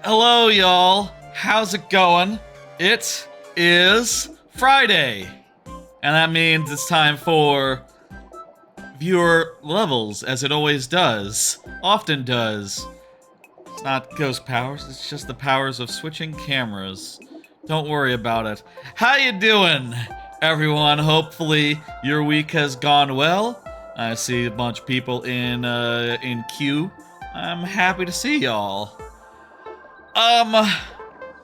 Hello, y'all. How's it going? It is Friday, and that means it's time for viewer levels, as it always does, often does. It's not ghost powers, it's just the powers of switching cameras. Don't worry about it. How you doing, everyone? Hopefully your week has gone well. I see a bunch of people in queue. I'm happy to see y'all.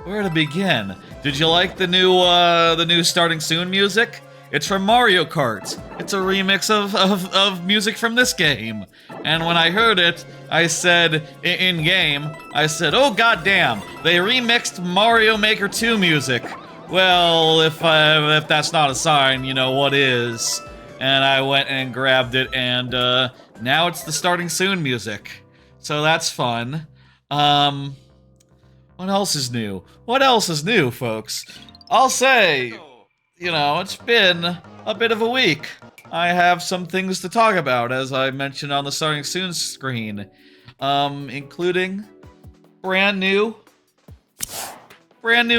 Where to begin? Did you like the new Starting Soon music? It's from Mario Kart. It's a remix of music from this game. And when I heard it, I said, in-game, I said, oh goddamn, they remixed Mario Maker 2 music. Well, if that's not a sign, you know what is. And I went and grabbed it, and now it's the Starting Soon music. So that's fun. What else is new? What else is new, folks? I'll say, you know, it's been a bit of a week. I have some things to talk about, as I mentioned on the Starting Soon screen. Including brand new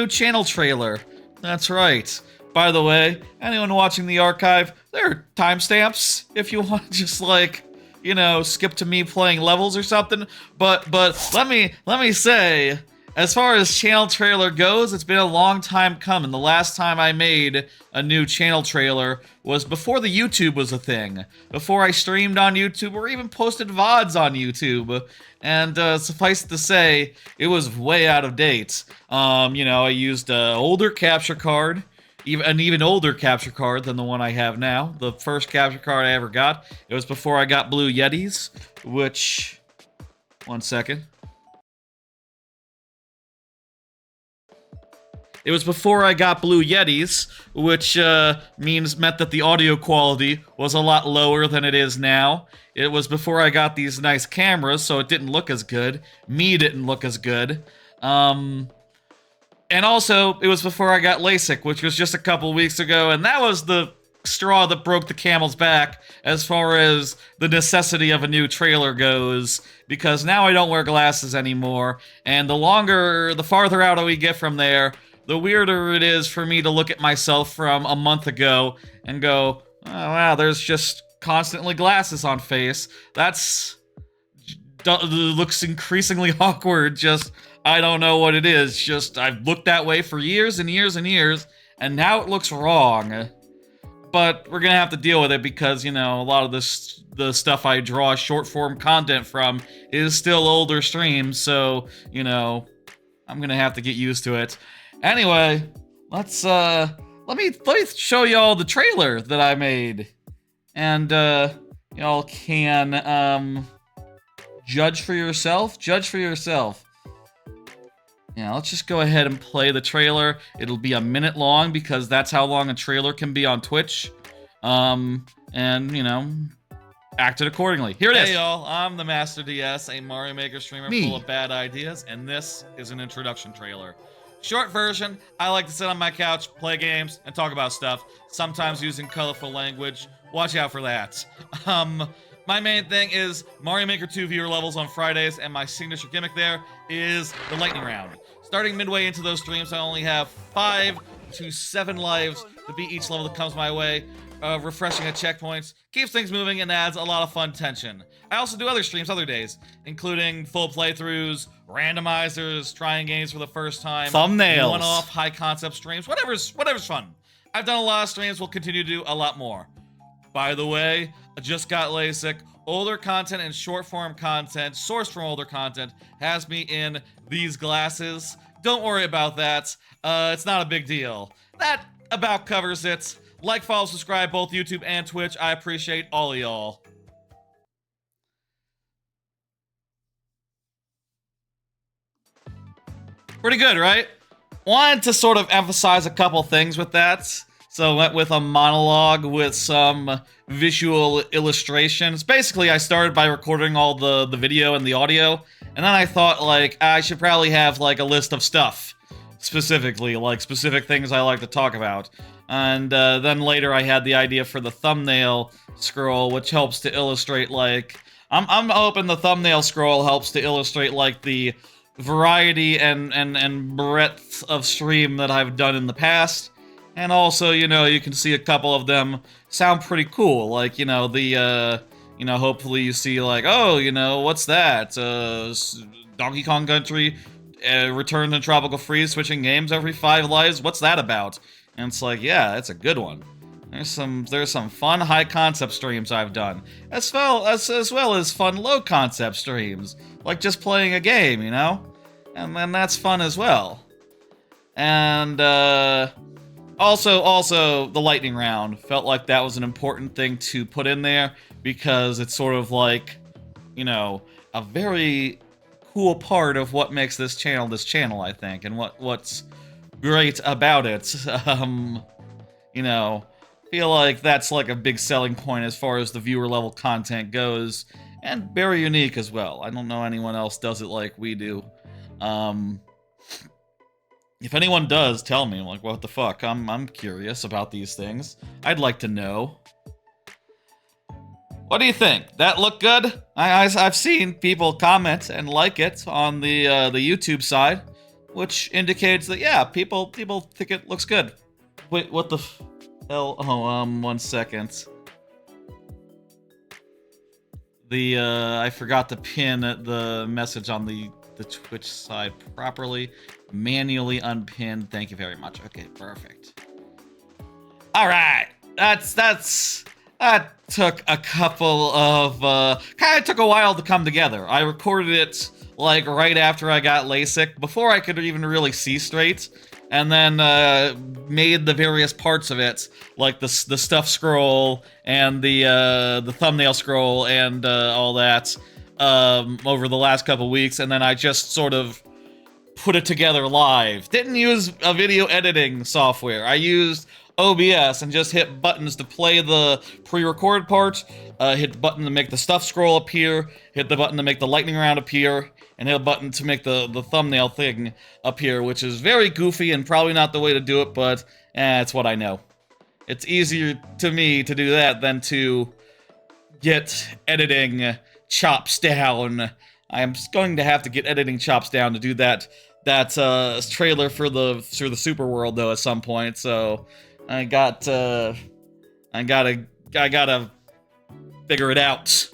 channel trailer. That's right. By the way, anyone watching the archive, there are timestamps if you want to just, like, you know, skip to me playing levels or something. But let me say, as far as channel trailer goes, it's been a long time coming. The last time I made a new channel trailer was before the YouTube was a thing. Before I streamed on YouTube or even posted VODs on YouTube. And suffice to say, it was way out of date. You know, I used an older capture card. An even older capture card than the one I have now. The first capture card I ever got. It was before I got Blue Yetis, which... One second. It was before I got Blue Yetis, which meant that the audio quality was a lot lower than it is now. It was before I got these nice cameras, so it didn't look as good. Me didn't look as good. And also, it was before I got LASIK, which was just a couple weeks ago, and that was the straw that broke the camel's back as far as the necessity of a new trailer goes, because now I don't wear glasses anymore, and the farther out we get from there, the weirder it is for me to look at myself from a month ago and go, oh wow, there's just constantly glasses on face. Looks increasingly awkward, just, I don't know what it is, just, I've looked that way for years and years and years, and now it looks wrong. But we're gonna have to deal with it because, you know, a lot of the stuff I draw short-form content from is still older streams, so, you know, I'm gonna have to get used to it. Anyway, let me show y'all the trailer that I made. And, y'all can, judge for yourself. Yeah, let's just go ahead and play the trailer. It'll be a minute long because that's how long a trailer can be on Twitch. And, you know, act it accordingly. Here it is. Hey y'all, I'm the Master DS, a Mario Maker streamer full of bad ideas, and this is an introduction trailer. Short version, I like to sit on my couch, play games, and talk about stuff, sometimes using colorful language. Watch out for that. My main thing is Mario Maker 2 viewer levels on Fridays, and my signature gimmick there is the lightning round. Starting midway into those streams, I only have 5 to 7 lives to beat each level that comes my way. Refreshing at checkpoints, keeps things moving, and adds a lot of fun tension. I also do other streams other days, including full playthroughs, randomizers, trying games for the first time, thumbnails, one-off high-concept streams, whatever's fun. I've done a lot of streams, will continue to do a lot more. By the way, I just got LASIK. Older content and short-form content, sourced from older content, has me in these glasses. Don't worry about that. It's not a big deal. That about covers it. Like, follow, subscribe, both YouTube and Twitch. I appreciate all of y'all. Pretty good, right? Wanted to sort of emphasize a couple things with that. So went with a monologue with some visual illustrations. Basically, I started by recording all the video and the audio, and then I thought, like, I should probably have, like, a list of stuff. Specifically, like, specific things I like to talk about. And then later I had the idea for the thumbnail scroll, which helps to illustrate, like... I'm hoping the thumbnail scroll helps to illustrate, like, the variety and breadth of stream that I've done in the past. And also, you know, you can see a couple of them sound pretty cool. Like, you know, you know, hopefully you see like, oh, you know, what's that? Donkey Kong Country, Return to Tropical Freeze, switching games every 5 lives. What's that about? And it's like, yeah, it's a good one. There's some fun high concept streams I've done, as well as fun low concept streams, like just playing a game, you know, and then that's fun as well. And also the lightning round felt like that was an important thing to put in there because it's sort of like, you know, a very cool part of what makes this channel, I think, and what's great about it. You know, feel like that's like a big selling point as far as the viewer level content goes, and very unique as well. I don't know anyone else does it like we do. If anyone does, tell me. Like, what the fuck? I'm curious about these things. I'd like to know. What do you think? That look good? I've seen people comment and like it on the YouTube side, which indicates that yeah, people think it looks good. Wait, what the hell? Oh, 1 second. I forgot to pin the message on the Twitch side properly. Manually unpinned. Thank you very much. Okay, perfect. All right, that took a couple of kind of took a while to come together. I recorded it like right after I got LASIK, before I could even really see straight, and then made the various parts of it, like the stuff scroll and the thumbnail scroll and all that, over the last couple weeks, and then I just sort of put it together live. Didn't use a video editing software. I used OBS and just hit buttons to play the pre-record part, hit the button to make the stuff scroll appear, hit the button to make the lightning round appear, and hit a button to make the thumbnail thing appear, which is very goofy and probably not the way to do it, but it's what I know. It's easier to me to do that than to get editing chops down. I'm going to have to get editing chops down to do that trailer for the Super World though at some point. So I gotta figure it out.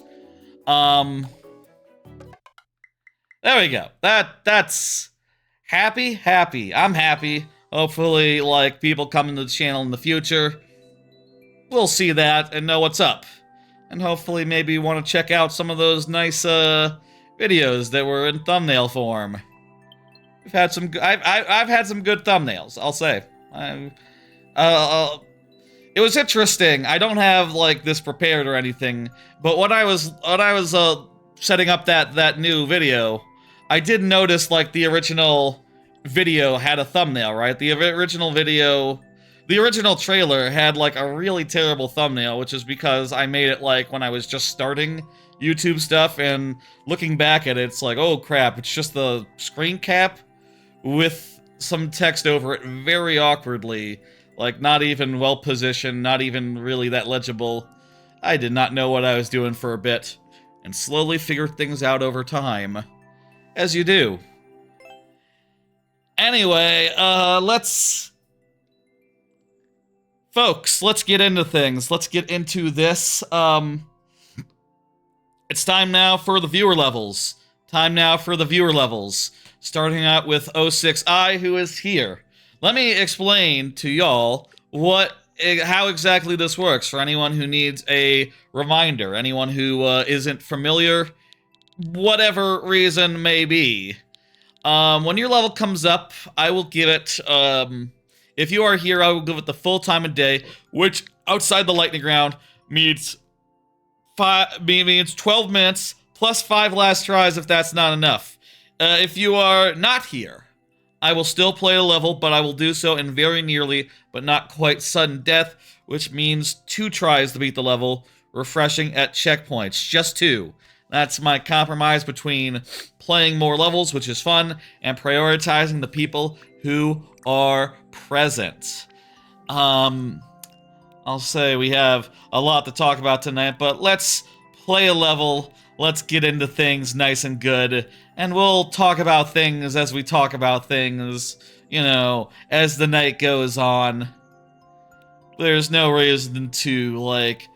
There we go. That's happy. I'm happy. Hopefully, like, people coming to the channel in the future will see that and know what's up. And hopefully maybe want to check out some of those nice videos that were in thumbnail form. We've had some I've had some good thumbnails, I'll say. It was interesting. I don't have like this prepared or anything, but when I was setting up that new video, I did notice like the original video had a thumbnail, right? The original trailer had like a really terrible thumbnail, which is because I made it like when I was just starting YouTube stuff, and looking back at it, it's like, oh crap, it's just the screen cap with some text over it very awkwardly, like not even well positioned, not even really that legible. I did not know what I was doing for a bit, and slowly figured things out over time, as you do. Anyway, folks, let's get into things. Let's get into this. It's time now for the viewer levels. Starting out with 06I, who is here. Let me explain to y'all how exactly this works for anyone who needs a reminder, anyone who isn't familiar, whatever reason may be. When your level comes up, I will give it, if you are here, I will give it the full time of day, which outside the lightning round means 12 minutes plus 5 last tries if that's not enough. If you are not here, I will still play a level, but I will do so in very nearly, but not quite sudden death, which means 2 tries to beat the level, refreshing at checkpoints, just 2. That's my compromise between playing more levels, which is fun, and prioritizing the people who are present. I'll say we have a lot to talk about tonight, but let's play a level, let's get into things nice and good, And we'll talk about things as we talk about things, you know, as the night goes on. There's no reason to, like,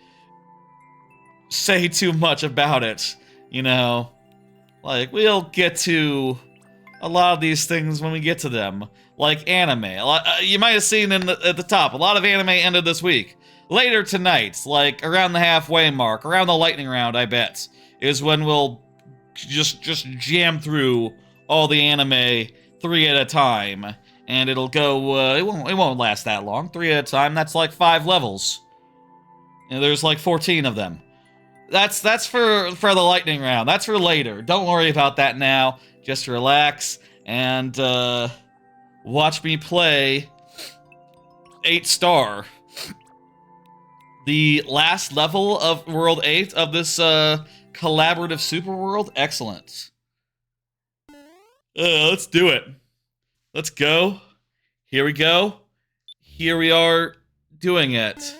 say too much about it, you know? Like, we'll get to a lot of these things when we get to them. Like anime. You might have seen at the top, a lot of anime ended this week. Later tonight, like around the halfway mark, around the lightning round, I bet, is when we'll just jam through all the anime 3 at a time. And it'll go, it won't last that long. 3 at a time, that's like 5 levels. And there's like 14 of them. That's for the lightning round. That's for later. Don't worry about that now. Just relax and watch me play 8 Star. The last level of World 8 of this collaborative super world. Excellent. Let's do it. Let's go. Here we go. Here we are doing it.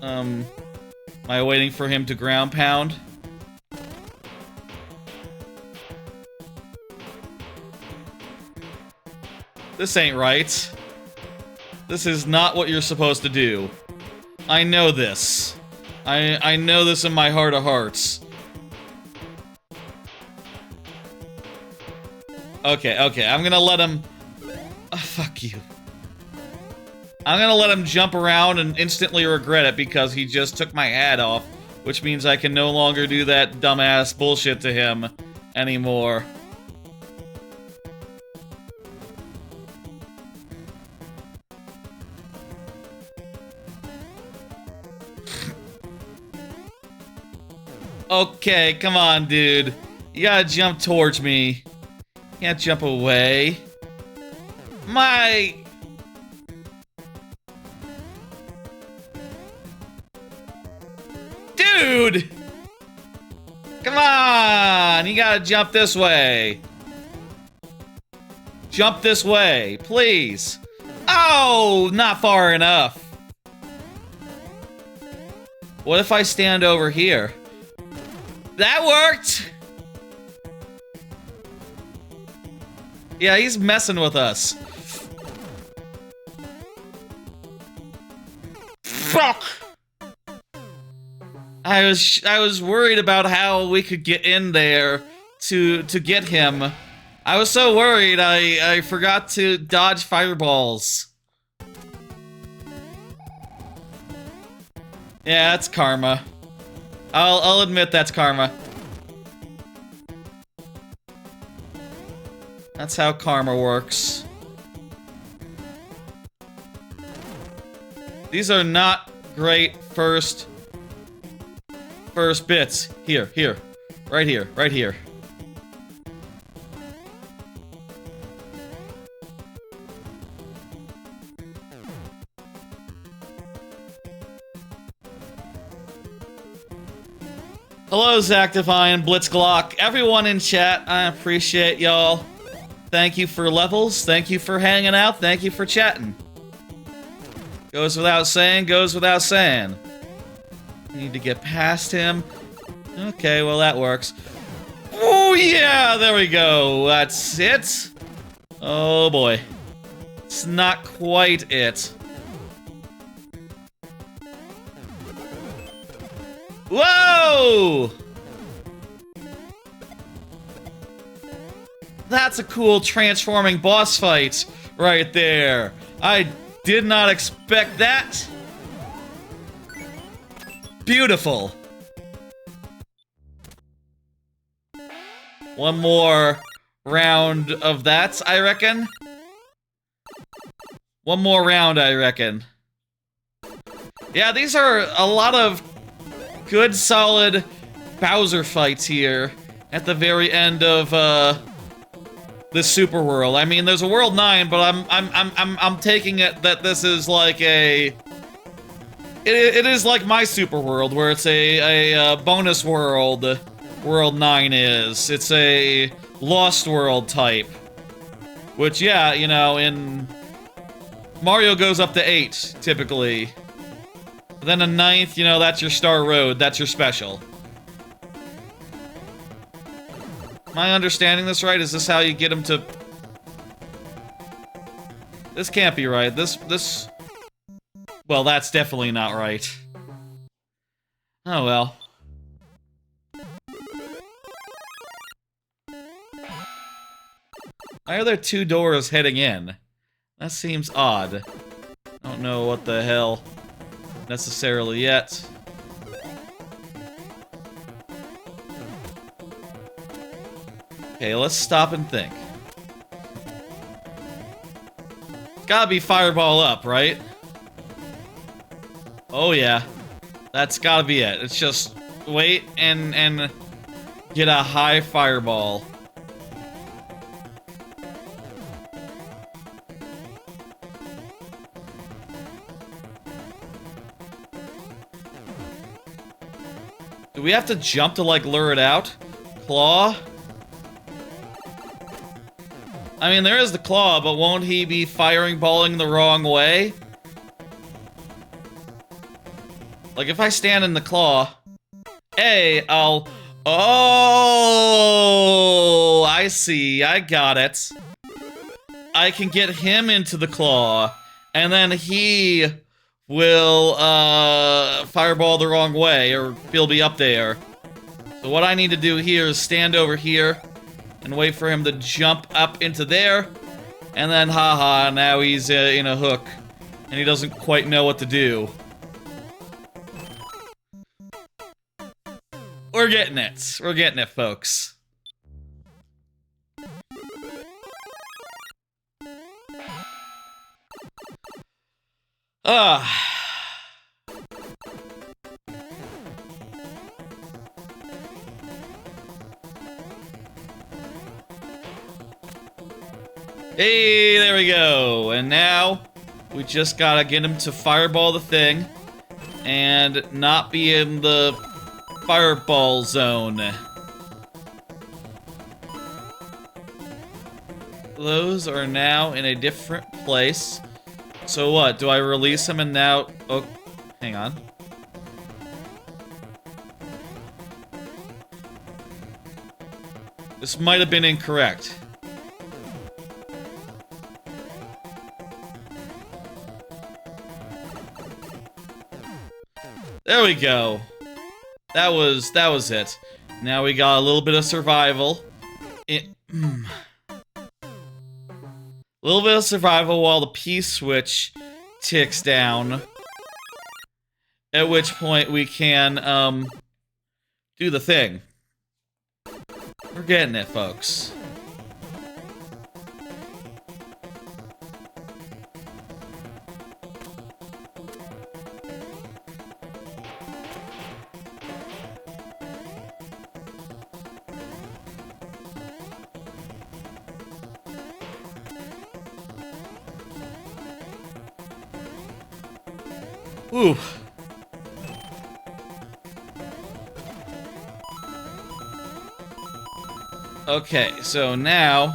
Am I waiting for him to ground pound? This ain't right. This is not what you're supposed to do. I know this. I know this in my heart of hearts. Okay, I'm gonna let him... Oh, fuck you. I'm gonna let him jump around and instantly regret it because he just took my hat off, which means I can no longer do that dumbass bullshit to him anymore. Okay, come on, dude. You gotta jump towards me. You can't jump away. My... Dude! Come on! You gotta jump this way. Jump this way, please. Oh, not far enough. What if I stand over here? That worked! Yeah, he's messing with us. Fuck! I was worried about how we could get in there to get him. I was so worried I forgot to dodge fireballs. Yeah, that's karma. I'll admit that's karma. That's how karma works. These are not great first bits. Here. Right here. Hello, Zactifine, Blitzglock, everyone in chat, I appreciate y'all. Thank you for levels, thank you for hanging out, thank you for chatting. Goes without saying, goes without saying. Need to get past him. Okay, well that works. Oh yeah, there we go, that's it. Oh boy. It's not quite it. Whoa! That's a cool transforming boss fight right there. I did not expect that. Beautiful. One more round of that, I reckon. One more round, I reckon. Yeah, these are a lot of good, solid Bowser fights here at the very end of this super world. I mean, there's a world 9, but I'm taking it that this is like a it is like my super world where it's a bonus world. World 9 is. It's a Lost World type. Which, yeah, you know, in Mario goes up to 8, typically. Then a 9th, you know, that's your Star Road. That's your special. Am I understanding this right? Is this how you get him to... This can't be right. This... Well, that's definitely not right. Oh, well. Why are there 2 doors heading in? That seems odd. I don't know what the hell necessarily yet. Okay, let's stop and think. It's gotta be Fireball up, right? Oh yeah. That's gotta be it. It's just wait and get a high Fireball. Do we have to jump to, like, lure it out? Claw? I mean, there is the claw, but won't he be firing balling the wrong way? Like, if I stand in the claw... I'll... Oh! I see. I got it. I can get him into the claw, and then he... will, fireball the wrong way, or he'll be up there. So what I need to do here is stand over here and wait for him to jump up into there, and then haha, now he's in a hook, and he doesn't quite know what to do. We're getting it. We're getting it, folks. Hey, there we go. And now, we just gotta get him to fireball the thing and not be in the fireball zone. Those are now in a different place. So what, do I release him and now... Oh, hang on. This might have been incorrect. There we go. That was it. Now we got a little bit of survival. A little bit of survival while the P-switch ticks down. At which point we can, do the thing. We're getting it, folks. Ooh. Okay, so now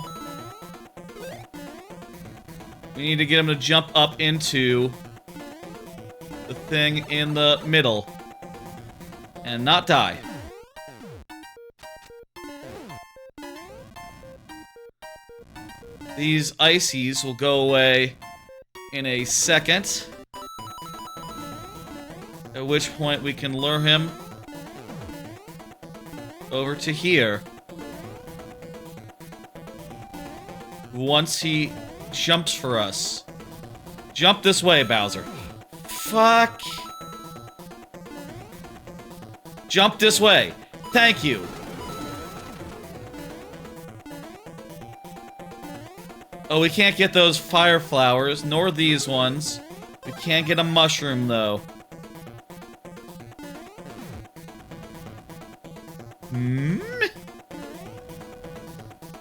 we need to get him to jump up into the thing in the middle and not die. These ices will go away in a second. At which point we can lure him over to here. Once he jumps for us. Jump this way, Bowser. Fuck. Jump this way. Thank you. Oh, we can't get those fire flowers, nor these ones. We can't get a mushroom, though.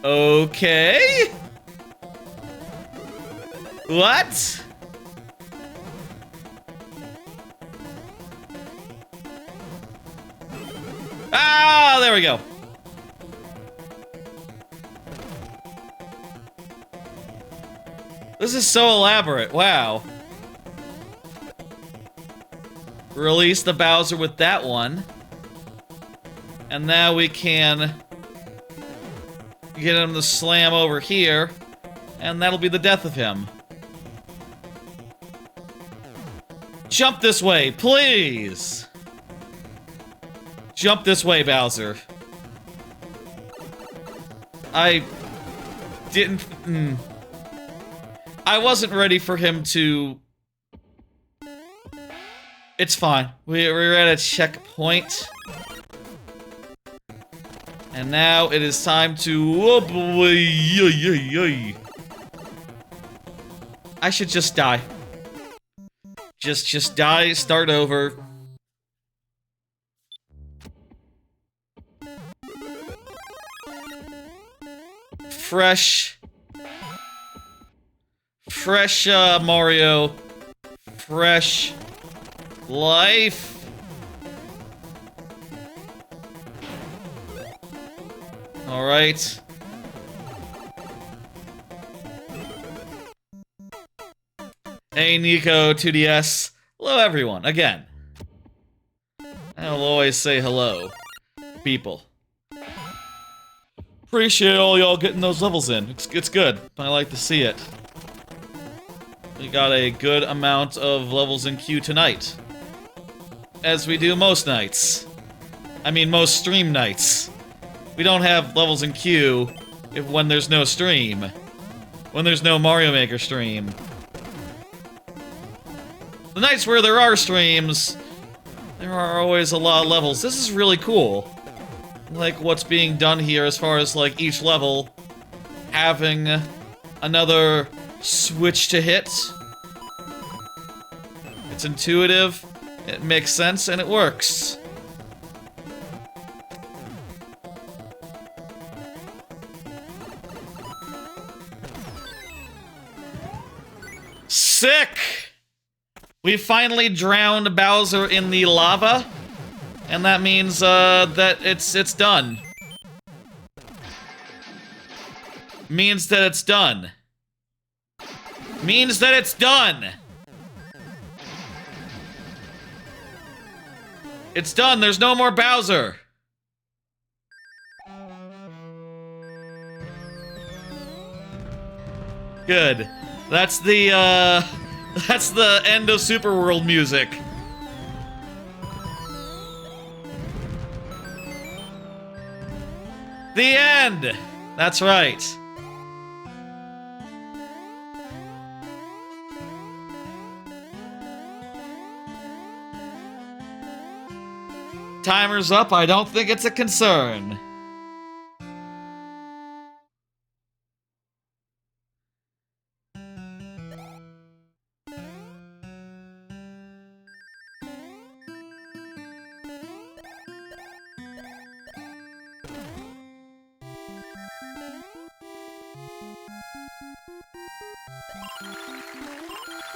Okay. What? Ah, there we go. This is so elaborate. Wow. Release the Bowser with that one. And now we can get him to slam over here. And that'll be the death of him. Jump this way, please! Jump this way, Bowser. I didn't... I wasn't ready for him to... It's fine. We're at a checkpoint. And now it is time to... Oh boy. I should just die. Just die, start over. Fresh, Mario. Fresh life. All right. Hey, Nico, 2DS. Hello, everyone, again. I'll always say hello, people. Appreciate all y'all getting those levels in. It's good. I like to see it. We got a good amount of levels in queue tonight. As we do most nights. I mean, most stream nights. We don't have levels in queue when there's no stream. When there's no Mario Maker stream. The nights where there are streams, there are always a lot of levels. This is really cool. Like what's being done here as far as like each level having another switch to hit. It's intuitive, it makes sense, and it works. Sick! We finally drowned Bowser in the lava. And that means, that it's done. Means that it's done. Means that it's done! It's done, there's no more Bowser! Good. That's the end of Super World music. The end! That's right. Timer's up, I don't think it's a concern.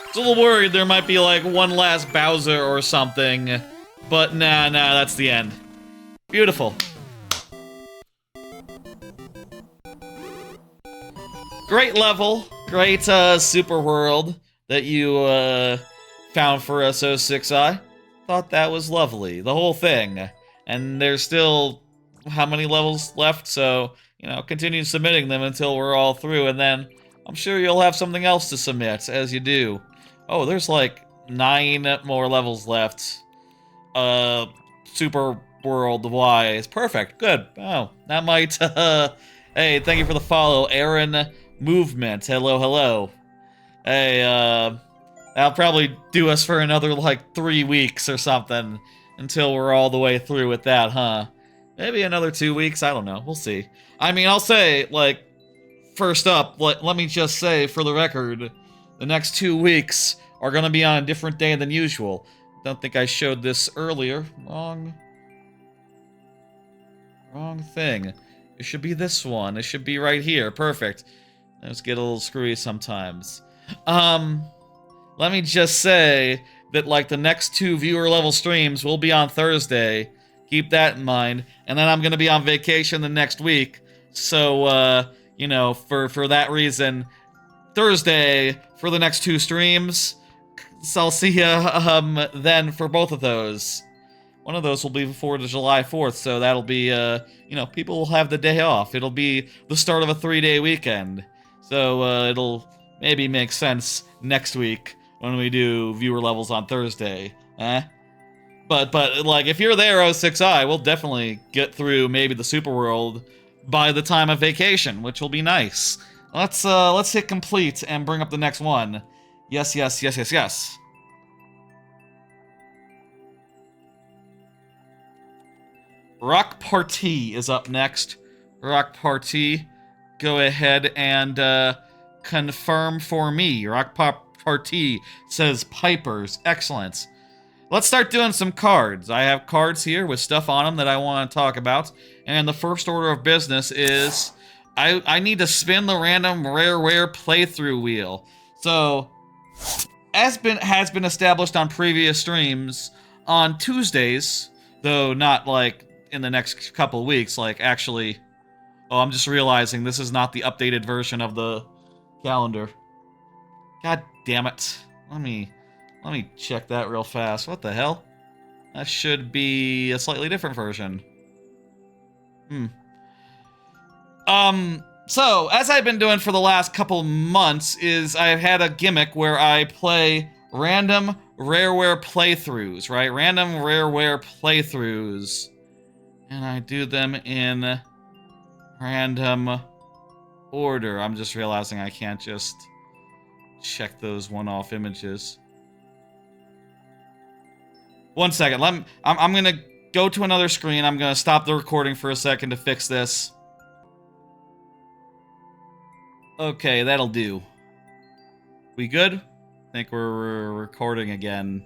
I was a little worried there might be like one last Bowser or something, but nah, that's the end. Beautiful. Great level, great super world that you found for us, 06i. Thought that was lovely, the whole thing. And there's still how many levels left, so, you know, continue submitting them until we're all through, and then I'm sure you'll have something else to submit as you do. Oh, there's like 9 more levels left. Super world-wise. Perfect. Good. Oh, that might, hey, thank you for the follow, Aaron Movement. Hello, hello. Hey, that'll probably do us for another, like, 3 weeks or something until we're all the way through with that, huh? Maybe another 2 weeks? I don't know. We'll see. I mean, I'll say, like, first up, let me just say, for the record, the next 2 weeks are gonna be on a different day than usual. Don't think I showed this earlier. Wrong thing. It should be this one. It should be right here. Perfect. Those get a little screwy sometimes. Let me just say that, like, the next 2 viewer level streams will be on Thursday. Keep that in mind. And then I'm gonna be on vacation the next week. So, you know, for that reason, Thursday for the next 2 streams. So I'll see you then for both of those. One of those will be before the July 4th, so that'll be, people will have the day off. It'll be the start of a 3-day weekend. So it'll maybe make sense next week when we do viewer levels on Thursday. But like, if you're there, 06i, we'll definitely get through maybe the Super World by the time of vacation, which will be nice. Let's hit complete and bring up the next one. Yes, yes, yes, yes, yes. Rock Party is up next. Rock Party, go ahead and confirm for me. Rock Party says Pipers. Excellent. Let's start doing some cards. I have cards here with stuff on them that I want to talk about. And the first order of business is I need to spin the random rareware playthrough wheel. So, as has been established on previous streams, on Tuesdays, though not like in the next couple weeks, like actually, I'm just realizing this is not the updated version of the calendar. God damn it. Let me check that real fast. What the hell? That should be a slightly different version. So, as I've been doing for the last couple months, is I've had a gimmick where I play random rareware playthroughs, right? Random rareware playthroughs. And I do them in random order. I'm just realizing I can't just check those one-off images. One second. I'm going to go to another screen. I'm going to stop the recording for a second to fix this. Okay, that'll do. We good? I think we're recording again.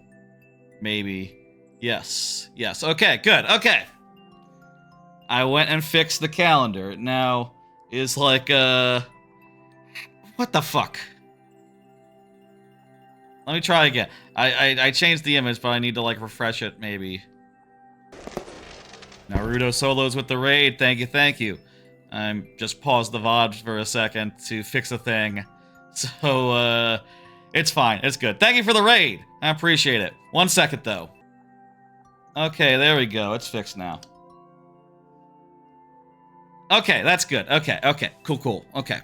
Maybe. Yes. Yes. Okay, good. Okay. I went and fixed the calendar. It now is like, what the fuck? Let me try again. I changed the image, but I need to, like, refresh it, maybe. Naruto solos with the raid. Thank you, thank you. I'm just paused the VOD for a second to fix a thing. So, it's fine. It's good. Thank you for the raid. I appreciate it. 1 second, though. Okay, there we go. It's fixed now. Okay, that's good. Okay, okay. Cool, cool. Okay.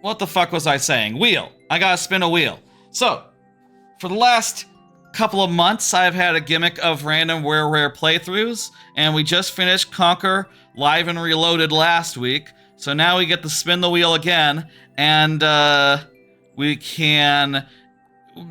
What the fuck was I saying? Wheel. I gotta spin a wheel. So, for the last couple of months, I've had a gimmick of random rare playthroughs, and we just finished Conquer Live and Reloaded last week, so now we get to spin the wheel again, and we can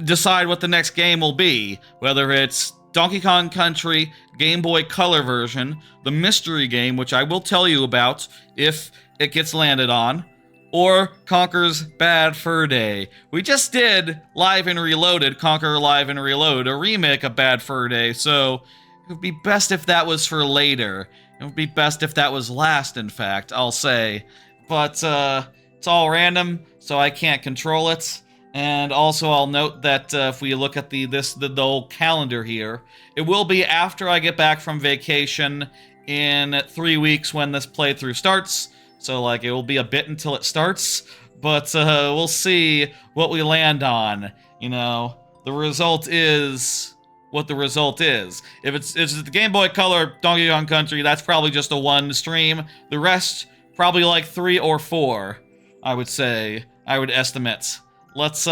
decide what the next game will be, whether it's Donkey Kong Country Game Boy Color version, the mystery game, which I will tell you about if it gets landed on, or Conker's Bad Fur Day. We just did Live and Reloaded, Conker Live and Reload, a remake of Bad Fur Day, so it would be best if that was for later. It would be best if that was last, in fact, I'll say. But it's all random, so I can't control it. And also I'll note that if we look at the whole calendar here, it will be after I get back from vacation in 3 weeks when this playthrough starts. So, like, it will be a bit until it starts, but we'll see what we land on. You know, the result is what the result is. If it's the Game Boy Color Donkey Kong Country, that's probably just a 1 stream. The rest, probably like 3 or 4, I would say. I would estimate. Let's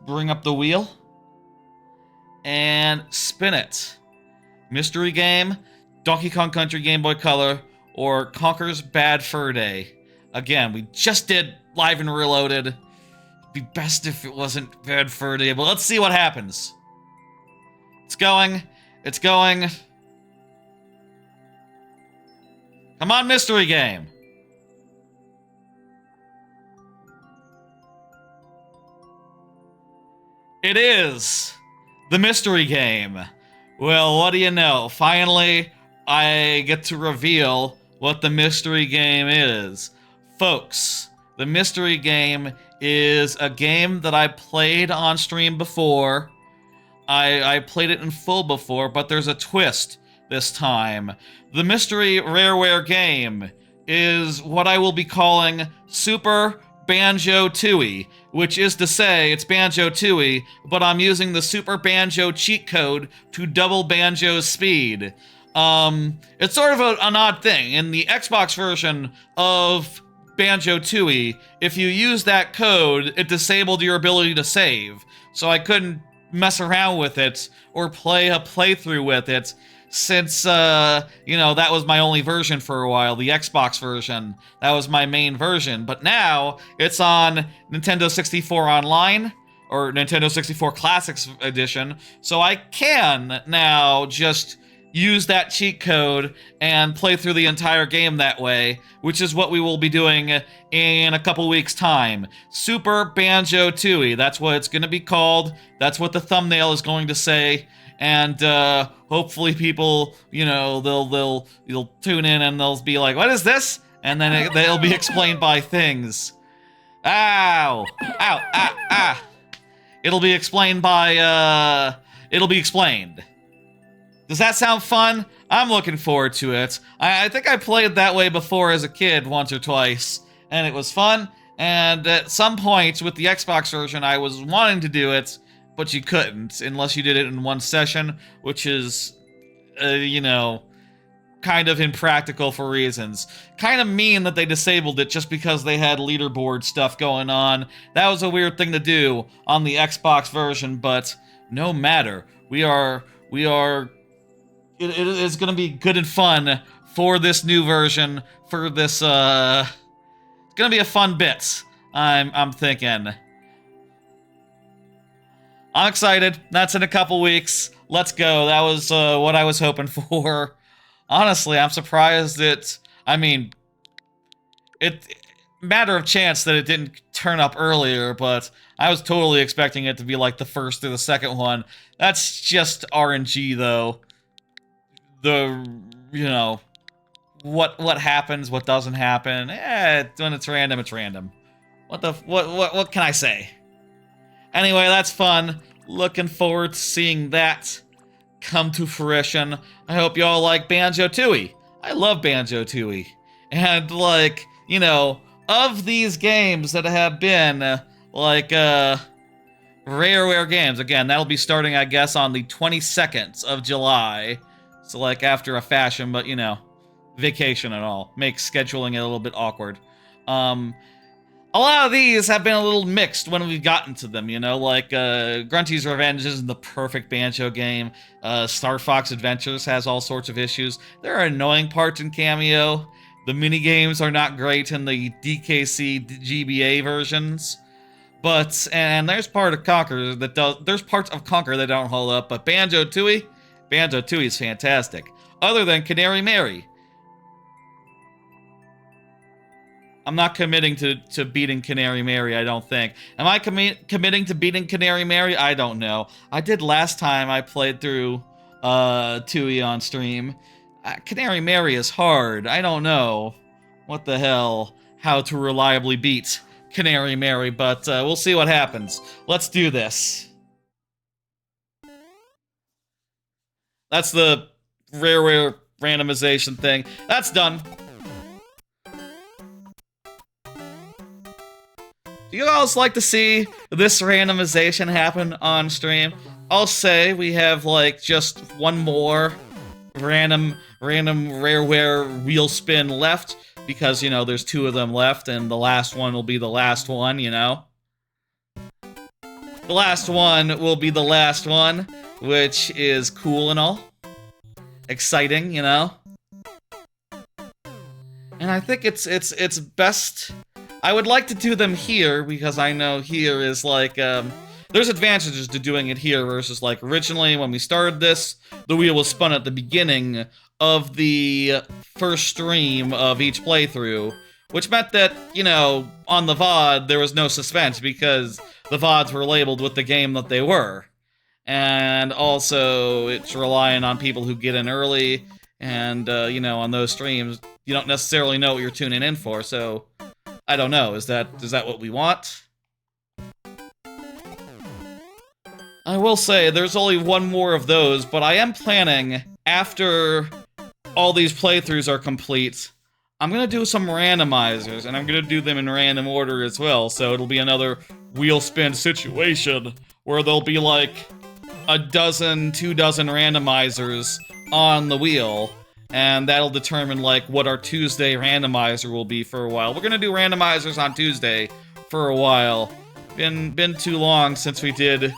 bring up the wheel and spin it. Mystery game, Donkey Kong Country Game Boy Color, or Conker's Bad Fur Day. Again, we just did Live and Reloaded. It'd be best if it wasn't Bad Fur Day, but let's see what happens. It's going. It's going. Come on, mystery game. It is the mystery game. Well, what do you know? Finally, I get to reveal what the mystery game is. Folks, the mystery game is a game that I played on stream before. I played it in full before, but there's a twist this time. The mystery rareware game is what I will be calling Super Banjo-Tooie, which is to say it's Banjo-Tooie, but I'm using the Super Banjo cheat code to double Banjo's speed. It's sort of an odd thing. In the Xbox version of Banjo-Tooie, if you use that code, it disabled your ability to save. So I couldn't mess around with it or play a playthrough with it since, that was my only version for a while, the Xbox version. That was my main version. But now, it's on Nintendo 64 Online, or Nintendo 64 Classics Edition, so I can now just use that cheat code and play through the entire game that way, which is what we will be doing in a couple weeks' time. Super Banjo-Tooie, that's what it's going to be called. That's what the thumbnail is going to say. And hopefully people, they'll tune in and they'll be like, what is this? And then they'll be explained by things. Ow! Ow! Ah! Ah! It'll be explained by, it'll be explained. Does that sound fun? I'm looking forward to it. I think I played that way before as a kid once or twice, and it was fun. And at some point with the Xbox version, I was wanting to do it, but you couldn't unless you did it in one session, which is, kind of impractical for reasons. Kind of mean that they disabled it just because they had leaderboard stuff going on. That was a weird thing to do on the Xbox version, but no matter. It is going to be good and fun for this new version, for this, it's going to be a fun bit, I'm thinking. I'm excited. That's in a couple weeks. Let's go. That was what I was hoping for. Honestly, I'm surprised matter of chance that it didn't turn up earlier, but I was totally expecting it to be like the first or the second one. That's just RNG, though. What happens, what doesn't happen. When it's random, it's random. What can I say? Anyway, that's fun. Looking forward to seeing that come to fruition. I hope y'all like Banjo-Tooie. I love Banjo-Tooie. And, of these games that have been, Rareware games, again, that'll be starting, I guess, on the 22nd of July. So, after a fashion, but, vacation and all. Makes scheduling it a little bit awkward. A lot of these have been a little mixed when we've gotten to them, Grunty's Revenge isn't the perfect Banjo game. Star Fox Adventures has all sorts of issues. There are annoying parts in Cameo. The minigames are not great in the DKC GBA versions. And there's parts of Conquer that don't hold up, but Banjo-Tooie is fantastic. Other than Canary Mary. I'm not committing to beating Canary Mary, I don't think. Am I committing to beating Canary Mary? I don't know. I did last time I played through Tooie on stream. Canary Mary is hard. I don't know what the hell, how to reliably beat Canary Mary, but we'll see what happens. Let's do this. That's the Rareware randomization thing. That's done. Do you guys like to see this randomization happen on stream? I'll say we have, just one more random Rareware wheel spin left, because, there's 2 of them left, and the last one will be the last one, The last one will be the last one, which is cool and all. Exciting, And I think it's best... I would like to do them here, because I know here is, there's advantages to doing it here versus, originally when we started this, the wheel was spun at the beginning of the first stream of each playthrough, which meant that, on the VOD, there was no suspense, because the VODs were labeled with the game that they were. And also, it's relying on people who get in early, and, on those streams, you don't necessarily know what you're tuning in for, so... I don't know, is that what we want? I will say, there's only one more of those, but I am planning, after all these playthroughs are complete, I'm gonna do some randomizers, and I'm gonna do them in random order as well, so it'll be another wheel spin situation where there'll be like a dozen, 2 dozen randomizers on the wheel, and that'll determine like what our Tuesday randomizer will be for a while. We're gonna do randomizers on Tuesday for a while. Been too long since we did a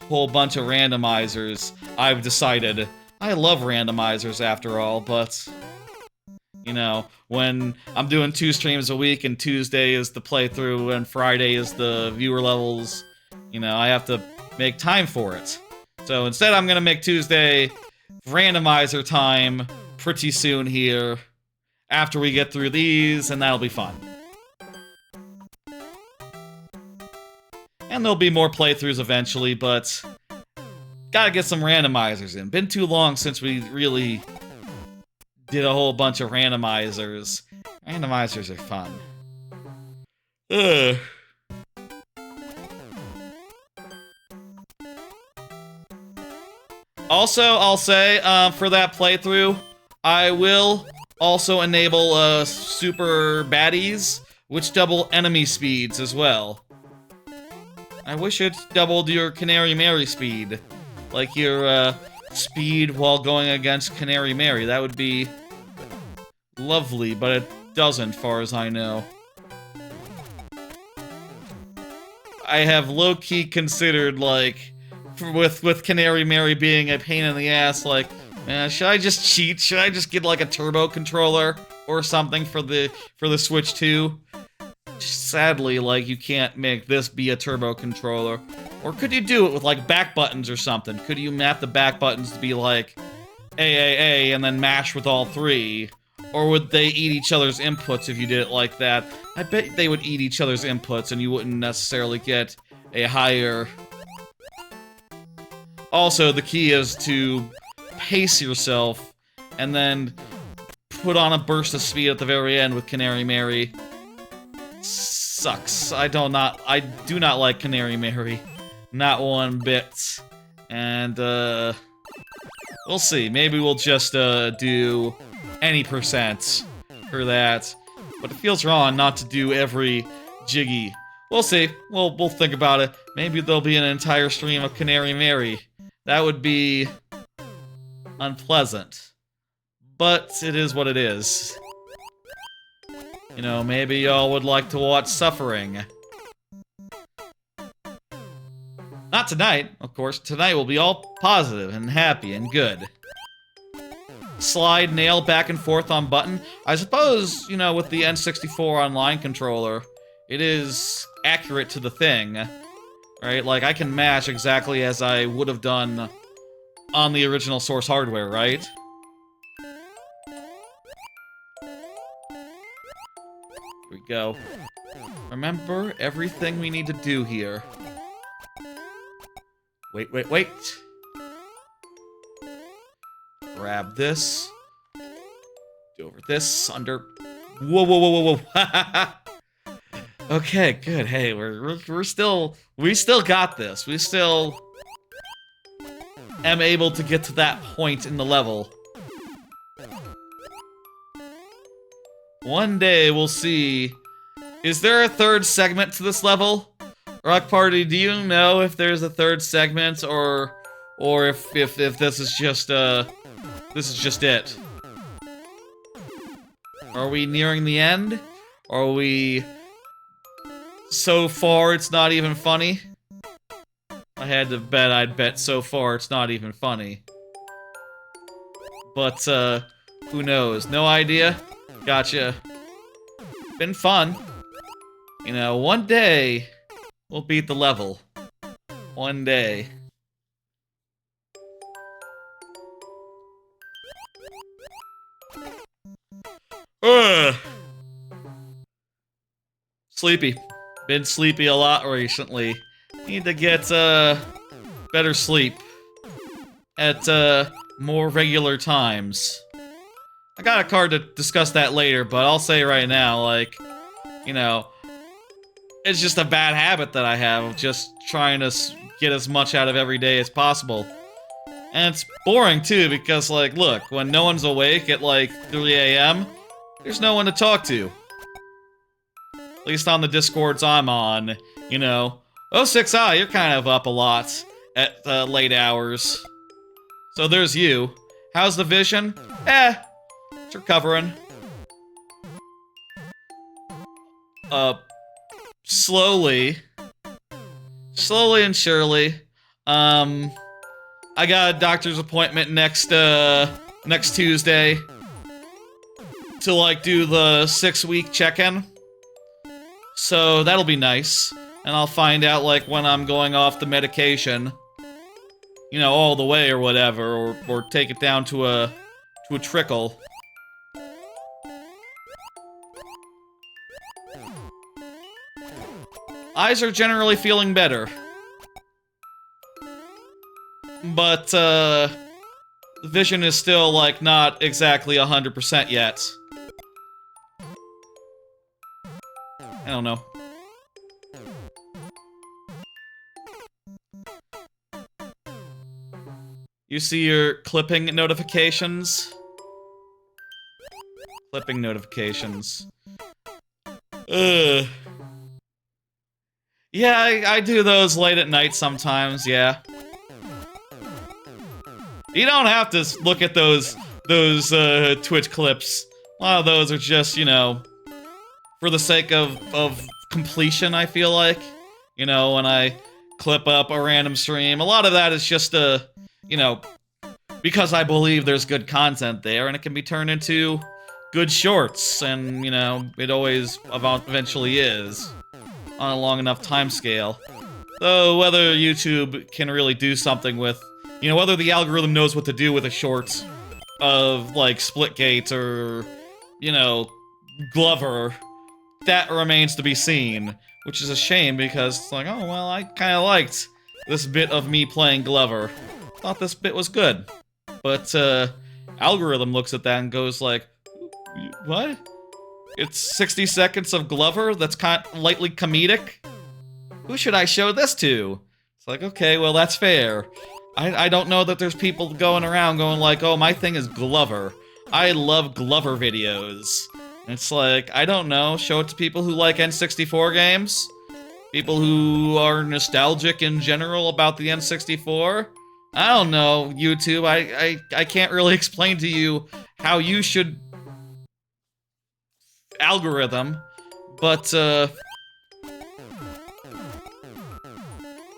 whole bunch of randomizers, I've decided. I love randomizers after all, but you know, when I'm doing 2 streams a week and Tuesday is the playthrough and Friday is the viewer levels, you know, I have to make time for it. So instead I'm gonna make Tuesday randomizer time pretty soon here after we get through these, and that'll be fun. And there'll be more playthroughs eventually, but gotta get some randomizers in. Been too long since we really did a whole bunch of randomizers. Randomizers are fun. Ugh. Also, I'll say, for that playthrough, I will also enable super baddies, which double enemy speeds as well. I wish it doubled your Canary Mary speed. Like your speed while going against Canary Mary. That would be lovely, but it doesn't, far as I know. I have low-key considered, like, with Canary Mary being a pain in the ass, like, man, should I just cheat? Should I just get, like, a turbo controller or something for the Switch 2? Sadly, like, you can't make this be a turbo controller. Or could you do it with, like, back buttons or something? Could you map the back buttons to be, like, AAA and then mash with all 3? Or would they eat each other's inputs if you did it like that? I bet they would eat each other's inputs and you wouldn't necessarily get a higher... Also, the key is to pace yourself and then put on a burst of speed at the very end with Canary Mary. Sucks. I do not like Canary Mary. Not one bit. And, we'll see. Maybe we'll just, do any percent for that. But it feels wrong not to do every Jiggy. We'll see. We'll think about it. Maybe there'll be an entire stream of Canary Mary. That would be unpleasant. But it is what it is. You know, maybe y'all would like to watch suffering. Not tonight, of course. Tonight will be all positive and happy and good. Slide, nail, back and forth on button. I suppose, you know, with the N64 online controller, it is accurate to the thing. Right? Like, I can mash exactly as I would have done on the original source hardware, right? Here we go. Remember everything we need to do here. Wait, wait, wait. Grab this. Do over this, under... Whoa, whoa, whoa, whoa, whoa. Okay, good. Hey, we still got this. We still am able to get to that point in the level. One day we'll see. Is there a 3rd segment to this level? Rock Party, do you know if there's a 3rd segment or if this is just it? Are we nearing the end? Are we so far it's not even funny? I had to bet, I'd bet so far it's not even funny. But, who knows? No idea? Gotcha. Been fun. You know, one day, we'll beat the level. One day. Ugh. Sleepy. Been sleepy a lot recently. Need to get, better sleep. At, more regular times. I got a card to discuss that later, but I'll say right now, like, you know, it's just a bad habit that I have of just trying to get as much out of every day as possible. And it's boring, too, because, like, look, when no one's awake at, like, 3 a.m., There's no one to talk to. At least on the Discords I'm on, you know. Oh, 6i, you're kind of up a lot at late hours. So there's you. How's the vision? It's recovering. Slowly. Slowly and surely. I got a doctor's appointment next Tuesday to, like, do the 6-week check-in. So that'll be nice. And I'll find out, like, when I'm going off the medication. You know, all the way or whatever, or take it down to a trickle. Eyes are generally feeling better. But, the vision is still, like, not exactly 100% yet. I don't know. You see your clipping notifications? Clipping notifications. Ugh. Yeah, I do those late at night sometimes, yeah. You don't have to look at those Twitch clips. A lot of those are just, you know, for the sake of completion, I feel like. You know, when I clip up a random stream, a lot of that is just you know, because I believe there's good content there, and it can be turned into good shorts, and, you know, it always eventually is, on a long enough time scale. Though, whether YouTube can really do something with, you know, whether the algorithm knows what to do with a short of, like, Splitgate or, you know, Glover, that remains to be seen, which is a shame, because it's like, oh, well, I kinda liked this bit of me playing Glover. Thought this bit was good. But, algorithm looks at that and goes like, what? It's 60 seconds of Glover that's lightly comedic? Who should I show this to? It's like, okay, well, that's fair. I don't know that there's people going around going like, oh, my thing is Glover. I love Glover videos. And it's like, I don't know, show it to people who like N64 games? People who are nostalgic in general about the N64? I don't know, YouTube. I can't really explain to you how you should algorithm, but I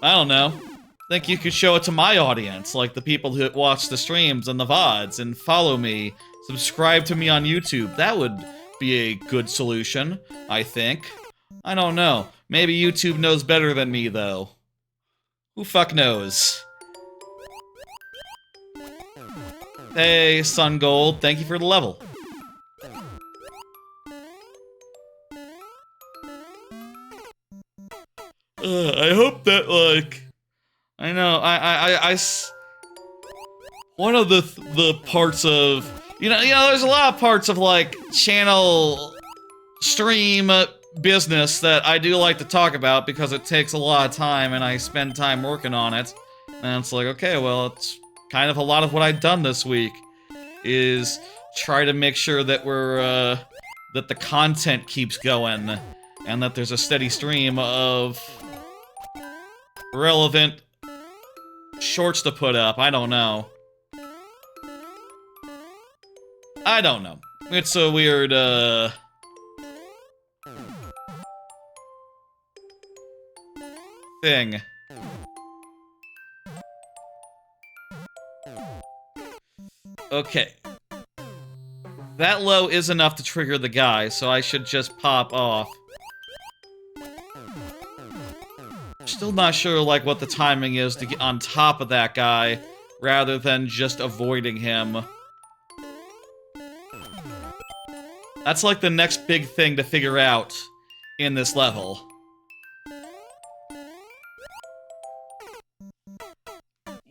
don't know. I think you could show it to my audience, like the people who watch the streams and the VODs and follow me, subscribe to me on YouTube. That would be a good solution, I think. I don't know. Maybe YouTube knows better than me, though. Who fuck knows? Hey, Sun Gold, thank you for the level. I hope that, like, I know, one of the parts of, you know, there's a lot of parts of, like, channel, stream, business that I do like to talk about because it takes a lot of time and I spend time working on it. And it's like, okay, well, it's kind of a lot of what I've done this week is try to make sure that we're, that the content keeps going and that there's a steady stream of relevant shorts to put up. I don't know. I don't know. It's a weird, thing. Okay. That low is enough to trigger the guy, so I should just pop off. Still not sure, like, what the timing is to get on top of that guy, rather than just avoiding him. That's, like, the next big thing to figure out in this level.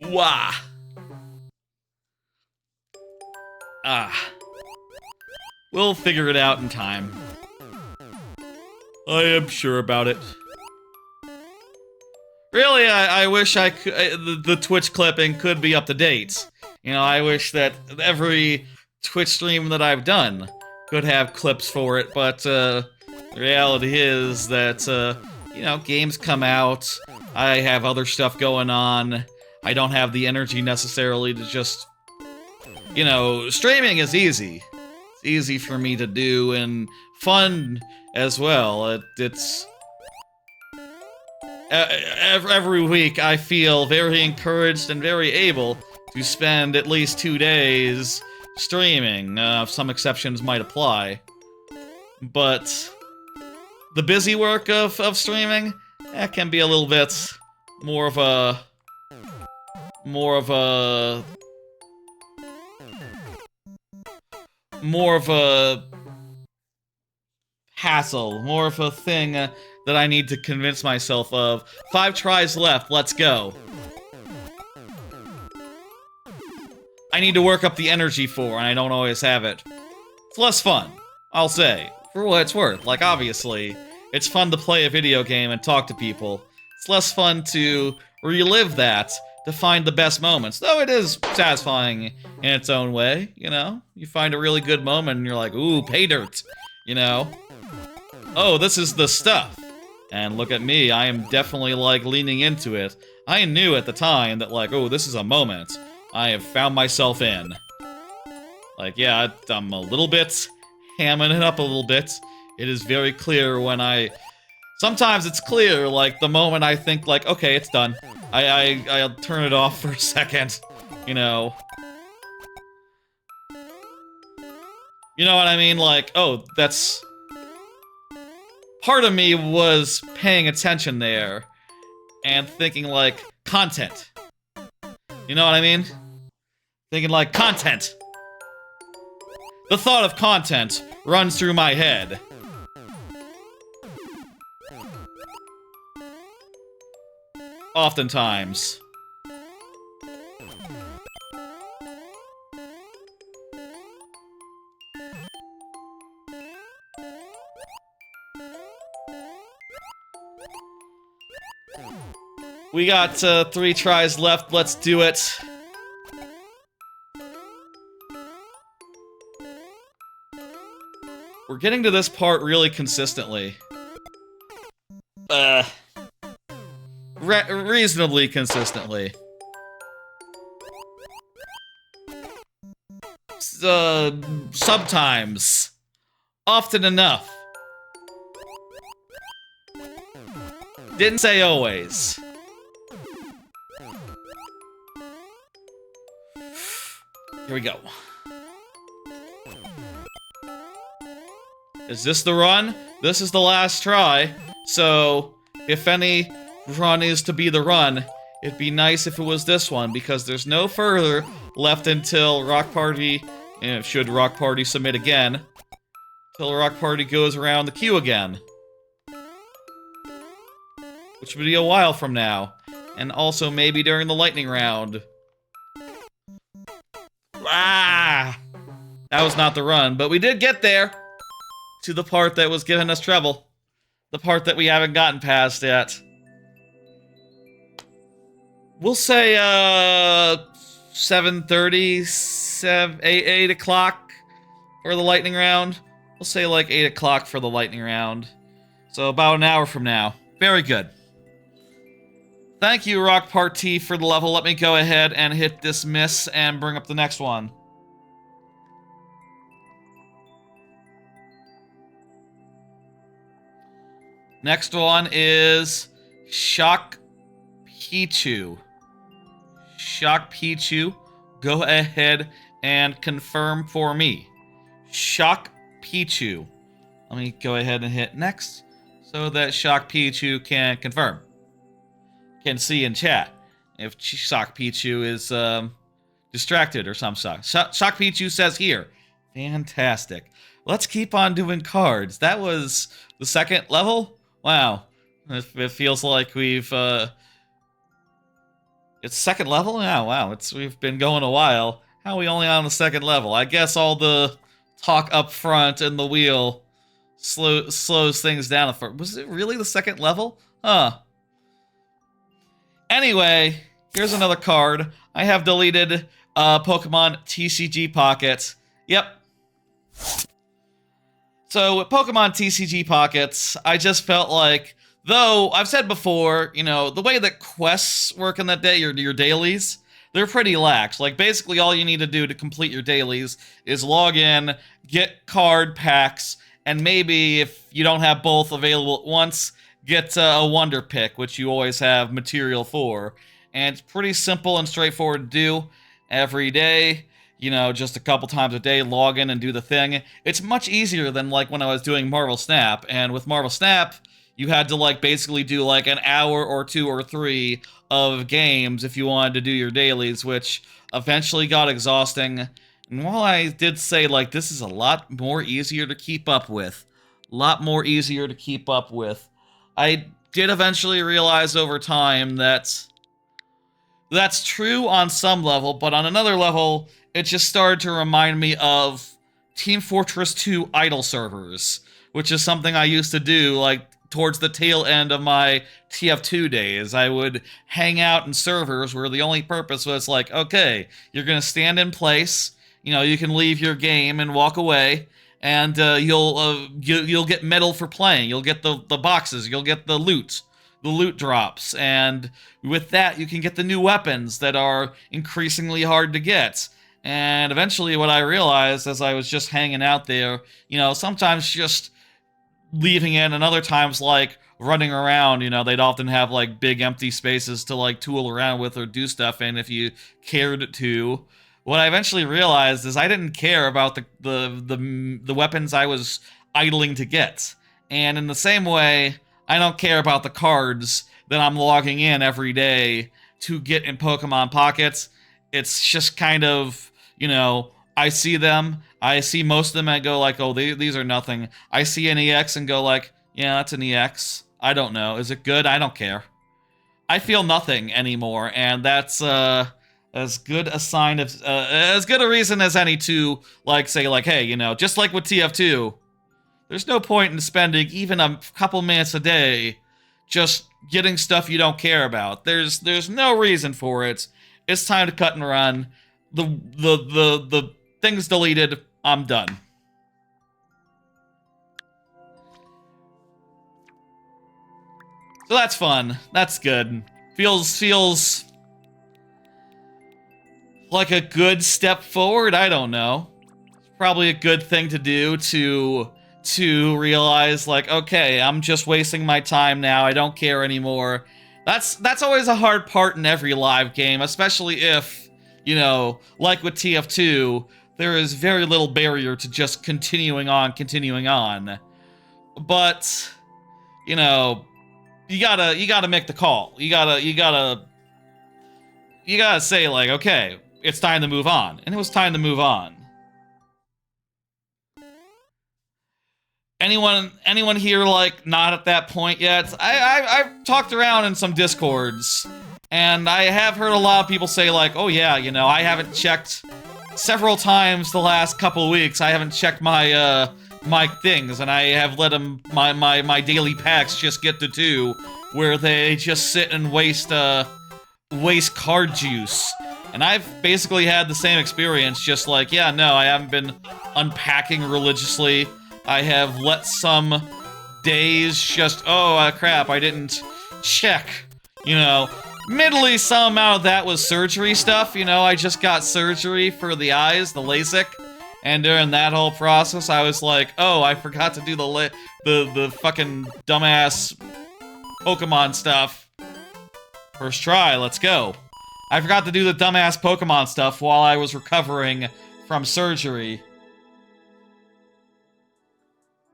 Wah! Ah. We'll figure it out in time. I am sure about it. Really, I wish I could, the Twitch clipping could be up to date. You know, I wish that every Twitch stream that I've done could have clips for it, but the reality is that, you know, games come out, I have other stuff going on, I don't have the energy necessarily to just, you know, streaming is easy. It's easy for me to do and fun as well. It's every week I feel very encouraged and very able to spend at least 2 days streaming. Some exceptions might apply. But the busy work of streaming, that can be a little bit more of a hassle, more of a thing that I need to convince myself of. 5 tries left, let's go. I need to work up the energy for, and I don't always have it. It's less fun, I'll say, for what it's worth. Like, obviously, it's fun to play a video game and talk to people. It's less fun to relive that, to find the best moments, though it is satisfying in its own way, you know? You find a really good moment and you're like, ooh, pay dirt, you know? Oh, this is the stuff. And look at me, I am definitely, like, leaning into it. I knew at the time that, like, oh, this is a moment I have found myself in. Like, yeah, I'm a little bit hamming it up a little bit. It is very clear when sometimes it's clear, like, the moment I think, like, okay, it's done. I'll turn it off for a second, you know. You know what I mean? Like, oh, that's... Part of me was paying attention there, and thinking, like, content. You know what I mean? Thinking, like, content. The thought of content runs through my head. Oftentimes. We got 3 tries left, let's do it. We're getting to this part really consistently. Reasonably consistently. Sometimes. Often enough. Didn't say always. Here we go. Is this the run? This is the last try. So, if any run is to be the run, it'd be nice if it was this one, because there's no further left until Rock Party, should Rock Party submit again, till Rock Party goes around the queue again. Which would be a while from now. And also maybe during the lightning round. Ah! That was not the run, but we did get there! To the part that was giving us trouble. The part that we haven't gotten past yet. We'll say, 7:30, 8 o'clock for the lightning round. We'll say, like, 8 o'clock for the lightning round. So about an hour from now. Very good. Thank you, Rock Party, for the level. Let me go ahead and hit dismiss and bring up the next one. Next one is Shock Pichu. Shock Pichu, go ahead and confirm for me. Shock Pichu. Let me go ahead and hit next so that Shock Pichu can confirm. Can see in chat if Shock Pichu is distracted or some such. Shock Pichu says here. Fantastic. Let's keep on doing cards. That was the second level? Wow. It feels like we've, it's second level? Yeah, wow. We've been going a while. How are we only on the second level? I guess all the talk up front and the wheel slows things down. Was it really the second level? Huh. Anyway, here's another card. I have deleted Pokemon TCG Pocket. Yep. So with Pokemon TCG Pockets, I just felt like, though I've said before, you know, the way that quests work in that day, your dailies, they're pretty lax. Like, basically all you need to do to complete your dailies is log in, get card packs, and maybe if you don't have both available at once, get a Wonder Pick, which you always have material for. And it's pretty simple and straightforward to do every day. You know, just a couple times a day, log in and do the thing. It's much easier than, like, when I was doing Marvel Snap, and with Marvel Snap, you had to, like, basically do, like, an hour or 2 or 3 of games if you wanted to do your dailies, which eventually got exhausting. And while I did say, like, this is a lot more easier to keep up with, I did eventually realize over time that that's true on some level, but on another level, it just started to remind me of Team Fortress 2 idle servers, which is something I used to do, like, towards the tail end of my TF2 days. I would hang out in servers where the only purpose was, like, okay, you're gonna stand in place, you know, you can leave your game and walk away, and you'll get medal for playing, you'll get the boxes, you'll get the loot drops, and with that you can get the new weapons that are increasingly hard to get. And eventually what I realized as I was just hanging out there, you know, sometimes just leaving it, and other times, like, running around, you know, they'd often have, like, big empty spaces to, like, tool around with or do stuff in if you cared to. What I eventually realized is I didn't care about the weapons I was idling to get. And in the same way, I don't care about the cards that I'm logging in every day to get in Pokemon Pockets. It's just kind of, you know, I see them, I see most of them, and I go like, oh, these are nothing. I see an EX and go like, yeah, that's an EX. I don't know. Is it good? I don't care. I feel nothing anymore, and that's as good a sign of as good a reason as any to, like, say, like, hey, you know, just like with TF2, there's no point in spending even a couple minutes a day just getting stuff you don't care about. There's no reason for it. It's time to cut and run. The thing's deleted. I'm done. So that's fun. That's good. Feels like a good step forward. I don't know. It's probably a good thing to do to realize, like, okay, I'm just wasting my time now. I don't care anymore. That's always a hard part in every live game, especially if, you know, like with TF2, there is very little barrier to just continuing on. But, you know, you gotta make the call. You gotta say, like, okay, it's time to move on. And it was time to move on. Anyone here, like, not at that point yet? I've talked around in some Discords, and I have heard a lot of people say, like, oh yeah, you know, I haven't checked several times the last couple of weeks. I haven't checked my my things, and I have let my daily packs just get to 2, where they just sit and waste card juice. And I've basically had the same experience, just like, yeah, no, I haven't been unpacking religiously. I have let some days just, oh, crap, I didn't check, you know. Admittedly, some amount of that was surgery stuff, you know. I just got surgery for the eyes, the LASIK, and during that whole process, I was like, oh, I forgot to do the fucking dumbass Pokemon stuff. First try, let's go. I forgot to do the dumbass Pokemon stuff while I was recovering from surgery.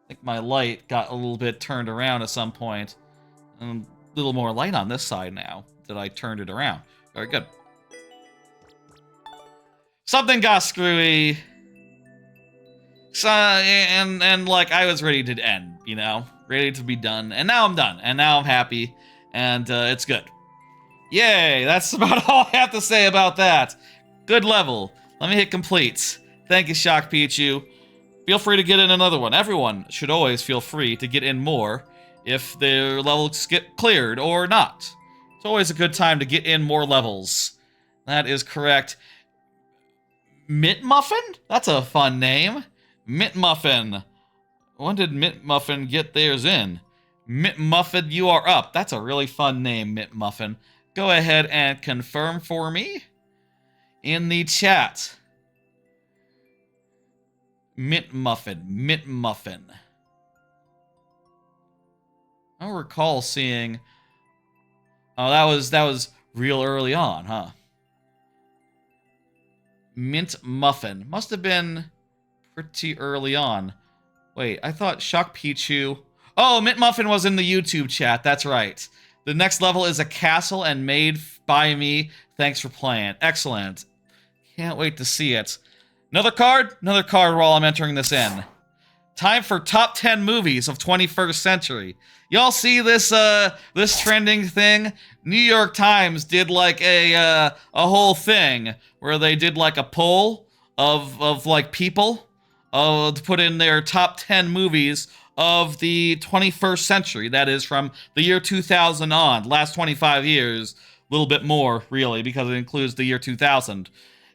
I think my light got a little bit turned around at some point. And a little more light on this side now that I turned it around. Very good. Something got screwy. So, and like, I was ready to end, you know? Ready to be done. And now I'm done. And now I'm happy. And it's good. Yay! That's about all I have to say about that. Good level. Let me hit complete. Thank you, Shock Pichu. Feel free to get in another one. Everyone should always feel free to get in more if their levels get cleared or not. It's always a good time to get in more levels. That is correct. Mint Muffin? That's a fun name. Mint Muffin. When did Mint Muffin get theirs in? Mint Muffin, you are up. That's a really fun name, Mint Muffin. Go ahead and confirm for me in the chat. Mint Muffin, Mint Muffin. I don't recall seeing... Oh, that was real early on, huh? Mint Muffin. Must have been pretty early on. Wait, I thought Shock Pichu... Oh, Mint Muffin was in the YouTube chat. That's right. The next level is a castle and made by me. Thanks for playing. Excellent. Can't wait to see it. Another card? Another card while I'm entering this in. Time for top 10 movies of 21st century. Y'all see this this trending thing? New York Times did like a whole thing where they did like a poll of like people to put in their top 10 movies of the 21st century. That is from the year 2000 on, last 25 years, a little bit more really because it includes the year 2000.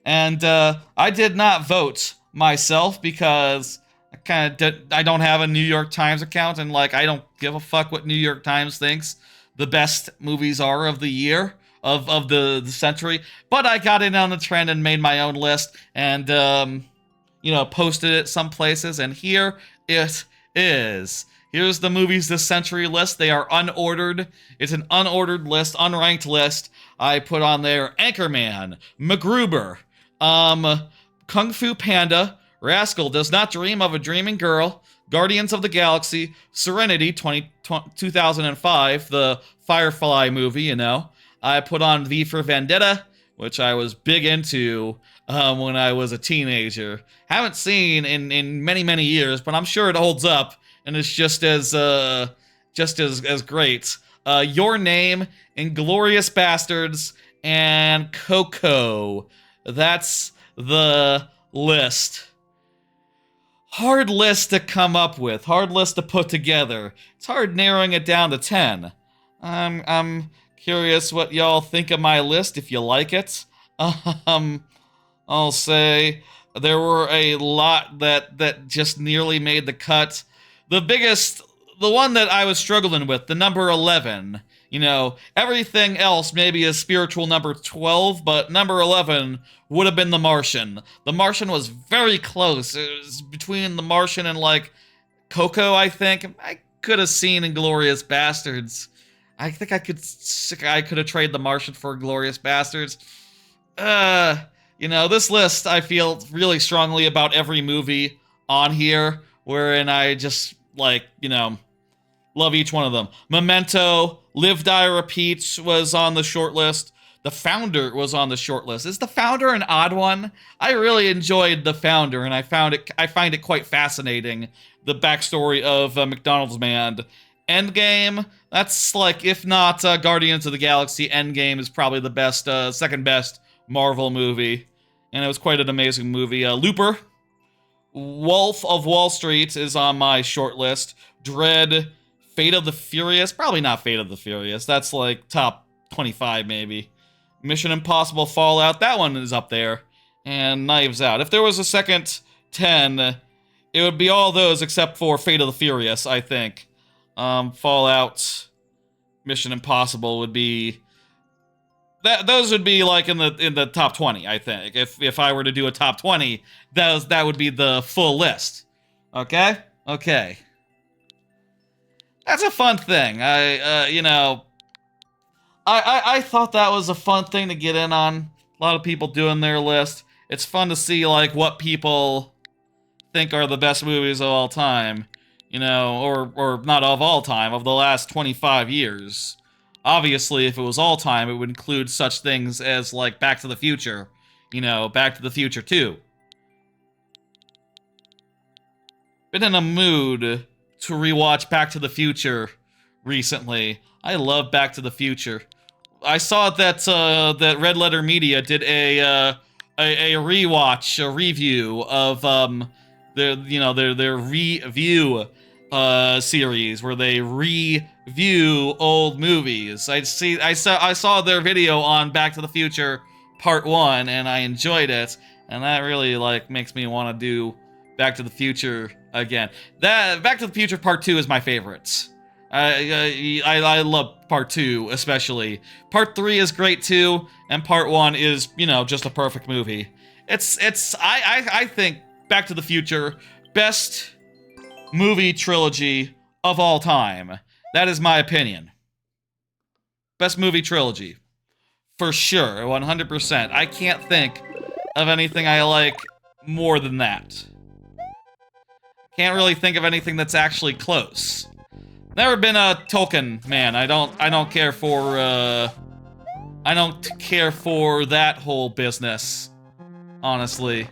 And I did not vote myself because I don't have a New York Times account, and like I don't give a fuck what New York Times thinks the best movies are of the year of the century. But I got in on the trend and made my own list, and you know, posted it some places, and here it is. Here's the movies this century list. They are unordered. It's an unordered list, unranked list. I put on there Anchorman, MacGruber, Kung Fu Panda, Rascal Does Not Dream of a Dreaming Girl, Guardians of the Galaxy, Serenity 2005, the Firefly movie, you know. I put on V for Vendetta, which I was big into when I was a teenager. Haven't seen in many, many years, but I'm sure it holds up and it's just as great. Your Name, Inglourious Bastards, and Coco. That's the list. Hard list to come up with, hard list to put together. It's hard narrowing it down to 10. I'm curious what y'all think of my list, if you like it. I'll say there were a lot that just nearly made the cut. The one that I was struggling with, the number 11. You know, everything else maybe is spiritual number 12, but number 11 would have been The Martian. The Martian was very close. It was between The Martian and, like, Coco, I think. I could have seen Inglourious Bastards. I think I could have traded The Martian for Inglourious Bastards. You know, this list, I feel really strongly about every movie on here, wherein I just, like, you know, love each one of them. Memento, Live, Die, Repeat was on the short list. The Founder was on the short list. Is The Founder an odd one? I really enjoyed The Founder, and I find it quite fascinating, the backstory of McDonald's Man. Endgame, that's like, if not Guardians of the Galaxy, Endgame is probably the best, second best Marvel movie. And it was quite an amazing movie. Looper, Wolf of Wall Street is on my short list. Dread, Fate of the Furious, probably not Fate of the Furious. That's like top 25 maybe. Mission Impossible Fallout, that one is up there. And Knives Out. If there was a second 10, it would be all those except for Fate of the Furious, I think. Fallout, Mission Impossible would be... Those would be like in the top 20, I think. If I were to do a top 20, that would be the full list. Okay? Okay. That's a fun thing. You know, I thought that was a fun thing to get in on. A lot of people doing their list. It's fun to see, like, what people think are the best movies of all time. You know, or not of all time, of the last 25 years. Obviously, if it was all time, it would include such things as, like, Back to the Future. You know, Back to the Future 2. Been in a mood to rewatch Back to the Future recently. I love Back to the Future. I saw that that Red Letter Media did a rewatch, a review of their review series where they review old movies. I saw their video on Back to the Future Part 1 and I enjoyed it, and that really, like, makes me want to do Back to the Future again. That Back to the Future Part 2 is my favorite. I love Part 2 especially. Part 3 is great too, and Part 1 is, you know, just a perfect movie. I think Back to the Future, best movie trilogy of all time. That is my opinion. Best movie trilogy. For sure, 100%. I can't think of anything I like more than that. Can't really think of anything that's actually close. Never been a Tolkien man. I don't care for I don't care for that whole business. Honestly.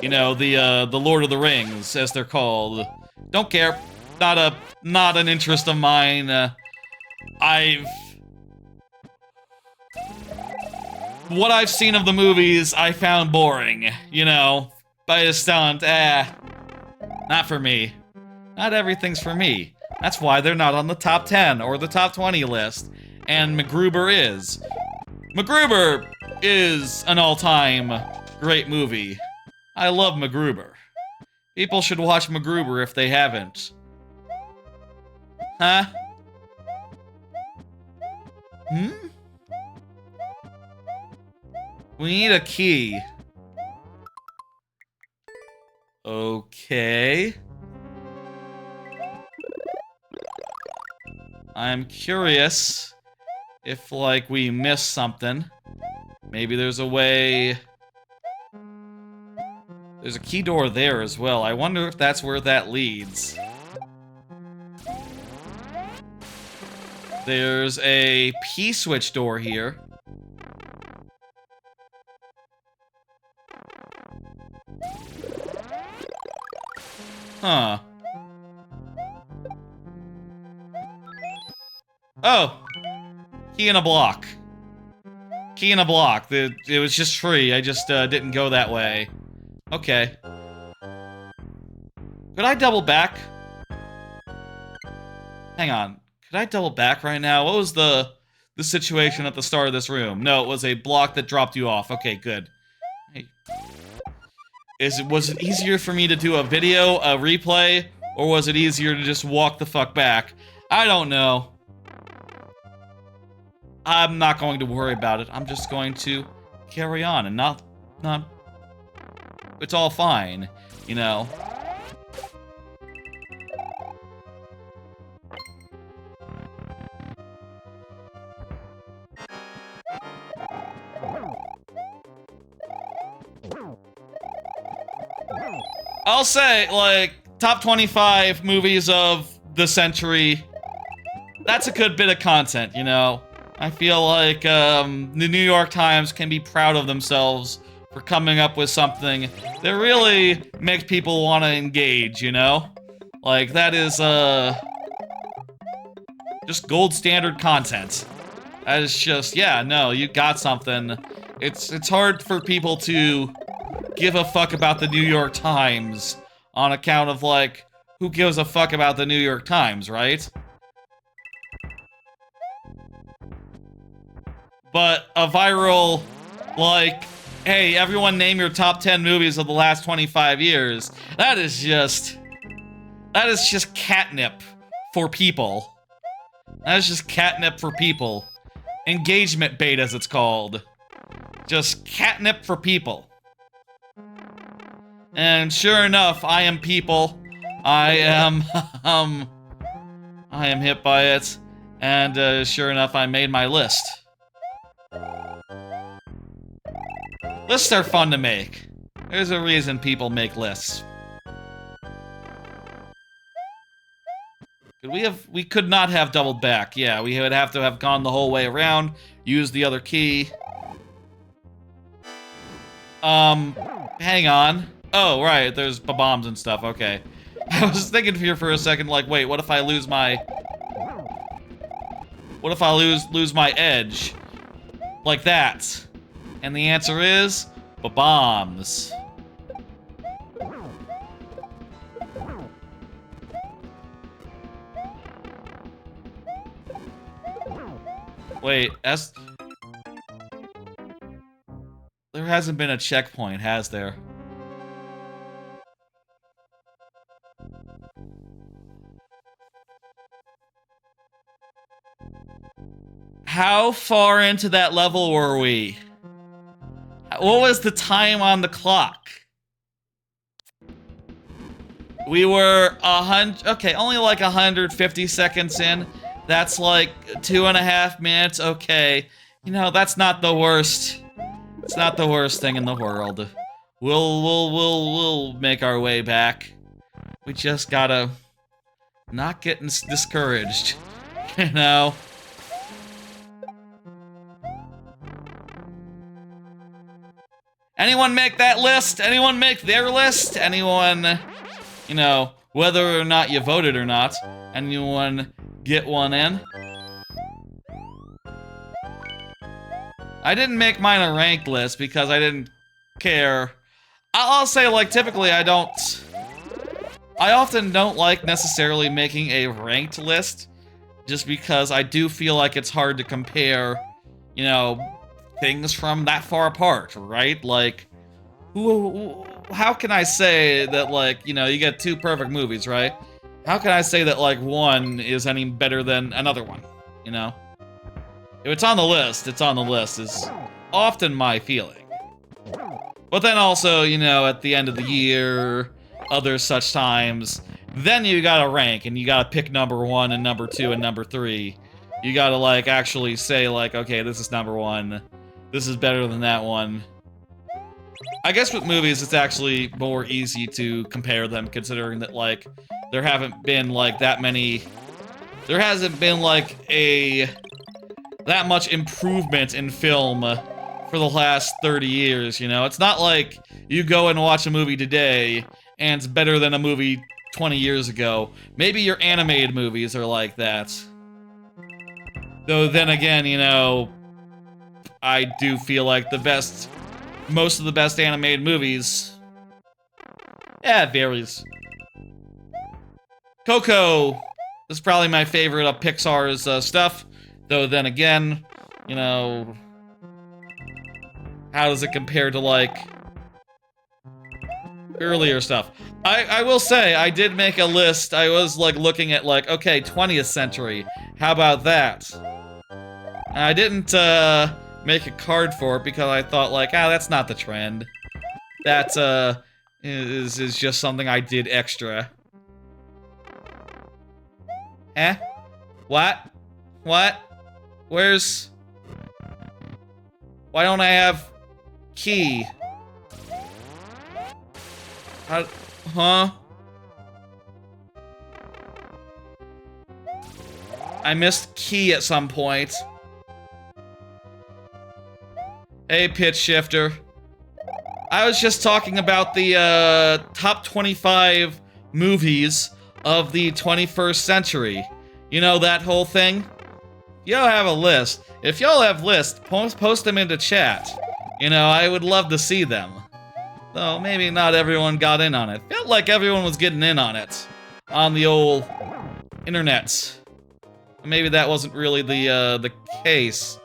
You know, the Lord of the Rings, as they're called. Don't care. Not an interest of mine. What I've seen of the movies, I found boring. You know, by a stunt, not for me. Not everything's for me. That's why they're not on the top 10 or the top 20 list. And MacGruber is. MacGruber is an all-time great movie. I love MacGruber. People should watch MacGruber if they haven't. Huh? Hmm? We need a key. Okay. I'm curious if, like, we missed something. Maybe there's a way... There's a key door there as well. I wonder if that's where that leads. There's a P-switch door here. Huh. Oh! Key in a block. Key in a block. It was just free. I just didn't go that way. Okay. Could I double back? Hang on. Could I double back right now? What was the situation at the start of this room? No, it was a block that dropped you off. Okay, good. Hey. Was it easier for me to do a video, a replay, or was it easier to just walk the fuck back? I don't know. I'm not going to worry about it. I'm just going to carry on and not... It's all fine, you know. I'll say, like, top 25 movies of the century. That's a good bit of content, you know. I feel like the New York Times can be proud of themselves for coming up with something that really makes people want to engage, you know? Like, that is, just gold standard content. That is just, yeah, no, you got something. It's hard for people to give a fuck about the New York Times on account of, like, who gives a fuck about the New York Times, right? But a viral, like, hey, everyone name your top 10 movies of the last 25 years. That is just catnip for people. That is just catnip for people. Engagement bait, as it's called. Just catnip for people. And sure enough, I am people. I am, I am hit by it. And sure enough, I made my list. Lists are fun to make. There's a reason people make lists. We could not have doubled back. Yeah, we would have to have gone the whole way around, used the other key. Hang on. Oh, right, there's bombs and stuff, okay. I was thinking here for a second, like, wait, what if I lose my... What if I lose my edge? Like that. And the answer is... bombs. Wait, there hasn't been a checkpoint, has there? How far into that level were we? What was the time on the clock? We were 100, okay, only like 150 seconds in. That's like 2.5 minutes, okay. You know, that's not the worst. It's not the worst thing in the world. We'll make our way back. We just gotta not get discouraged, you know? Anyone make that list? Anyone make their list? Anyone, you know, whether or not you voted or not, anyone get one in? I didn't make mine a ranked list because I didn't care. I'll say, like, typically I often don't like necessarily making a ranked list just because I do feel like it's hard to compare, you know, things from that far apart, right? Like, how can I say that, like, you know, you get two perfect movies, right? How can I say that, like, one is any better than another one, you know? If it's on the list, it's on the list, is often my feeling. But then also, you know, at the end of the year, other such times, then you gotta rank, and you gotta pick number 1 and number 2 and number 3. You gotta, like, actually say, like, okay, this is number 1, this is better than that one. I guess with movies, it's actually more easy to compare them, considering that, like, there haven't been, like, that many... There hasn't been, like, that much improvement in film for the last 30 years, you know? It's not like you go and watch a movie today, and it's better than a movie 20 years ago. Maybe your animated movies are like that. Though then again, you know, I do feel like most of the best animated movies, yeah, it varies. Coco is probably my favorite of Pixar's stuff. Though then again, you know, how does it compare to, like, earlier stuff? I will say, I did make a list. I was, like, looking at, like, okay, 20th century. How about that? And I didn't, make a card for it because I thought, like, that's not the trend. That, is just something I did extra. Eh? What? What? Where's... Why don't I have... key? Huh? I missed key at some point. Hey, pitch shifter. I was just talking about the, top 25 movies of the 21st century. You know, that whole thing? Y'all have a list. If y'all have lists, post them into chat. You know, I would love to see them. Though, maybe not everyone got in on it. Felt like everyone was getting in on it. On the old... internet. Maybe that wasn't really the case.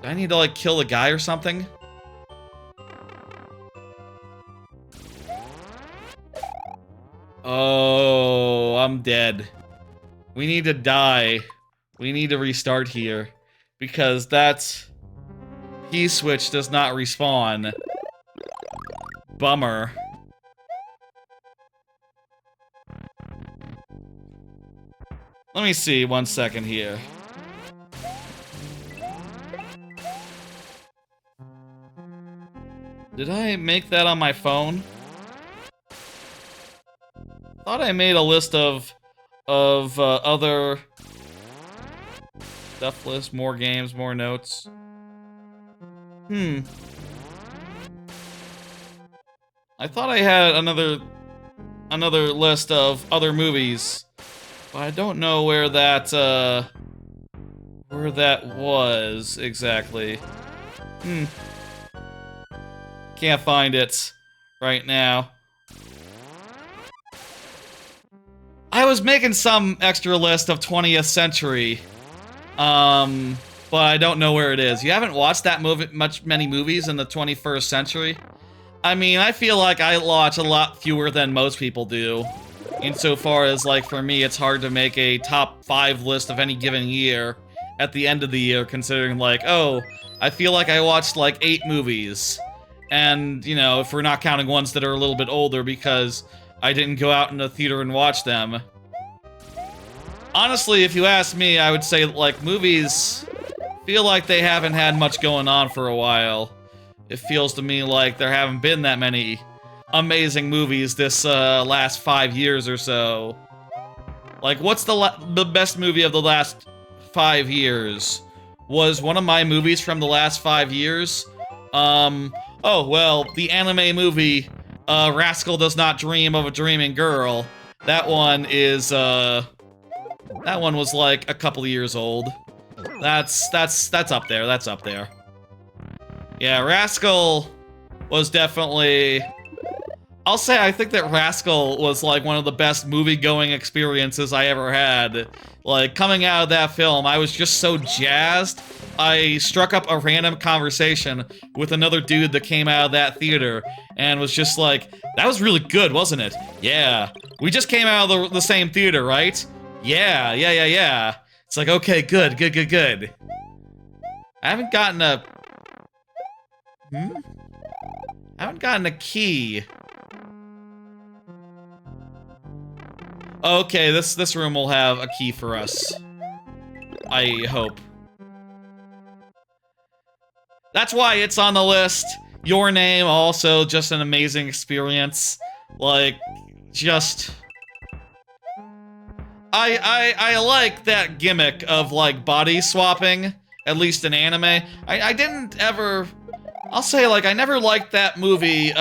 Do I need to, like, kill a guy or something? Oh, I'm dead. We need to die. We need to restart here. Because that P-switch does not respawn. Bummer. Let me see, 1 second here. Did I make that on my phone? Thought I made a list of other stuff list, more games, more notes. I thought I had another list of other movies, but I don't know where that was exactly. Can't find it right now. I was making some extra list of 20th century, but I don't know where it is. You haven't watched that many movies in the 21st century? I mean, I feel like I watch a lot fewer than most people do. Insofar as, like, for me, it's hard to make a top 5 list of any given year at the end of the year, considering, like, oh, I feel like I watched, like, 8 movies. And, you know, if we're not counting ones that are a little bit older because I didn't go out in the theater and watch them. Honestly, if you ask me, I would say, like, movies feel like they haven't had much going on for a while. It feels to me like there haven't been that many amazing movies this last 5 years or so. Like, what's the best movie of the last 5 years? Was one of my movies from the last 5 years? Oh, well, the anime movie, Rascal Does Not Dream of a Dreaming Girl. That one is, that one was like a couple of years old. That's up there, that's up there. Yeah, Rascal was definitely... I'll say I think that Rascal was like one of the best movie-going experiences I ever had. Like, coming out of that film, I was just so jazzed. I struck up a random conversation with another dude that came out of that theater and was just like, that was really good, wasn't it? Yeah. We just came out of the same theater, right? Yeah. It's like, okay, good. I haven't gotten a... I haven't gotten a key. Okay, this room will have a key for us. I hope. That's why it's on the list. Your Name, also just an amazing experience. Like, just... I like that gimmick of, like, body swapping, at least in anime. I didn't ever... I'll say, like, I never liked that movie,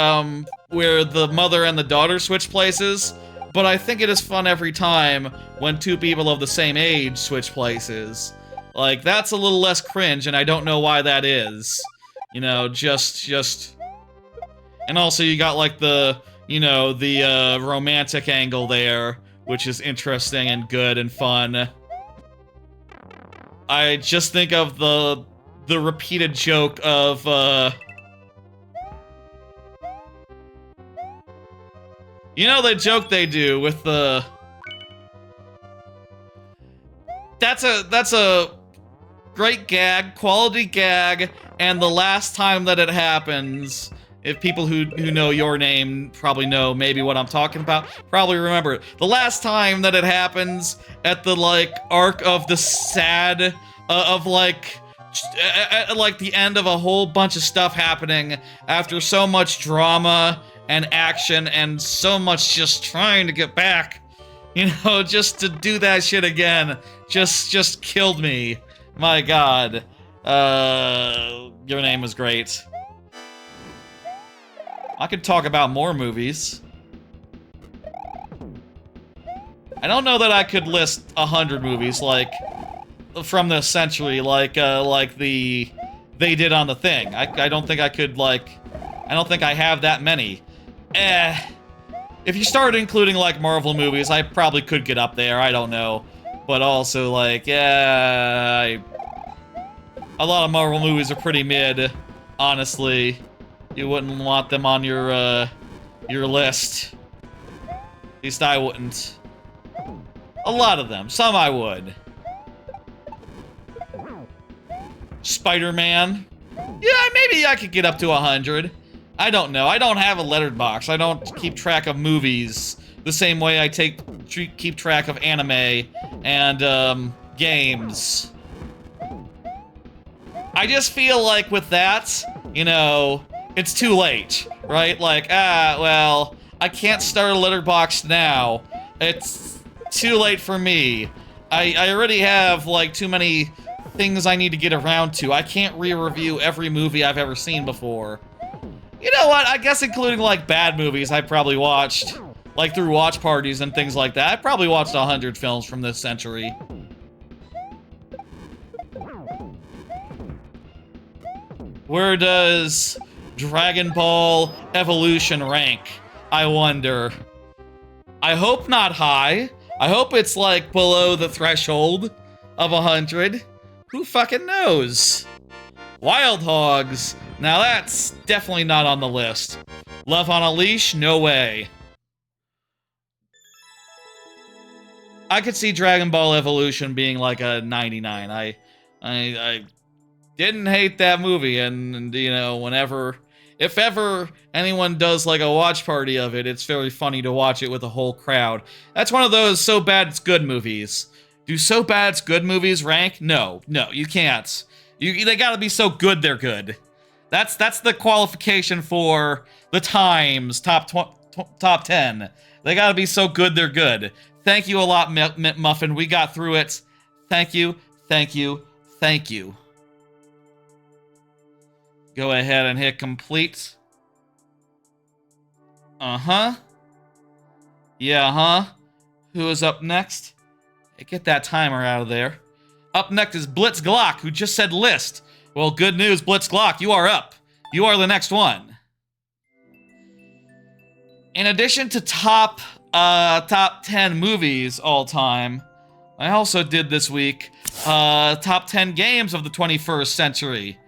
where the mother and the daughter switch places, but I think it is fun every time when two people of the same age switch places. Like, that's a little less cringe, and I don't know why that is. You know, just... And also you got, like, the, you know, the, romantic angle there, which is interesting and good and fun. I just think of the repeated joke of, you know the joke they do with the... That's a great gag, quality gag, and the last time that it happens, if people who know Your Name probably know maybe what I'm talking about, probably remember it. The last time that it happens at the, like, arc of the sad, of, like, at, like, the end of a whole bunch of stuff happening after so much drama and action and so much just trying to get back, you know, just to do that shit again, just killed me. My God. Your Name was great. I could talk about more movies. I don't know that I could list 100 movies, like, from this century, like they did on The Thing. I don't think I could, like, I don't think I have that many. If you started including, like, Marvel movies, I probably could get up there, I don't know. But also, like, yeah, a lot of Marvel movies are pretty mid, honestly. You wouldn't want them on your list. At least I wouldn't. A lot of them. Some I would. Spider-Man. Yeah, maybe I could get up to 100. I don't know. I don't have a letterbox. I don't keep track of movies the same way I keep track of anime and games. I just feel like with that, you know, it's too late, right? Like, well, I can't start a letterbox now. It's too late for me. I already have, like, too many things I need to get around to. I can't re-review every movie I've ever seen before. You know what? I guess including, like, bad movies I probably watched, like, through watch parties and things like that. I probably watched 100 films from this century. Where does Dragon Ball Evolution rank? I wonder. I hope not high. I hope it's, like, below the threshold of 100. Who fucking knows? Wild Hogs. Now that's definitely not on the list. Love on a Leash? No way. I could see Dragon Ball Evolution being like a 99. I didn't hate that movie, and you know, if ever anyone does like a watch party of it, it's very funny to watch it with a whole crowd. That's one of those so bad it's good movies. Do so bad it's good movies rank? No, you can't. They gotta be so good they're good. That's the qualification for the Times top 10. They gotta be so good they're good. Thank you a lot, Muffin. We got through it. Thank you, thank you, thank you. Go ahead and hit complete. Uh-huh. Yeah, huh? Who is up next? Hey, get that timer out of there. Up next is Blitz Glock, who just said list. Well, good news, Blitz Glock, you are up. You are the next one. In addition to top 10 movies all time, I also did this week top 10 games of the 21st century.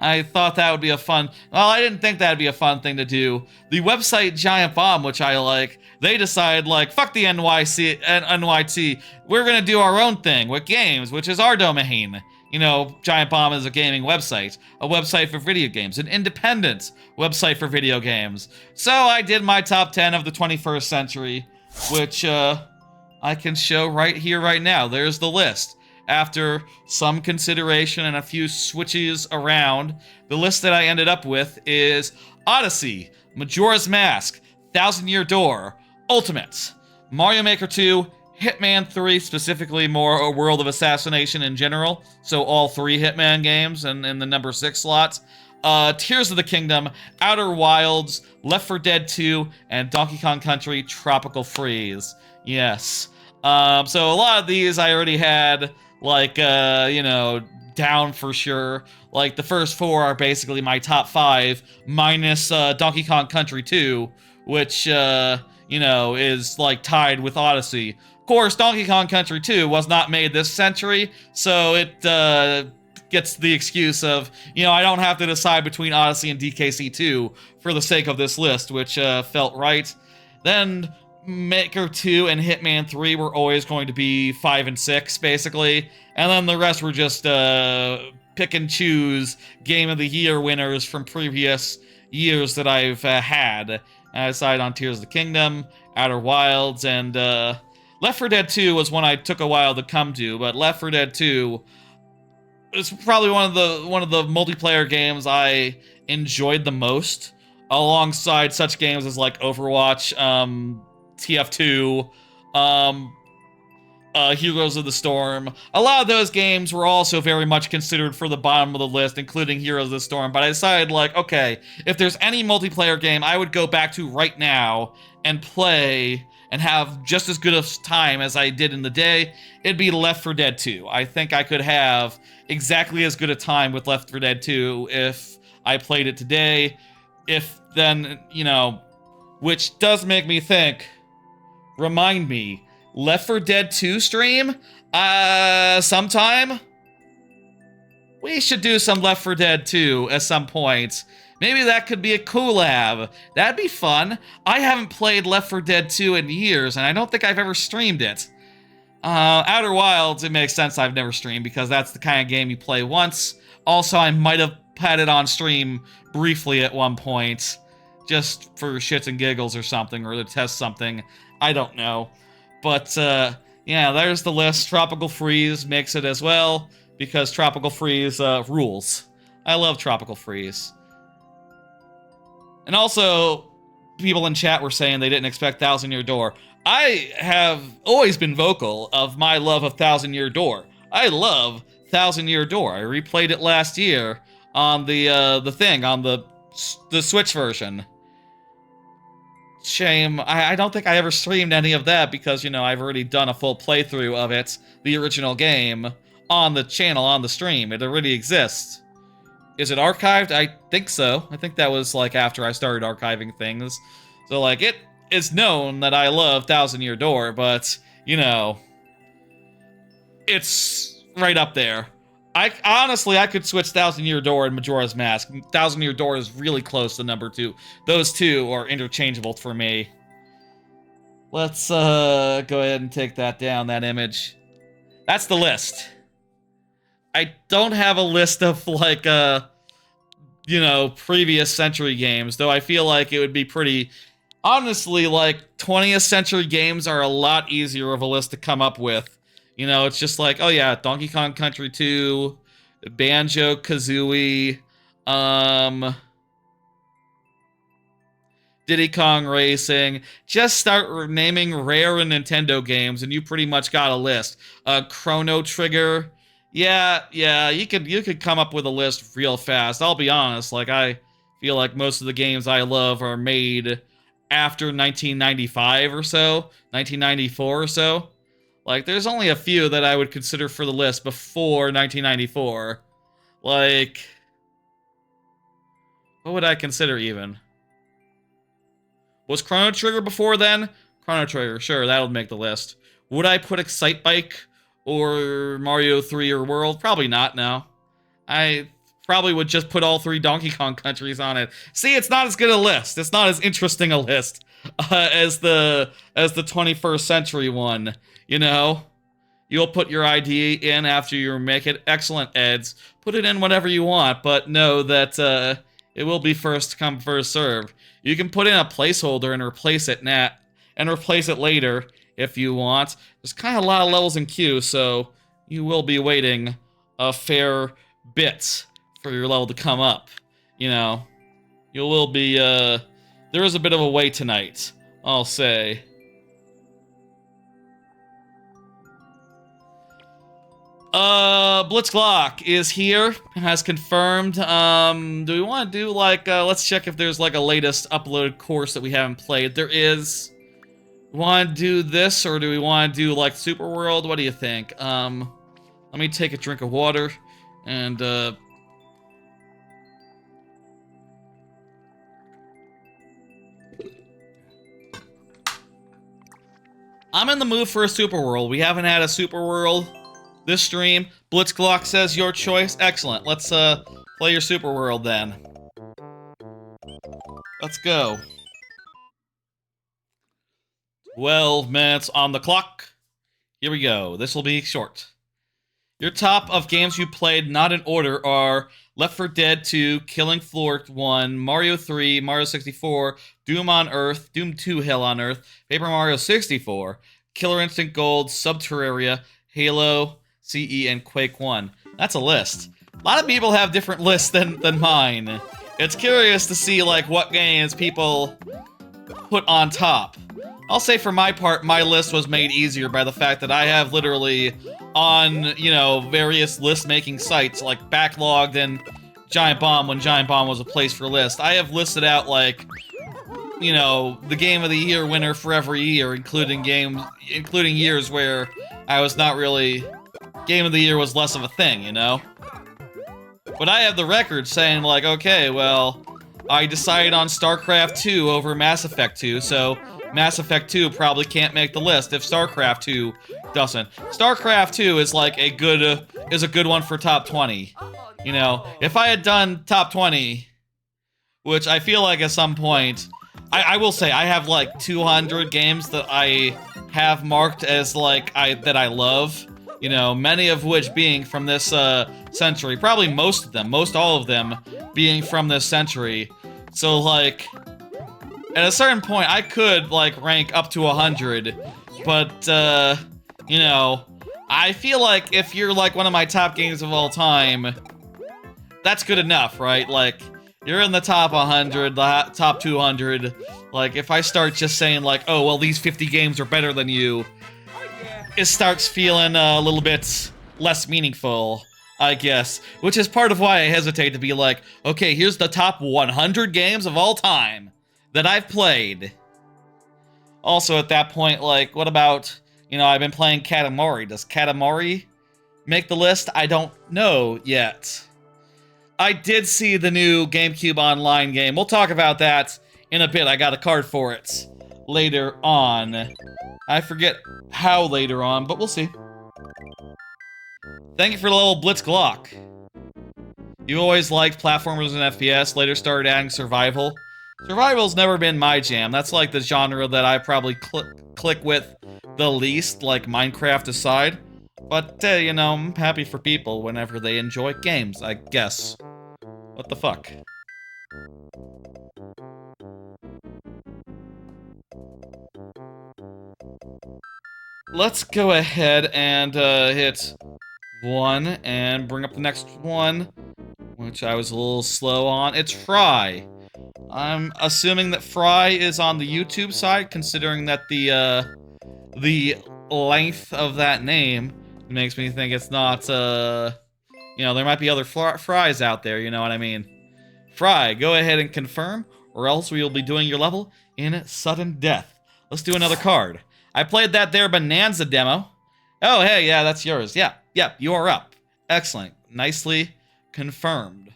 I thought that would be a fun... Well, I didn't think that would be a fun thing to do. The website Giant Bomb, which I like, they decided, like, fuck the NYT, we're gonna do our own thing with games, which is our domain. You know, Giant Bomb is a gaming website, a website for video games, an independent website for video games. So I did my top 10 of the 21st century, which I can show right here, right now. There's the list. After some consideration and a few switches around, the list that I ended up with is Odyssey, Majora's Mask, Thousand Year Door, Ultimate, Mario Maker 2, Hitman 3, specifically more a World of Assassination in general, so all 3 Hitman games and in the number 6 slot, Tears of the Kingdom, Outer Wilds, Left 4 Dead 2, and Donkey Kong Country Tropical Freeze. Yes. So a lot of these I already had, like, you know, down for sure. Like, the first 4 are basically my top 5, minus Donkey Kong Country 2, which, you know, is, like, tied with Odyssey. Of course, Donkey Kong Country 2 was not made this century, so it gets the excuse of, you know, I don't have to decide between Odyssey and DKC 2 for the sake of this list, which felt right. Then Maker 2 and Hitman 3 were always going to be 5 and 6, basically. And then the rest were just pick and choose Game of the Year winners from previous years that I've had. And I decided on Tears of the Kingdom, Outer Wilds, and Left 4 Dead 2 was one I took a while to come to, but Left 4 Dead 2 is probably one of the multiplayer games I enjoyed the most, alongside such games as like Overwatch, TF2, Heroes of the Storm. A lot of those games were also very much considered for the bottom of the list, including Heroes of the Storm, but I decided, like, okay, if there's any multiplayer game I would go back to right now and play and have just as good of time as I did in the day, it'd be Left 4 Dead 2. I think I could have exactly as good a time with Left 4 Dead 2 if I played it today. If then, you know, which does make me think, remind me, Left 4 Dead 2 stream? Sometime? We should do some Left 4 Dead 2 at some point. Maybe that could be a collab. That'd be fun. I haven't played Left 4 Dead 2 in years, and I don't think I've ever streamed it. Outer Wilds, it makes sense I've never streamed, because that's the kind of game you play once. Also, I might have had it on stream briefly at one point, just for shits and giggles or something, or to test something. I don't know. But, yeah, there's the list. Tropical Freeze makes it as well, because Tropical Freeze rules. I love Tropical Freeze. And also, people in chat were saying they didn't expect Thousand Year Door. I have always been vocal of my love of Thousand Year Door. I love Thousand Year Door. I replayed it last year on the thing, on the Switch version. Shame. I don't think I ever streamed any of that because, you know, I've already done a full playthrough of it, the original game, on the channel, on the stream. It already exists. Is it archived? I think so. I think that was, like, after I started archiving things. So, like, it is known that I love Thousand Year Door, but, you know, it's right up there. Honestly, I could switch Thousand Year Door and Majora's Mask. Thousand Year Door is really close to number 2. Those two are interchangeable for me. Let's, go ahead and take that down, that image. That's the list. I don't have a list of, like, previous century games, though I feel like it would be pretty... Honestly, like, 20th century games are a lot easier of a list to come up with. It's just like, oh yeah, Donkey Kong Country 2, Banjo-Kazooie, Diddy Kong Racing. Just start naming rare Nintendo games, and you pretty much got a list. Chrono Trigger. Yeah, you could come up with a list real fast. I'll be honest, like, I feel like most of the games I love are made after 1995 or so, 1994 or so. Like, there's only a few that I would consider for the list before 1994. Like, what would I consider even? Was Chrono Trigger before then? Chrono Trigger, sure, that'll make the list. Would I put Excite Bike or Mario 3 or World? Probably not, no. I probably would just put all 3 Donkey Kong countries on it. See, it's not as good a list. It's not as interesting a list as the 21st century one, You'll put your ID in after you make it. Excellent, Eds. Put it in whatever you want, but know that it will be first come, first served. You can put in a placeholder and replace it later if you want. There's kind of a lot of levels in queue, so you will be waiting a fair bit for your level to come up. You will be, there is a bit of a wait tonight, I'll say. Blitzglock is here, has confirmed. Do we want to do, like, let's check if there's, like, a latest uploaded course that we haven't played. There is. Want to do this, or do we want to do, like, Super World? What do you think? Let me take a drink of water, and, I'm in the mood for a Super World. We haven't had a Super World this stream. Blitzglock says your choice. Excellent. Let's play your Super World then. Let's go. 12 minutes on the clock. Here we go. This will be short. Your top of games you played, not in order, are Left 4 Dead 2, Killing Floor 1, Mario 3, Mario 64, Doom on Earth, Doom 2 Hell on Earth, Paper Mario 64, Killer Instinct Gold, Subterraria, Halo, CE, and Quake 1. That's a list. A lot of people have different lists than mine. It's curious to see, like, what games people put on top. I'll say for my part, my list was made easier by the fact that I have literally on, various list-making sites, like Backlogged and Giant Bomb, when Giant Bomb was a place for list. I have listed out, like, the Game of the Year winner for every year, including years where I was not really... Game of the Year was less of a thing, But I have the record saying, like, okay, well, I decided on StarCraft 2 over Mass Effect 2, so Mass Effect 2 probably can't make the list if StarCraft 2 doesn't. StarCraft 2 is, like, a good one for top 20. If I had done top 20, which I feel like at some point... I will say, I have, like, 200 games that I have marked as, like, that I love. Many of which being from this century. Probably most all of them being from this century. So, like, at a certain point, I could, like, rank up to 100. But, I feel like if you're, like, one of my top games of all time, that's good enough, right? Like, you're in the top 100, the top 200. Like, if I start just saying, like, oh, well, these 50 games are better than you, it starts feeling a little bit less meaningful, I guess. Which is part of why I hesitate to be like, okay, here's the top 100 games of all time that I've played. Also, at that point, like, what about, I've been playing Katamari. Does Katamari make the list? I don't know yet. I did see the new GameCube Online game. We'll talk about that in a bit. I got a card for it later on. I forget how later on, but we'll see. Thank you for the little Blitzglock. You always liked platformers and FPS, later started adding survival. Survival's never been my jam. That's like the genre that I probably click with the least, like Minecraft aside. But, you know, I'm happy for people whenever they enjoy games, I guess. What the fuck? Let's go ahead and hit 1 and bring up the next one, which I was a little slow on. It's Fry. I'm assuming that Fry is on the YouTube side, considering that the length of that name makes me think it's not, you know, there might be other Fries out there, you know what I mean? Fry, go ahead and confirm, or else we will be doing your level in sudden death. Let's do another card. I played that there Bonanza demo. Oh, hey, yeah, that's yours. Yeah, you are up. Excellent. Nicely confirmed.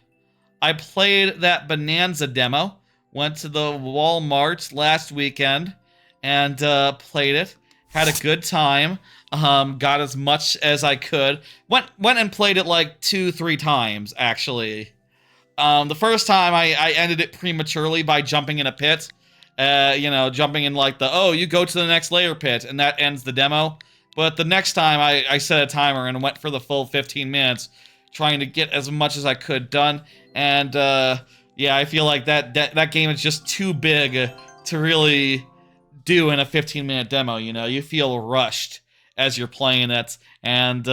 I played that Bonanza demo. Went to the Walmart last weekend and played it. Had a good time. Got as much as I could. Went and played it like 2-3 times, actually. The first time I ended it prematurely by jumping in a pit. You know, jumping in like oh, you go to the next layer pit, and that ends the demo. But the next time I set a timer and went for the full 15 minutes, trying to get as much as I could done. And, yeah, I feel like that game is just too big to really do in a 15-minute demo, you know? You feel rushed as you're playing it, and,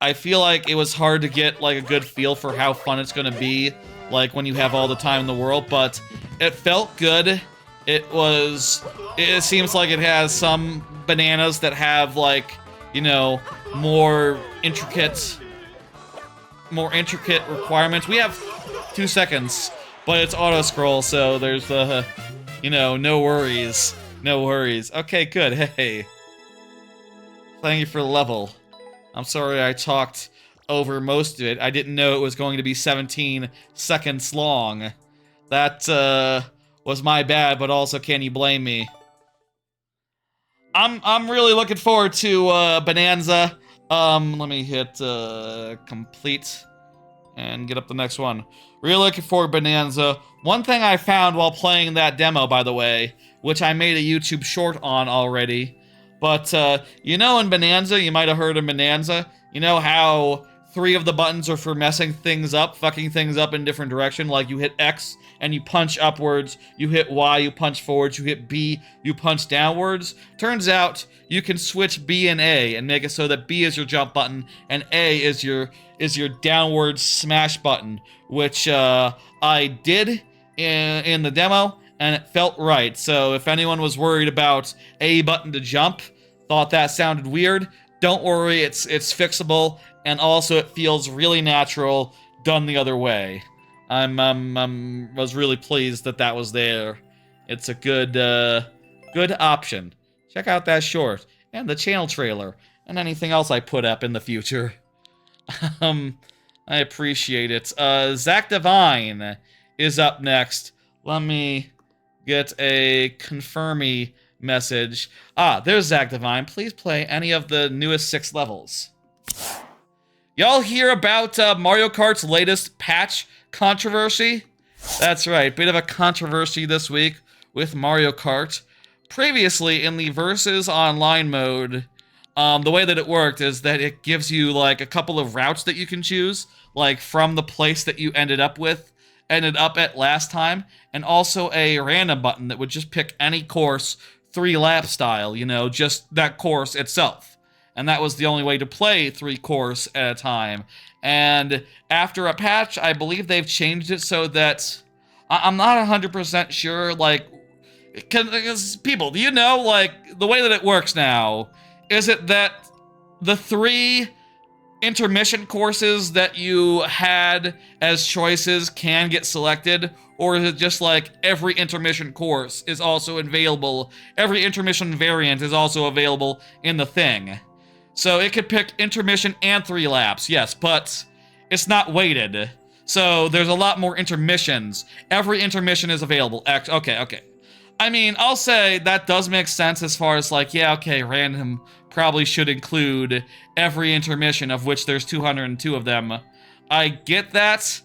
I feel like it was hard to get, like, a good feel for how fun it's gonna be, like, when you have all the time in the world, but it felt good. It seems like it has some bananas that have, like, you know, more intricate requirements. We have 2 seconds, but it's auto-scroll, so there's, you know, no worries. No worries. Okay, good. Hey. Thank you for the level. I'm sorry I talked over most of it. I didn't know it was going to be 17 seconds long. That, was my bad, but also can you blame me? I'm really looking forward to, Bonanza. Let me hit, complete and get up the next one. Really looking forward to Bonanza. One thing I found while playing that demo, by the way, which I made a YouTube short on already, but, you know in Bonanza, you might have heard of Bonanza, you know how 3 of the buttons are for messing things up, fucking things up in different direction, like you hit X and you punch upwards, you hit Y, you punch forwards, you hit B, you punch downwards. Turns out you can switch B and A and make it so that B is your jump button and A is your downward smash button, which I did in the demo, and it felt right. So if anyone was worried about A button to jump, thought that sounded weird, don't worry, it's fixable, and also it feels really natural done the other way. Was really pleased that that was there. It's a good option. Check out that short and the channel trailer and anything else I put up in the future. I appreciate it. Zach Devine is up next. Let me get a confirmy message. Ah, there's Zach Devine. Please play any of the newest 6 levels. Y'all hear about Mario Kart's latest patch controversy? That's right, bit of a controversy this week with Mario Kart. Previously, in the Versus Online mode, the way that it worked is that it gives you, like, a couple of routes that you can choose, like, from the place that you ended up at last time, and also a random button that would just pick any course 3-lap style, you know, just that course itself. And that was the only way to play 3 course at a time. And after a patch, I believe they've changed it so that I'm not 100% sure, like, people, do you know, like, the way that it works now, is it that the 3 intermission courses that you had as choices can get selected, or is it just like every intermission course is also available, every intermission variant is also available in the thing? So it could pick intermission and 3 laps, yes, but it's not weighted. So there's a lot more intermissions. Every intermission is available. Okay. I mean, I'll say that does make sense as far as like, yeah, okay, random probably should include every intermission, of which there's 202 of them. I get that.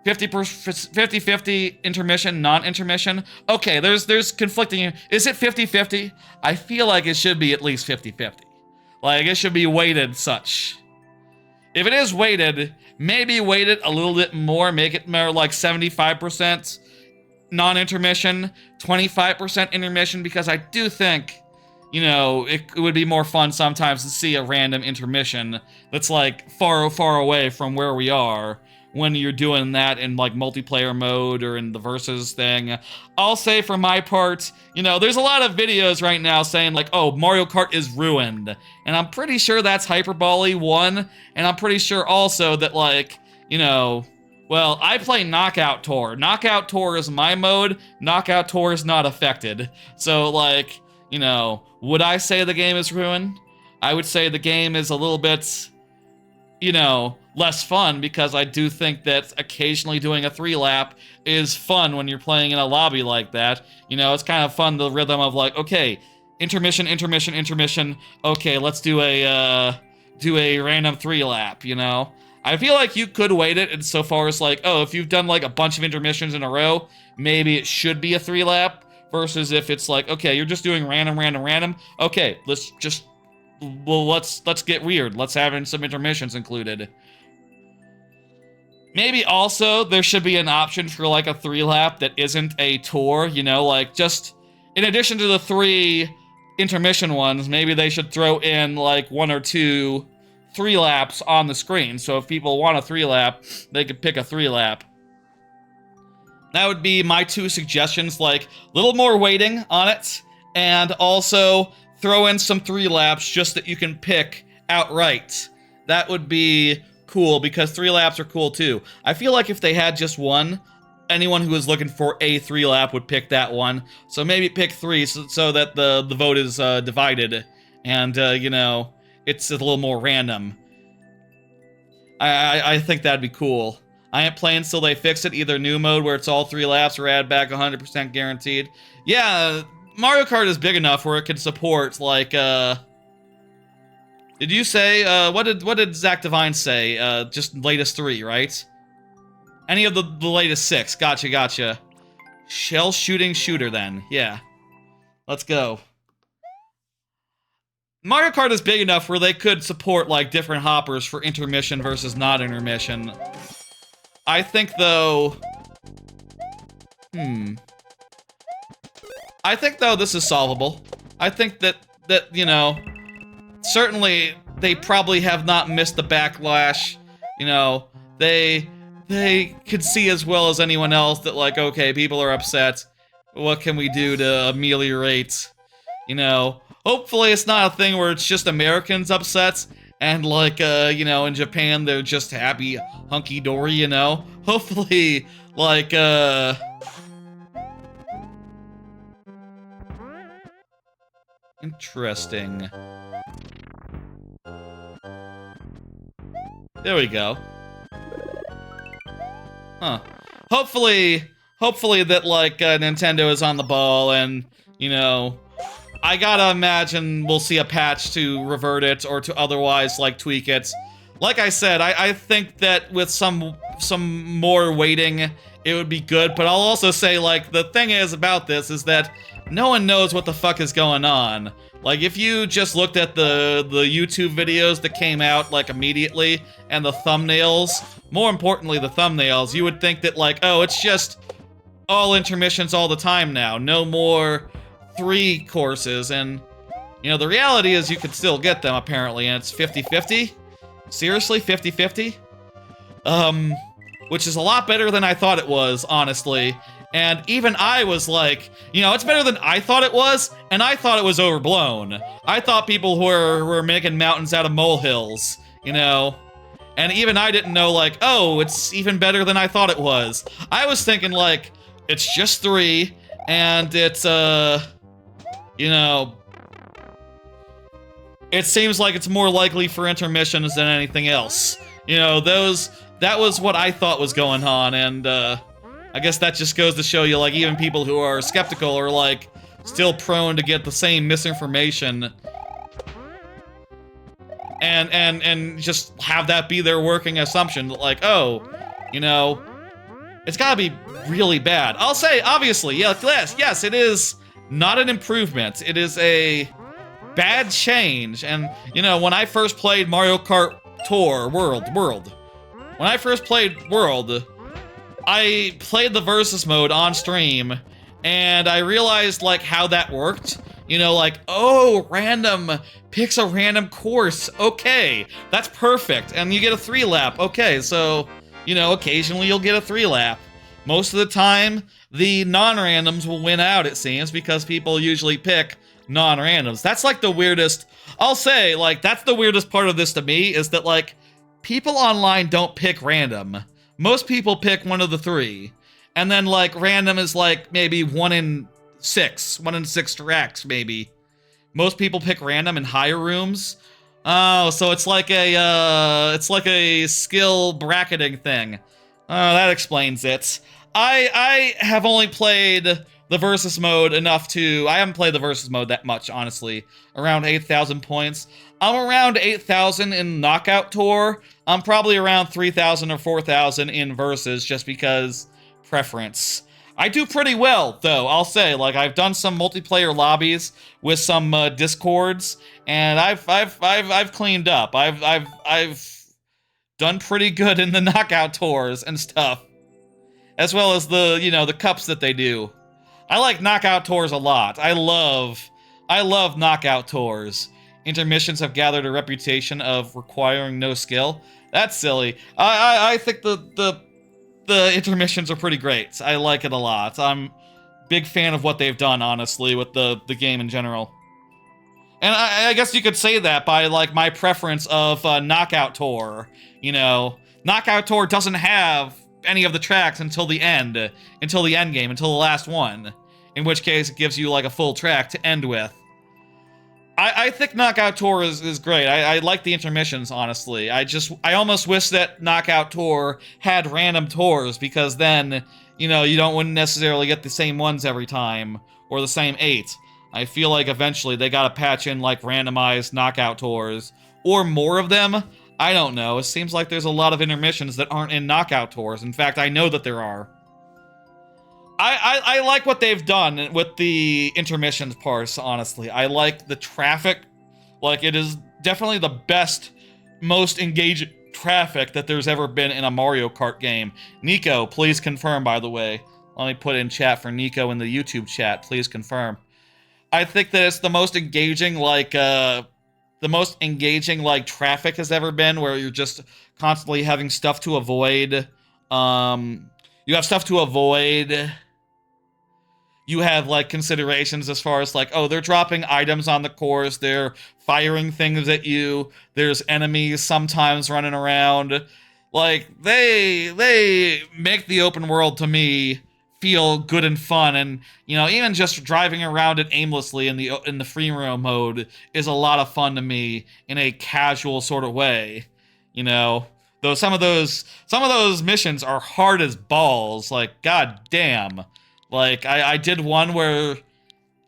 50-50 intermission, non-intermission. Okay, there's conflicting. Is it 50-50? I feel like it should be at least 50-50. Like, it should be weighted such. If it is weighted, maybe weight it a little bit more, make it more like 75% non-intermission, 25% intermission, because I do think, you know, it would be more fun sometimes to see a random intermission that's like far, far away from where we are when you're doing that in like multiplayer mode or in the versus thing. I'll say for my part, you know, there's a lot of videos right now saying like, oh, Mario Kart is ruined. And I'm pretty sure that's hyperbole, one, and I'm pretty sure also that like, you know, well, I play Knockout Tour. Knockout Tour is my mode. Knockout Tour is not affected. So, like, you know, would I say the game is ruined? I would say the game is a little bit, you know, less fun, because I do think that occasionally doing a 3-lap is fun when you're playing in a lobby like that. You know, it's kind of fun, the rhythm of like, okay, intermission, intermission, intermission. Okay, let's do a random 3-lap, you know? I feel like you could weight it insofar as like, oh, if you've done like a bunch of intermissions in a row, maybe it should be a 3-lap, versus if it's like, okay, you're just doing random, random, random. Okay, let's get weird. Let's have in some intermissions included. Maybe also there should be an option for like a 3-lap that isn't a tour, you know, like just in addition to the 3 intermission ones, maybe they should throw in like 1 or 2 3-laps on the screen. So if people want a 3-lap, they could pick a 3-lap. That would be my 2 suggestions, like a little more weighting on it, and also throw in some 3-laps just that you can pick outright. That would be cool, because 3-laps are cool too. I feel like if they had just one, anyone who was looking for a 3-lap would pick that one. So maybe pick 3 so that the vote is divided, and you know, it's a little more random. I think that'd be cool. I ain't playing till they fix it, either new mode where it's all 3 laps or add back 100% guaranteed. Yeah, Mario Kart is big enough where it can support, like, did you say, what did Zach Devine say? Just latest 3, right? Any of the latest 6, gotcha. Shell shooting shooter then, yeah. Let's go. Mario Kart is big enough where they could support, like, different hoppers for intermission versus not intermission. I think, though... I think, though, this is solvable. I think that, you know, certainly they probably have not missed the backlash. You know, they could see as well as anyone else that, like, okay, people are upset. What can we do to ameliorate, you know... Hopefully it's not a thing where it's just Americans upset, and like, you know, in Japan they're just happy, hunky-dory, you know? Hopefully, like, interesting. There we go. Huh. Hopefully that, like, Nintendo is on the ball and, you know... I gotta imagine we'll see a patch to revert it or to otherwise, like, tweak it. Like I said, I think that with some more weighting, it would be good, but I'll also say, like, the thing is about this is that no one knows what the fuck is going on. Like, if you just looked at the YouTube videos that came out, like, immediately, and the thumbnails, more importantly, the thumbnails, you would think that, like, oh, it's just all intermissions all the time now. No more 3 courses, and, you know, the reality is you could still get them, apparently, and it's 50-50? Seriously, 50-50? Which is a lot better than I thought it was, honestly. And even I was like, you know, it's better than I thought it was, and I thought it was overblown. I thought people were making mountains out of molehills, you know? And even I didn't know, like, oh, it's even better than I thought it was. I was thinking, like, it's just 3, and it's, you know, it seems like it's more likely for intermissions than anything else. You know, that was what I thought was going on, and, I guess that just goes to show you, like, even people who are skeptical are, like, still prone to get the same misinformation. And just have that be their working assumption, like, oh, you know, it's gotta be really bad. I'll say, obviously, yes, it is not an improvement. It is a bad change. And, you know, when I first played Mario Kart Tour World, when I first played World, I played the versus mode on stream, and I realized, like, how that worked. You know, like, oh, random picks a random course. Okay, that's perfect. And you get a 3-lap. Okay, so, you know, occasionally you'll get a 3-lap. Most of the time, the non-randoms will win out, it seems, because people usually pick non-randoms. That's, like, the weirdest... I'll say, like, that's the weirdest part of this to me, is that, like, people online don't pick random. Most people pick one of the 3. And then, like, random is, like, maybe 1 in 6. 1 in 6 tracks, maybe. Most people pick random in higher rooms. Oh, so it's like a skill bracketing thing. Oh, that explains it. I have only played the versus mode enough to... I haven't played the versus mode that much, honestly. Around 8,000 points. I'm around 8,000 in Knockout Tour. I'm probably around 3,000 or 4,000 in versus, just because preference. I do pretty well, though, I'll say. Like, I've done some multiplayer lobbies with some discords, and I've cleaned up. I've done pretty good in the Knockout Tours and stuff. As well as the, you know, the cups that they do. I like Knockout Tours a lot. I love Knockout Tours. Intermissions have gathered a reputation of requiring no skill. That's silly. I think the intermissions are pretty great. I like it a lot. I'm a big fan of what they've done, honestly, with the game in general. And I guess you could say that by, like, my preference of Knockout Tour. You know, Knockout Tour doesn't have any of the tracks until the end game, until the last one. In which case, it gives you, like, a full track to end with. I think Knockout Tour is great. I like the intermissions, honestly. I almost wish that Knockout Tour had random tours, because then, you know, wouldn't necessarily get the same ones every time, or the same 8. I feel like eventually they gotta patch in, like, randomized Knockout Tours, or more of them. I don't know. It seems like there's a lot of intermissions that aren't in Knockout Tours. In fact, I know that there are. I like what they've done with the intermissions parts, honestly. I like the traffic. Like, it is definitely the best, most engaging traffic that there's ever been in a Mario Kart game. Nico, please confirm, by the way. Let me put in chat for Nico in the YouTube chat. Please confirm. I think that it's the most engaging, like, traffic has ever been, where you're just constantly having stuff to avoid. You have stuff to avoid. You have, like, considerations as far as, like, oh, they're dropping items on the course, they're firing things at you, there's enemies sometimes running around. Like, they make the open world, to me, feel good and fun, and, you know, even just driving around it aimlessly in the free roam mode is a lot of fun to me in a casual sort of way, you know? Though some of those missions are hard as balls, like, god damn. Like, I did one where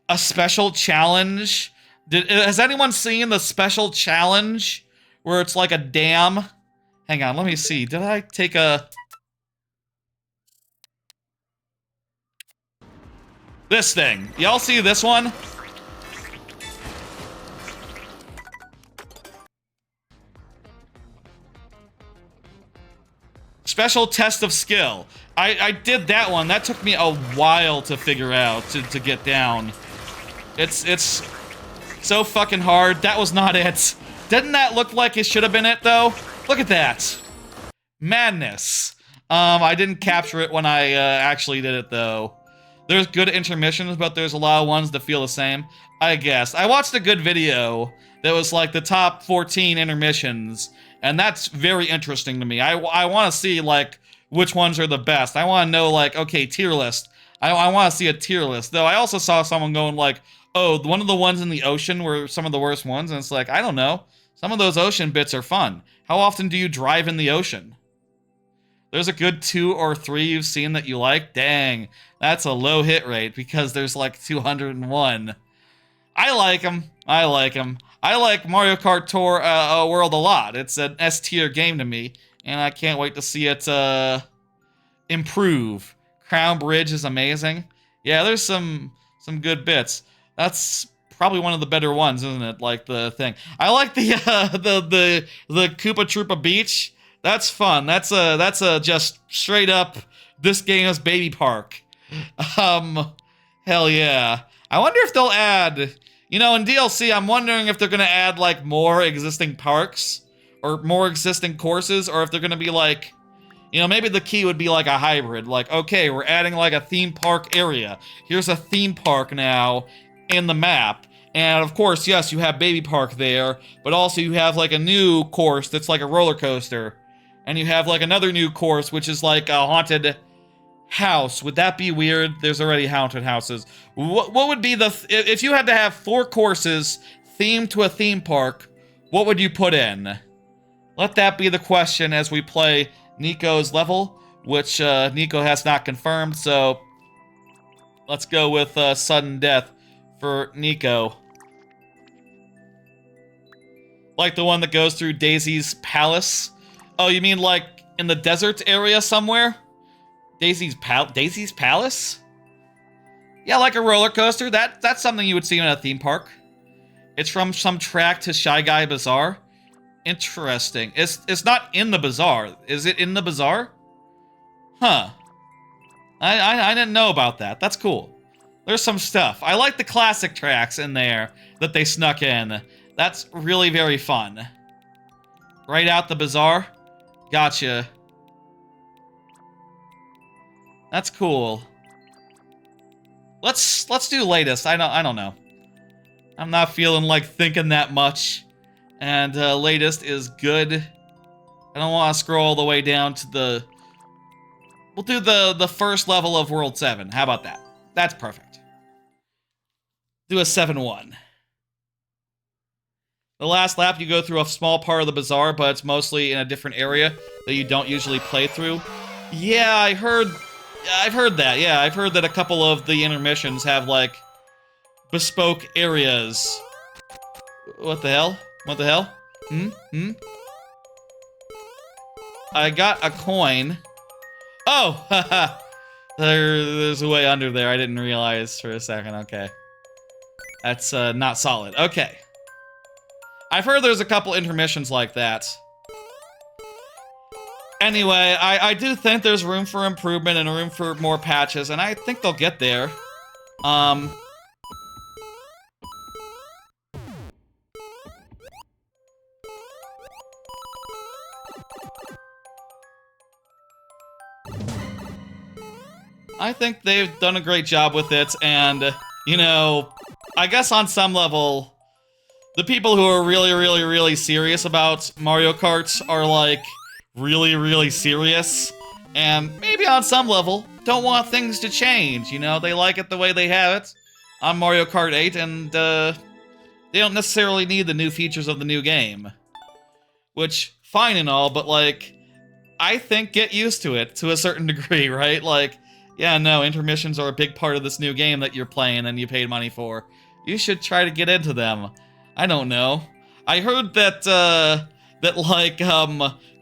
a special challenge... Has anyone seen the special challenge? Where it's like a dam? Hang on, let me see. Did I take a... This thing. Y'all see this one? Special test of skill. I did that one. That took me a while to figure out, to get down. It's so fucking hard. That was not it. Didn't that look like it should have been it, though? Look at that. Madness. I didn't capture it when I actually did it, though. There's good intermissions, but there's a lot of ones that feel the same, I guess. I watched a good video that was like the top 14 intermissions, and that's very interesting to me. I want to see, like, which ones are the best. I want to know, like, okay, tier list. I want to see a tier list. Though I also saw someone going like, oh, one of the ones in the ocean were some of the worst ones, and it's like, I don't know. Some of those ocean bits are fun. How often do you drive in the ocean? There's a good 2 or 3 you've seen that you like? Dang, that's a low hit rate because there's like 201. I like them. I like them. I like Mario Kart Tour World a lot. It's an S tier game to me, and I can't wait to see it improve. Crown Bridge is amazing. Yeah, there's some good bits. That's probably one of the better ones, isn't it? Like the thing. I like the Koopa Troopa Beach. That's fun. That's a just straight up this game's baby park. Hell yeah. I wonder if they'll add, you know, in DLC, I'm wondering if they're gonna add like more existing parks or more existing courses, or if they're gonna be like, you know, maybe the key would be like a hybrid. Like, okay, we're adding like a theme park area. Here's a theme park now in the map. And of course, yes, you have Baby Park there, but also you have like a new course that's like a roller coaster. And you have like another new course, which is like a haunted house. Would that be weird? There's already haunted houses. What would be if you had to have 4 courses themed to a theme park, what would you put in? Let that be the question as we play Nico's level, which Nico has not confirmed, so let's go with sudden death for Nico. Like the one that goes through Daisy's palace? Oh, you mean like in the desert area somewhere? Daisy's palace? Yeah, like a roller coaster. That's something you would see in a theme park. It's from some track to Shy Guy Bazaar. Interesting. It's not in the bazaar. Is it in the bazaar? Huh. I didn't know about that. That's cool. There's some stuff. I like the classic tracks in there that they snuck in. That's really very fun. Right out the bazaar? Gotcha. That's cool. Let's do latest. I don't know. I'm not feeling like thinking that much. And latest is good. I don't want to scroll all the way down to the... We'll do the first level of World 7. How about that? That's perfect. Do a 7-1. The last lap, you go through a small part of the bazaar, but it's mostly in a different area that you don't usually play through. Yeah, I've heard that. Yeah, I've heard that a couple of the intermissions have, like, bespoke areas. What the hell? What the hell? I got a coin. Oh, haha. There's a way under there. I didn't realize for a second. Okay. That's not solid. Okay. I've heard there's a couple intermissions like that. Anyway, I do think there's room for improvement and room for more patches, and I think they'll get there. I think they've done a great job with it, and, you know, I guess on some level, the people who are really serious about Mario Kart are, like, really serious, and maybe on some level, don't want things to change, you know? They like it the way they have it on Mario Kart 8, and, they don't necessarily need the new features of the new game. Which, fine and all, but, like, I think get used to it to a certain degree, right? Like, yeah, no, intermissions are a big part of this new game that you're playing and you paid money for. You should try to get into them. I don't know. I heard that,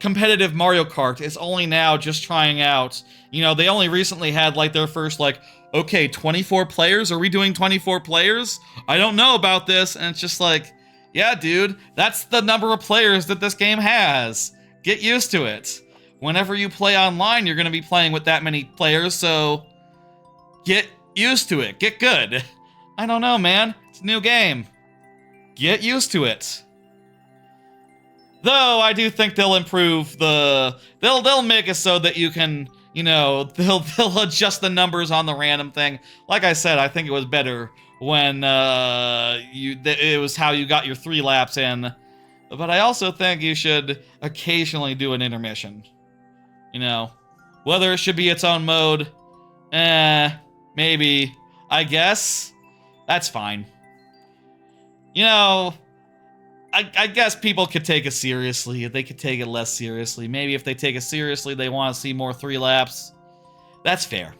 competitive Mario Kart is only now just trying out. You know, they only recently had, like, their first, like, okay, 24 players? Are we doing 24 players? I don't know about this. And it's just like, yeah, dude, that's the number of players that this game has. Get used to it. Whenever you play online, you're going to be playing with that many players, so get used to it. Get good. I don't know, man. It's a new game. Get used to it. Though, I do think they'll improve the... They'll make it so that you can, you know, they'll adjust the numbers on the random thing. Like I said, I think it was better when it was how you got your 3 laps in. But I also think you should occasionally do an intermission. You know, whether it should be its own mode, maybe, I guess, that's fine. You know, I guess people could take it seriously, they could take it less seriously. Maybe if they take it seriously, they want to see more 3 laps. That's fair.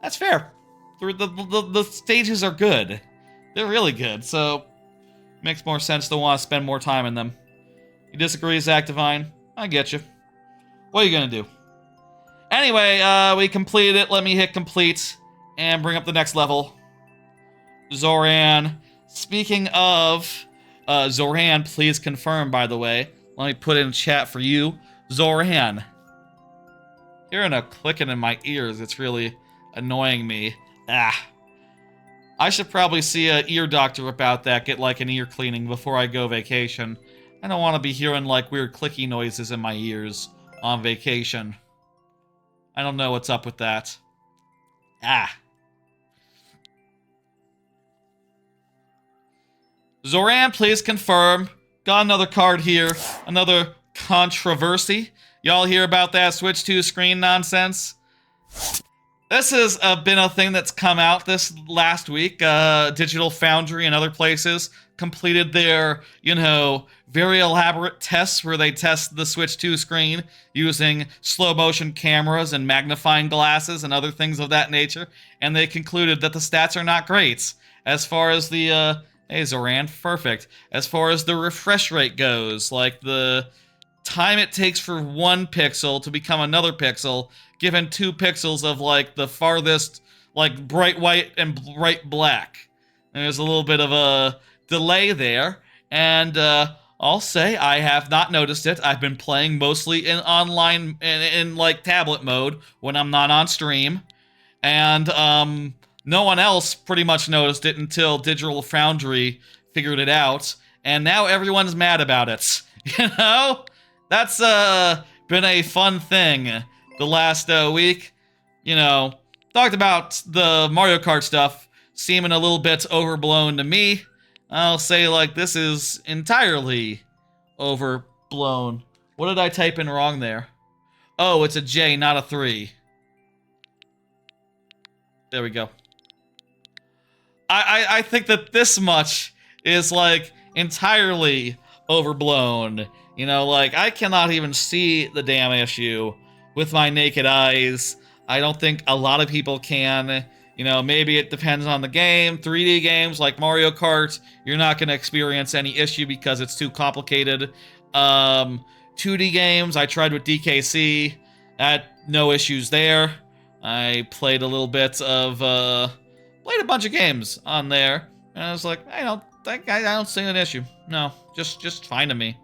That's fair. The stages are good. They're really good, so makes more sense to want to spend more time in them. You disagree, Zach Divine? I get you. What are you gonna do? Anyway, we completed it. Let me hit complete and bring up the next level. Zoran, Speaking of Zoran, please confirm, by the way. Let me put in chat for you. Zoran. Hearing a clicking in my ears, it's really annoying me. I should probably see an ear doctor about that, get like an ear cleaning before I go vacation. I don't want to be hearing like weird clicky noises in my ears on vacation. I don't know what's up with that. Zoran, please confirm. Got another card here. Another controversy. Y'all hear about that Switch 2 screen nonsense? This has been a thing that's come out this last week. Digital Foundry and other places completed their, very elaborate tests where they test the Switch 2 screen using slow motion cameras and magnifying glasses and other things of that nature. And they concluded that the stats are not great. As far as the, hey Zoran, perfect. As far as the refresh rate goes, like the time it takes for one pixel to become another pixel, given 2 pixels of like the farthest, like bright white and bright black. There's a little bit of a delay there, and I'll say I have not noticed it. I've been playing mostly in online, in like tablet mode when I'm not on stream, and no one else pretty much noticed it until Digital Foundry figured it out, and now everyone's mad about it. That's been a fun thing the last week. Talked about the Mario Kart stuff seeming a little bit overblown to me. I'll say, like, this is entirely overblown. What did I type in wrong there? Oh, it's a J, not a 3. There we go. I think that this much is, like, entirely overblown. Like, I cannot even see the damn issue with my naked eyes. I don't think a lot of people can. Maybe it depends on the game. 3D games like Mario Kart, you're not going to experience any issue because it's too complicated. 2D games, I tried with DKC. No issues there. I played a little bit of, played a bunch of games on there. And I was like, I don't see an issue. No, just fine to me.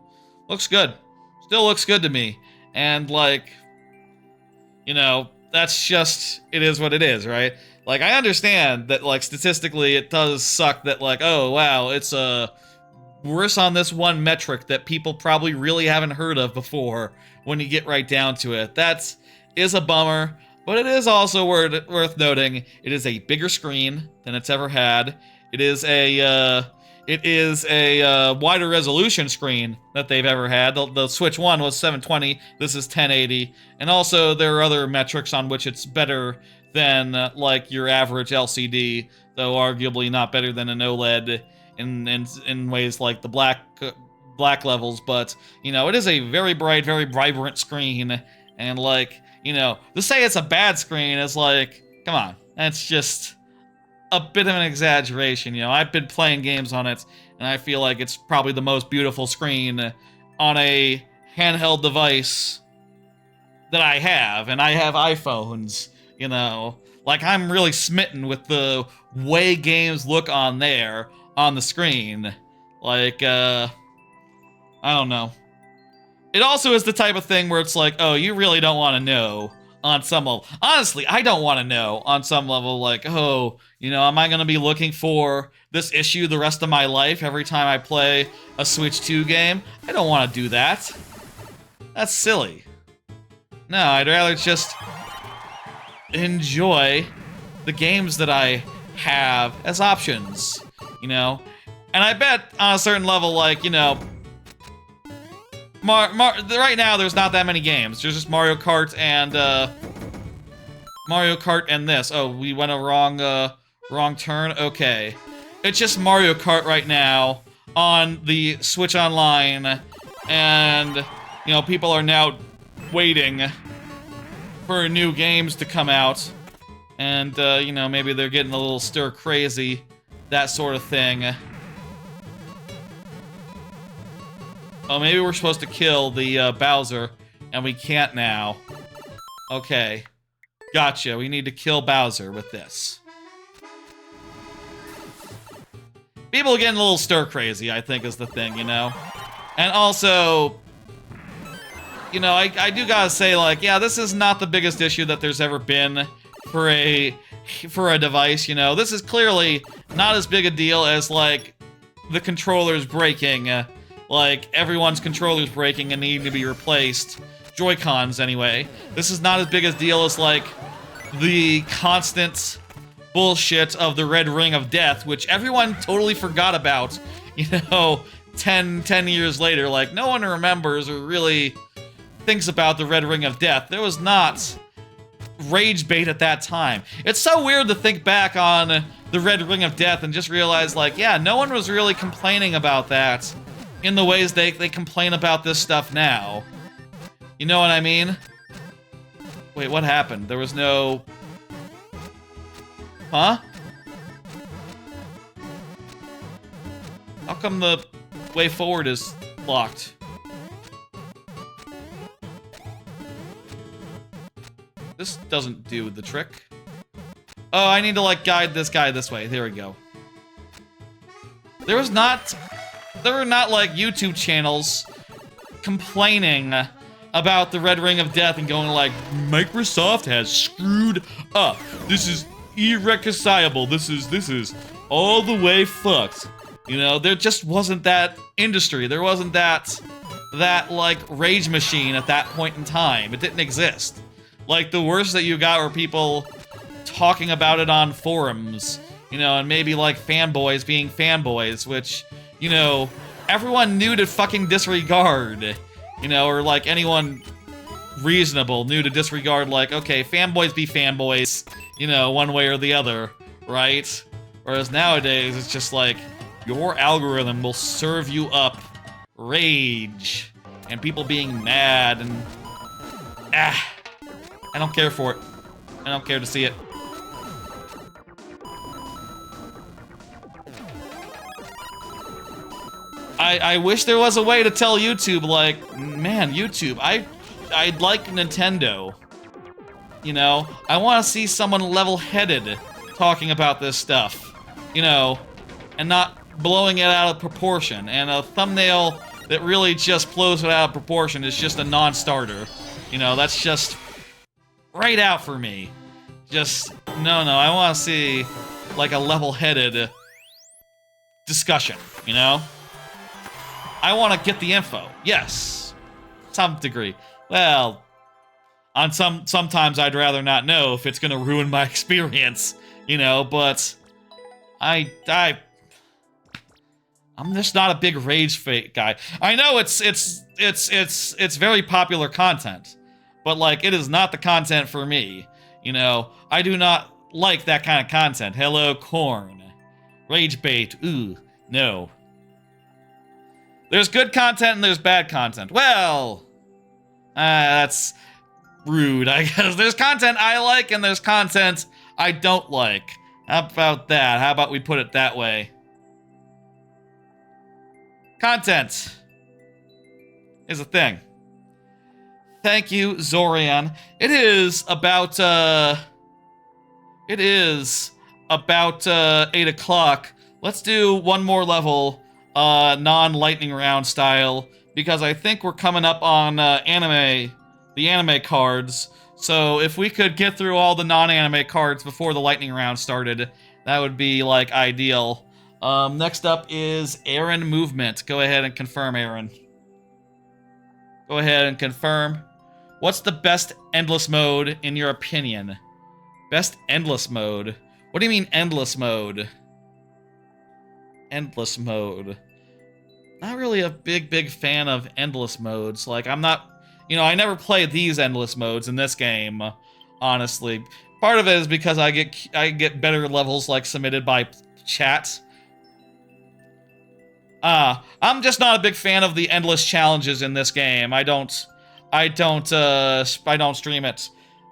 Looks good. Still looks good to me. And, like, that's just, it is what it is, right? Like, I understand that, like, statistically it does suck that, like, oh, wow, it's worse on this one metric that people probably really haven't heard of before when you get right down to it. That is a bummer, but it is also worth noting it is a bigger screen than it's ever had. It is a wider resolution screen that they've ever had. The Switch 1 was 720, this is 1080, and also there are other metrics on which it's better than like your average LCD, though arguably not better than an OLED in ways like the black levels. But it is a very bright, very vibrant screen, and like to say it's a bad screen is like, come on, that's just a bit of an exaggeration. I've been playing games on it, and I feel like it's probably the most beautiful screen on a handheld device that I have, and I have iPhones, Like, I'm really smitten with the way games look on there, on the screen. Like, I don't know. It also is the type of thing where it's like, oh, you really don't want to know on some level. Honestly, I don't want to know on some level, like, oh, am I going to be looking for this issue the rest of my life every time I play a Switch 2 game? I don't want to do that. That's silly. No, I'd rather just enjoy the games that I have as options, And I bet on a certain level, like, right now there's not that many games. There's just Mario Kart and this. Oh, we went a wrong turn? Okay. It's just Mario Kart right now on the Switch Online, and, people are now waiting for new games to come out, and, maybe they're getting a little stir-crazy, that sort of thing. Oh, maybe we're supposed to kill the, Bowser, and we can't now. Okay. Gotcha, we need to kill Bowser with this. People getting a little stir-crazy, I think, is the thing, you know? And also, you know, I do gotta say, like, yeah, this is not the biggest issue that there's ever been for a device, you know? This is clearly not as big a deal as, like, the controllers breaking. Like, everyone's controllers breaking and needing to be replaced. Joy-Cons, anyway. This is not as big a deal as, like, the constant bullshit of the Red Ring of Death, which everyone totally forgot about, you know, 10 years later. Like, no one remembers or really thinks about the Red Ring of Death. There was not rage bait at that time. It's so weird to think back on the Red Ring of Death and just realize, like, yeah, no one was really complaining about that in the ways they complain about this stuff now. You know what I mean? Wait, what happened? There was no... Huh? How come the way forward is locked? This doesn't do the trick. Oh, I need to, like, guide this guy this way. There we go. There were not, like, YouTube channels complaining about the Red Ring of Death and going like, Microsoft has screwed up. This is irreconcilable. This is all the way fucked. You know, there just wasn't that industry. There wasn't that like rage machine at that point in time. It didn't exist. Like, the worst that you got were people talking about it on forums, you know, and maybe like fanboys being fanboys, which, you know, everyone knew to fucking disregard, you know, or like anyone reasonable knew to disregard, like, okay, fanboys be fanboys, you know, one way or the other, right? Whereas nowadays, it's just like, your algorithm will serve you up rage and people being mad and I don't care for it. I don't care to see it. I wish there was a way to tell YouTube, like, man, YouTube, I'd like Nintendo. You know, I want to see someone level-headed talking about this stuff, you know, and not blowing it out of proportion. And a thumbnail that really just blows it out of proportion is just a non-starter. You know, that's just right out for me. Just, no, I want to see, like, a level-headed discussion, you know? I want to get the info, yes, some degree. Well, on sometimes I'd rather not know if it's gonna ruin my experience, you know, but I'm just not a big rage fate guy. I know it's very popular content, but like, it is not the content for me, you know? I do not like that kind of content. Hello, corn. Rage bait, ooh, no. There's good content and there's bad content. Well, that's rude, I guess. There's content I like and there's content I don't like. How about that? How about we put it that way? Content is a thing. Thank you, Zorian. It is about 8 o'clock. Let's do one more level, non-lightning round style, because I think we're coming up on the anime cards. So if we could get through all the non-anime cards before the lightning round started, that would be, like, ideal. Next up is Aaron Movement. Go ahead and confirm, Aaron. Go ahead and confirm. What's the best endless mode, in your opinion? Best endless mode? What do you mean, endless mode? Endless mode. Not really a big fan of endless modes. Like, I'm not... You know, I never play these endless modes in this game, honestly. Part of it is because I get better levels, like, submitted by chat. I'm just not a big fan of the endless challenges in this game. I don't stream it.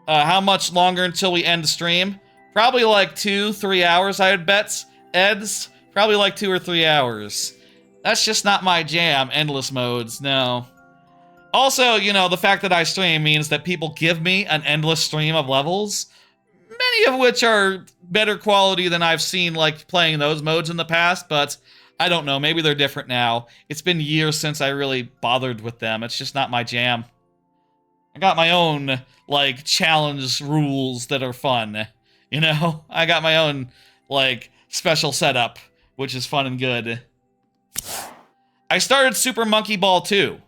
How much longer until we end the stream? Probably like 2-3 hours, I would bet. Eds? Probably like 2 or 3 hours. That's just not my jam, endless modes, no. Also, you know, the fact that I stream means that people give me an endless stream of levels, many of which are better quality than I've seen like playing those modes in the past, but I don't know, maybe they're different now. It's been years since I really bothered with them. It's just not my jam. I got my own, like, challenge rules that are fun, you know? I got my own, like, special setup, which is fun and good. I started Super Monkey Ball 2.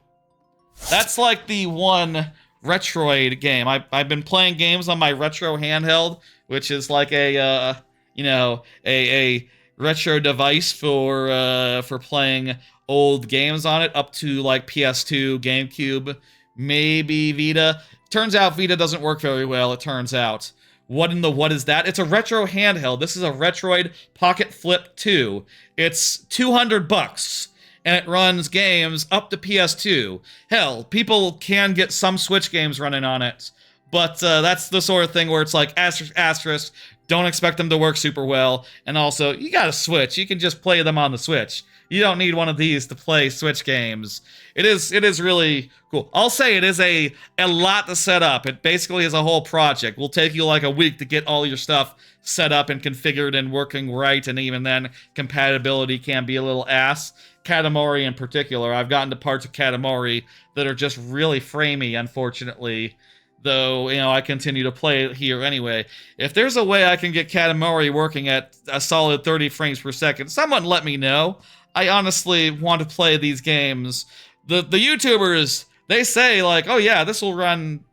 That's, like, the one Retroid game. I've been playing games on my retro handheld, which is like a, you know, a retro device for playing old games on it, up to, like, PS2, GameCube, maybe Vita. Turns out Vita doesn't work very well, it turns out. What is that? It's a retro handheld. This is a Retroid Pocket Flip 2. It's $200, and it runs games up to PS2. Hell, people can get some Switch games running on it, but that's the sort of thing where it's like, asterisk, don't expect them to work super well, and also, you got a Switch, you can just play them on the Switch. You don't need one of these to play Switch games. It is really cool. I'll say it is a lot to set up. It basically is a whole project. Will take you like a week to get all your stuff set up and configured and working right, and even then, compatibility can be a little ass. Katamari in particular, I've gotten to parts of Katamari that are just really framey, unfortunately. Though, you know, I continue to play it here anyway. If there's a way I can get Katamari working at a solid 30 frames per second, someone let me know. I honestly want to play these games. The YouTubers, they say, like, oh yeah, this will run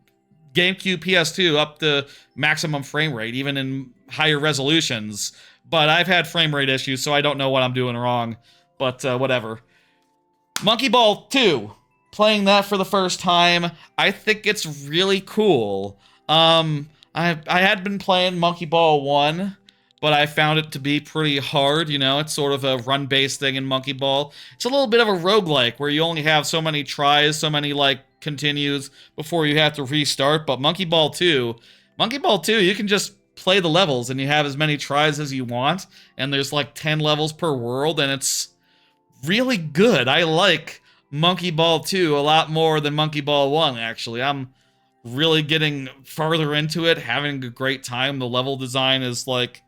GameCube PS2 up to maximum frame rate, even in higher resolutions. But I've had frame rate issues, so I don't know what I'm doing wrong. But whatever. Monkey Ball 2. Playing that for the first time, I think it's really cool. I had been playing Monkey Ball 1, but I found it to be pretty hard, you know? It's sort of a run-based thing in Monkey Ball. It's a little bit of a roguelike, where you only have so many tries, so many, like, continues before you have to restart, but Monkey Ball 2, you can just play the levels, and you have as many tries as you want, and there's, like, 10 levels per world, and it's really good. I like Monkey Ball 2 a lot more than Monkey Ball 1, actually. I'm really getting farther into it, having a great time. The level design is, like,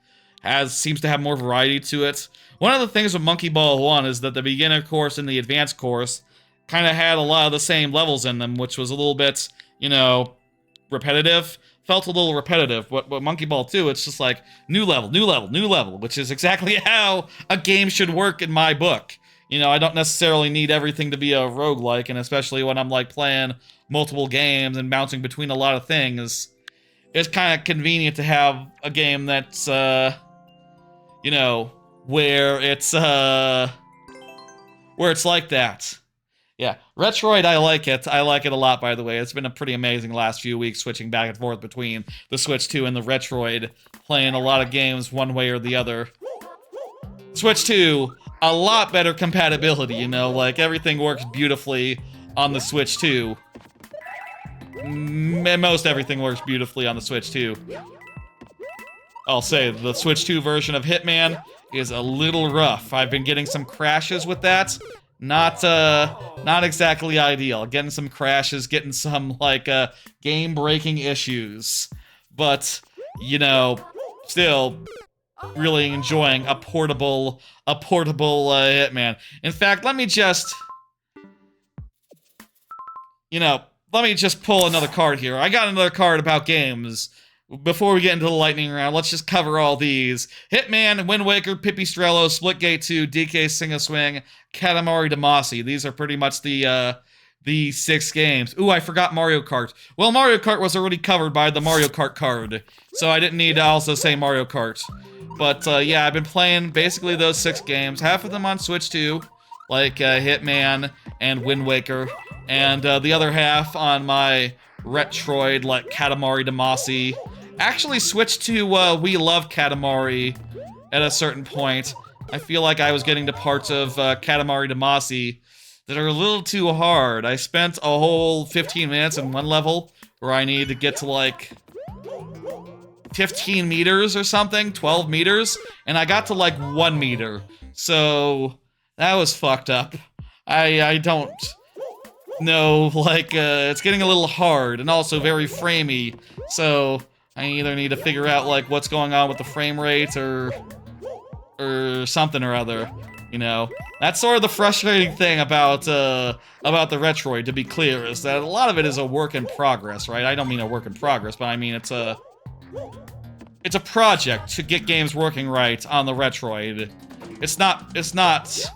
seems to have more variety to it. One of the things with Monkey Ball 1 is that the beginner course and the advanced course kind of had a lot of the same levels in them, which was a little bit, you know, repetitive. Felt a little repetitive. But Monkey Ball 2, it's just like, new level, new level, new level, which is exactly how a game should work in my book. You know, I don't necessarily need everything to be a roguelike, and especially when I'm, like, playing multiple games and bouncing between a lot of things, it's kind of convenient to have a game that's, you know, where it's like that. Yeah, Retroid, I like it. I like it a lot, by the way. It's been a pretty amazing last few weeks, switching back and forth between the Switch 2 and the Retroid, playing a lot of games one way or the other. Switch 2, a lot better compatibility, you know, like, everything works beautifully on the Switch 2. Most everything works beautifully on the Switch 2. I'll say, the Switch 2 version of Hitman is a little rough. I've been getting some crashes with that. Not exactly ideal. Getting some crashes, getting some, like, game-breaking issues. But, you know, still really enjoying a portable Hitman. In fact, let me just, you know, let me just pull another card here. I got another card about games. Before we get into the lightning round, let's just cover all these. Hitman, Wind Waker, Pipistrello, Splitgate 2, DK Sing a Swing, Katamari Damacy. These are pretty much the 6 games. Ooh, I forgot Mario Kart. Well, Mario Kart was already covered by the Mario Kart card, so I didn't need to also say Mario Kart. But, yeah, I've been playing basically those 6 games. Half of them on Switch 2, like Hitman and Wind Waker, and the other half on my Retroid, like Katamari Damacy. Actually switched to We Love Katamari at a certain point. I feel like I was getting to parts of Katamari Damacy that are a little too hard. I spent a whole 15 minutes in one level where I needed to get to, like, 15 meters or something, 12 meters, and I got to, like, 1 meter. So that was fucked up. I don't know, like, it's getting a little hard and also very framey. So I either need to figure out, like, what's going on with the frame rate or something or other, you know? That's sort of the frustrating thing about the Retroid, to be clear, is that a lot of it is a work in progress, right? I don't mean a work in progress, but I mean it's a project to get games working right on the Retroid. It's not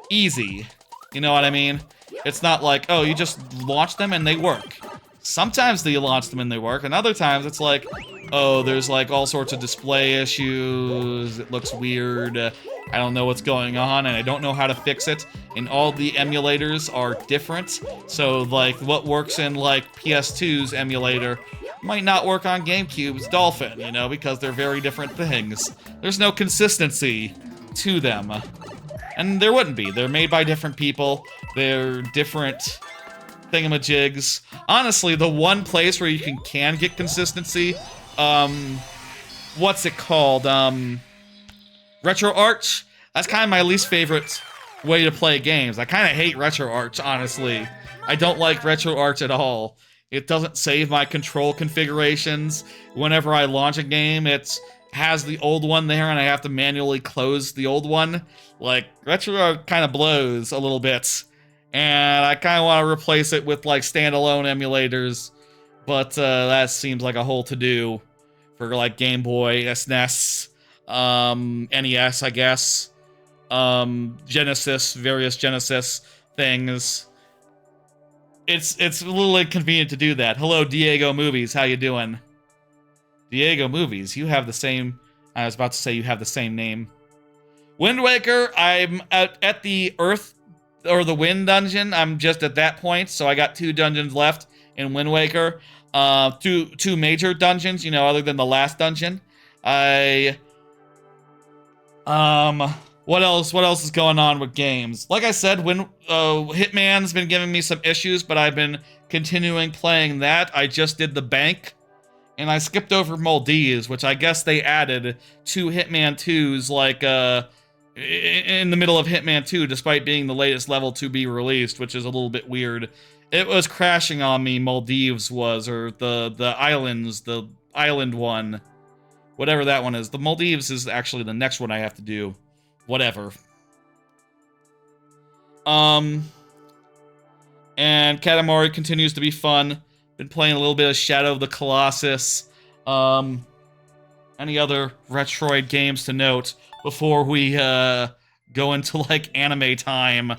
easy, you know what I mean? It's not like, oh, you just launch them and they work. Sometimes you launch them and they work, and other times it's like, oh, there's like all sorts of display issues, it looks weird, I don't know what's going on, and I don't know how to fix it, and all the emulators are different, so like what works in like PS2's emulator might not work on GameCube's Dolphin, you know, because they're very different things. There's no consistency to them. And there wouldn't be. They're made by different people, they're different thingamajigs. Honestly, the one place where you can get consistency, what's it called? RetroArch? That's kind of my least favorite way to play games. I kind of hate RetroArch, honestly. I don't like RetroArch at all. It doesn't save my control configurations. Whenever I launch a game, it has the old one there and I have to manually close the old one. Like, RetroArch kind of blows a little bit. And I kind of want to replace it with, like, standalone emulators. But that seems like a whole to-do for, like, Game Boy, SNES, NES, I guess. Genesis, various Genesis things. It's a little inconvenient to do that. Hello, Diego Movies. How you doing? Diego Movies. You have the same... I was about to say you have the same name. Wind Waker, I'm at the Earth or the Wind dungeon. I'm just at that point, so I got 2 dungeons left in Wind Waker. Two major dungeons, you know, other than the last dungeon. What else is going on with games? Like I said, Hitman's been giving me some issues, but I've been continuing playing that. I just did the bank, and I skipped over Maldives, which I guess they added to Hitman 2's, like, in the middle of Hitman 2, despite being the latest level to be released, which is a little bit weird. It was crashing on me, Maldives was, or the islands, the island one. Whatever that one is. The Maldives is actually the next one I have to do. Whatever. And Katamari continues to be fun. Been playing a little bit of Shadow of the Colossus. Any other Retroid games to note before we go into, like, anime time?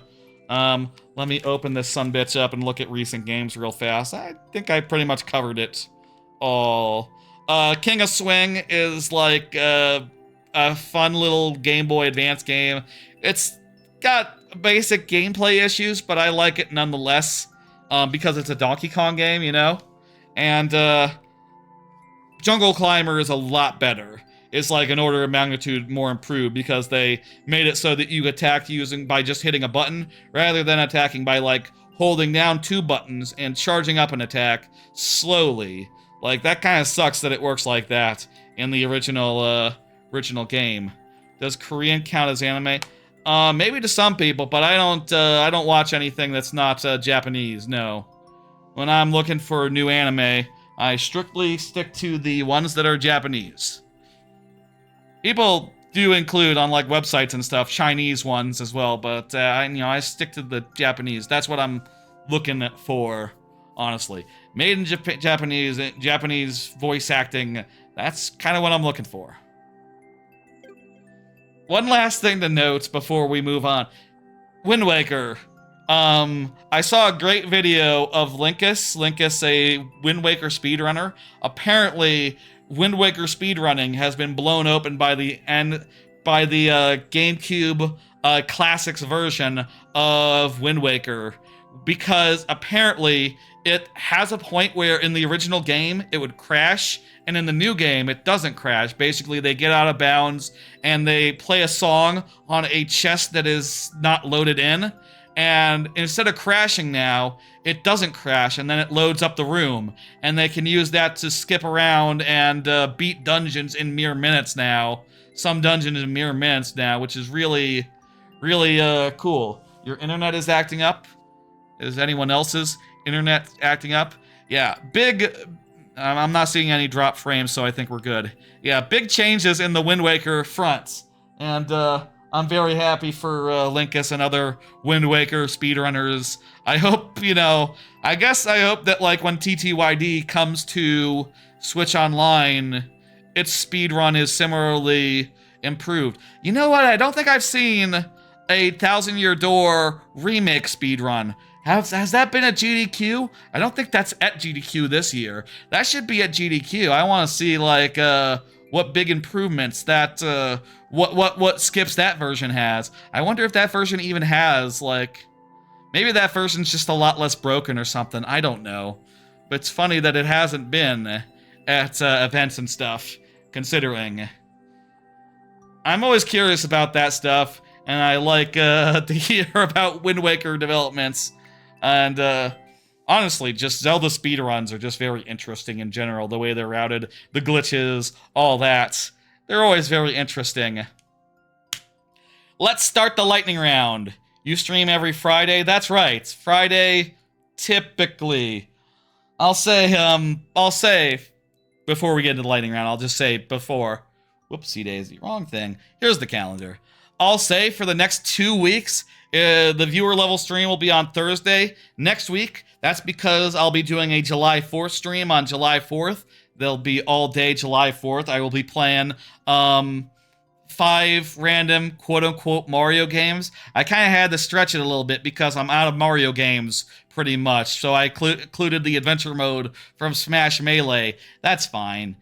Let me open this sumbitch up and look at recent games real fast. I think I pretty much covered it all. King of Swing is like a fun little Game Boy Advance game. It's got basic gameplay issues, but I like it nonetheless, because it's a Donkey Kong game, you know? And Jungle Climber is a lot better. It's like an order of magnitude more improved because they made it so that you attack by just hitting a button rather than attacking by, like, holding down 2 buttons and charging up an attack slowly. Like, that kind of sucks that it works like that in the original game. Does Korean count as anime? Maybe to some people, but I don't watch anything that's not Japanese, no. When I'm looking for new anime, I strictly stick to the ones that are Japanese. People do include, on, like, websites and stuff, Chinese ones as well, but I stick to the Japanese. That's what I'm looking for, honestly. Made in Japanese voice acting, that's kind of what I'm looking for. One last thing to note before we move on. Wind Waker. I saw a great video of Linkus, a Wind Waker speedrunner. Apparently, Wind Waker speedrunning has been blown open by the GameCube Classics version of Wind Waker, because apparently it has a point where in the original game it would crash, and in the new game it doesn't crash. Basically, they get out of bounds and they play a song on a chest that is not loaded in, and instead of crashing now, it doesn't crash, and then it loads up the room, and they can use that to skip around and beat dungeons in mere minutes now. Some dungeons in mere minutes now, which is really, really cool. Your internet is acting up? Is anyone else's internet acting up? Yeah, big I'm not seeing any drop frames, so I think we're good. Yeah, big changes in the Wind Waker front. And I'm very happy for Linkus and other Wind Waker speedrunners. I hope, I guess I hope that, like, when TTYD comes to Switch Online, its speedrun is similarly improved. You know what? I don't think I've seen a Thousand Year Door remake speedrun. Has that been at GDQ? I don't think that's at GDQ this year. That should be at GDQ. I want to see, like, what big improvements that, what skips that version has. I wonder if that version even has, like, maybe that version's just a lot less broken or something. I don't know. But it's funny that it hasn't been at events and stuff, considering. I'm always curious about that stuff, and I like to hear about Wind Waker developments. And honestly, just Zelda speedruns are just very interesting in general. The way they're routed, the glitches, all that. They're always very interesting. Let's start the lightning round. You stream every Friday? That's right. Friday, typically. I'll say, before we get into the lightning round, I'll just say before. Whoopsie daisy, wrong thing. Here's the calendar. I'll say for the next 2 weeks, the viewer level stream will be on Thursday. Next week, that's because I'll be doing a July 4th stream on July 4th. There'll be all day July 4th. I will be playing 5 random quote-unquote Mario games. I kind of had to stretch it a little bit because I'm out of Mario games pretty much. So I included the adventure mode from Smash Melee. That's fine.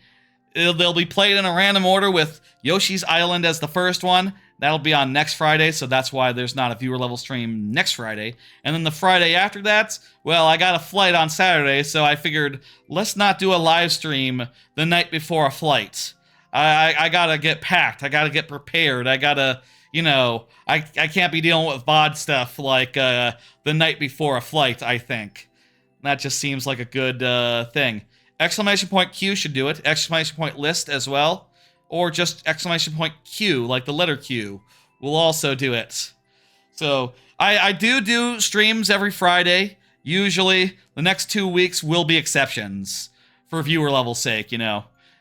They'll be played in a random order with Yoshi's Island as the first one. That'll be on next Friday, so that's why there's not a viewer level stream next Friday. And then the Friday after that, well, I got a flight on Saturday, so I figured let's not do a live stream the night before a flight. I gotta get packed. I gotta get prepared. I gotta, I can't be dealing with VOD stuff like the night before a flight, I think. That just seems like a good thing. Exclamation point Q should do it. Exclamation point list as well. Or just exclamation point Q, like the letter Q, will also do it. So, I do streams every Friday. Usually, the next 2 weeks will be exceptions. For viewer level's sake,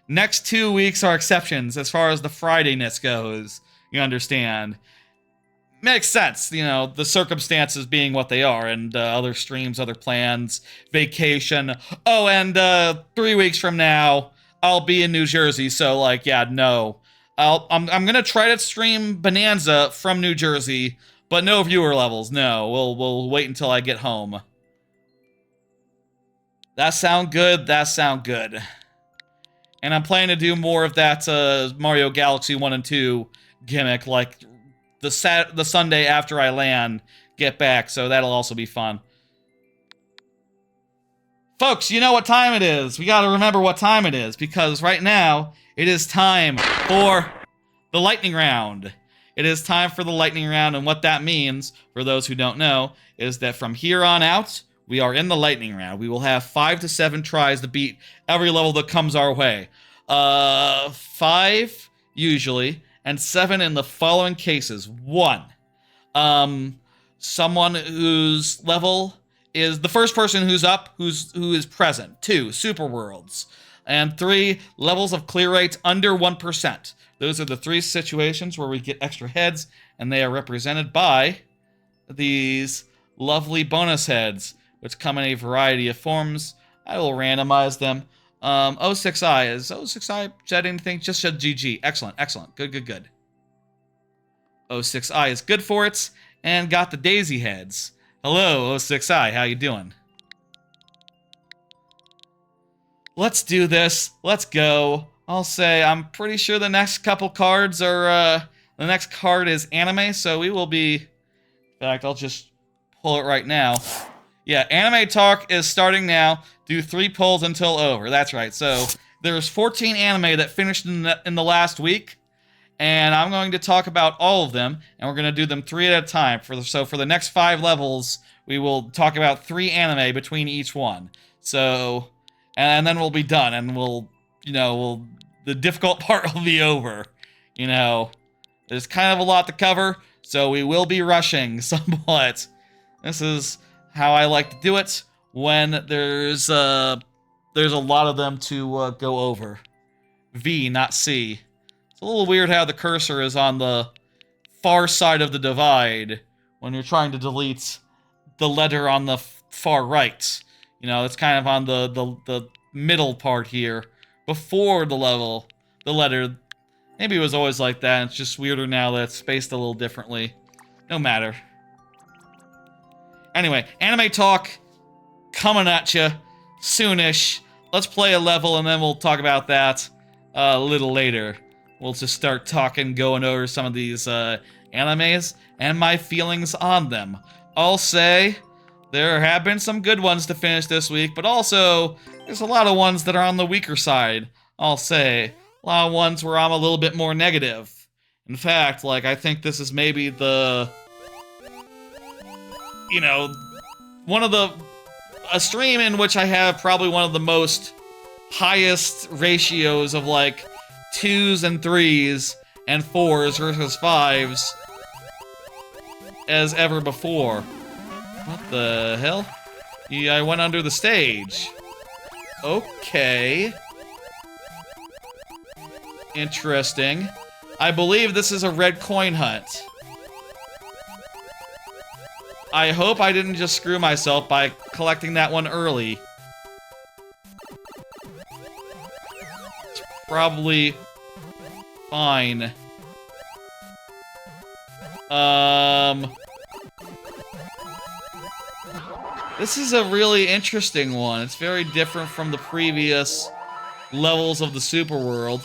Next 2 weeks are exceptions as far as the Fridayness goes. You understand? Makes sense, the circumstances being what they are, and other streams, other plans, vacation. Oh, and 3 weeks from now, I'll be in New Jersey, so, like, yeah, no. I'm gonna try to stream Bonanza from New Jersey, but no viewer levels, no. We'll wait until I get home. That sound good? That sound good. And I'm planning to do more of that Mario Galaxy 1 and 2 gimmick, like the Sunday after I land, get back, so that'll also be fun. Folks, you know what time it is. We gotta remember what time it is, because right now, it is time for the lightning round. It is time for the lightning round, and what that means, for those who don't know, is that from here on out, we are in the lightning round. We will have 5 to 7 tries to beat every level that comes our way. 5, usually, and 7 in the following cases. 1, someone whose level is the first person who's up, who is present. 2, super worlds. And 3, levels of clear rate under 1%. Those are the 3 situations where we get extra heads, and they are represented by these lovely bonus heads, which come in a variety of forms. I will randomize them. 06i, is 06i said anything? Just said GG. Excellent, excellent. Good, good, good. 06i is good for it, and got the daisy heads. Hello, 06i, how you doing? Let's do this. Let's go. I'll say I'm pretty sure the next couple cards are, the next card is anime, so we will be... In fact, I'll just pull it right now. Yeah, Anime Talk is starting now. Do 3 polls until over. That's right. So there's 14 anime that finished in the last week, and I'm going to talk about all of them, and we're going to do them 3 at a time. So for the next 5 levels, we will talk about 3 anime between each one. So, and then we'll be done, and the difficult part will be over. There's kind of a lot to cover, so we will be rushing somewhat. This is how I like to do it when there's there's a lot of them to go over. V, not C. It's a little weird how the cursor is on the far side of the divide when you're trying to delete the letter on the far right. You know, it's kind of on the middle part here, before the letter. Maybe it was always like that, it's just weirder now that it's spaced a little differently. No matter. Anyway, anime talk coming at you soonish. Let's play a level and then we'll talk about that a little later. We'll just start going over some of these animes and my feelings on them. I'll say there have been some good ones to finish this week, but also there's a lot of ones that are on the weaker side. I'll say a lot of ones where I'm a little bit more negative. In fact, like, I think this is maybe the, you know, a stream in which I have probably one of the most highest ratios of, like, 2s and 3s and 4s versus 5s as ever before. What the hell? Yeah, I went under the stage. Okay. Interesting. I believe this is a red coin hunt. I hope I didn't just screw myself by collecting that one early. It's probably fine. This is a really interesting one. It's very different from the previous levels of the Super World,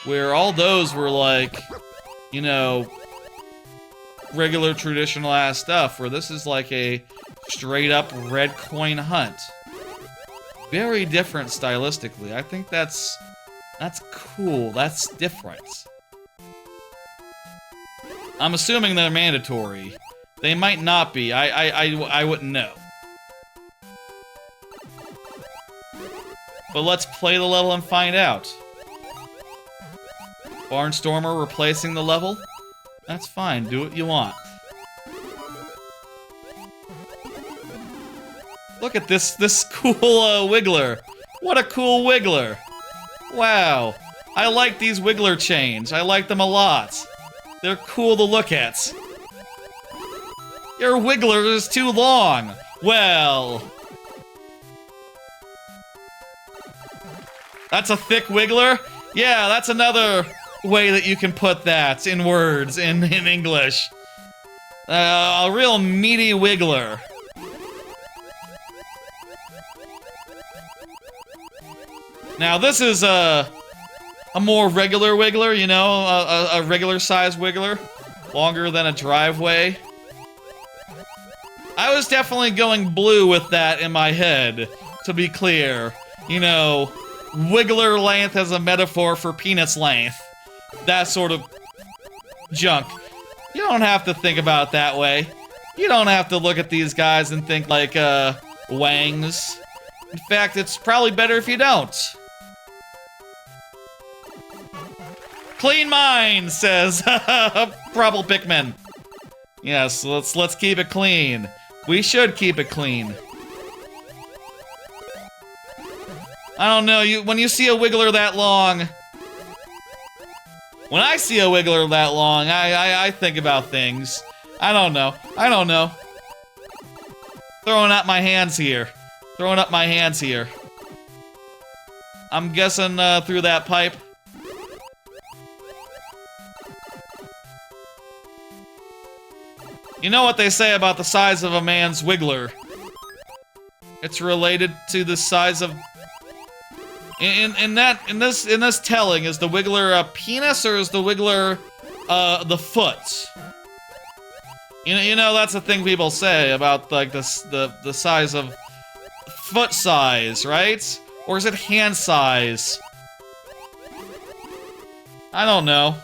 where all those were like, you know, regular traditional ass stuff, where this is like a straight up red coin hunt. Very different stylistically. I think that's cool. That's different. I'm assuming they're mandatory. They might not be. I wouldn't know. But let's play the level and find out. Barnstormer replacing the level? That's fine, do what you want. Look at this cool wiggler. What a cool wiggler. Wow. I like these wiggler chains. I like them a lot. They're cool to look at. Your wiggler is too long. Well. That's a thick wiggler? Yeah, that's another way that you can put that in words in English. A real meaty wiggler. Now this is a more regular wiggler, you know, a regular size wiggler, longer than a driveway. I was definitely going blue with that in my head, to be clear. You know, wiggler length as a metaphor for penis length. That sort of junk. You don't have to think about it that way. You don't have to look at these guys and think like, wangs. In fact, it's probably better if you don't. Clean mind, says Preamble Pikmin. Yes, let's keep it clean. We should keep it clean. I don't know, when you see a wiggler that long... When I see a wiggler that long, I think about things. I don't know. Throwing up my hands here. I'm guessing through that pipe. You know what they say about the size of a man's wiggler? It's related to the size of... In this telling, is the wiggler a penis or is the wiggler the foot? You know that's the thing people say about like the size of foot size, right? Or is it hand size? I don't know.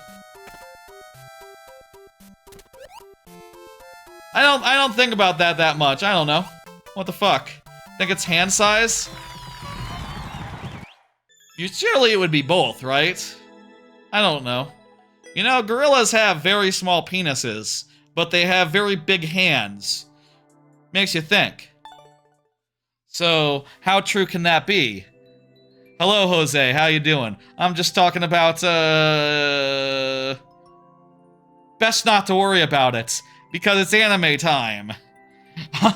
I don't think about that much. I don't know. What the fuck? Think it's hand size? Surely it would be both, right? I don't know. You know, gorillas have very small penises, but they have very big hands. Makes you think. So, how true can that be? Hello, Jose. How you doing? I'm just talking about, best not to worry about it, because it's anime time.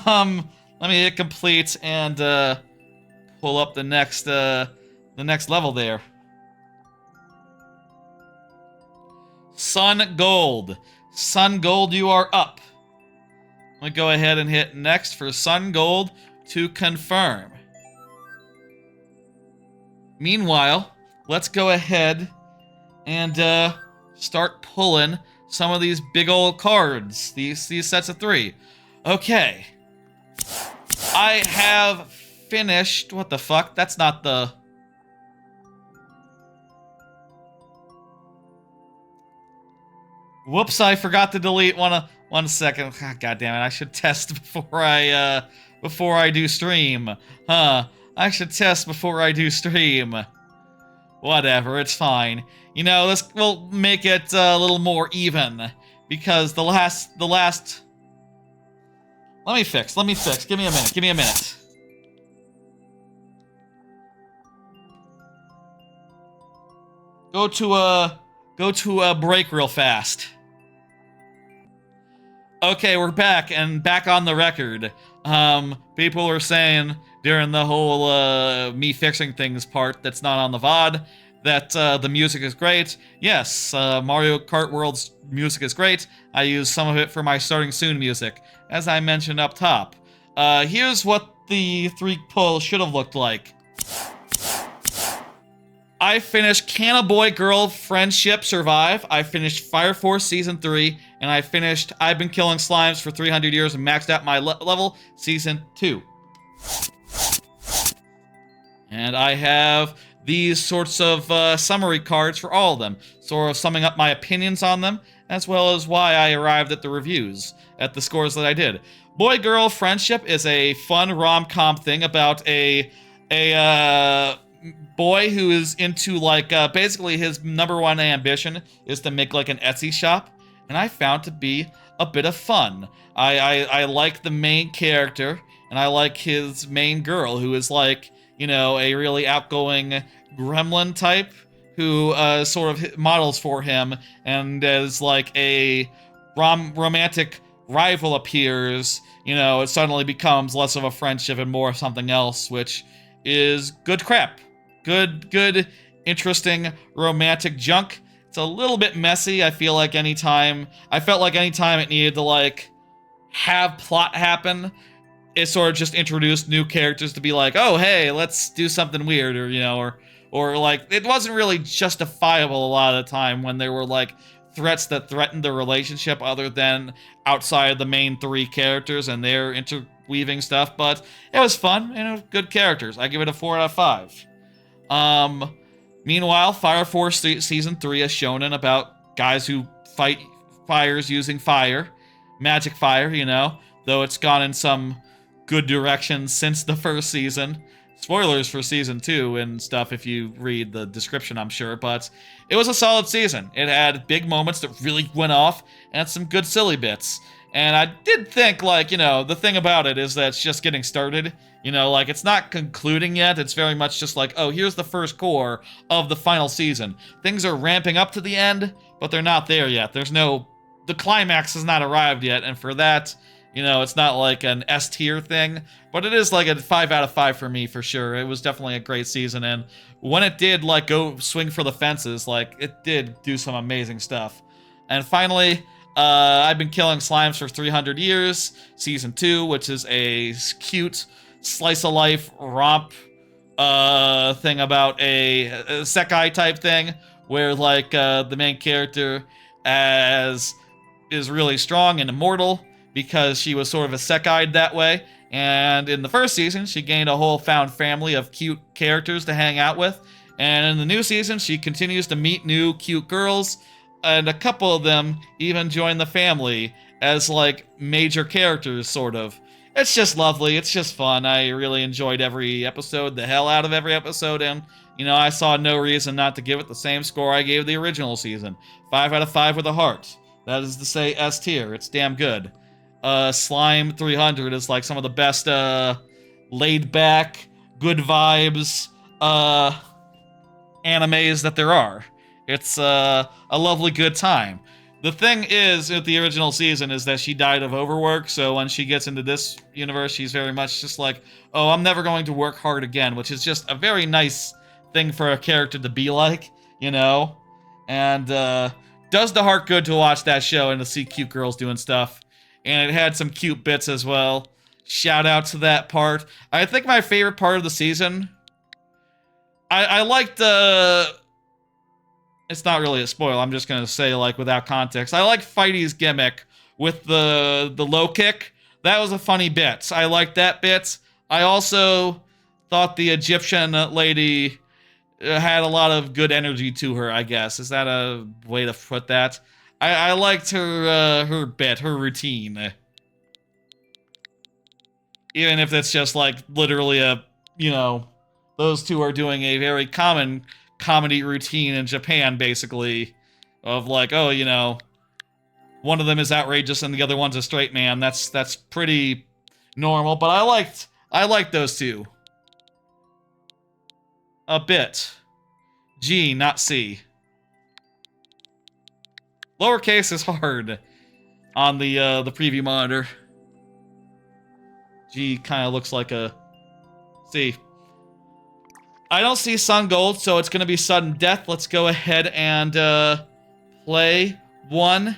Let me hit complete and, pull up the next level there. Sun Gold. Sun Gold, you are up. Let me go ahead and hit next for Sun Gold to confirm. Meanwhile, let's go ahead and start pulling some of these big old cards. These sets of 3. Okay. I have finished... What the fuck? That's not the... Whoops, I forgot to delete one second. God damn it, I should test before I do stream. Huh. I should test before I do stream. Whatever, it's fine. You know, we'll make it a little more even. Because the last... Let me fix. Give me a minute. Go to a break real fast. Okay, we're back, and back on the record. People were saying during the whole me fixing things part that's not on the VOD that the music is great. Yes, Mario Kart World's music is great. I use some of it for my Starting Soon music, as I mentioned up top. Here's what the 3 pull should have looked like. I finished Can a Boy Girl Friendship Survive, I finished Fire Force Season 3, and I finished I've Been Killing Slimes for 300 Years and Maxed Out My Level Season 2. And I have these sorts of summary cards for all of them, sort of summing up my opinions on them, as well as why I arrived at the reviews, at the scores that I did. Boy-girl friendship is a fun rom-com thing about a boy who is into, like, basically his #1 ambition is to make, like, an Etsy shop, and I found to be a bit of fun. I like the main character, and I like his main girl, who is, like, you know, a really outgoing gremlin type, who sort of models for him, and as, like, a romantic rival appears, you know, it suddenly becomes less of a friendship and more of something else, which is good crap. Good, interesting, romantic junk. It's a little bit messy. I felt like anytime it needed to, like, have plot happen, it sort of just introduced new characters to be like, oh, hey, let's do something weird, or, you know, or like, it wasn't really justifiable a lot of the time when there were, like, threats that threatened the relationship other than outside the main 3 characters and their interweaving stuff, but it was fun, and it was good characters. I give it a 4 out of 5. Meanwhile, Fire Force Season 3 is shonen about guys who fight fires using fire. Magic fire, you know, though it's gone in some good direction since the first season. Spoilers for Season 2 and stuff if you read the description, I'm sure, but it was a solid season. It had big moments that really went off, and some good silly bits. And I did think, like, you know, the thing about it is that it's just getting started. You know, like, it's not concluding yet. It's very much just like, oh, here's the first core of the final season. Things are ramping up to the end, but they're not there yet. The climax has not arrived yet, and for that, you know, it's not like an S tier thing, but it is like a 5 out of 5 for me, for sure. It was definitely a great season, and when it did, like, go swing for the fences, like, it did do some amazing stuff. And finally, I've Been Killing Slimes for 300 Years, Season 2, which is a cute slice-of-life romp thing about a isekai type thing, where, like, the main character is really strong and immortal because she was sort of isekai'd that way, and in the first season, she gained a whole found family of cute characters to hang out with, and in the new season, she continues to meet new cute girls, and a couple of them even join the family as, like, major characters, sort of. It's just lovely. It's just fun. I really enjoyed every episode, the hell out of every episode, and, you know, I saw no reason not to give it the same score I gave the original season. 5 out of 5 with a heart. That is to say S tier. It's damn good. Slime 300 is, like, some of the best, laid-back, good vibes, animes that there are. It's a lovely good time. The thing is, with the original season, is that she died of overwork, so when she gets into this universe, she's very much just like, oh, I'm never going to work hard again, which is just a very nice thing for a character to be like, you know? And, does the heart good to watch that show and to see cute girls doing stuff. And it had some cute bits as well. Shout out to that part. I think my favorite part of the season... I liked, it's not really a spoil, I'm just gonna say, like, without context. I like Fighty's gimmick with the low kick. That was a funny bit. I liked that bit. I also thought the Egyptian lady had a lot of good energy to her, I guess. Is that a way to put that? I liked her bit, her routine. Even if it's just, like, literally a, you know, those two are doing a very common comedy routine in Japan, basically. Of, like, oh, you know, one of them is outrageous and the other one's a straight man. That's pretty normal, but I liked those two. A bit. G, not C. Lowercase is hard on the preview monitor. G kind of looks like a C. I don't see Sun Gold, so it's going to be sudden death. Let's go ahead and play one.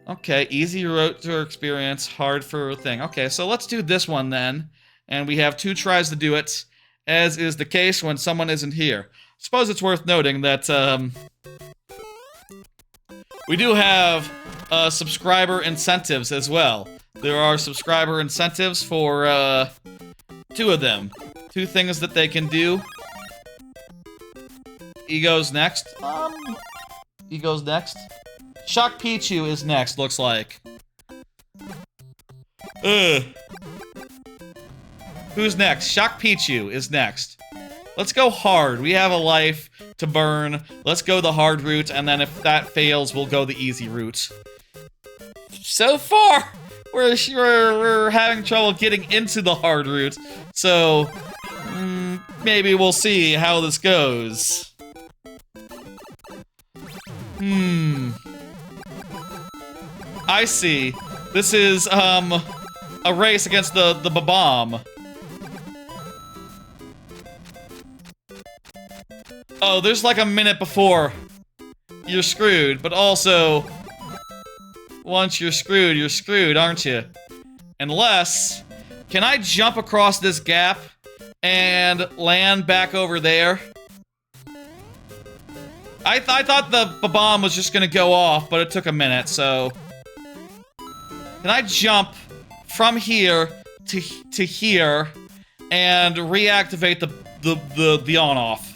Okay, easy road to experience, hard for a thing. Okay, so let's do this one then. And we have 2 tries to do it, as is the case when someone isn't here. Suppose it's worth noting that we do have subscriber incentives as well. There are subscriber incentives for 2 of them. 2 things that they can do. Ego's next. Ego's next. Shock Pichu is next, looks like. Who's next? Shock Pichu is next. Let's go hard. We have a life to burn. Let's go the hard route, and then if that fails, we'll go the easy route. So far, we're having trouble getting into the hard route, so maybe we'll see how this goes. I see. This is, a race against the bomb. Oh, there's like a minute before you're screwed, but also, once you're screwed, aren't you? Unless, can I jump across this gap and land back over there? I thought the bomb was just gonna go off, but it took a minute, so... Can I jump from here to here and reactivate the on-off?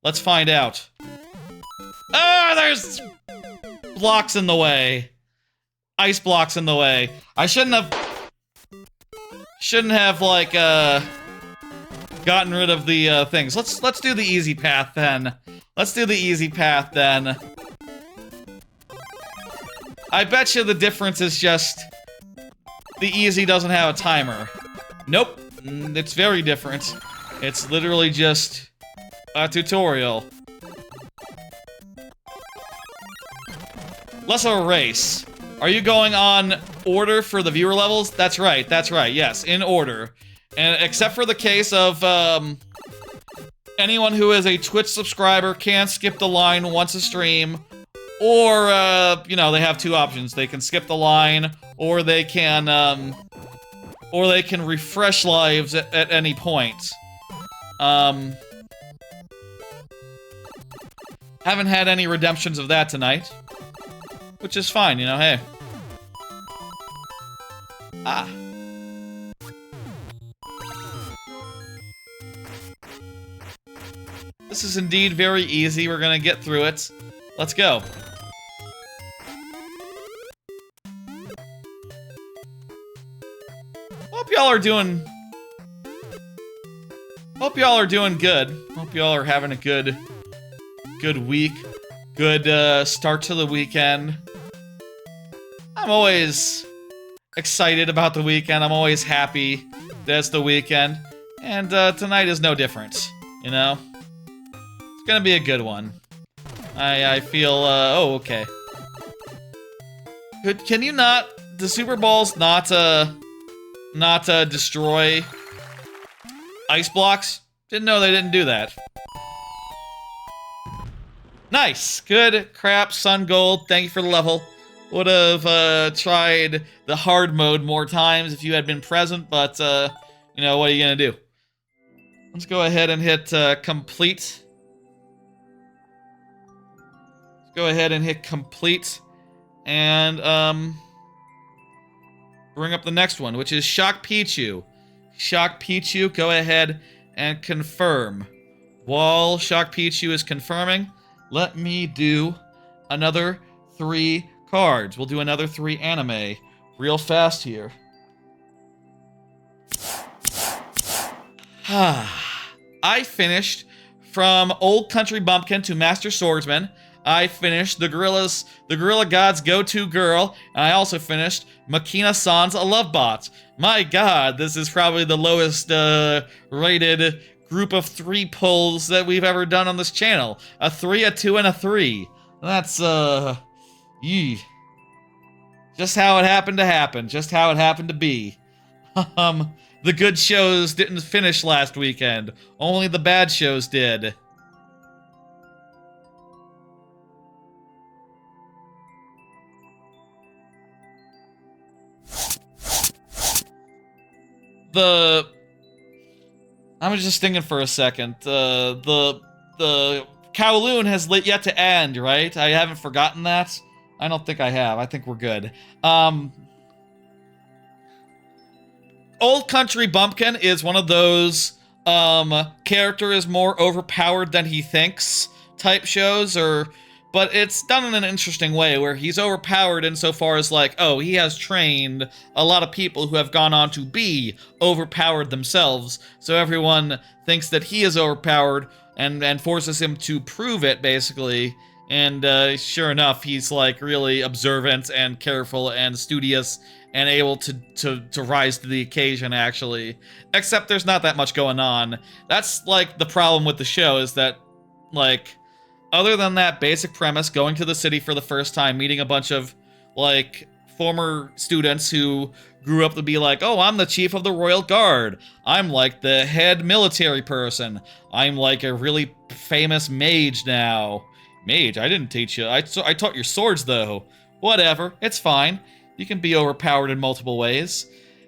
Let's find out. Ah, there's blocks in the way. Ice blocks in the way. I shouldn't have like gotten rid of the things. Let's do the easy path then. Let's do the easy path then. I bet you the difference is just the easy doesn't have a timer. Nope, it's very different. It's literally just a tutorial. Less of a race. Are you going on order for the viewer levels? That's right, yes, in order. And except for the case of, anyone who is a Twitch subscriber can skip the line once a stream, or, you know, they have 2 options. They can skip the line, or they can refresh lives at any point. Haven't had any redemptions of that tonight. Which is fine, you know, hey. Ah. This is indeed very easy. We're gonna get through it. Let's go. Hope y'all are doing good. Hope y'all are having a good week. Good start to the weekend. I'm always excited about the weekend. I'm always happy that it's the weekend. And tonight is no different, you know? It's gonna be a good one. I feel, oh, okay. Can you not, the Super Balls not destroy ice blocks? Didn't know they didn't do that. Nice, good crap, Sun Gold, thank you for the level. Would have, tried the hard mode more times if you had been present, but, you know, what are you gonna do? Let's go ahead and hit, complete. Let's go ahead and hit complete, and, bring up the next one, which is Shock Pichu. Shock Pichu, go ahead and confirm. While Shock Pichu is confirming, let me do another 3 cards. We'll do another 3 anime real fast here. I finished from Old Country Bumpkin to Master Swordsman. I finished the Gorilla God's Go-To Girl, and I also finished Makina-san's A Love Bot. My god, this is probably the lowest rated group of 3 pulls that we've ever done on this channel. A 3, a 2, and a 3. That's, yee. Just how it happened to happen. Just how it happened to be. The good shows didn't finish last weekend. Only the bad shows did. I'm just thinking for a second. The Kowloon has yet to end, right? I haven't forgotten that. I don't think I have. I think we're good. Old Country Bumpkin is one of those character is more overpowered than he thinks type shows, but it's done in an interesting way where he's overpowered insofar as like, oh, he has trained a lot of people who have gone on to be overpowered themselves, so everyone thinks that he is overpowered and forces him to prove it, basically. And sure enough, he's like really observant and careful and studious and able to rise to the occasion, actually. Except there's not that much going on. That's like the problem with the show, is that, like, other than that basic premise, going to the city for the first time, meeting a bunch of, like, former students who grew up to be like, oh, I'm the chief of the Royal Guard. I'm like the head military person. I'm like a really famous mage now. Mage? I didn't teach you. I taught your swords, though. Whatever. It's fine. You can be overpowered in multiple ways.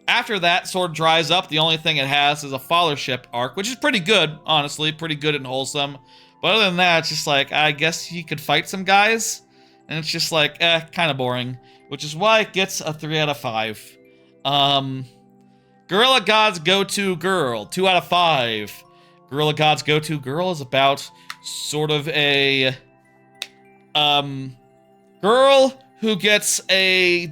After that, sword dries up. The only thing it has is a followership arc, which is pretty good, honestly. Pretty good and wholesome. But other than that, it's just like, I guess you could fight some guys. And it's just like, kind of boring. Which is why it gets a 3 out of 5. Gorilla God's Go-To Girl, 2 out of 5. Gorilla God's Go-To Girl is about sort of a girl who gets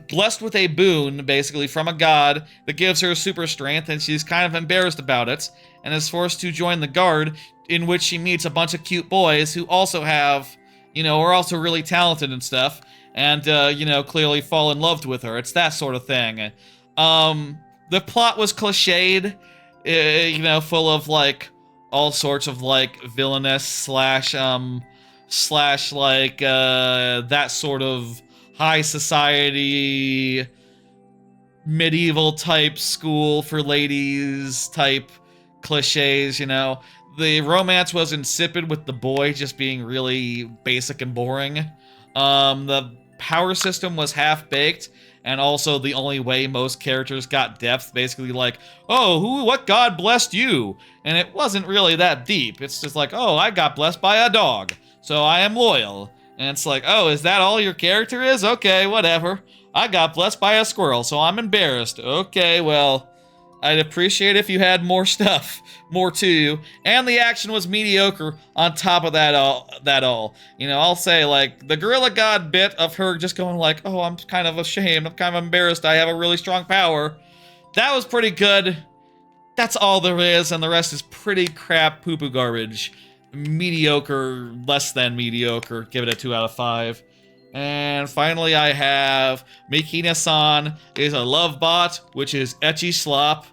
blessed with a boon, basically, from a god that gives her super strength, and she's kind of embarrassed about it, and is forced to join the guard, in which she meets a bunch of cute boys who also have, you know, are also really talented and stuff, and, you know, clearly fall in love with her. It's that sort of thing. The plot was cliched, you know, full of, like, all sorts of, like, villainous slash, like, that sort of high society, medieval type school for ladies type cliches, you know. The romance was insipid, with the boy just being really basic and boring. The power system was half-baked, and also the only way most characters got depth, basically like, oh, what god blessed you? And it wasn't really that deep. It's just like, oh, I got blessed by a dog, so I am loyal. And it's like, oh, is that all your character is? Okay, whatever. I got blessed by a squirrel, so I'm embarrassed. Okay, well, I'd appreciate if you had more stuff, more to you. And the action was mediocre on top of that all. You know, I'll say, like, the Gorilla God bit of her just going like, oh, I'm kind of ashamed, I'm kind of embarrassed, I have a really strong power. That was pretty good. That's all there is, and the rest is pretty crap poo-poo garbage. Mediocre, less than mediocre, give it a 2 out of 5. And finally I have Mikina-san is a love bot, which is ecchi slop.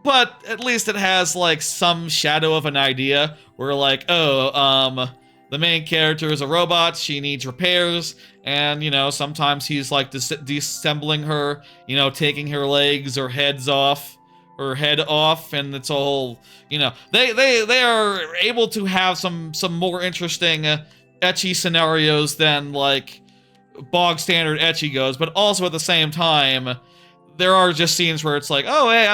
but at least it has, like, some shadow of an idea where, like, oh, the main character is a robot, she needs repairs, and, you know, sometimes he's, like, disassembling her, you know, taking her legs or heads off, or head off, and it's all, you know, they are able to have some more interesting, ecchi scenarios than, like, bog standard ecchi goes, but also at the same time, there are just scenes where it's like, oh, hey,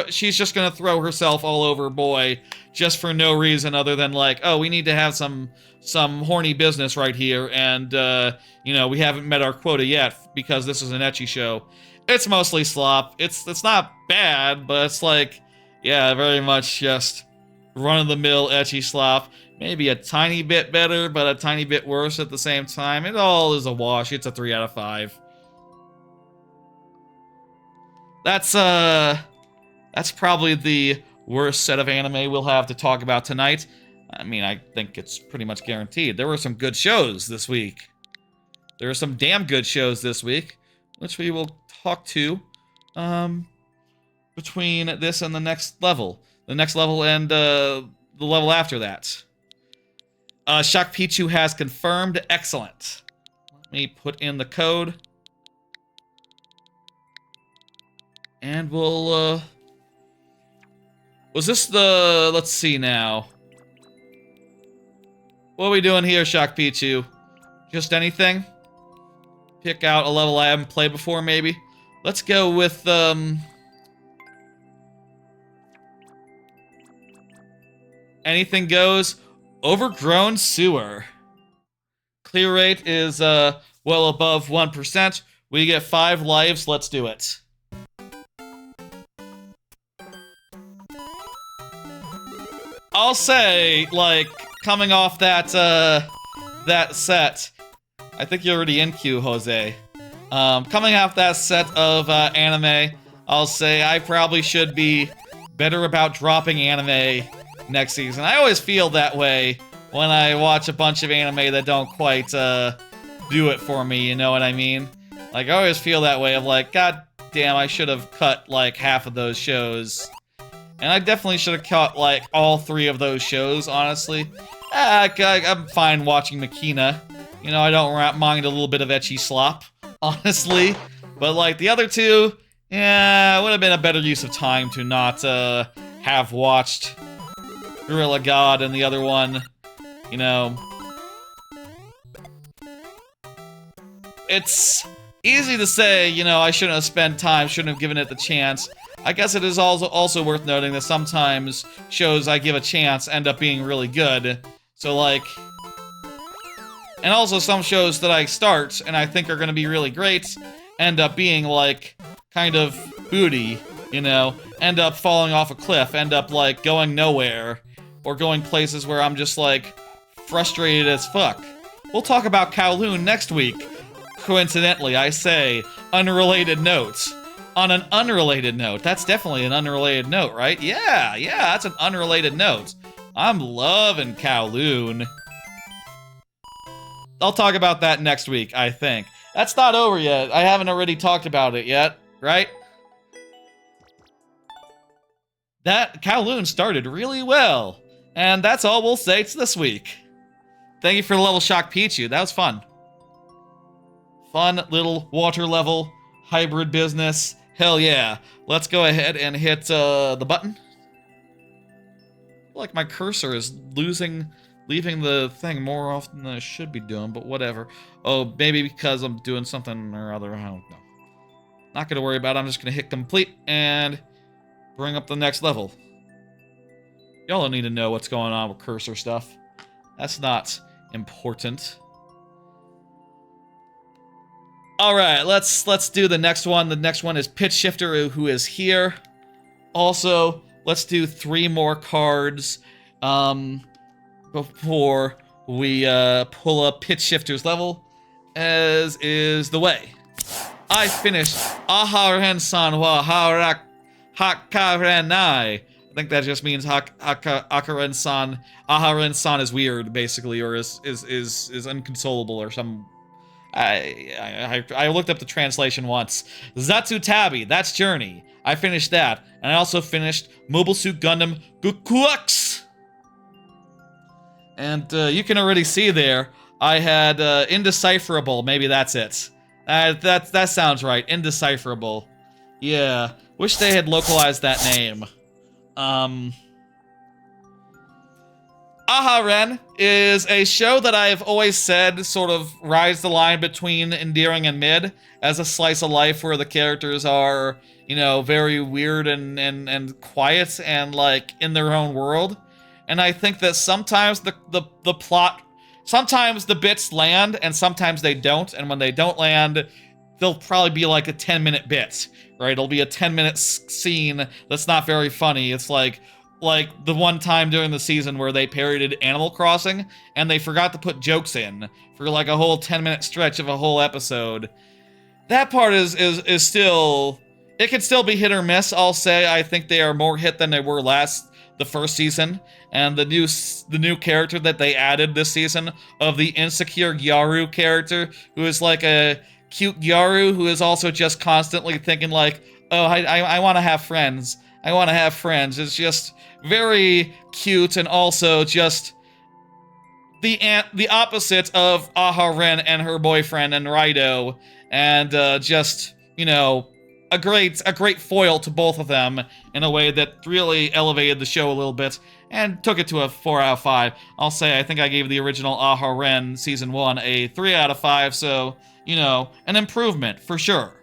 she's just gonna throw herself all over boy, just for no reason other than like, oh, we need to have some horny business right here, and, you know, we haven't met our quota yet, because this is an ecchi show. It's mostly slop. It's not bad, but it's like, yeah, very much just run-of-the-mill ecchi slop. Maybe a tiny bit better, but a tiny bit worse at the same time. It all is a wash. It's a 3 out of 5. That's probably the worst set of anime we'll have to talk about tonight. I mean, I think it's pretty much guaranteed. There were some good shows this week. There are some damn good shows this week, which we will talk to, between this and the next level. The next level and, the level after that. Shock Pichu has confirmed. Excellent. Let me put in the code. And we'll, was this the... Let's see now. What are we doing here, Shock Pichu? Just anything? Pick out a level I haven't played before, maybe? Let's go with, anything goes. Overgrown Sewer. Clear rate is, well above 1%. We get 5 lives. Let's do it. I'll say, like, coming off that, that set, I think you're already in queue, Jose. Coming off that set of, anime, I'll say I probably should be better about dropping anime next season. I always feel that way when I watch a bunch of anime that don't quite, do it for me, you know what I mean? Like, I always feel that way of like, god damn, I should have cut, like, half of those shows. And I definitely should have cut, like, all 3 of those shows, honestly. I'm fine watching Makina. You know, I don't mind a little bit of ecchi slop, honestly. But, like, the other 2, yeah, it would have been a better use of time to not, have watched Gorilla God and the other one, you know. It's easy to say, you know, I shouldn't have spent time, shouldn't have given it the chance. I guess it is also worth noting that sometimes shows I give a chance end up being really good. So, like... And also some shows that I start and I think are gonna be really great end up being, like, kind of booty, you know? End up falling off a cliff, end up, like, going nowhere. Or going places where I'm just, like, frustrated as fuck. We'll talk about Kowloon next week. Coincidentally, I say, unrelated notes. On an unrelated note. That's definitely an unrelated note, right? Yeah, that's an unrelated note. I'm loving Kowloon. I'll talk about that next week, I think. That's not over yet. I haven't already talked about it yet, right? That Kowloon started really well. And that's all we'll say this week. Thank you for the level Shock Pichu. That was fun. Fun little water level hybrid business. Hell yeah. Let's go ahead and hit the button. I feel like my cursor is leaving the thing more often than I should be doing, but whatever. Oh, maybe because I'm doing something or other. I don't know. Not gonna worry about it. I'm just gonna hit complete and bring up the next level. Y'all don't need to know what's going on with cursor stuff. That's not important. Alright, let's do the next one. The next one is Pitch Shifter, who is here. Also, let's do 3 more cards before we pull up Pitch Shifter's level, as is the way. I finished Aharen-san wa Hakarenai. I think that just means Aharen-san is weird, basically, or is inconsolable or some... I looked up the translation once. Zatsutabi, that's Journey. I finished that, and I also finished Mobile Suit Gundam Gukuux. And you can already see there, I had Indecipherable. Maybe that's it. That sounds right. Indecipherable. Yeah. Wish they had localized that name. Aha-Ren is a show that I've always said sort of rides the line between endearing and mid, as a slice of life where the characters are, you know, very weird and quiet and, like, in their own world. And I think that sometimes the plot, sometimes the bits land and sometimes they don't, and when they don't land, they'll probably be like a 10-minute bit, right? It'll be a 10-minute scene that's not very funny. It's like the one time during the season where they parodied Animal Crossing and they forgot to put jokes in for like a whole 10-minute stretch of a whole episode. That part is still, it can still be hit or miss, I'll say. I think they are more hit than they were the first season, and the new character that they added this season of the insecure Gyaru character, who is like a cute Gyaru who is also just constantly thinking like, oh, I want to have friends. I want to have friends. It's just very cute, and also just the opposite of Aha-Ren and her boyfriend and Raido, and just, you know, a great foil to both of them in a way that really elevated the show a little bit and took it to a 4 out of 5. I'll say I think I gave the original Aha-Ren Season 1 a 3 out of 5, so, you know, an improvement for sure.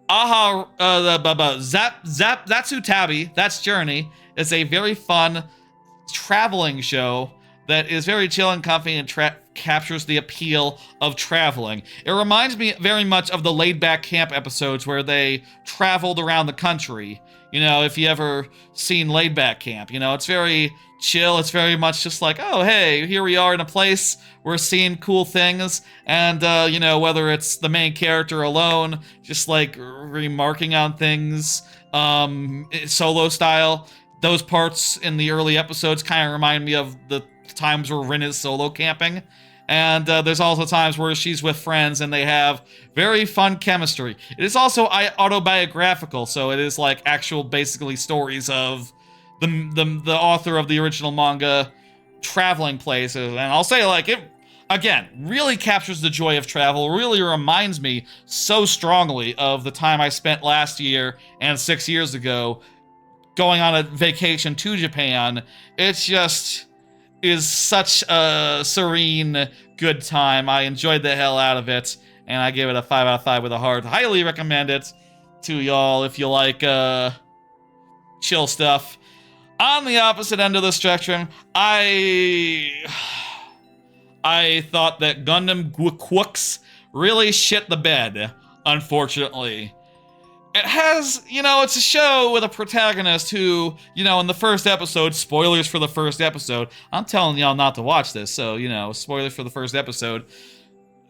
Zatsutabi, that's Journey, is a very fun traveling show that is very chill and comfy and captures the appeal of traveling. It reminds me very much of the laid-back camp episodes where they traveled around the country. You know, if you ever seen Laid-Back Camp, you know, it's very chill. It's very much just like, oh, hey, here we are in a place. We're seeing cool things. And, you know, whether it's the main character alone, just like remarking on things, solo style. Those parts in the early episodes kind of remind me of the times where Rin is solo camping. And there's also times where she's with friends and they have very fun chemistry. It is also autobiographical, so it is like actual basically stories of the author of the original manga traveling places. And I'll say, like, it, again, really captures the joy of travel, really reminds me so strongly of the time I spent last year and 6 years ago going on a vacation to Japan. It's just is such a serene, good time. I enjoyed the hell out of it, and I give it a 5 out of 5 with a heart. Highly recommend it to y'all if you like chill stuff. On the opposite end of the spectrum, I thought that Gundam Gukuux really shit the bed, unfortunately. It has, you know, it's a show with a protagonist who, you know, in the first episode, spoilers for the first episode, I'm telling y'all not to watch this, so, you know, spoilers for the first episode.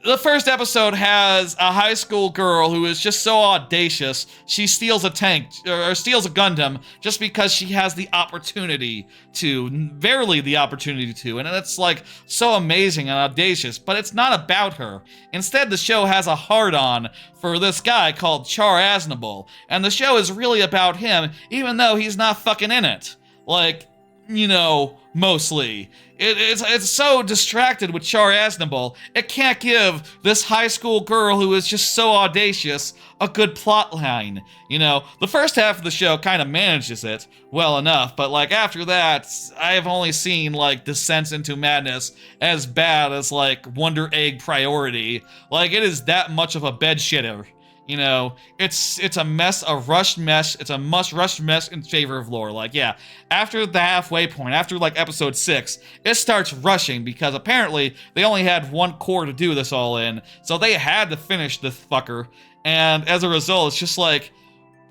The first episode has a high school girl who is just so audacious, she steals a tank, or steals a Gundam, just because she has the opportunity to, barely the opportunity to, and it's like so amazing and audacious, but it's not about her. Instead, the show has a hard-on for this guy called Char Aznable, and the show is really about him, even though he's not fucking in it. Like, you know, mostly. It's so distracted with Char Aznable, it can't give this high school girl who is just so audacious a good plot line. You know, the first half of the show kind of manages it well enough, but like after that, I have only seen like Descents into Madness as bad as like Wonder Egg Priority. Like, it is that much of a bed shitter. You know, it's a mess, a rushed mess. It's a rushed mess in favor of lore. Like, yeah, after the halfway point, after like episode 6, it starts rushing because apparently they only had one core to do this all in, so they had to finish this fucker. And as a result, it's just like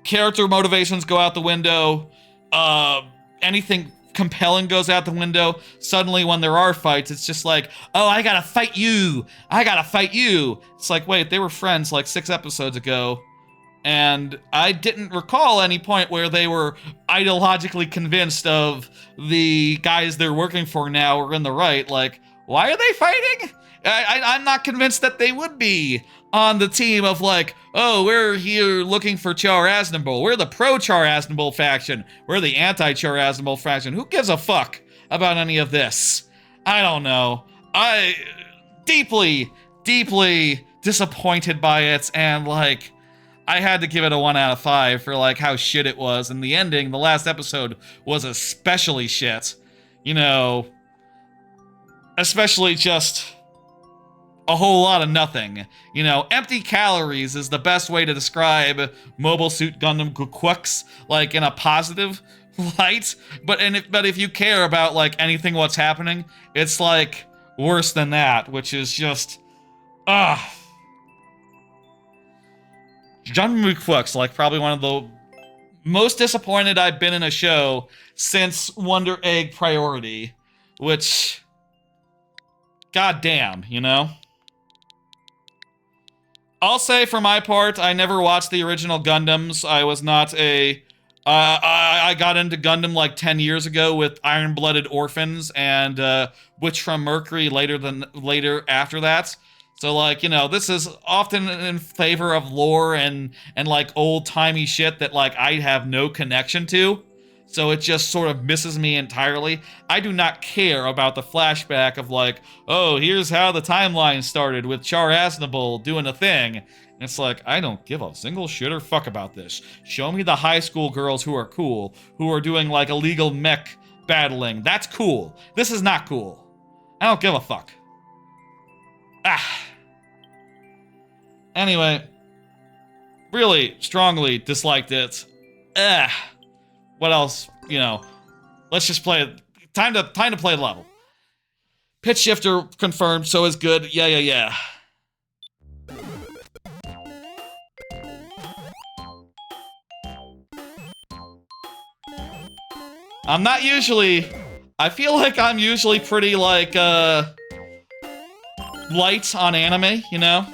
character motivations go out the window. Anything compelling goes out the window. Suddenly, when there are fights, it's just like, oh, I gotta fight you. I gotta fight you. It's like, wait, they were friends like 6 episodes ago, and I didn't recall any point where they were ideologically convinced of the guys they're working for now are in the right. Like, why are they fighting? I'm not convinced that they would be on the team of like, oh, we're here looking for Char Aznable. We're the pro-Char Aznable faction. We're the anti-Char Aznable faction. Who gives a fuck about any of this? I don't know. I deeply, deeply disappointed by it, and like, I had to give it a 1 out of 5 for like how shit it was, and the ending, the last episode, was especially shit. You know, especially just a whole lot of nothing. You know, empty calories is the best way to describe Mobile Suit Gundam Quicks, like in a positive light. But if you care about like anything what's happening, it's like worse than that, which is just Gundam Quicks, like probably one of the most disappointed I've been in a show since Wonder Egg Priority, which, goddamn, you know? I'll say for my part, I never watched the original Gundams. I was not a... I got into Gundam like 10 years ago with Iron-Blooded Orphans and Witch from Mercury later after that. So like, you know, this is often in favor of lore and like old-timey shit that like I have no connection to. So it just sort of misses me entirely. I do not care about the flashback of like, oh, here's how the timeline started with Char Aznable doing a thing. And it's like, I don't give a single shit or fuck about this. Show me the high school girls who are cool, who are doing like illegal mech battling. That's cool. This is not cool. I don't give a fuck. Anyway, really strongly disliked it. What else? You know, let's just play it. Time to play the level. Pitch shifter confirmed, so is good. Yeah. I'm not usually... I feel like I'm usually pretty, like, light on anime, you know?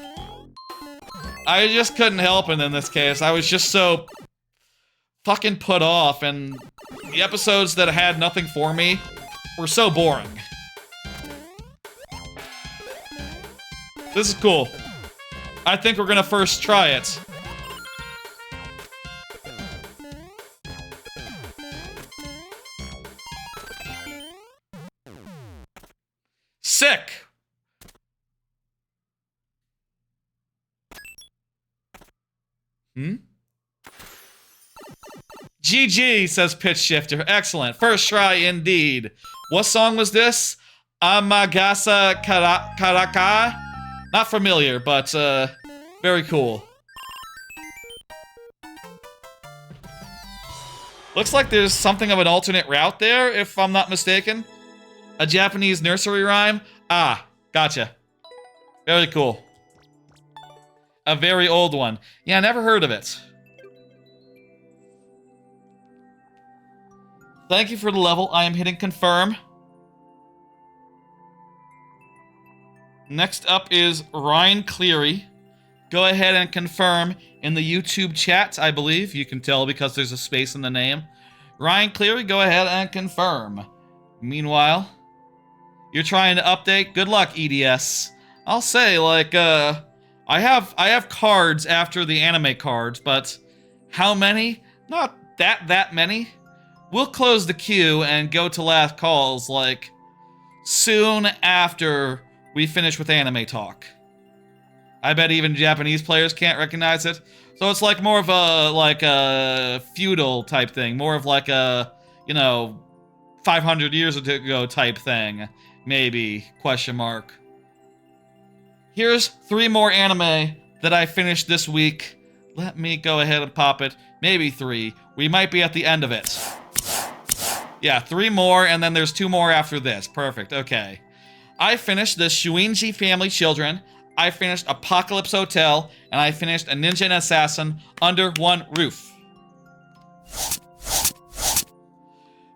I just couldn't help it in this case. I was just so fucking put off, and the episodes that had nothing for me were so boring. This is cool. I think we're gonna first try it. Sick! GG, says Pitch Shifter. Excellent. First try indeed. What song was this? Amagasa Karaka? Not familiar, but very cool. Looks like there's something of an alternate route there, if I'm not mistaken. A Japanese nursery rhyme? Ah, gotcha. Very cool. A very old one. Yeah, I never heard of it. Thank you for the level. I am hitting confirm. Next up is Ryan Cleary. Go ahead and confirm in the YouTube chat, I believe. You can tell because there's a space in the name. Ryan Cleary, go ahead and confirm. Meanwhile, you're trying to update. Good luck, EDS. I'll say, like, I have cards after the anime cards, but how many? Not that many. We'll close the queue and go to last calls, like, soon after we finish with anime talk. I bet even Japanese players can't recognize it. So it's like more of a feudal type thing. More of like a, you know, 500 years ago type thing. Maybe, question mark. Here's 3 more anime that I finished this week. Let me go ahead and pop it. Maybe 3. We might be at the end of it. Yeah, 3 more, and then there's 2 more after this. Perfect, okay. I finished the Shuinji Family Children, I finished Apocalypse Hotel, and I finished A Ninja and Assassin Under One Roof.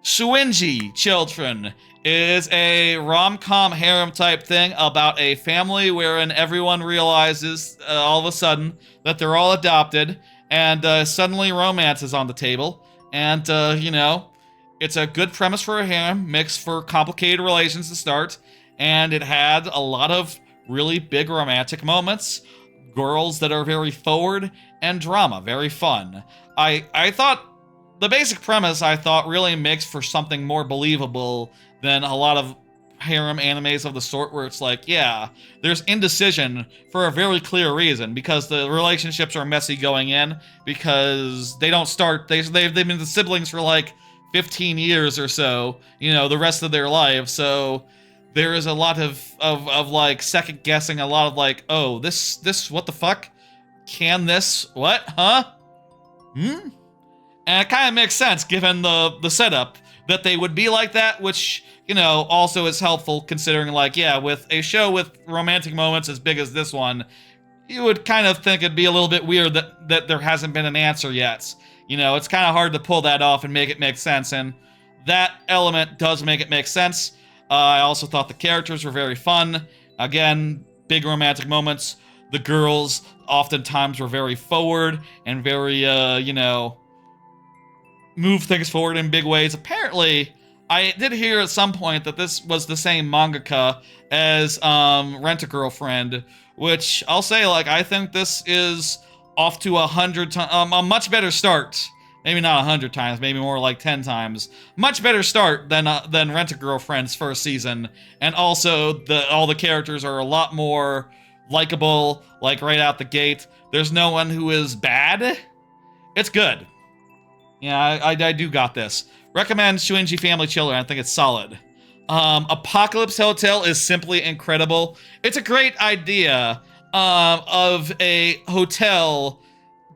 Shuinji Children is a rom-com harem type thing about a family wherein everyone realizes all of a sudden that they're all adopted, and suddenly romance is on the table, and you know, it's a good premise for a harem, mixed for complicated relations to start, and it had a lot of really big romantic moments, girls that are very forward, and drama, very fun. I thought the basic premise, I thought, really makes for something more believable than a lot of harem animes of the sort where it's like, yeah, there's indecision for a very clear reason, because the relationships are messy going in, because they don't start, they've been the siblings for like 15 years or so, you know, the rest of their life, so there is a lot of like second guessing, a lot of like, oh, this, what the fuck? Can this, what, huh? Hmm? And it kind of makes sense given the setup that they would be like that, which, you know, also is helpful considering, like, yeah, with a show with romantic moments as big as this one, you would kind of think it'd be a little bit weird that there hasn't been an answer yet. You know, it's kind of hard to pull that off and make it make sense, and that element does make it make sense. I also thought the characters were very fun. Again, big romantic moments. The girls oftentimes were very forward and very, you know, move things forward in big ways. Apparently, I did hear at some point that this was the same mangaka as Rent-A-Girlfriend, which I'll say, like, I think this is off to a much better start. Maybe not 100 times, maybe more like 10 times. Much better start than Rent-A-Girlfriend's first season, and also all the characters are a lot more likable, like right out the gate. There's no one who is bad. It's good. Yeah, I do got this. Recommend Shuinji Family Children. I think it's solid. Apocalypse Hotel is simply incredible. It's a great idea of a hotel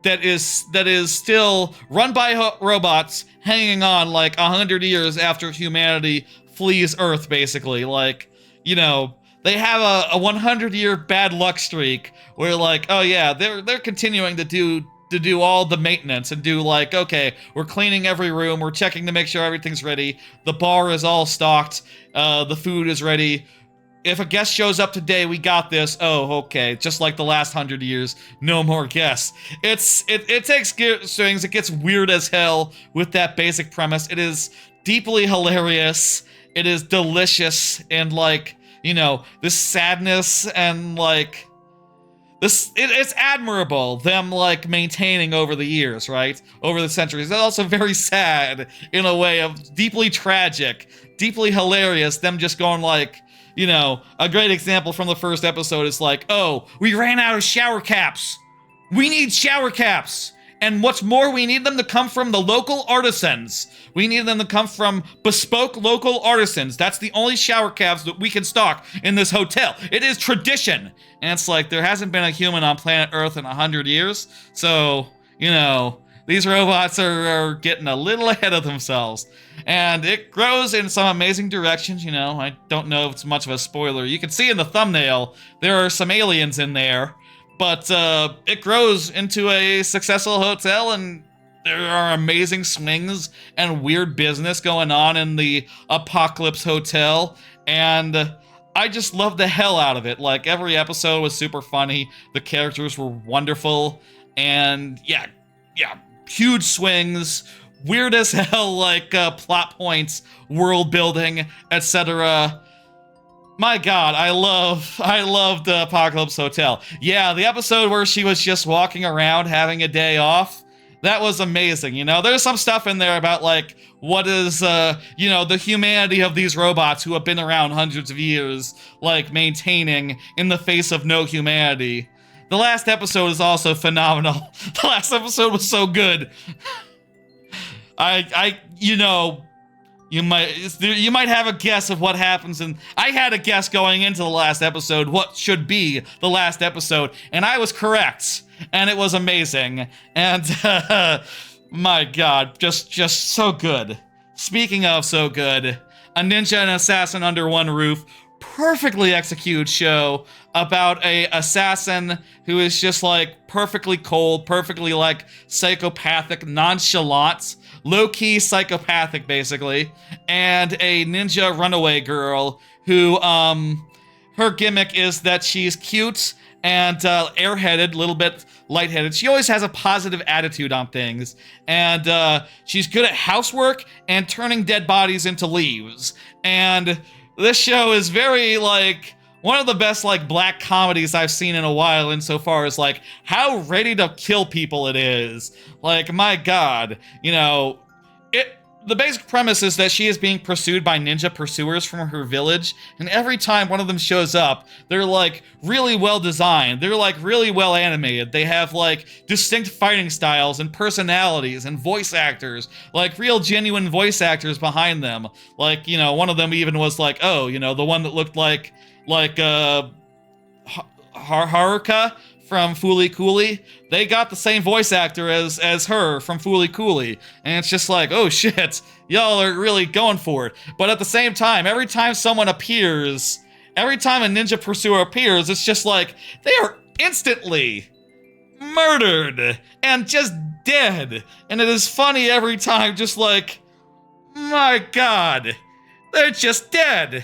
that is still run by robots, hanging on like 100 years after humanity flees Earth, basically. Like, you know, they have a 100-year bad luck streak where, like, oh yeah, they're continuing to do all the maintenance and do, like, okay, we're cleaning every room, we're checking to make sure everything's ready, the bar is all stocked, the food is ready. If a guest shows up today, we got this. Oh, okay, just like the last 100 years, no more guests. It takes swings, it gets weird as hell with that basic premise. It is deeply hilarious, it is delicious, and, like, you know, this sadness and, like, it's admirable, them, like, maintaining over the years, right? Over the centuries. It's also very sad, in a way of deeply tragic, deeply hilarious, them just going, like, you know, a great example from the first episode is like, oh, we ran out of shower caps. We need shower caps. And what's more, we need them to come from the local artisans. We need them to come from bespoke local artisans. That's the only shower caps that we can stock in this hotel. It is tradition. And it's like, there hasn't been a human on planet Earth in 100 years. So, you know, these robots are getting a little ahead of themselves. And it grows in some amazing directions, you know. I don't know if it's much of a spoiler. You can see in the thumbnail, there are some aliens in there. But it grows into a successful hotel, and there are amazing swings and weird business going on in the Apocalypse Hotel, and I just love the hell out of it. Like, every episode was super funny, the characters were wonderful, and yeah, huge swings, weird as hell, like, plot points, world building, etc. My God, I loved the Apocalypse Hotel. Yeah, the episode where she was just walking around having a day off, that was amazing, you know? There's some stuff in there about, like, what is, you know, the humanity of these robots who have been around hundreds of years, like, maintaining in the face of no humanity. The last episode is also phenomenal. The last episode was so good. You know, you might have a guess of what happens, and I had a guess going into the last episode what should be the last episode, and I was correct, and it was amazing, and my God, just so good. Speaking of so good, a ninja and assassin under one roof, perfectly executed show about a assassin who is just, like, perfectly cold, perfectly, like, psychopathic, nonchalant, low-key psychopathic, basically, and a ninja runaway girl who, her gimmick is that she's cute and airheaded, a little bit lightheaded. She always has a positive attitude on things, and she's good at housework and turning dead bodies into leaves. And this show is very, like, one of the best, like, black comedies I've seen in a while insofar as, like, how ready to kill people it is. Like, my god. You know, the basic premise is that she is being pursued by ninja pursuers from her village, and every time one of them shows up, they're, like, really well designed. They're, like, really well animated. They have, like, distinct fighting styles and personalities and voice actors, like, real genuine voice actors behind them. Like, you know, one of them even was like, oh, you know, the one that looked like Haruka from Fooly Cooly, they got the same voice actor as her from Fooly Cooly, and it's just like, oh shit, y'all are really going for it. But at the same time, every time someone appears, every time a ninja pursuer appears, it's just like, they are instantly murdered and just dead. And it is funny every time, just like, my god, they're just dead.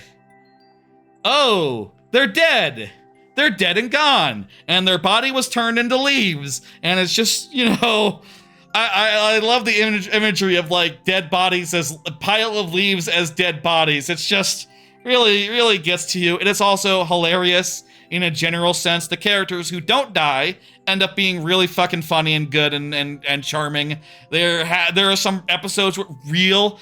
Oh, they're dead. They're dead and gone, and their body was turned into leaves, and it's just, you know, I love the imagery of, like, dead bodies as a pile of leaves as dead bodies. It's just really gets to you. It is also hilarious in a general sense. The characters who don't die end up being really fucking funny and good and charming. There are some episodes with real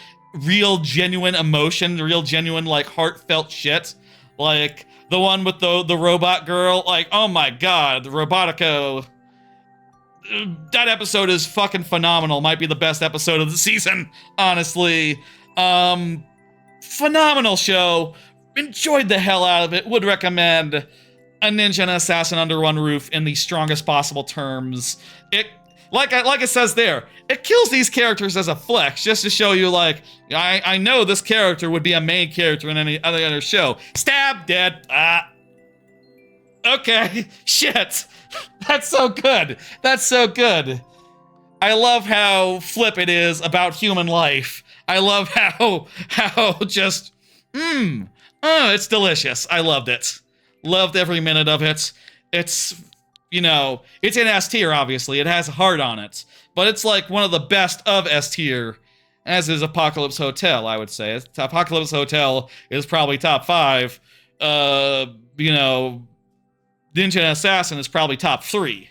genuine emotion, real genuine, like, heartfelt shit. Like, the one with the robot girl, like, oh my god, the Robotico. That episode is fucking phenomenal. Might be the best episode of the season, honestly. Phenomenal show. Enjoyed the hell out of it. Would recommend A Ninja and Assassin Under One Roof in the strongest possible terms. It, like it says there, it kills these characters as a flex, just to show you, like, I know this character would be a main character in any other show. Stab, dead, okay, shit. That's so good. That's so good. I love how flip it is about human life. I love how just, it's delicious. I loved it. Loved every minute of it. It's, you know, it's in S tier, obviously. It has a heart on it. But it's like one of the best of S tier, as is Apocalypse Hotel, I would say. Apocalypse Hotel is probably top 5. You know, Ninja and Assassin is probably top 3.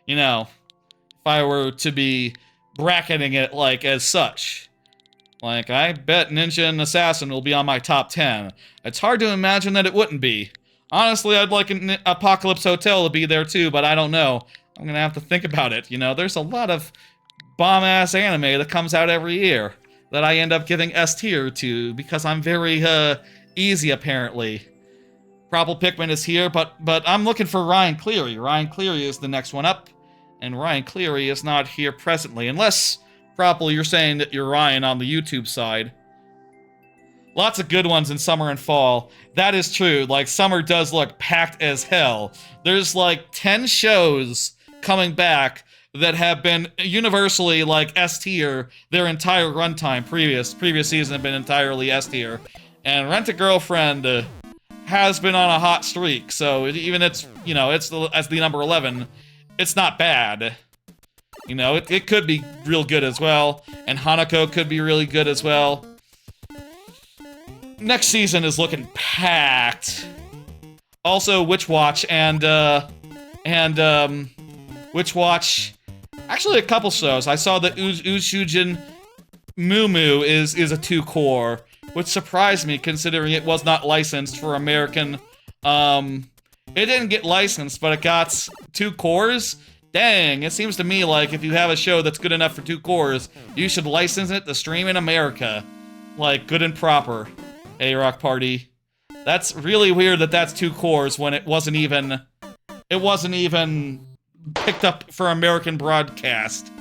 You know, if I were to be bracketing it, like, as such. Like, I bet Ninja and Assassin will be on my top 10. It's hard to imagine that it wouldn't be. Honestly, I'd like Apocalypse Hotel to be there too, but I don't know. I'm gonna have to think about it, you know? There's a lot of bomb-ass anime that comes out every year that I end up giving S tier to because I'm very, easy, apparently. Probable Pikmin is here, but I'm looking for Ryan Cleary. Ryan Cleary is the next one up, and Ryan Cleary is not here presently, unless, probably, you're saying that you're Ryan on the YouTube side. Lots of good ones in summer and fall. That is true. Like, summer does look packed as hell. There's, like, 10 shows coming back that have been universally, like, S tier their entire runtime. Previous season have been entirely S tier. And Rent-A-Girlfriend has been on a hot streak, so even it's, you know, it's as the number 11, it's not bad. You know, it could be real good as well, and Hanako could be really good as well. Next season is looking packed. Also, Witch Watch and Witch Watch. Actually, a couple shows. I saw that Ushujin Moo is a 2-core, which surprised me considering it was not licensed for American. It didn't get licensed, but it got 2 cores. Dang, it seems to me like if you have a show that's good enough for 2 cores, you should license it to stream in America. Like, good and proper. A-Rock Party. That's really weird that that's 2 cores when it wasn't even picked up for American broadcast.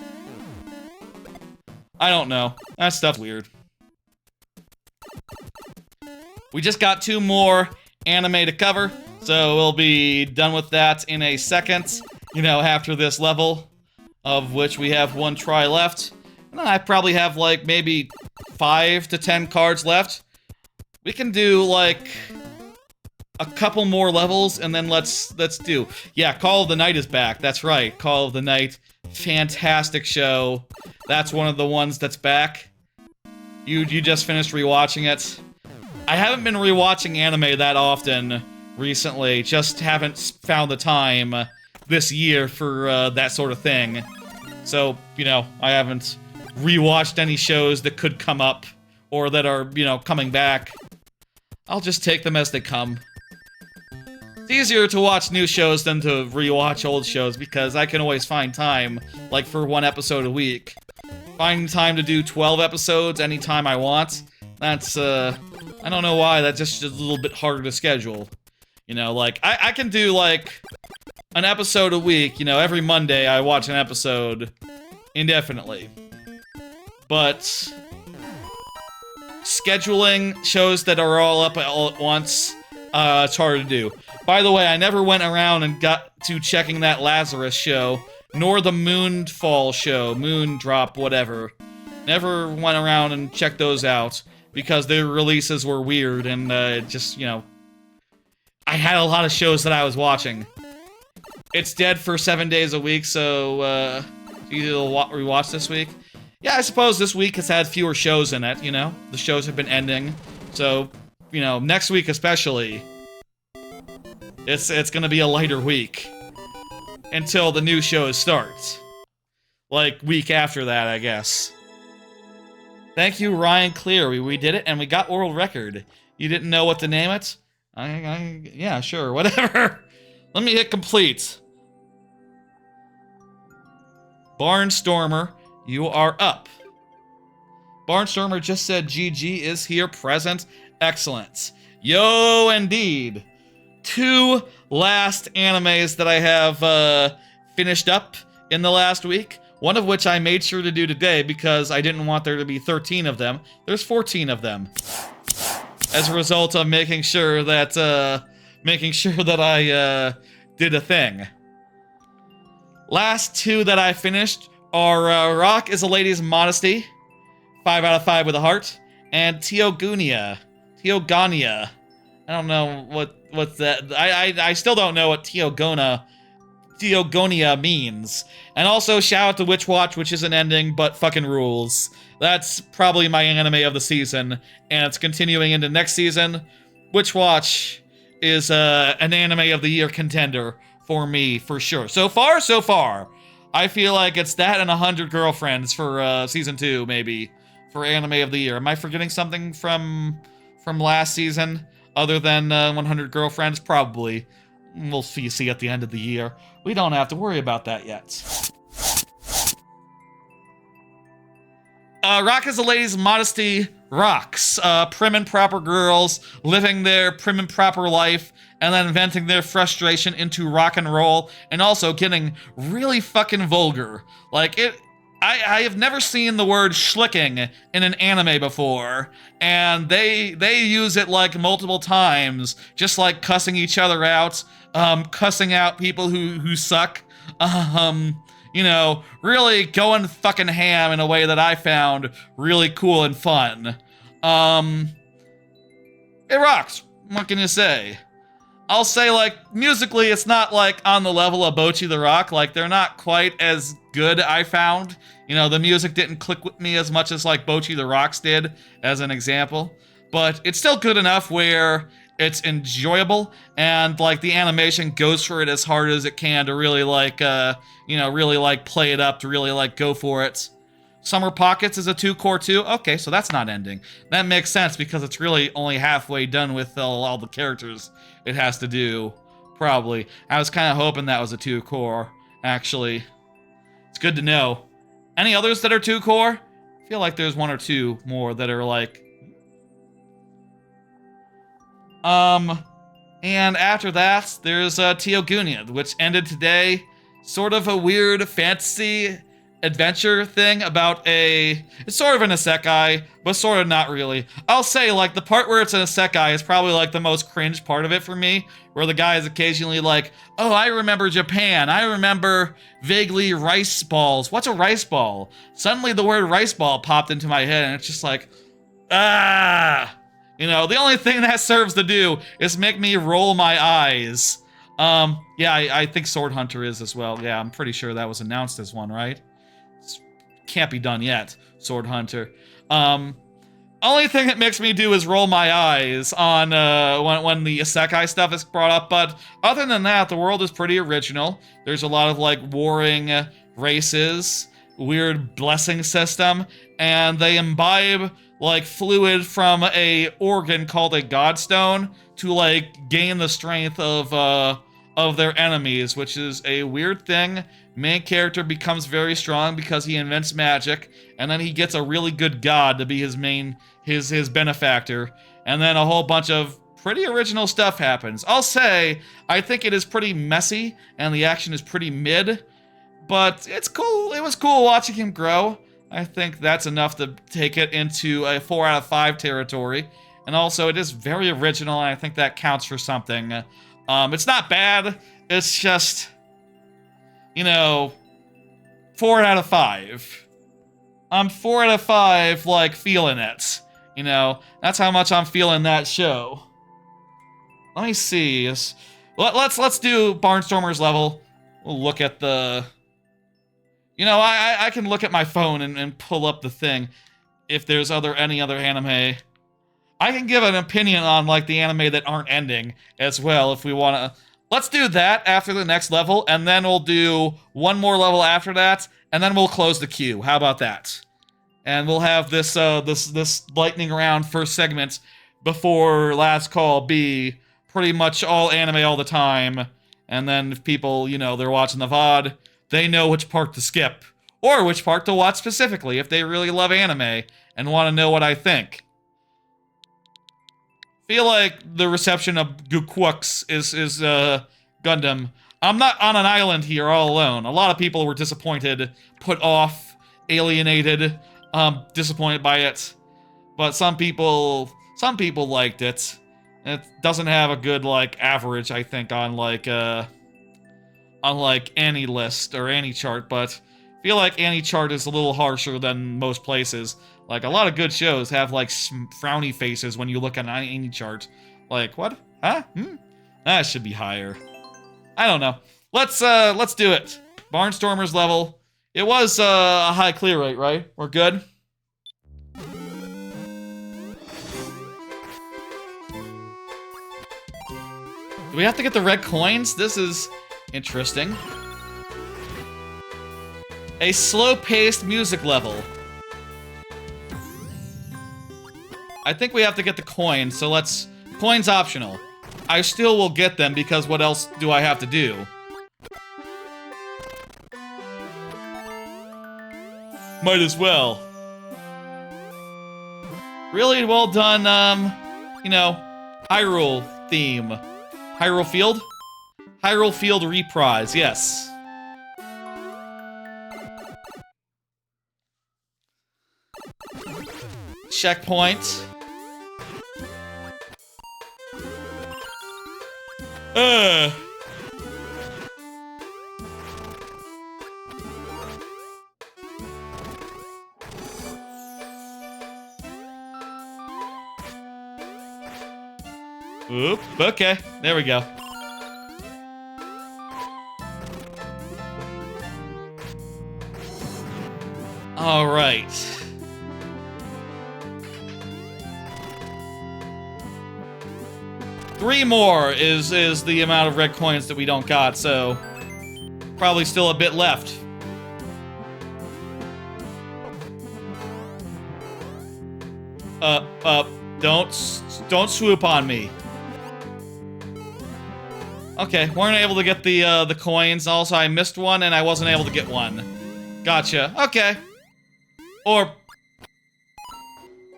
I don't know. That stuff's weird. We just got 2 more anime to cover, so we'll be done with that in a second. You know, after this level, of which we have 1 try left. And I probably have, like, maybe 5 to 10 cards left. We can do, like, a couple more levels, and then let's do... Yeah, Call of the Night is back. That's right, Call of the Night. Fantastic show. That's one of the ones that's back. You just finished rewatching it. I haven't been rewatching anime that often recently. Just haven't found the time this year for that sort of thing. So, you know, I haven't rewatched any shows that could come up or that are, you know, coming back. I'll just take them as they come. It's easier to watch new shows than to rewatch old shows because I can always find time, like for 1 episode a week. Finding time to do 12 episodes anytime I want, that's, I don't know why, that's just a little bit harder to schedule. You know, like, I can do, like, an episode a week, you know, every Monday I watch an episode indefinitely. But scheduling shows that are all up all at once, it's hard to do. By the way, I never went around and got to checking that Lazarus show, nor the Moonfall show, Moondrop, whatever. Never went around and checked those out, because their releases were weird, and just, you know, I had a lot of shows that I was watching. It's dead for 7 days a week, so, you'll rewatch this week? Yeah, I suppose this week has had fewer shows in it, you know? The shows have been ending, so, you know, next week especially, it's gonna be a lighter week. Until the new shows start. Like, week after that, I guess. Thank you, Ryan Clear. We did it, and we got world record. You didn't know what to name it? Yeah, sure, whatever. Let me hit complete. Barnstormer, you are up. Barnstormer just said GG is here, present. Excellent. Yo, indeed. 2 last animes that I have finished up in the last week. One of which I made sure to do today because I didn't want there to be 13 of them. There's 14 of them. As a result of making sure that I did a thing. Last 2 that I finished are Rock is a Lady's Modesty, 5 out of 5 with a heart, and Teogania. I don't know what's that. I still don't know what Teogonia means. And also shout out to Witch Watch, which isn't ending, but fucking rules. That's probably my anime of the season, and it's continuing into next season. Witch Watch is an anime of the year contender for me, for sure. So far. I feel like it's that and 100 Girlfriends for season 2, maybe, for anime of the year. Am I forgetting something from last season? Other than 100 Girlfriends? Probably. We'll see at the end of the year. We don't have to worry about that yet. Rock is a Lady's Modesty rocks. Prim and proper girls living their prim and proper life and then venting their frustration into rock and roll and also getting really fucking vulgar. Like, I have never seen the word schlicking in an anime before, and they use it like multiple times, just like cussing each other out, cussing out people who suck, you know, really going fucking ham in a way that I found really cool and fun. It rocks. What can you say? I'll say, like, musically, it's not, like, on the level of Bocchi the Rock. Like, they're not quite as good, I found. You know, the music didn't click with me as much as, like, Bocchi the Rock's did, as an example. But it's still good enough where it's enjoyable, and, like, the animation goes for it as hard as it can to really, like, you know, really, like, play it up, to really, like, go for it. Summer Pockets is a 2-core too? Okay, so that's not ending. That makes sense, because it's really only halfway done with all the characters it has to do, probably. I was kind of hoping that was a 2-core, actually. It's good to know. Any others that are 2-core? I feel like there's 1 or 2 more that are like... And after that, there's Teogania, which ended today. Sort of a weird fantasy adventure thing about it's sort of an isekai, but sort of not really. I'll say, like, the part where it's an isekai is probably, like, the most cringe part of it for me, where the guy is occasionally like, oh, I remember Japan, I remember vaguely rice balls. What's a rice ball? Suddenly the word rice ball popped into my head, and it's just like, ah! You know, the only thing that serves to do is make me roll my eyes. Yeah, I think Sword Hunter is as well. Yeah, I'm pretty sure that was announced as one, right? Can't be done yet, Sword Hunter. Only thing it makes me do is roll my eyes on when the isekai stuff is brought up, but other than that, the world is pretty original. There's a lot of like warring races, weird blessing system, and they imbibe like fluid from a organ called a godstone to like gain the strength of their enemies, which is a weird thing. Main character becomes very strong because he invents magic, and then he gets a really good god to be his benefactor, and then a whole bunch of pretty original stuff happens. I'll say, I think it is pretty messy, and the action is pretty mid, but it's cool. It was cool watching him grow. I think that's enough to take it into a 4 out of 5 territory, and also it is very original, and I think that counts for something. It's not bad, it's just, you know, 4 out of 5. I'm 4 out of 5, like, feeling it. You know, that's how much I'm feeling that show. Let me see. Let's do Barnstormer's level. We'll look at the... You know, I can look at my phone and pull up the thing if there's any other anime. I can give an opinion on, like, the anime that aren't ending as well if we want to... Let's do that after the next level, and then we'll do one more level after that, and then we'll close the queue. How about that? And we'll have this lightning round first segment before last call be pretty much all anime all the time. And then if people, you know, they're watching the VOD, they know which part to skip. Or which part to watch specifically if they really love anime and want to know what I think. Feel like the reception of Gukwux is Gundam. I'm not on an island here all alone. A lot of people were disappointed, put off, alienated, disappointed by it. But some people liked it. It doesn't have a good, like, average, I think, on any list or any chart, but I feel like any chart is a little harsher than most places. Like, a lot of good shows have, like, frowny faces when you look at any chart. Like, what? Huh? That should be higher. I don't know. Let's do it. Barnstormer's level. It was a high clear rate, right? We're good? Do we have to get the red coins? This is interesting. A slow-paced music level. I think we have to get the coins, so let's... Coins optional. I still will get them because what else do I have to do? Might as well. Really well done, you know, Hyrule theme. Hyrule Field? Hyrule Field reprise, yes. Checkpoint. Oop, okay, there we go. All right. Three more is the amount of red coins that we don't got, so probably still a bit left. Don't swoop on me. Okay, weren't able to get the coins. Also, I missed one and I wasn't able to get one. Gotcha. Okay. Or,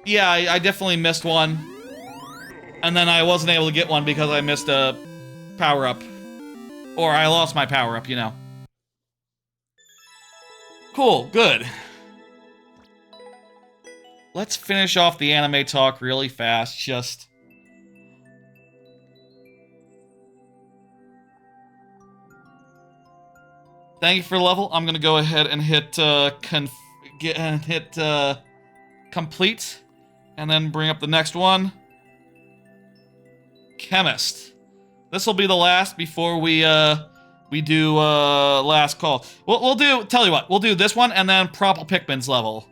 yeah, I definitely missed one. And then I wasn't able to get one because I missed a power-up. Or I lost my power-up, you know. Cool, good. Let's finish off the anime talk really fast, just... Thank you for the level. I'm gonna go ahead and hit, complete. And then bring up the next one. Chemist. This will be the last before we do last call. Tell you what, we'll do this one and then Propple Pikmin's level.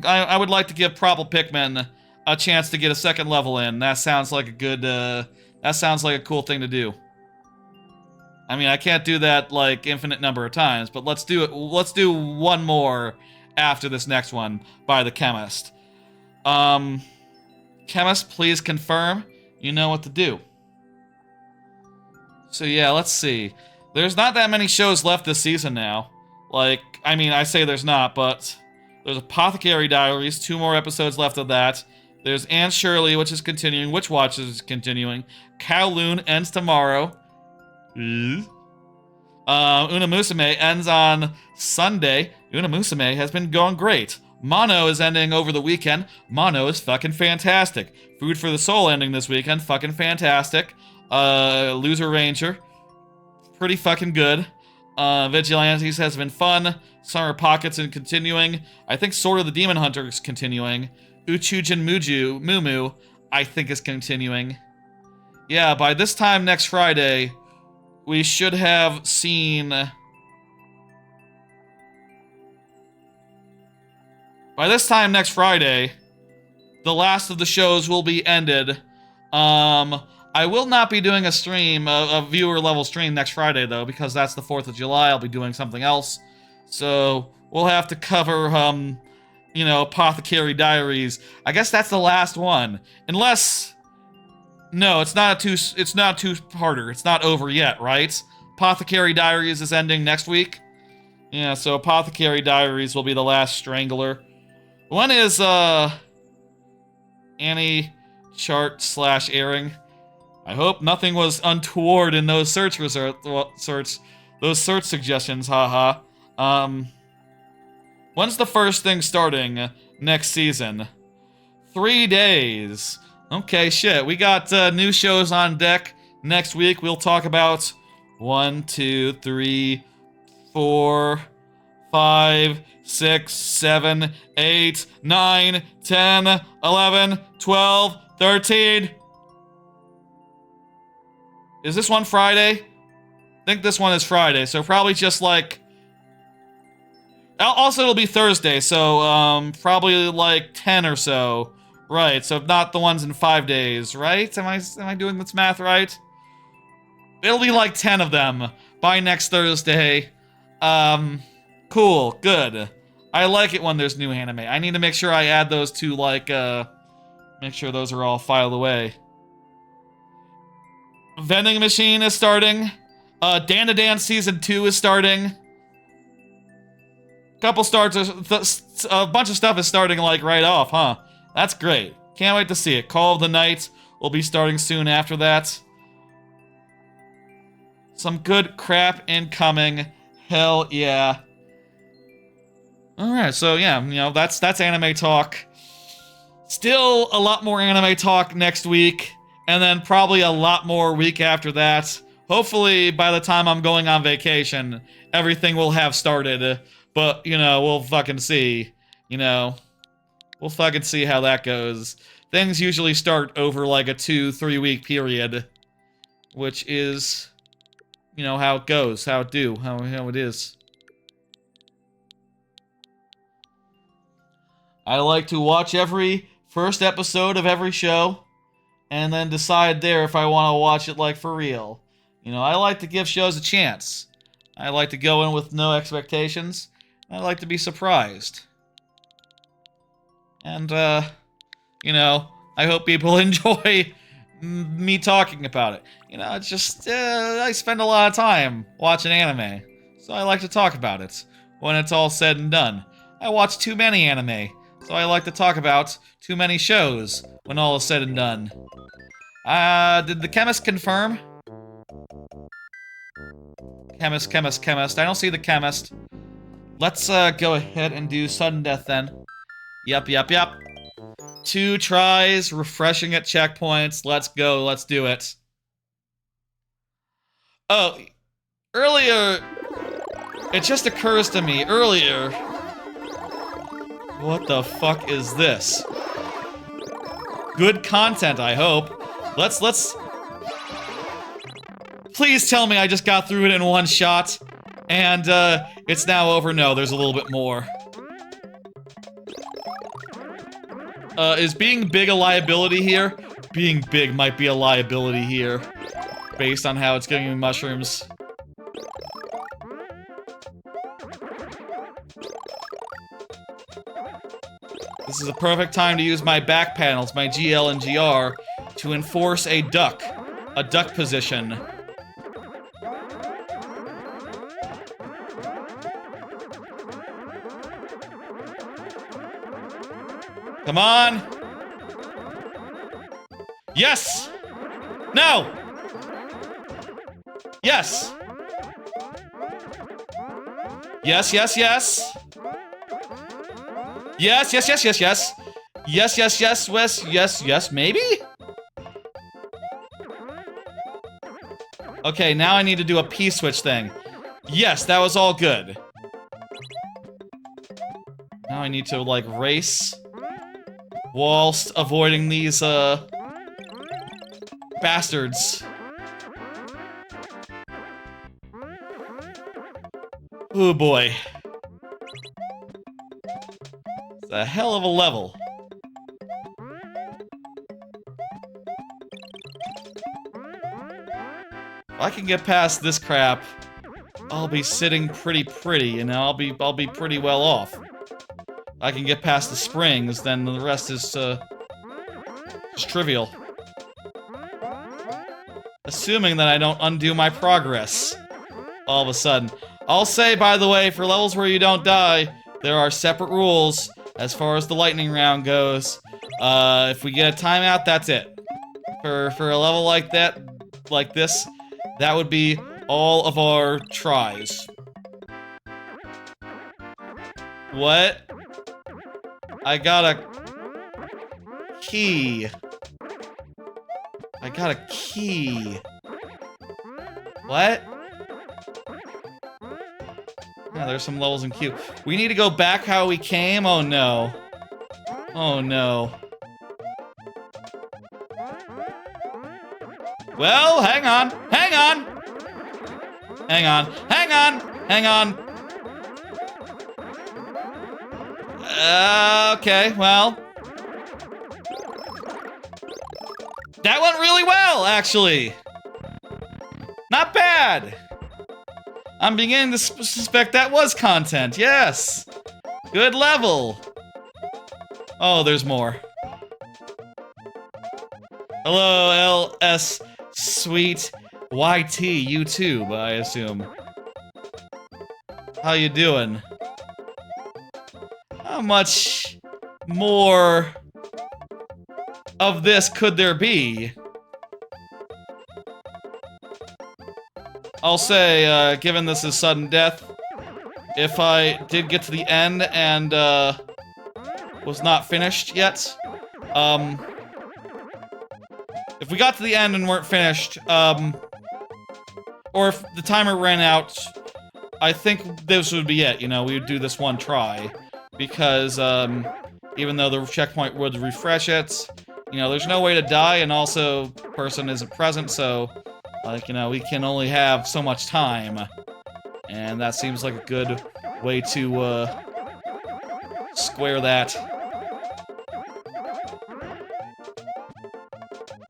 I would like to give Propple Pikmin a chance to get a second level in. That sounds like a good, that sounds like a cool thing to do. I mean, I can't do that, like, infinite number of times, but let's do it. Let's do one more after this next one by the chemist. Chemist, please confirm you know what to do. So yeah, let's see. There's not that many shows left this season now. Like, I mean, I say there's not, but there's Apothecary Diaries, 2 more episodes left of that. There's Anne Shirley, which is continuing. Witch Watch is continuing. Kowloon ends tomorrow. Una Musume ends on Sunday. Una Musume has been going great. Mono is ending over the weekend. Mono is fucking fantastic. Food for the Soul ending this weekend. Fucking fantastic. Loser Ranger. Pretty fucking good. Vigilantes has been fun. Summer Pockets is continuing. I think Sword of the Demon Hunter is continuing. Uchujin Mumu, I think is continuing. Yeah, by this time next Friday, we should have seen... By this time next Friday, the last of the shows will be ended. I will not be doing a stream, a viewer-level stream next Friday, though, because that's the 4th of July. I'll be doing something else. So, we'll have to cover, you know, Apothecary Diaries. I guess that's the last one. Unless... No, it's not two-parter. It's not over yet, right? Apothecary Diaries is ending next week. Yeah, so Apothecary Diaries will be the last strangler. When is, Annie chart/airing? I hope nothing was untoward in those search suggestions, haha. When's the first thing starting next season? 3 days. Okay, shit. We got new shows on deck next week. We'll talk about 1, 2, 3, 4, 5, 6, 7, 8, 9, 10, 11, 12, 13. Is this one Friday? I think this one is Friday, so probably just like... Also, it'll be Thursday, so probably like 10 or so. Right, so not the ones in 5 days, right? Am I doing this math right? It'll be like 10 of them by next Thursday. Cool, good. I like it when there's new anime. I need to make sure I add those to, like, make sure those are all filed away. Vending Machine is starting. Dan to Dan Season 2 is starting. A bunch of stuff is starting, like, right off, huh? That's great. Can't wait to see it. Call of the Night will be starting soon after that. Some good crap incoming. Hell yeah. Alright, so yeah, you know, that's anime talk. Still a lot more anime talk next week, and then probably a lot more week after that. Hopefully, by the time I'm going on vacation, everything will have started. But, you know, we'll fucking see. You know, we'll fucking see how that goes. Things usually start over like a 2-3 week period, which is, you know, how it goes, how it is. I like to watch every first episode of every show, and then decide there if I want to watch it, like, for real. You know, I like to give shows a chance. I like to go in with no expectations. I like to be surprised. And, you know, I hope people enjoy me talking about it. You know, it's just, I spend a lot of time watching anime, so I like to talk about it when it's all said and done. I watch too many anime, so I like to talk about too many shows when all is said and done. Did the chemist confirm? Chemist. I don't see the chemist. Let's, go ahead and do sudden death then. Yep. 2 tries, refreshing at checkpoints. Let's go, let's do it. Oh, earlier, it just occurs to me, earlier... What the fuck is this? Good content, I hope. Let's... Please tell me I just got through it in one shot, and, it's now over. No, there's a little bit more. Is being big a liability here? Being big might be a liability here. Based on how it's giving me mushrooms. This is a perfect time to use my back panels, my GL and GR, to enforce a duck position. Come on! Yes! No! Yes! Yes, yes, yes! Yes, yes, yes, yes, yes! Yes, yes, yes, yes, yes, yes, maybe? Okay, now I need to do a P-switch thing. Yes, that was all good. Now I need to, like, race whilst avoiding these, bastards. Oh boy. It's a hell of a level. If I can get past this crap, I'll be sitting pretty, you know, I'll be pretty well off. If I can get past the springs, then the rest is, just trivial. Assuming that I don't undo my progress all of a sudden. I'll say, by the way, for levels where you don't die, there are separate rules as far as the lightning round goes. If we get a timeout, that's it. For a level like that, like this, that would be all of our tries. What? I got a key. I got a key. What? Yeah, there's some levels in queue. We need to go back how we came? Oh no. Oh no. Well, hang on. Hang on! Hang on. Hang on! Hang on! Okay, well. That went really well, actually. Not bad. I'm beginning to suspect that was content, yes. Good level. Oh, there's more. Hello, LS Sweet YT YouTube, I assume. How you doing? How much more of this could there be? I'll say, given this is sudden death, if I did get to the end and, was not finished yet, if we got to the end and weren't finished, or if the timer ran out, I think this would be it, you know, we would do this one try. Because, even though the checkpoint would refresh it, you know, there's no way to die, and also, person isn't present, so, like, you know, we can only have so much time. And that seems like a good way to, square that.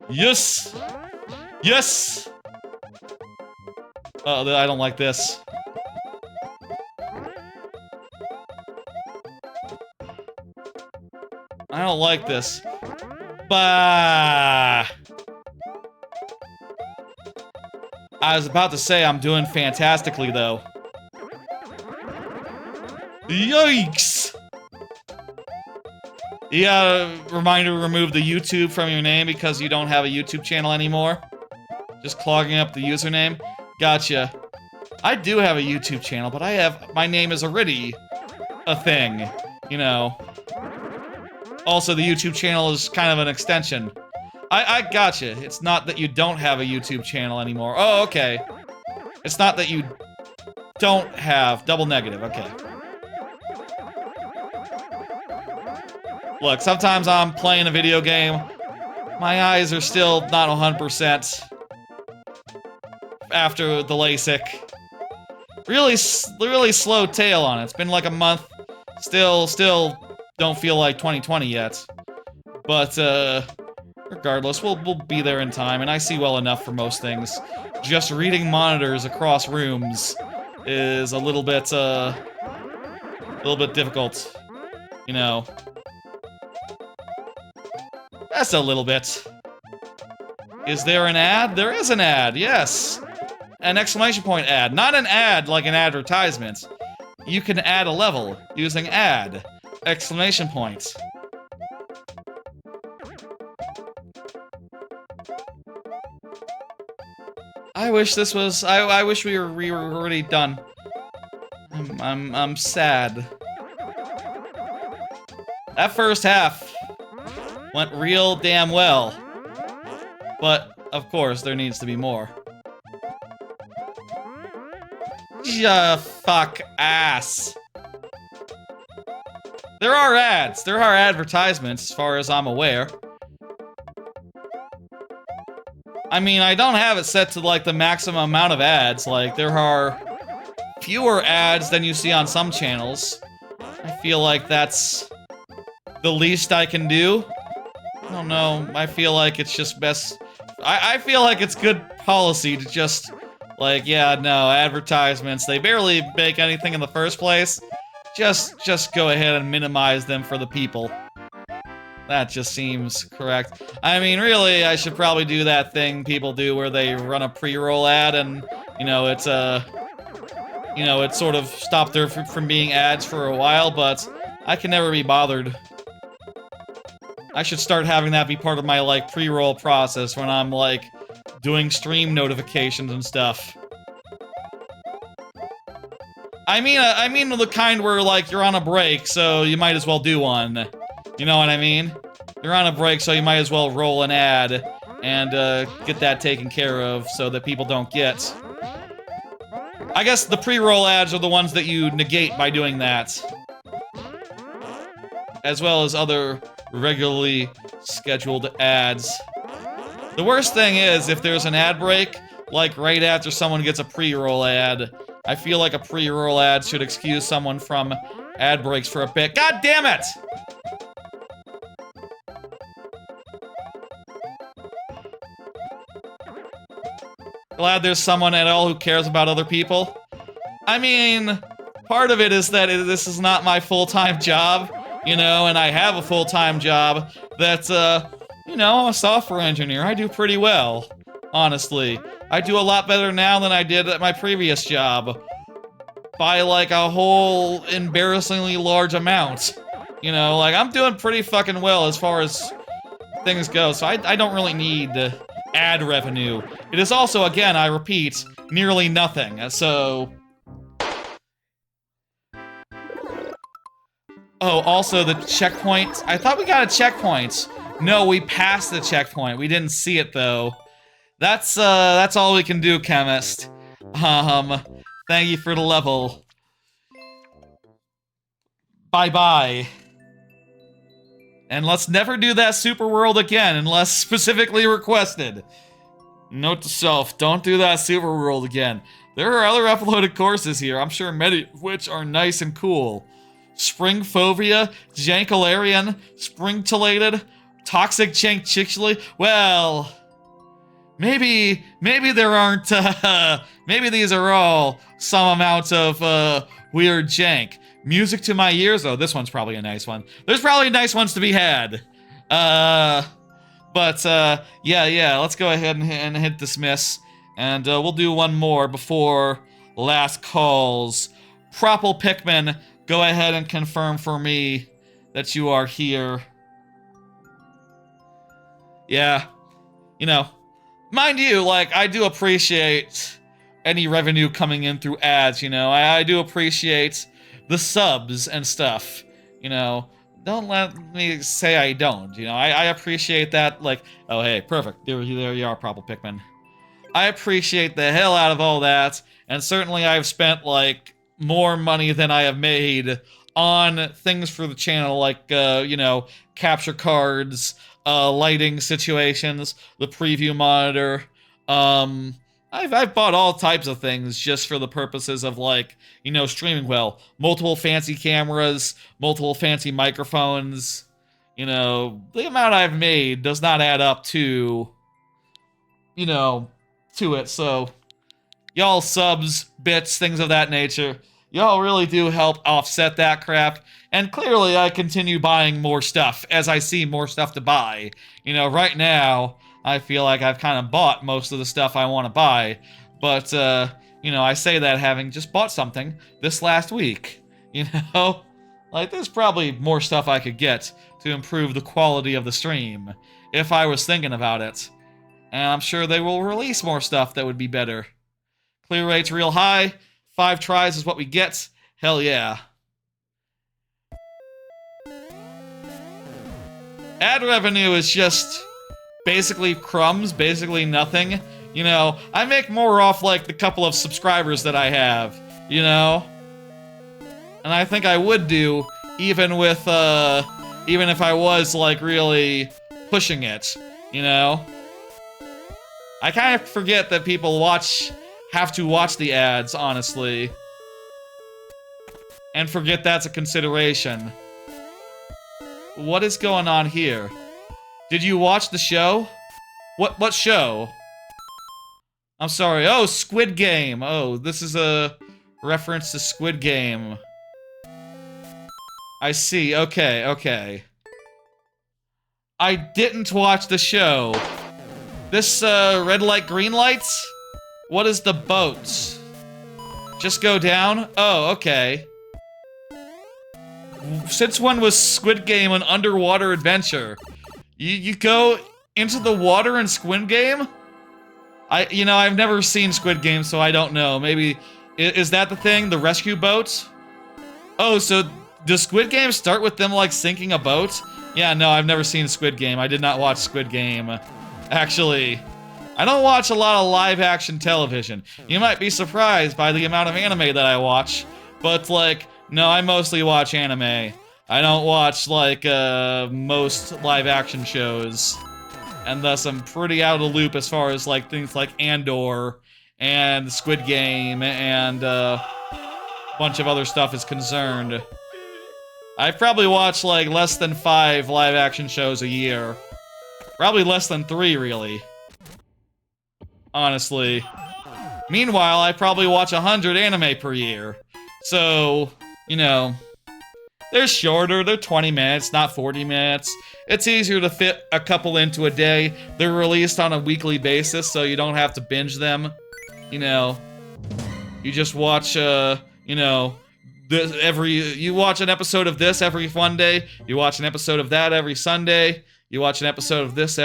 Yes! Yes! Oh, I don't like this. I don't like this. Bah! I was about to say I'm doing fantastically, though. Yikes! You gotta reminder to remove the YouTube from your name because you don't have a YouTube channel anymore? Just clogging up the username? Gotcha. I do have a YouTube channel, but my name is already a thing, you know. Also, the YouTube channel is kind of an extension. I gotcha. It's not that you don't have a YouTube channel anymore. Oh, okay. It's not that you don't have... Double negative, okay. Look, sometimes I'm playing a video game. My eyes are still not 100% after the LASIK. Really slow tail on it. It's been like a month. Still don't feel like 2020 yet. But, regardless, we'll be there in time, and I see well enough for most things. Just reading monitors across rooms is a little bit difficult, you know. That's a little bit. Is there an ad? There is an ad, yes. An exclamation point ad. Not an ad like an advertisement. You can add a level using ad. Exclamation point. I wish this was. I wish we were already done. I'm sad. That first half went real damn well. But, of course, there needs to be more. Fuck ass. There are ads. There are advertisements, as far as I'm aware. I mean, I don't have it set to, like, the maximum amount of ads. Like, there are fewer ads than you see on some channels. I feel like that's the least I can do. I don't know. I feel like it's just best... I feel like it's good policy to just... Like, yeah, no, advertisements, they barely make anything in the first place. Just go ahead and minimize them for the people. That just seems correct. I mean, really, I should probably do that thing people do where they run a pre-roll ad and, you know, it's you know, it sort of stopped there from being ads for a while, but I can never be bothered. I should start having that be part of my, like, pre-roll process when I'm, like, doing stream notifications and stuff. I mean the kind where, like, you're on a break, so you might as well do one. You know what I mean? You're on a break, so you might as well roll an ad and get that taken care of so that people don't get. I guess the pre-roll ads are the ones that you negate by doing that. As well as other regularly scheduled ads. The worst thing is, if there's an ad break, like right after someone gets a pre-roll ad, I feel like a pre-roll ad should excuse someone from ad breaks for a bit. God damn it! Glad there's someone at all who cares about other people. I mean, part of it is that this is not my full-time job, you know, and I have a full-time job that's, you know, I'm a software engineer. I do pretty well, honestly. I do a lot better now than I did at my previous job. By, like, a whole embarrassingly large amount. You know, like, I'm doing pretty fucking well as far as things go, so I don't really need ad revenue. It is also, again, I repeat, nearly nothing, so... Oh, also the checkpoint. I thought we got a checkpoint. No, we passed the checkpoint. We didn't see it, though. That's all we can do, Chemist. Thank you for the level. Bye-bye. And let's never do that super world again, unless specifically requested. Note to self, don't do that super world again. There are other uploaded courses here, I'm sure many of which are nice and cool. Springphobia, Jankularian, Springtulated, Toxic Jank. Well, maybe there aren't, maybe these are all some amount of, weird jank. Music to my ears, oh, this one's probably a nice one. There's probably nice ones to be had. Yeah, let's go ahead and hit dismiss. And, we'll do one more before last calls. Propple Pikmin, go ahead and confirm for me that you are here. Yeah, you know, mind you, like, I do appreciate any revenue coming in through ads, you know. I do appreciate the subs and stuff, you know. Don't let me say I don't, you know. I appreciate that, like, oh, hey, perfect. There you are, Propple Pikmin. I appreciate the hell out of all that, and certainly I've spent, like, more money than I have made on things for the channel, like, you know, capture cards, lighting situations, the preview monitor. I've bought all types of things just for the purposes of, like, you know, streaming well. Multiple fancy cameras, multiple fancy microphones, you know, the amount I've made does not add up to, you know, to it. So, y'all subs, bits, things of that nature, y'all really do help offset that crap. And clearly, I continue buying more stuff as I see more stuff to buy. You know, right now, I feel like I've kind of bought most of the stuff I want to buy. But, you know, I say that having just bought something this last week. You know? Like, there's probably more stuff I could get to improve the quality of the stream, if I was thinking about it. And I'm sure they will release more stuff that would be better. Clear rate's real high. 5 tries is what we get. Hell yeah. Ad revenue is just basically crumbs, basically nothing. You know, I make more off, like, the couple of subscribers that I have, you know? And I think I would do, even with, even if I was, like, really pushing it, you know? I kind of forget that people have to watch the ads, honestly. And forget that's a consideration. What is going on here? Did you watch the show? What show? I'm sorry. Oh, Squid Game. Oh, this is a reference to Squid Game. I see. Okay, okay. I didn't watch the show. This, red light, green lights? What is the boat? Just go down? Oh, okay. Since when was Squid Game an underwater adventure? You go into the water in Squid Game? You know, I've never seen Squid Game, so I don't know. Maybe, is that the thing? The rescue boat? Oh, so does Squid Game start with them, like, sinking a boat? Yeah, no, I've never seen Squid Game. I did not watch Squid Game. Actually, I don't watch a lot of live-action television. You might be surprised by the amount of anime that I watch, but, like, no, I mostly watch anime. I don't watch, like, most live-action shows. And thus, I'm pretty out of the loop as far as, like, things like Andor and Squid Game and, a bunch of other stuff is concerned. I probably watch, like, less than 5 live-action shows a year. Probably less than 3, really. Honestly. Meanwhile, I probably watch 100 anime per year. So, you know, they're shorter, they're 20 minutes, not 40 minutes. It's easier to fit a couple into a day. They're released on a weekly basis, so you don't have to binge them. You know, you just watch, you know, you watch an episode of this every Monday, you watch an episode of that every Sunday, you watch an episode of this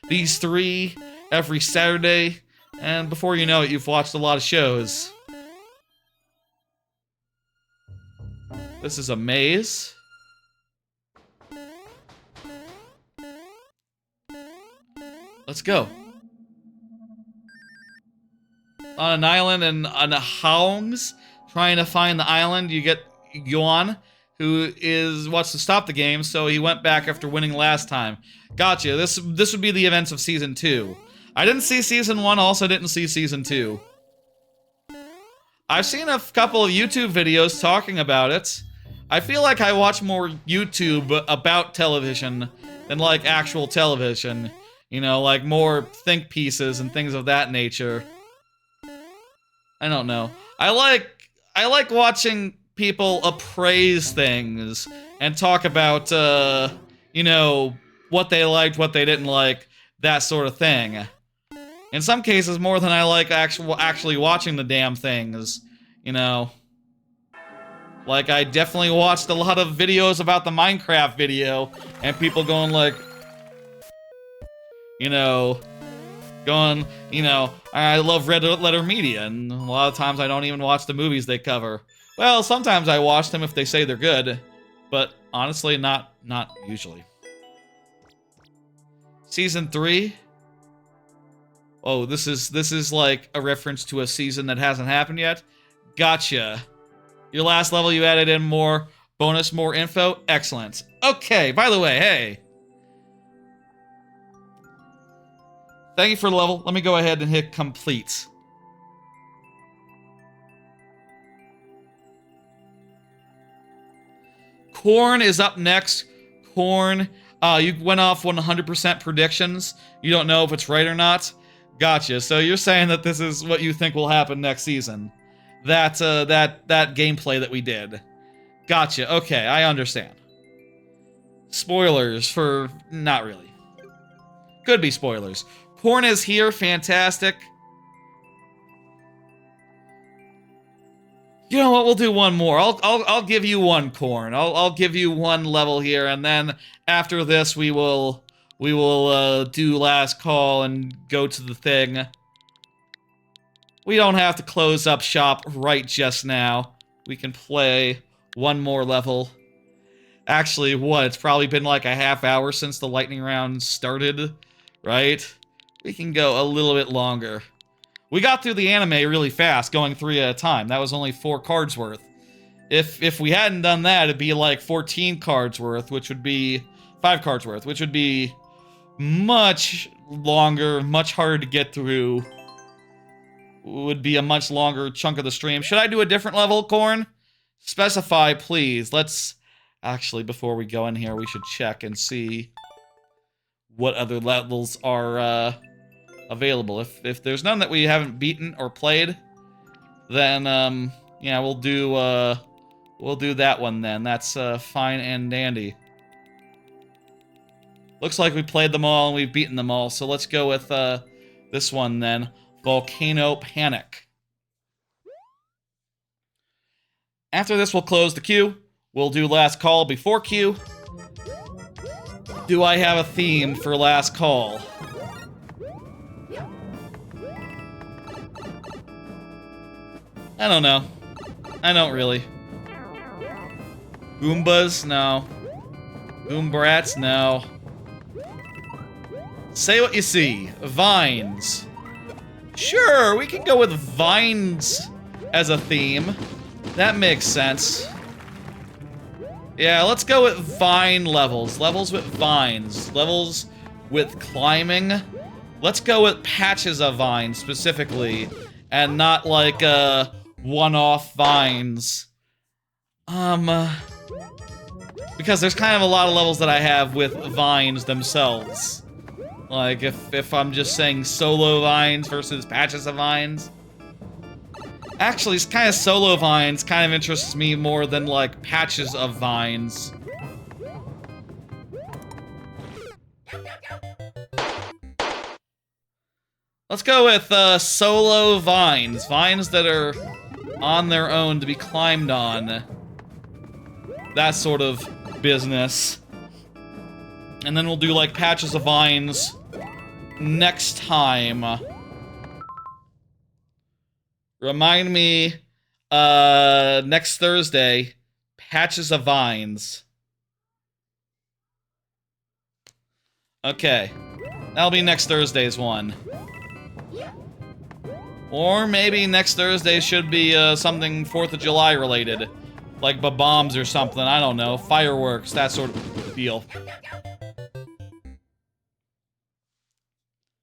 these 3 every Saturday, and before you know it, you've watched a lot of shows. This is a maze. Let's go. On an island and on a Houngs, trying to find the island, you get Yuan, who wants to stop the game, so he went back after winning last time. Gotcha. This would be the events of Season 2. I didn't see Season 1, also didn't see Season 2. I've seen a couple of YouTube videos talking about it. I feel like I watch more YouTube about television than, like, actual television. You know, like, more think pieces and things of that nature. I don't know. I like watching people appraise things and talk about, you know, what they liked, what they didn't like, that sort of thing. In some cases, more than I like actually watching the damn things, you know. Like, I definitely watched a lot of videos about the Minecraft video, and people going like, you know, I love Red Letter Media, and a lot of times I don't even watch the movies they cover. Well, sometimes I watch them if they say they're good, but honestly, not usually. Season 3? Oh, this is like a reference to a season that hasn't happened yet? Gotcha. Your last level, you added in more bonus, more info? Excellent. Okay, by the way, hey. Thank you for the level. Let me go ahead and hit complete. Corn is up next. Corn, you went off 100% predictions. You don't know if it's right or not. Gotcha. So you're saying that this is what you think will happen next season. That gameplay that we did. Gotcha. Okay, I understand. Spoilers for... not really. Could be spoilers. Corn is here. Fantastic. You know what? We'll do one more. I'll give you one, Corn. I'll give you one level here, and then after this we will do last call and go to the thing. We don't have to close up shop right just now. We can play one more level. Actually, what? It's probably been like a half hour since the lightning round started, right? We can go a little bit longer. We got through the anime really fast, going 3 at a time. That was only 4 cards worth. If we hadn't done that, it'd be like 14 cards worth, which would be 5 cards worth, which would be much longer, much harder to get through. Would be a much longer chunk of the stream. Should I do a different level, Corn? Specify, please. Let's... Actually, before we go in here, we should check and see what other levels are available. If there's none that we haven't beaten or played, then yeah, we'll do that one then. That's fine and dandy. Looks like we played them all and we've beaten them all, so let's go with this one then. Volcano Panic. After this, we'll close the queue. We'll do last call before queue. Do I have a theme for last call? I don't know. I don't really. Goombas? No. Goombrats? No. Say what you see. Vines. Sure, we can go with vines as a theme. That makes sense. Yeah, let's go with vine levels. Levels with vines. Levels with climbing. Let's go with patches of vines, specifically. And not like, one-off vines. Because there's kind of a lot of levels that I have with vines themselves. Like, if I'm just saying solo vines versus patches of vines. Actually, it's kind of solo vines kind of interests me more than, like, patches of vines. Let's go with, solo vines. Vines that are on their own to be climbed on. That sort of business. And then we'll do, like, patches of vines next time. Remind me, next Thursday, patches of vines. Okay. That'll be next Thursday's one. Or maybe next Thursday should be, something 4th of July related. Like bombs or something, I don't know. Fireworks, that sort of deal.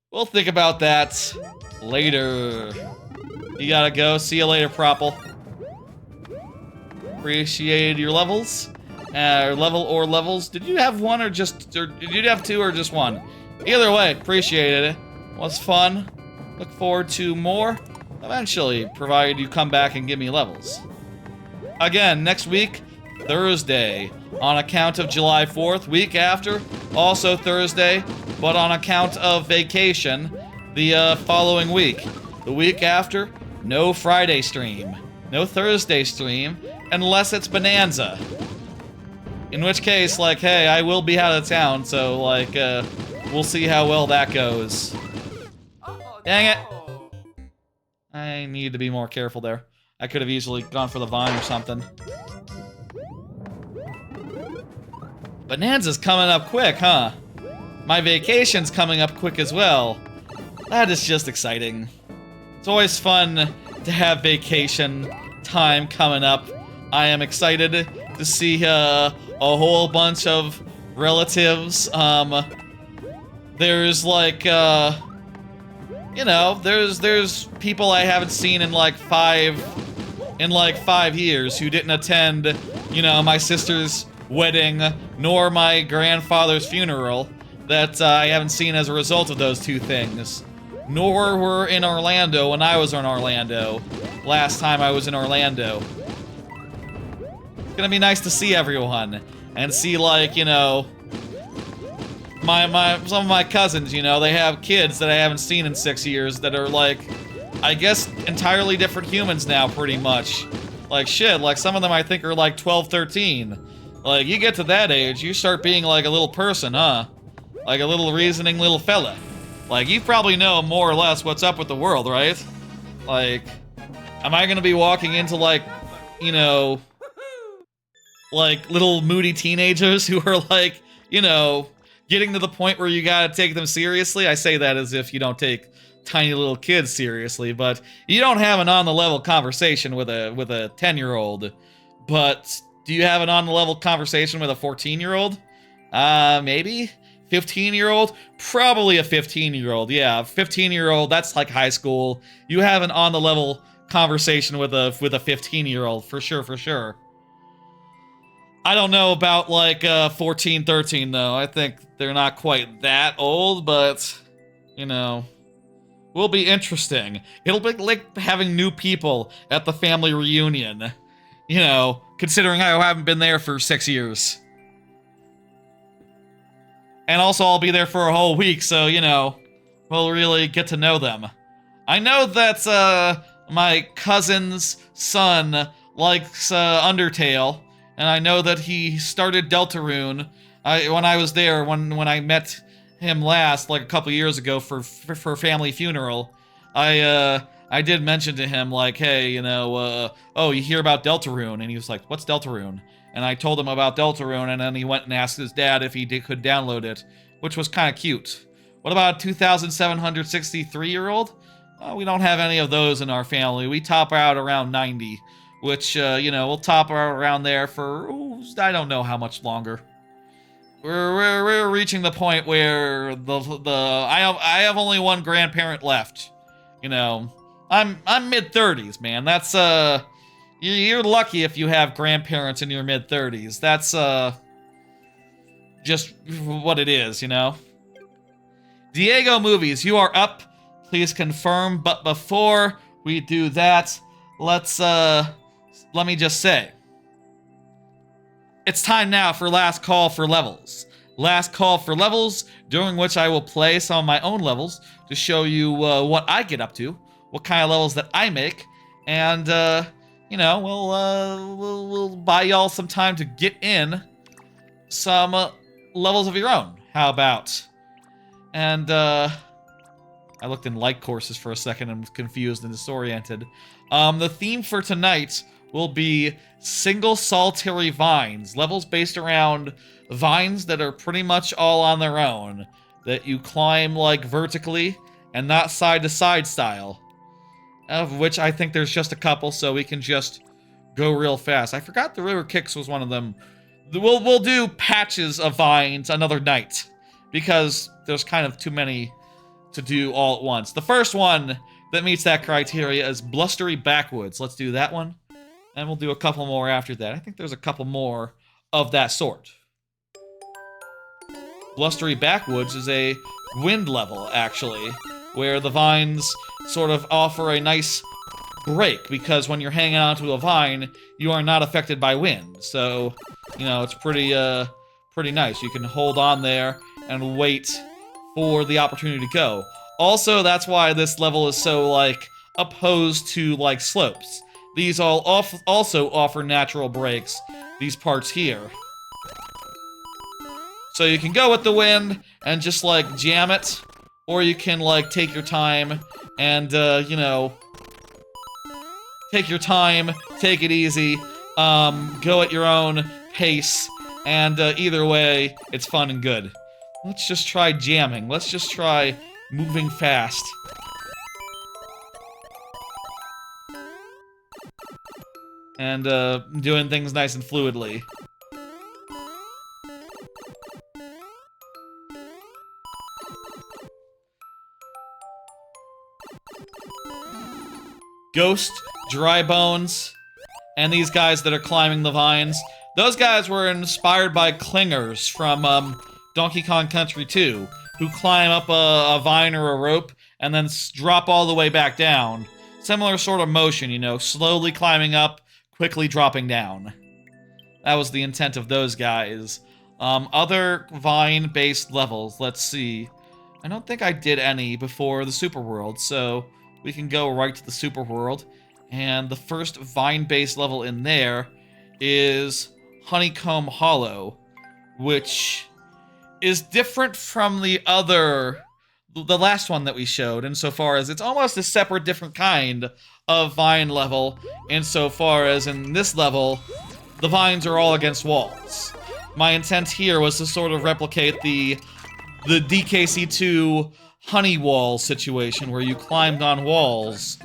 We'll think about that later. You gotta go. See you later, Propple. Appreciate your levels. Level or levels. Did you have one or just... or did you have 2 or just 1? Either way, appreciated it. Was fun. Look forward to more. Eventually, provided you come back and give me levels. Again, next week, Thursday. On account of July 4th. Week after, also Thursday. But on account of vacation, the following week. The week after, no Friday stream. No Thursday stream. Unless it's Bonanza. In which case, like, hey, I will be out of town, so, like, we'll see how well that goes. Dang it! I need to be more careful there. I could have easily gone for the vine or something. Bonanza's coming up quick, huh? My vacation's coming up quick as well. That is just exciting. It's always fun to have vacation time coming up. I am excited to see a whole bunch of relatives. There's like, you know, there's people I haven't seen in like 5 years who didn't attend, you know, my sister's wedding nor my grandfather's funeral that I haven't seen as a result of those two things. Nor were in Orlando when I was in Orlando. Last time I was in Orlando. It's gonna be nice to see everyone. And see, like, you know, some of my cousins, you know, they have kids that I haven't seen in 6 years that are, like, I guess entirely different humans now, pretty much. Like, shit, like, some of them I think are, like, 12, 13. Like, you get to that age, you start being, like, a little person, huh? Like a little reasoning little fella. Like, you probably know more or less what's up with the world, right? Like, am I gonna be walking into, like, you know, like, little moody teenagers who are, like, you know, getting to the point where you gotta take them seriously? I say that as if you don't take tiny little kids seriously, but you don't have an on-the-level conversation with a 10-year-old. But do you have an on-the-level conversation with a 14-year-old? Maybe? 15-year-old? Probably a 15-year-old, yeah. 15-year-old, that's like high school. You have an on-the-level conversation with a 15-year-old, for sure, for sure. I don't know about, like, 14, 13, though. I think they're not quite that old, but, you know, will be interesting. It'll be like having new people at the family reunion. You know, considering I haven't been there for 6 years. And also, I'll be there for a whole week, so, you know, we'll really get to know them. I know that, my cousin's son likes, Undertale, and I know that he started Deltarune. When I was there, when I met him last, like a couple years ago for family funeral, I did mention to him, like, hey, you know, oh, you hear about Deltarune? And he was like, what's Deltarune? And I told him about Deltarune, and then he went and asked his dad if he could download it, which was kind of cute. What about a 2,763-year-old? We don't have any of those in our family. We top out around 90, which, you know, we'll top out around there for, ooh, I don't know how much longer. We're reaching the point where I have only one grandparent left. You know, I'm mid-30s, man. That's, you're lucky if you have grandparents in your mid-30s. That's, just what it is, you know? Diego Movies, you are up. Please confirm, but before we do that, let me just say, it's time now for Last Call for Levels. Last Call for Levels, during which I will play some of my own levels to show you what I get up to, what kind of levels that I make, and, you know, we'll buy y'all some time to get in some levels of your own. How about? And, I looked in like courses for a second and was confused and disoriented. The theme for tonight will be single solitary vines. Levels based around vines that are pretty much all on their own. That you climb, like, vertically and not side-to-side style. Of which I think there's just a couple, so we can just go real fast. I forgot the River Kicks was one of them. We'll do patches of vines another night. Because there's kind of too many to do all at once. The first one that meets that criteria is Blustery Backwoods. Let's do that one. And we'll do a couple more after that. I think there's a couple more of that sort. Blustery Backwoods is a wind level, actually, where the vines sort of offer a nice break, because when you're hanging onto a vine, you are not affected by wind. So, you know, it's pretty nice. You can hold on there and wait for the opportunity to go. Also, that's why this level is so, like, opposed to, like, slopes. These all also offer natural breaks, these parts here. So you can go with the wind and just, like, jam it, or you can, like, take your time and, you know, take your time, take it easy, go at your own pace, and either way, it's fun and good. Let's just try jamming. Let's just try moving fast. And, doing things nice and fluidly. Ghost, Dry Bones, and these guys that are climbing the vines. Those guys were inspired by clingers from Donkey Kong Country 2, who climb up a vine or a rope and then drop all the way back down. Similar sort of motion, you know, slowly climbing up, quickly dropping down. That was the intent of those guys. Other vine-based levels, let's see. I don't think I did any before the Super World, so we can go right to the Super World. And the first vine-based level in there is Honeycomb Hollow, which is different from the last one that we showed, insofar as it's almost a separate, different kind of vine level, insofar as in this level, the vines are all against walls. My intent here was to sort of replicate the DKC2 honey wall situation, where you climbed on walls.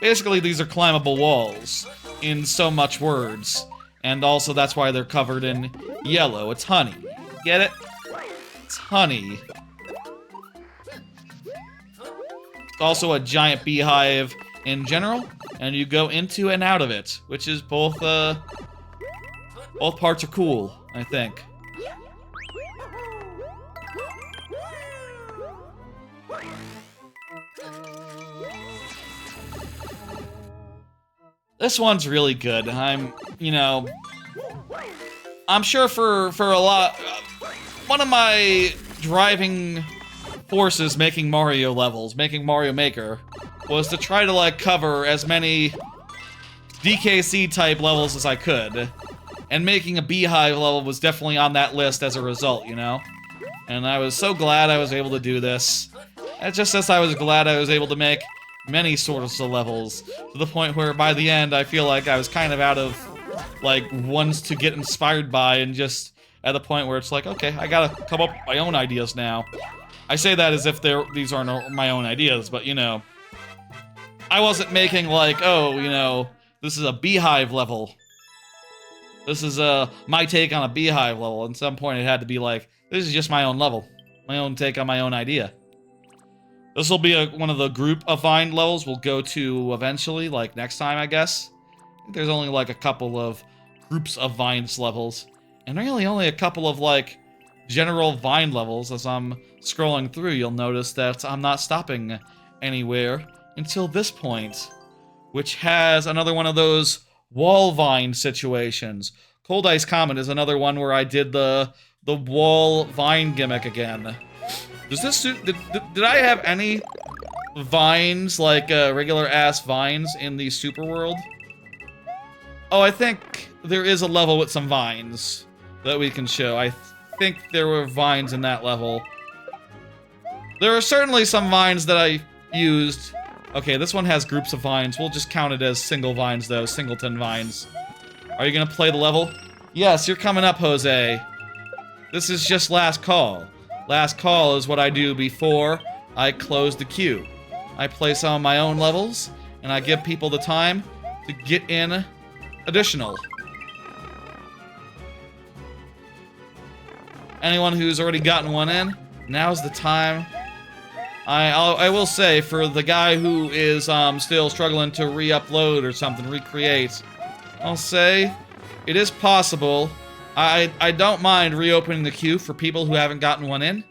Basically, these are climbable walls, in so much words. And also, that's why they're covered in yellow. It's honey. Get it? It's honey. It's also a giant beehive in general, and you go into and out of it, which is both parts are cool, I think. This one's really good. I'm sure for a lot, one of my driving forces making Mario levels, making Mario Maker, was to try to, like, cover as many DKC-type levels as I could. And making a beehive level was definitely on that list as a result, you know? And I was so glad I was able to do this. It's just as I was glad I was able to make many sorts of levels, to the point where by the end I feel like I was kind of out of, like, ones to get inspired by, and just at the point where it's like, okay, I gotta come up with my own ideas now. I say that as if these aren't my own ideas, but, you know, I wasn't making, like, oh, you know, this is a beehive level. This is my take on a beehive level. At some point it had to be like, this is just my own level. My own take on my own idea. This will be one of the group of vine levels we'll go to eventually, like next time, I guess. I think there's only like a couple of groups of vines levels. And really only a couple of, like, general vine levels. As I'm scrolling through, you'll notice that I'm not stopping anywhere until this point, which has another one of those wall vine situations. Cold Ice Comet is another one where I did the wall vine gimmick again. Does this suit? Did I have any vines, like regular ass vines, in the Super World? Oh, I think there is a level with some vines that we can show. I think there were vines in that level. There are certainly some vines that I used. Okay, this one has groups of vines. We'll just count it as single vines, though. Singleton vines. Are you gonna play the level? Yes, you're coming up, Jose. This is just last call. Last call is what I do before I close the queue. I play some of my own levels, and I give people the time to get in additional. Anyone who's already gotten one in, now's the time. I will say, for the guy who is still struggling to re-upload or something, recreate, I'll say it is possible. I don't mind reopening the queue for people who haven't gotten one in.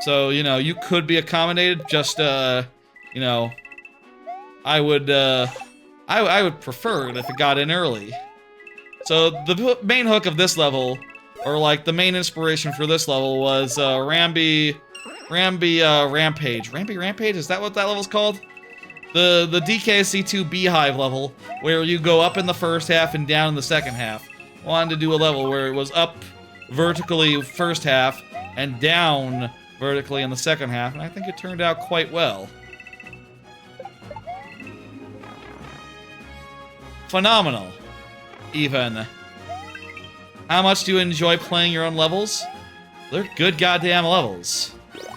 So, you know, you could be accommodated. Just, you know, I would prefer it if it got in early. So the main hook of this level, or like the main inspiration for this level, was Rampage. Rampage, is that what that level's called? The DKC2 Beehive level, where you go up in the first half and down in the second half. Wanted to do a level where it was up vertically first half and down vertically in the second half, and I think it turned out quite well. Phenomenal, even. How much do you enjoy playing your own levels? They're good goddamn levels.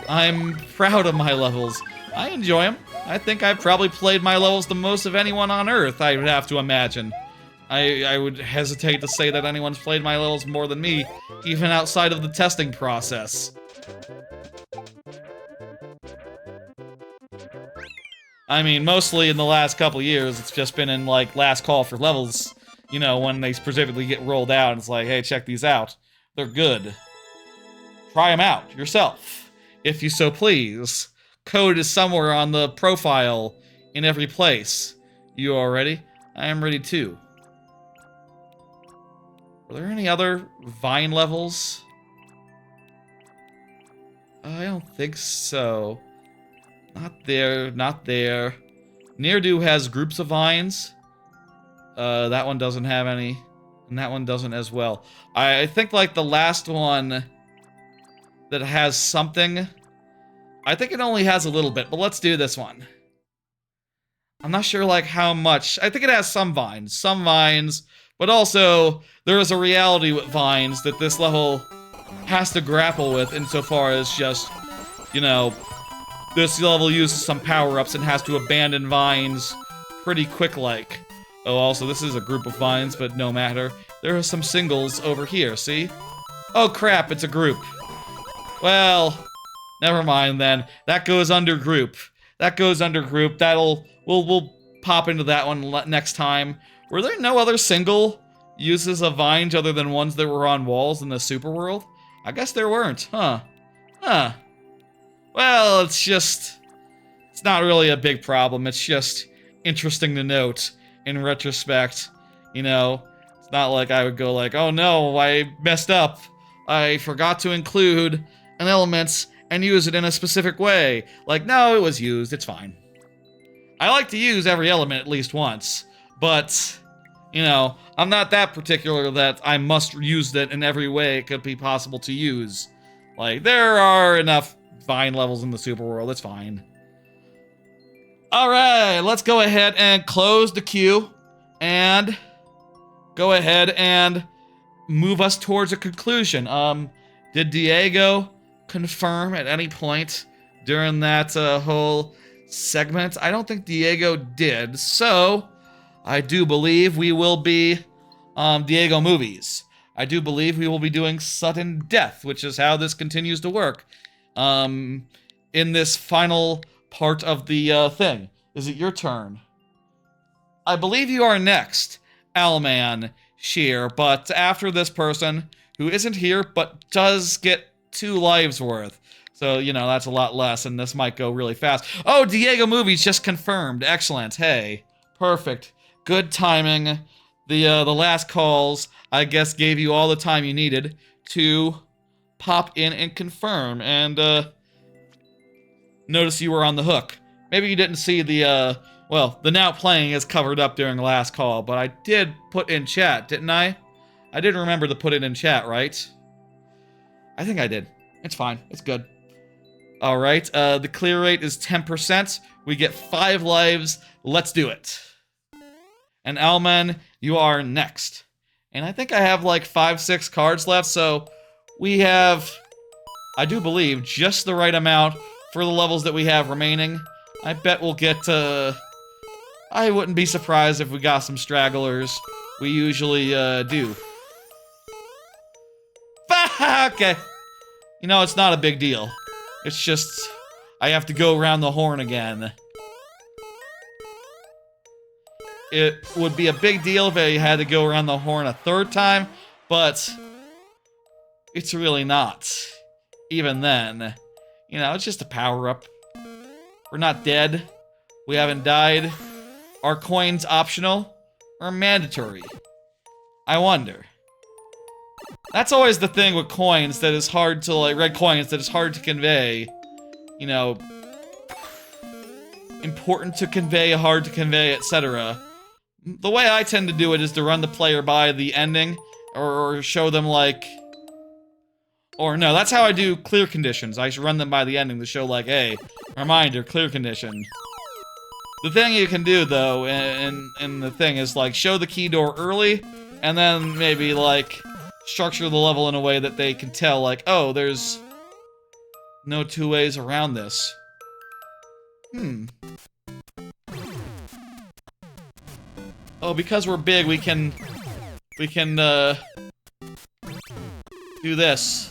I'm proud of my levels. I enjoy them. I think I've probably played my levels the most of anyone on Earth, I would have to imagine. I would hesitate to say that anyone's played my levels more than me, even outside of the testing process. I mean, mostly in the last couple years, it's just been in, like, last call for levels, You know, when they specifically get rolled out, it's like, hey, check these out. They're good. Try them out yourself, if you so please. Code is somewhere on the profile in every place. You all ready? I am ready too. Are there any other Vine levels? I don't think so. Not there, not there. Near-Do has groups of vines. That one doesn't have any. And that one doesn't as well. I think like the last one that has something. I think it only has a little bit, but let's do this one. I'm not sure like how much. I think it has some vines, but also there is a reality with vines that this level has to grapple with insofar as just, you know, this level uses some power-ups and has to abandon vines pretty quick-like. Oh, also, this is a group of vines, but no matter. There are some singles over here, see? Oh crap, it's a group. Well, never mind then. That goes under group. That goes under group. We'll pop into that one next time. Were there no other single uses of vines other than ones that were on walls in the super world? I guess there weren't, huh? Huh. Well, it's not really a big problem. It's just interesting to note in retrospect. You know, it's not like I would go like, oh no, I messed up. I forgot to include an element and use it in a specific way. Like, no, it was used, it's fine. I like to use every element at least once, but, you know, I'm not that particular that I must use it in every way it could be possible to use. Like, there are enough Vine levels in the super world, it's fine. Alright, let's go ahead and close the queue and go ahead and move us towards a conclusion. Did Diego confirm at any point during that whole segment? I don't think Diego did, so I do believe we will be Diego movies. I do believe we will be doing sudden death, which is how this continues to work. In this final part of the thing. Is it your turn? I believe you are next, Owlman Shear, but after this person, who isn't here, but does get 2 lives worth. So, you know, that's a lot less, and this might go really fast. Oh, Diego Movies just confirmed. Excellent. Hey, perfect. Good timing. The last calls, I guess, gave you all the time you needed to pop in and confirm, and, notice you were on the hook. Maybe you didn't see the, well, the now playing is covered up during the last call, but I did put in chat, didn't I? I did remember to put it in chat, right? I think I did. It's fine. It's good. Alright, the clear rate is 10%. We get 5 lives. Let's do it. And Alman, you are next. And I think I have like 5-6 cards left, so we have, I do believe, just the right amount for the levels that we have remaining. I bet we'll get I wouldn't be surprised if we got some stragglers. We usually do. Okay. You know, it's not a big deal. It's just, I have to go around the horn again. It would be a big deal if I had to go around the horn a 3rd time, but it's really not. Even then. You know, it's just a power-up. We're not dead. We haven't died. Are coins optional or mandatory? I wonder. That's always the thing with coins that is hard to, like, red coins that is hard to convey. You know, important to convey, hard to convey, etc. The way I tend to do it is to run the player by the ending, or show them, like... Or no, that's how I do clear conditions. I should run them by the ending to show, like, hey, reminder, clear condition. The thing you can do, though, and the thing is, like, show the key door early, and then maybe, like, structure the level in a way that they can tell, like, oh, there's no 2 ways around this. Oh, because we're big, we can, do this.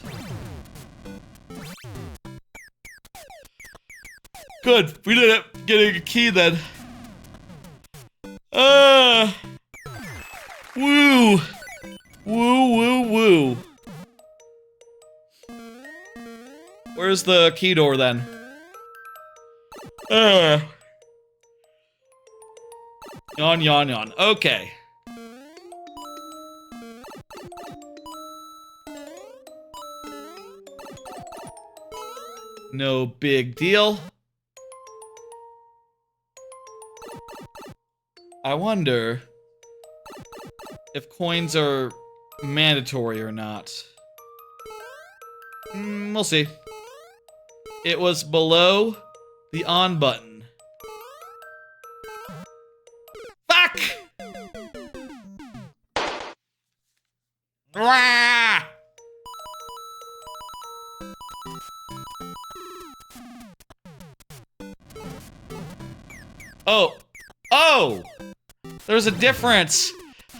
Good, we did it. Getting a key then. Woo! woo. Where's the key door then? Yawn, yawn, yawn. Okay. No big deal. I wonder if coins are mandatory or not. We'll see. It was below the on button. Fuck! Rah! Oh. Oh! There's a difference.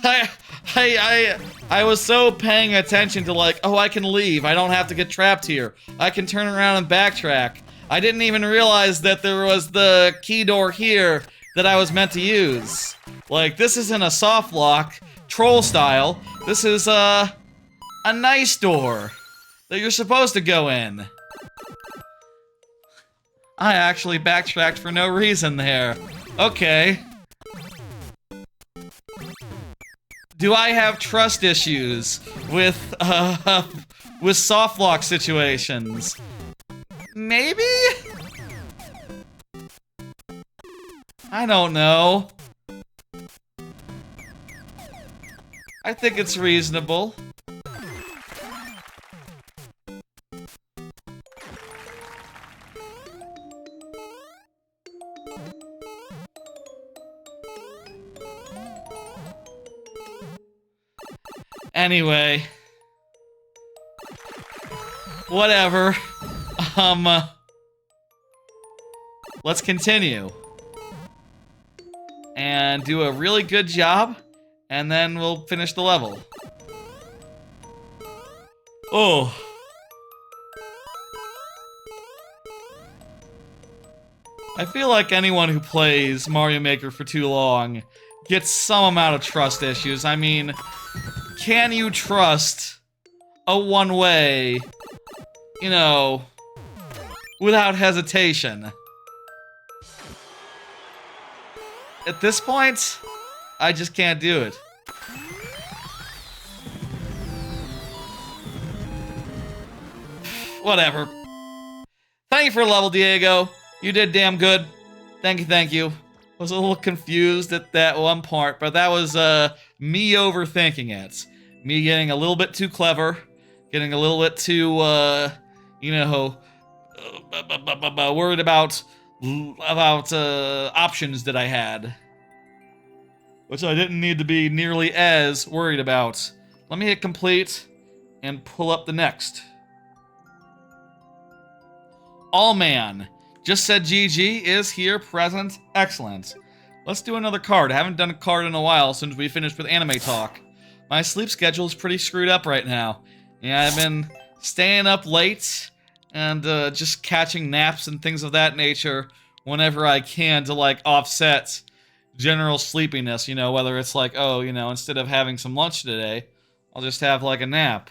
I was so paying attention to like, oh, I can leave. I don't have to get trapped here. I can turn around and backtrack. I didn't even realize that there was the key door here that I was meant to use. Like, this isn't a soft lock, troll style. This is a nice door that you're supposed to go in. I actually backtracked for no reason there. Okay. Do I have trust issues with soft lock situations? Maybe? I don't know. I think it's reasonable. Anyway. Whatever. Let's continue. And do a really good job, and then we'll finish the level. Oh. I feel like anyone who plays Mario Maker for too long gets some amount of trust issues. I mean, can you trust a one-way, you know, without hesitation? At this point, I just can't do it. Whatever. Thank you for the level, Diego. You did damn good. Thank you, thank you. Was a little confused at that one part, but that was me overthinking it. Me getting a little bit too clever, getting a little bit too, you know, worried about options that I had, which I didn't need to be nearly as worried about. Let me hit complete and pull up the next. All Man just said GG is here, present, excellent. Let's do another card. I haven't done a card in a while since we finished with anime talk. My sleep schedule is pretty screwed up right now. Yeah, I've been staying up late and just catching naps and things of that nature whenever I can to like offset general sleepiness, you know, whether it's like, oh, you know, instead of having some lunch today, I'll just have like a nap,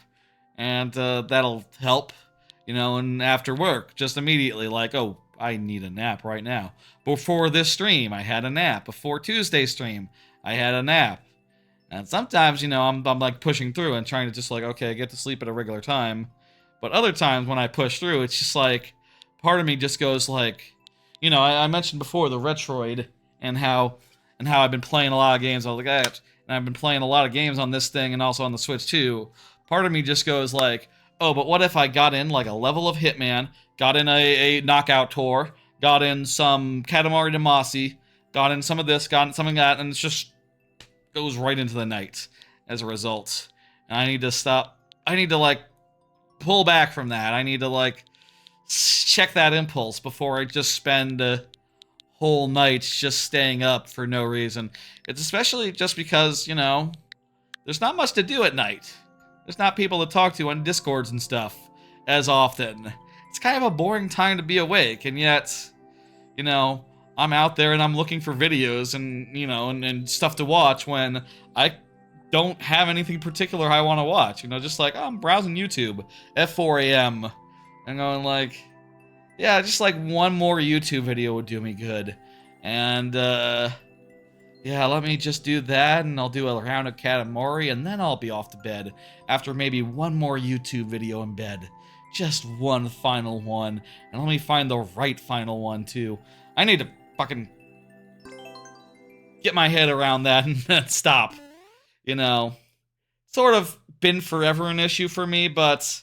and that'll help, you know, and after work, just immediately like, oh, I need a nap right now. Before this stream, I had a nap. Before Tuesday's stream, I had a nap. And sometimes, you know, I'm like pushing through and trying to just like, okay, get to sleep at a regular time. But other times when I push through, it's just like, part of me just goes like, you know, I mentioned before the Retroid and how I've been playing a lot of games like that, and I've been playing a lot of games on this thing and also on the Switch too. Part of me just goes like, oh, but what if I got in like a level of Hitman, got in a knockout tour, got in some Katamari Damacy, got in some of this, got in some of that, and it's just goes right into the night as a result. And I need to stop. I need to like pull back from that. I need to like check that impulse before I just spend a whole night just staying up for no reason. It's especially just because, you know, there's not much to do at night. There's not people to talk to on Discords and stuff as often. It's kind of a boring time to be awake, and yet, you know, I'm out there and I'm looking for videos and, you know, and stuff to watch when I don't have anything particular I want to watch. You know, just like, oh, I'm browsing YouTube at 4 a.m. and going like, yeah, just like one more YouTube video would do me good. And, yeah, let me just do that, and I'll do a round of Katamari, and then I'll be off to bed after maybe one more YouTube video in bed. Just one final one, and let me find the right final one, too. I need to fucking get my head around that and then stop. You know, sort of been forever an issue for me, but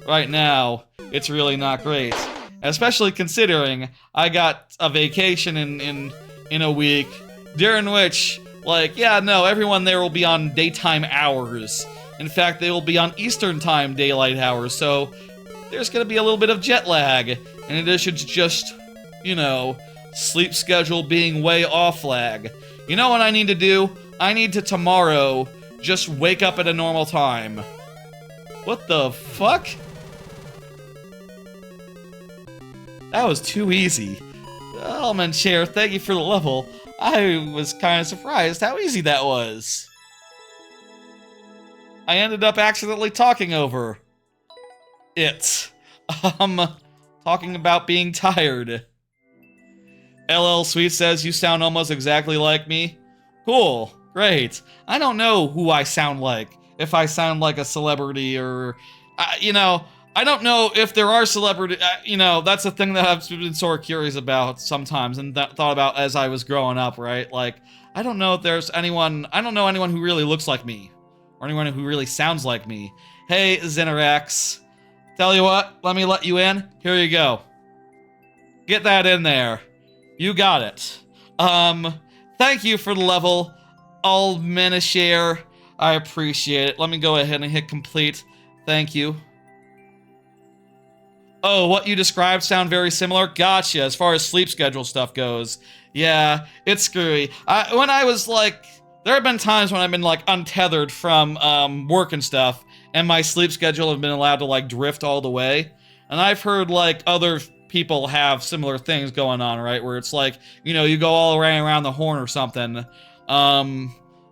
right now, it's really not great. Especially considering I got a vacation in a week, during which, like, yeah, no, everyone there will be on daytime hours. In fact, they will be on Eastern Time daylight hours, so there's gonna be a little bit of jet lag, in addition to just, you know, sleep schedule being way off lag. You know what I need to do? I need to tomorrow just wake up at a normal time. What the fuck? That was too easy. Almond Chair, thank you for the level. I was kind of surprised how easy that was. I ended up accidentally talking over it. Talking about being tired. LL Sweet says, you sound almost exactly like me. Cool, great. I don't know who I sound like. If I sound like a celebrity or, you know, I don't know if there are celebrity, you know, that's the thing that I've been sort of curious about sometimes and thought about as I was growing up, right? Like, I don't know if there's anyone, I don't know anyone who really looks like me or anyone who really sounds like me. Hey, Xenorax, tell you what, let me let you in. Here you go. Get that in there. You got it. Thank you for the level, Almenashare. I appreciate it. Let me go ahead and hit complete. Thank you. Oh, what you described sound very similar? Gotcha, as far as sleep schedule stuff goes. Yeah, it's screwy. When I was like, there have been times when I've been like untethered from work and stuff, and my sleep schedule have been allowed to like drift all the way. And I've heard like other people have similar things going on, right? Where it's like, you know, you go all around the horn or something.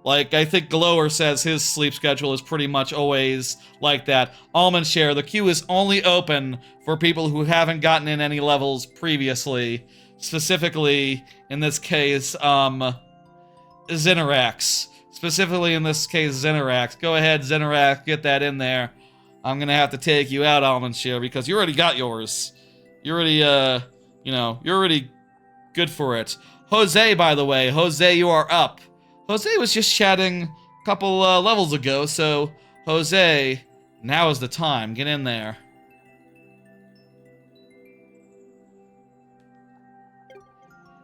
Like, I think Glower says his sleep schedule is pretty much always like that. Almond Share, the queue is only open for people who haven't gotten in any levels previously. Specifically, in this case, Xenorax. Specifically in this case, Xenorax. Go ahead, Xenorax, get that in there. I'm gonna have to take you out, Almond Share, because you already got yours. You already, you know, you're already good for it. Jose, by the way, Jose, you are up. Jose was just chatting a couple levels ago, so Jose, now is the time. Get in there.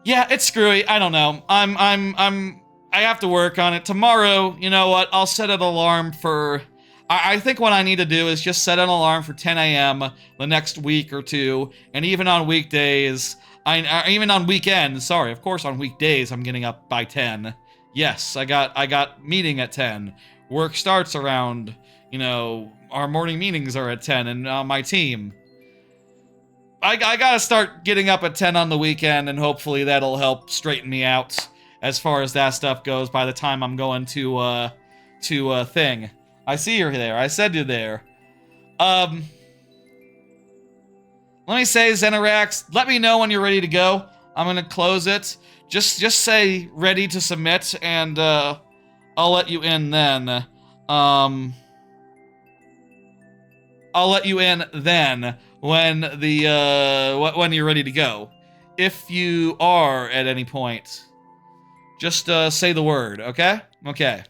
Yeah, it's screwy. I don't know. I have to work on it. Tomorrow, you know what? I'll set an alarm for... I think what I need to do is just set an alarm for 10 a.m. the next week or two, and even on weekdays, even on weekends, sorry, of course on weekdays I'm getting up by 10. Yes, I got meeting at 10. Work starts around, you know, our morning meetings are at 10 and my team. I gotta start getting up at 10 on the weekend, and hopefully that'll help straighten me out as far as that stuff goes by the time I'm going to thing. I see you're there. I said you're there. Let me say, Xenorax, let me know when you're ready to go. I'm gonna close it. Just say ready to submit, and I'll let you in then. I'll let you in then when the when you're ready to go. If you are at any point, just say the word, okay? Okay.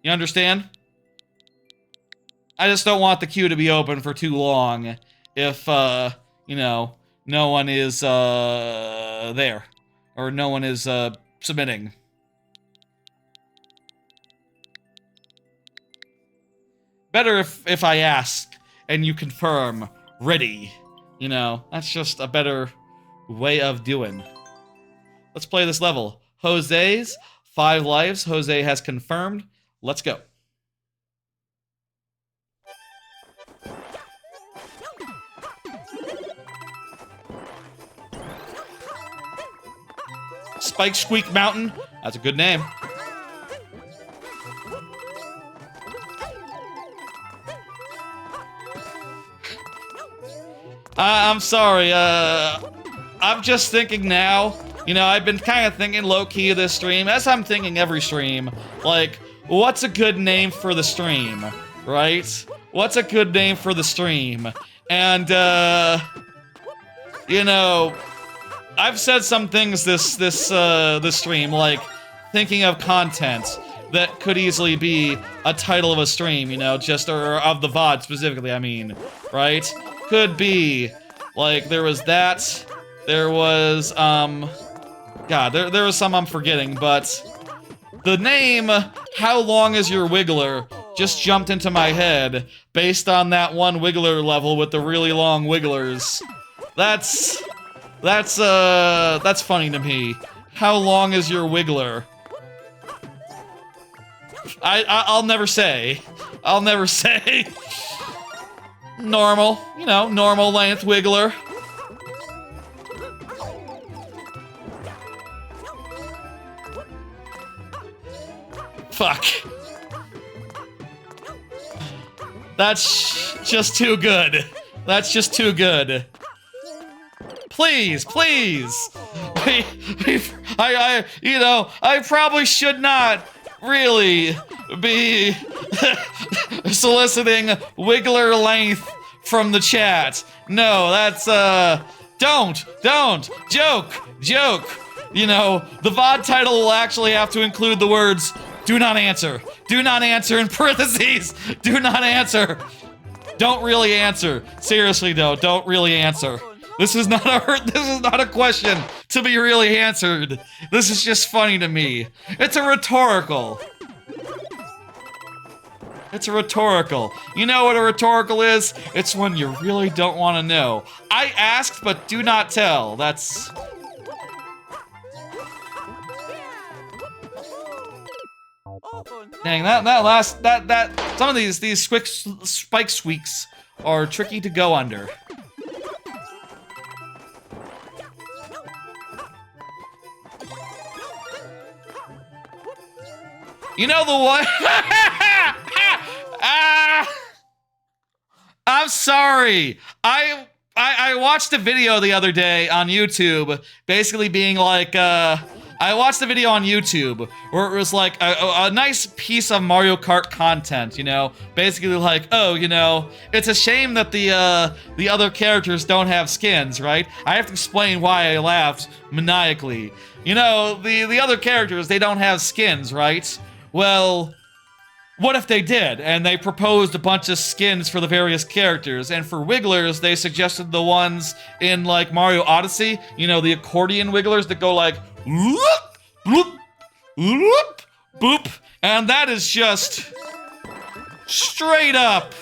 You understand? I just don't want the queue to be open for too long if you know, no one is there, or no one is submitting. Better if I ask and you confirm ready. You know, that's just a better way of doing. Let's play this level. Jose's 5 lives. Jose has confirmed. Let's go. Spike Squeak Mountain. That's a good name. I'm sorry, I'm just thinking now, you know, I've been kind of thinking low-key of this stream, as I'm thinking every stream, like, what's a good name for the stream, right? What's a good name for the stream? And, you know, I've said some things this stream, like, thinking of content that could easily be a title of a stream, you know, just, or of the VOD specifically, I mean, right? Could be, like, there was that, there was, God, there was some I'm forgetting, but the name, How Long Is Your Wiggler, just jumped into my head based on that one Wiggler level with the really long Wigglers. That's funny to me. How long is your Wiggler? I'll never say. I'll never say. Normal, you know, normal length Wiggler. Fuck. That's just too good. That's just too good. Please, please. You know, I probably should not really be soliciting Wiggler length from the chat. No, that's, don't, joke. You know, the VOD title will actually have to include the words, do not answer in parentheses, do not answer. Don't really answer. Seriously though, don't really answer. This is not a question to be really answered. This is just funny to me. It's a rhetorical. It's a rhetorical. You know what a rhetorical is? It's when you really don't want to know. I asked, but do not tell. That's... Dang, some of these spike squeaks are tricky to go under. You know the one? I'm sorry. I watched a video the other day on YouTube, basically being like, I watched a video on YouTube where it was like a nice piece of Mario Kart content, you know? Basically like, oh, you know, it's a shame that the other characters don't have skins, right? I have to explain why I laughed maniacally. You know, the other characters, they don't have skins, right? Well, what if they did, and they proposed a bunch of skins for the various characters, and for Wigglers, they suggested the ones in, like, Mario Odyssey, you know, the accordion Wigglers that go like, whoop, whoop, whoop, boop, and that is just straight up.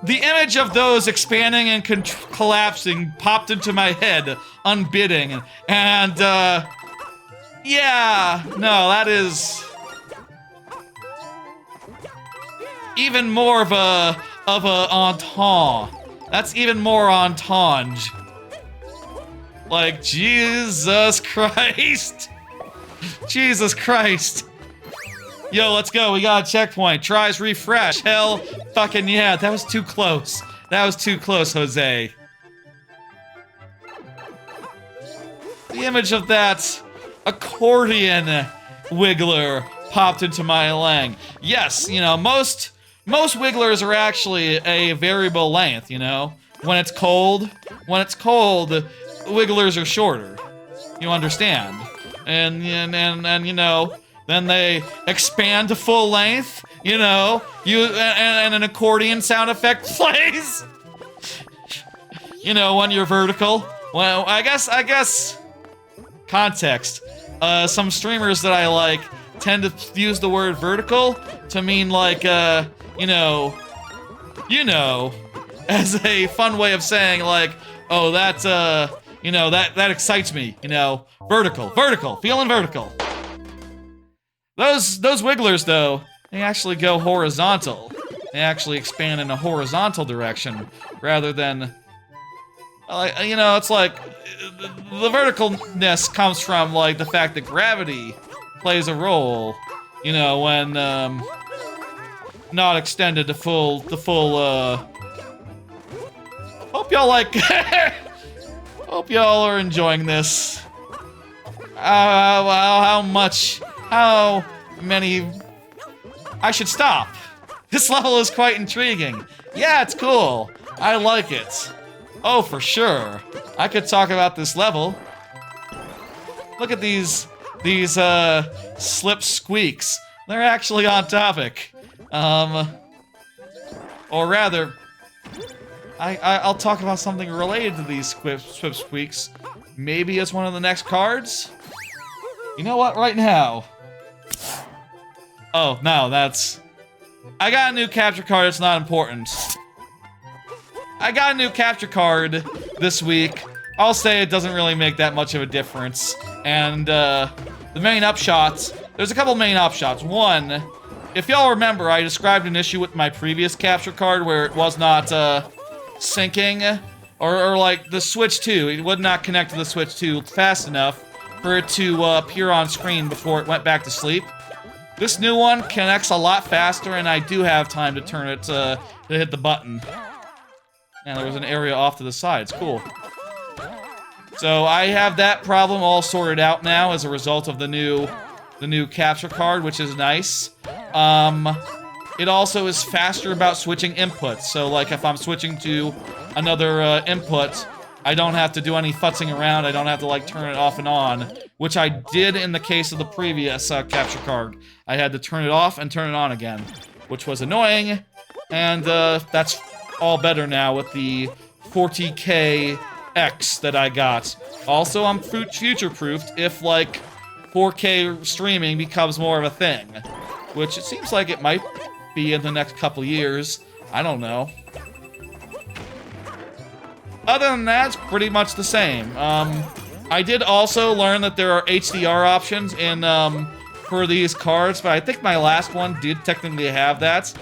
The image of those expanding and collapsing popped into my head, unbidding, and, yeah, no, that is even more of a entente. That's even more entendre. Like, Jesus Christ. Jesus Christ. Yo, let's go. We got a checkpoint. Tries refresh. Hell fucking yeah. That was too close. That was too close, Jose. The image of that accordion Wiggler popped into my lang. Yes, you know, most Wigglers are actually a variable length, you know? When it's cold, Wigglers are shorter. You understand? And you know, then they expand to full length, you know, and an accordion sound effect plays. You know, when you're vertical. Well, I guess context. Some streamers that I like tend to use the word vertical to mean like, you know, as a fun way of saying like, oh, that's, you know, that excites me, you know, vertical, feeling vertical. Those Wigglers, though, they actually go horizontal. They actually expand in a horizontal direction rather than, you know, it's like, the verticalness comes from, like, the fact that gravity plays a role, you know, when, not extended to full Hope y'all like... Hope y'all are enjoying this. How many... I should stop. This level is quite intriguing. Yeah, it's cool. I like it. Oh, for sure. I could talk about this level. Look at these slip squeaks. They're actually on topic. Or rather, I'll talk about something related to these slip squeaks. Maybe it's one of the next cards? You know what, right now? Oh, no, that's... I got a new capture card, it's not important. I got a new capture card this week. I'll say it doesn't really make that much of a difference. And, the main upshots... There's a couple main upshots. One, if y'all remember, I described an issue with my previous capture card where it was not, syncing. Or like, the Switch 2. It would not connect to the Switch 2 fast enough for it to, appear on screen before it went back to sleep. This new one connects a lot faster, and I do have time to turn it, to hit the button. And there was an area off to the side. It's cool. So I have that problem all sorted out now as a result of the new capture card, which is nice. It also is faster about switching inputs. So, like, if I'm switching to another input, I don't have to do any futzing around. I don't have to, like, turn it off and on, which I did in the case of the previous capture card. I had to turn it off and turn it on again, which was annoying. And that's all better now with the 40K X that I got. Also, I'm future-proofed if, like, 4K streaming becomes more of a thing, which it seems like it might be in the next couple years. I don't know. Other than that, it's pretty much the same. I did also learn that there are HDR options in, for these cards, but I think my last one did technically have that.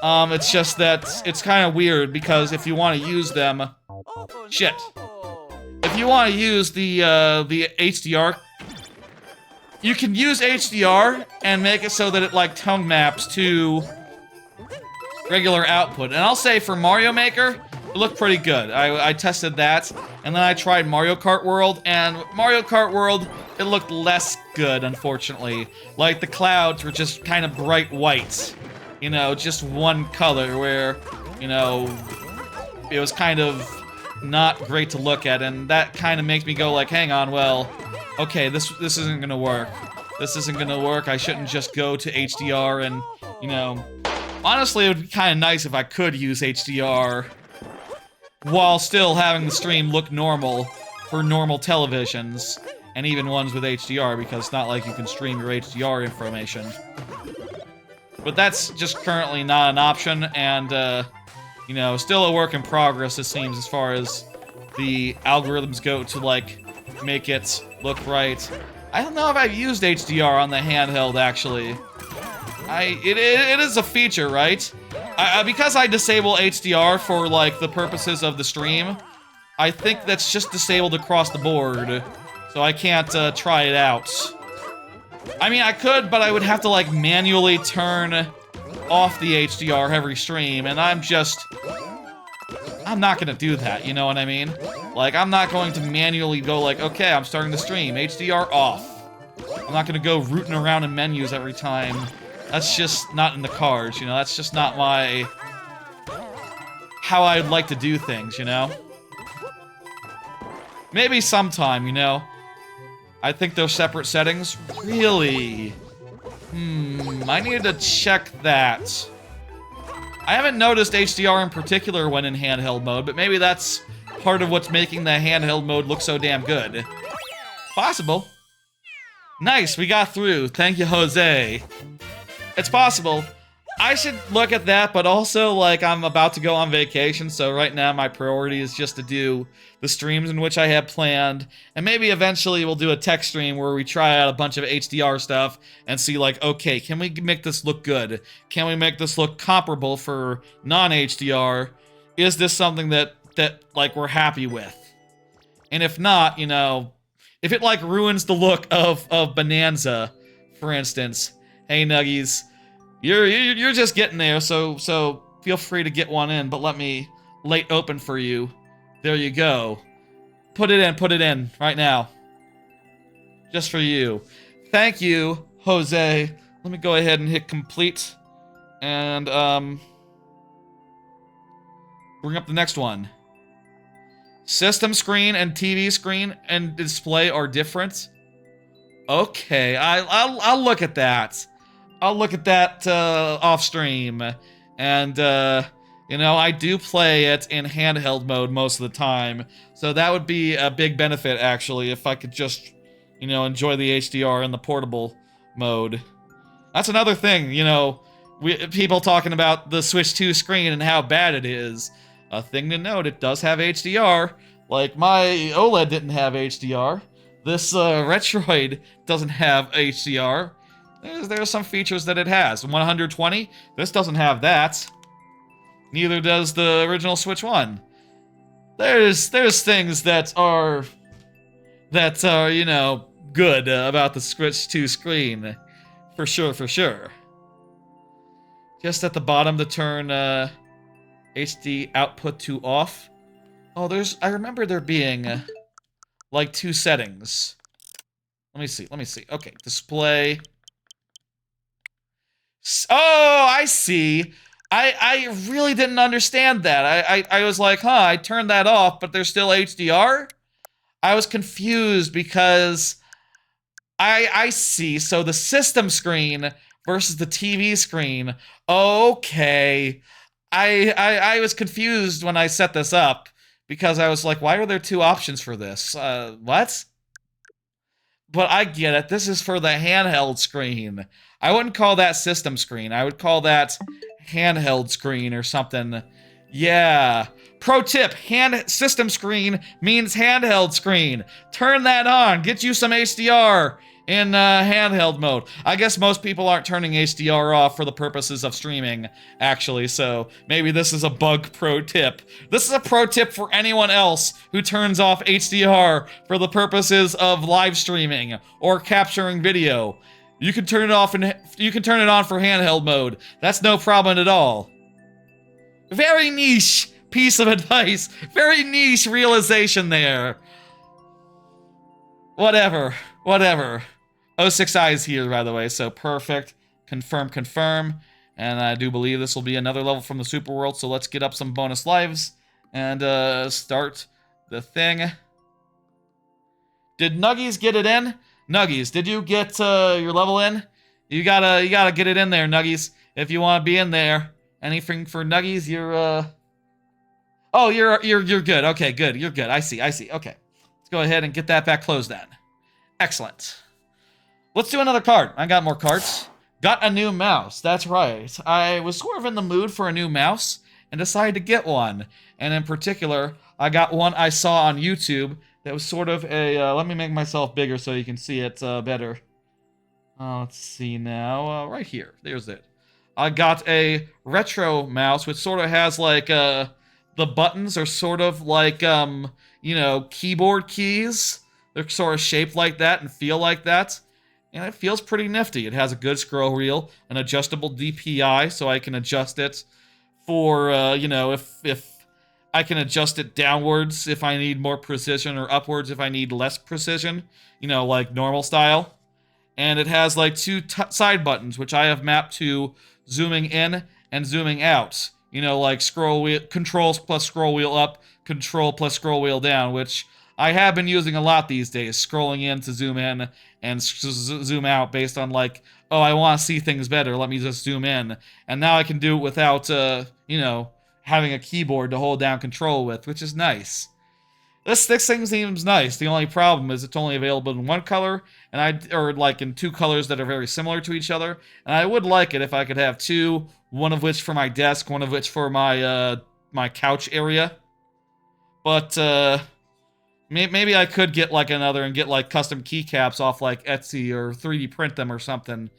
It's just that it's kind of weird because if you want to use them... Shit. If you want to use the HDR... You can use HDR and make it so that it, like, tone maps to regular output. And I'll say for Mario Maker, it looked pretty good. I tested that, and then I tried Mario Kart World, and Mario Kart World, it looked less good, unfortunately. Like, the clouds were just kind of bright white. You know, just one color where, you know, it was kind of not great to look at, and that kind of makes me go like, hang on, well, okay, this isn't gonna work. This isn't gonna work. I shouldn't just go to HDR and, you know... Honestly, it would be kind of nice if I could use HDR while still having the stream look normal for normal televisions, and even ones with HDR, because it's not like you can stream your HDR information. But that's just currently not an option, and, you know, still a work in progress, it seems, as far as the algorithms go to, like, make it look right. I don't know if I've used HDR on the handheld, actually. It is a feature, right? Because I disable HDR for, like, the purposes of the stream, I think that's just disabled across the board, so I can't, try it out. I mean, I could, but I would have to, like, manually turn off the HDR every stream, and I'm not gonna do that, you know what I mean? Like, I'm not going to manually go like, okay, I'm starting the stream, HDR off. I'm not gonna go rooting around in menus every time. That's just not in the cards, you know? That's just not how I'd like to do things, you know? Maybe sometime, you know? I think those separate settings, really? I need to check that. I haven't noticed HDR in particular when in handheld mode, but maybe that's part of what's making the handheld mode look so damn good. Possible. Nice, we got through. Thank you, Jose. It's possible. I should look at that, but also, like, I'm about to go on vacation, so right now my priority is just to do the streams in which I have planned, and maybe eventually we'll do a tech stream where we try out a bunch of HDR stuff and see, like, okay, can we make this look good? Can we make this look comparable for non-HDR? Is this something that, like, we're happy with? And if not, you know, if it, like, ruins the look of Bonanza, for instance, hey, Nuggies, you're just getting there, so feel free to get one in, but let me late open for you. There you go. Put it in right now. Just for you. Thank you, Jose. Let me go ahead and hit complete. And, bring up the next one. System screen and TV screen and display are different. Okay, I'll look at that. I'll look at that off stream. And you know, I do play it in handheld mode most of the time, so that would be a big benefit actually if I could just, you know, enjoy the HDR in the portable mode. That's another thing, you know, people talking about the Switch 2 screen and how bad it is. A thing to note, it does have HDR. Like, my OLED didn't have HDR. This Retroid doesn't have HDR. There are some features that it has. 120, this doesn't have that. Neither does the original Switch 1. There's things that are, you know, good about the Switch 2 screen. For sure, for sure. Just at the bottom to turn HD output to off. Oh, I remember there being like 2 settings. Let me see. Okay, display. Oh, I see. I really didn't understand that. I was like, huh, I turned that off, but there's still HDR? I was confused because I see. So the system screen versus the TV screen. Okay. I was confused when I set this up because I was like, why are there 2 options for this? What? But I get it. This is for the handheld screen. I wouldn't call that system screen. I would call that handheld screen or something. Yeah. Pro tip, system screen means handheld screen. Turn that on. Get you some HDR in handheld mode. I guess most people aren't turning HDR off for the purposes of streaming, actually, so maybe this is a bug pro tip. This is a pro tip for anyone else who turns off HDR for the purposes of live streaming or capturing video. You can turn it off and you can turn it on for handheld mode. That's no problem at all. Very niche piece of advice. Very niche realization there. Whatever. 06 eyes here, by the way, so perfect. Confirm. And I do believe this will be another level from the Super World, so let's get up some bonus lives and start the thing. Did Nuggies get it in? Nuggies, did you get your level in? You gotta get it in there, Nuggies, if you want to be in there. Anything for Nuggies? You're oh, you're good. Okay, good. You're good. I see. Okay, let's go ahead and get that back closed then. Excellent. Let's do another card. I got more cards. Got a new mouse. That's right. I was sort of in the mood for a new mouse and decided to get one. And in particular, I got one I saw on YouTube that was sort of a... let me make myself bigger so you can see it better. Let's see now. Right here. There's it. I got a retro mouse, which sort of has like... the buttons are sort of like, you know, keyboard keys. They're sort of shaped like that and feel like that. And it feels pretty nifty. It has a good scroll wheel, an adjustable DPI, so I can adjust it for, you know, if I can adjust it downwards if I need more precision or upwards if I need less precision, you know, like normal style. And it has like 2 side buttons, which I have mapped to zooming in and zooming out. You know, like scroll wheel, controls plus scroll wheel up, control plus scroll wheel down, which I have been using a lot these days, scrolling in to zoom in and zoom out based on like, oh, I want to see things better, let me just zoom in. And now I can do it without, you know, having a keyboard to hold down control with, which is nice. This thing seems nice. The only problem is it's only available in 1 color, or like in 2 colors that are very similar to each other. And I would like it if I could have 2, one of which for my desk, one of which for my my couch area. But maybe I could get like another and get like custom keycaps off like Etsy or 3D print them or something.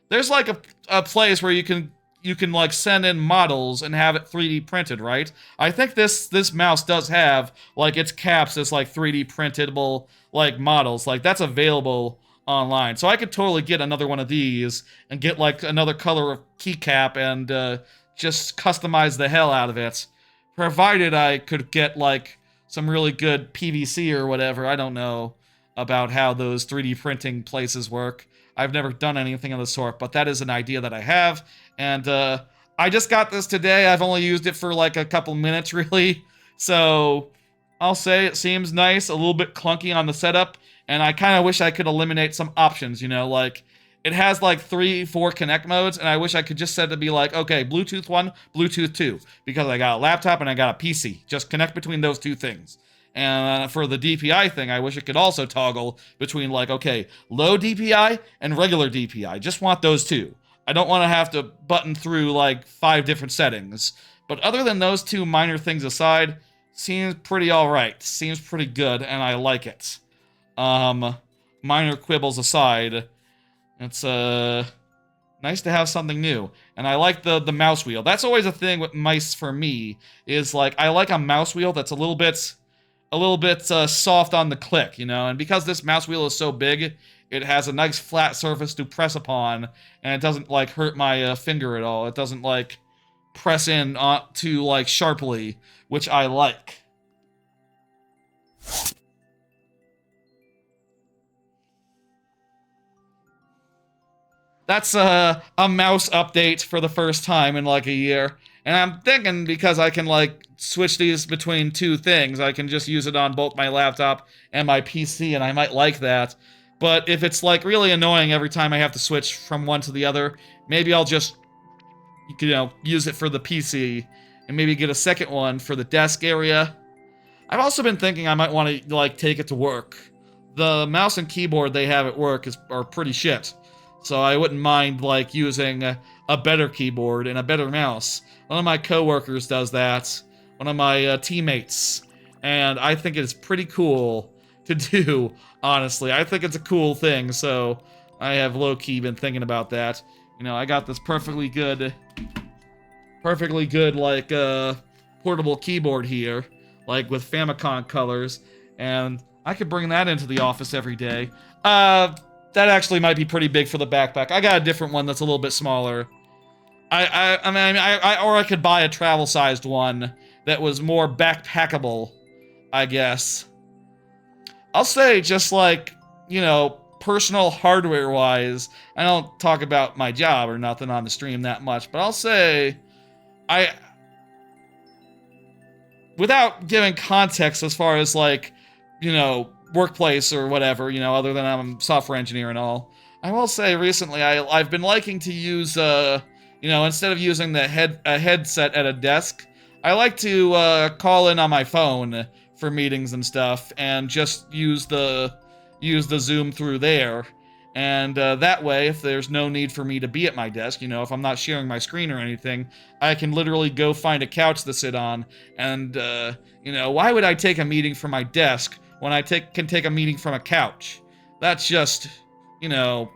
There's like a place where you can like send in models and have it 3D printed, right? I think this mouse does have like its caps as like 3D printable like models. Like that's available online. So I could totally get another one of these and get like another color of keycap and just customize the hell out of it. Provided I could get like some really good PVC or whatever. I don't know about how those 3D printing places work. I've never done anything of the sort, but that is an idea that I have. And I just got this today. I've only used it for like a couple minutes, really. So I'll say it seems nice, a little bit clunky on the setup. And I kind of wish I could eliminate some options, you know, like it has like 3-4 connect modes, and I wish I could just set it to be like, okay, Bluetooth 1, Bluetooth 2, because I got a laptop and I got a PC. Just connect between those two things. And for the DPI thing, I wish it could also toggle between like, okay, low DPI and regular DPI. Just want those two. I don't want to have to button through like 5 different settings. But other than those two minor things aside, seems pretty alright. Seems pretty good, and I like it. Minor quibbles aside, it's nice to have something new. And I like the mouse wheel. That's always a thing with mice for me, is like I like a mouse wheel that's a little bit soft on the click, you know? And because this mouse wheel is so big, it has a nice flat surface to press upon, and it doesn't like hurt my finger at all. It doesn't like press in too like sharply, which I like. That's a mouse update for the first time in like a year. And I'm thinking because I can like switch these between two things, I can just use it on both my laptop and my PC, and I might like that. But if it's like really annoying every time I have to switch from one to the other, maybe I'll just, you know, use it for the PC and maybe get a second one for the desk area. I've also been thinking I might want to like take it to work. The mouse and keyboard they have at work are pretty shit. So I wouldn't mind like using a better keyboard and a better mouse. One of my coworkers does that. One of my teammates. And I think it's pretty cool to do, honestly. I think it's a cool thing, so I have low-key been thinking about that. You know, I got this perfectly good like portable keyboard here, like with Famicom colors, and I could bring that into the office every day. That actually might be pretty big for the backpack. I got a different one that's a little bit smaller. I mean, or I could buy a travel-sized one that was more backpackable, I guess. I'll say just like, you know, personal hardware-wise, I don't talk about my job or nothing on the stream that much, but I'll say without giving context as far as like, you know, workplace or whatever, you know, other than I'm a software engineer and all, I will say recently I've been liking to use, you know, instead of using a headset at a desk, I like to call in on my phone for meetings and stuff, and just use the Zoom through there. And that way, if there's no need for me to be at my desk, you know, if I'm not sharing my screen or anything, I can literally go find a couch to sit on. And, you know, why would I take a meeting from my desk when I can take a meeting from a couch? That's just, you know,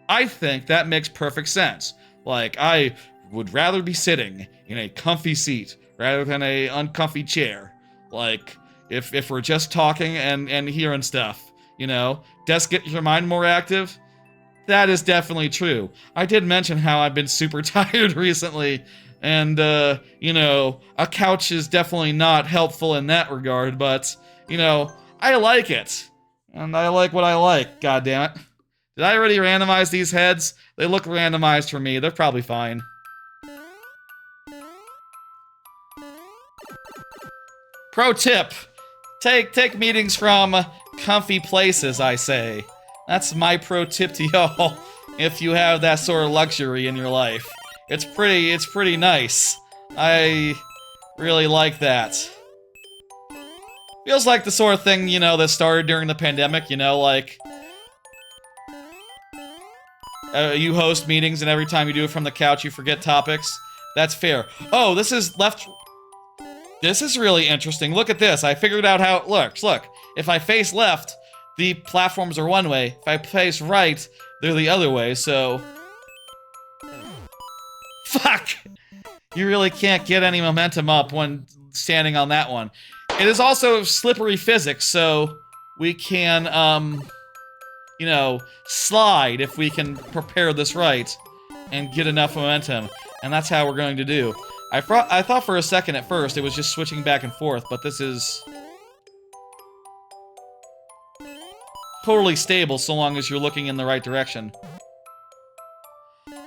I think that makes perfect sense. Like, I would rather be sitting in a comfy seat rather than a uncomfy chair. Like, if we're just talking and hearing stuff, you know, desk gets your mind more active. That is definitely true. I did mention how I've been super tired recently, and, you know, a couch is definitely not helpful in that regard, but, you know, I like it. And I like what I like, goddammit. Did I already randomize these heads? They look randomized for me. They're probably fine. Pro tip. Take meetings from comfy places, I say. That's my pro tip to y'all, if you have that sort of luxury in your life. It's pretty nice. I really like that. Feels like the sort of thing, you know, that started during the pandemic, you know, like... you host meetings, and every time you do it from the couch, you forget topics. That's fair. Oh, this is left... This is really interesting. Look at this. I figured out how it looks. Look, if I face left, the platforms are one way. If I face right, they're the other way, so... Fuck! You really can't get any momentum up when standing on that one. It is also slippery physics, so we can, you know, slide if we can prepare this right and get enough momentum. And that's how we're going to do. I thought for a second at first it was just switching back and forth, but this is totally stable so long as you're looking in the right direction.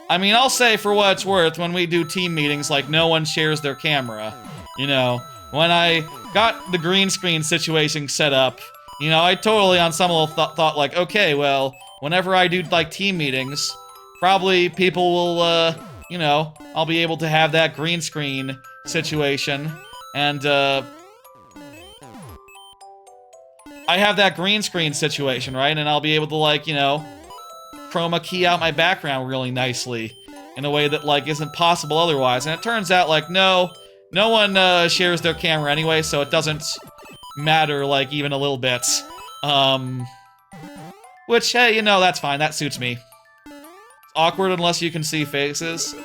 I mean, I'll say for what it's worth, when we do team meetings, like, no one shares their camera. You know, when I got the green screen situation set up, you know, I totally on some level thought like, okay, well, whenever I do, like, team meetings, probably people will, you know, I'll be able to have that green screen situation, and, I have that green screen situation, right? And I'll be able to, like, you know, chroma key out my background really nicely in a way that, like, isn't possible otherwise. And it turns out, like, no one shares their camera anyway, so it doesn't matter, like, even a little bit. Which, hey, you know, that's fine. That suits me. It's awkward unless you can see faces.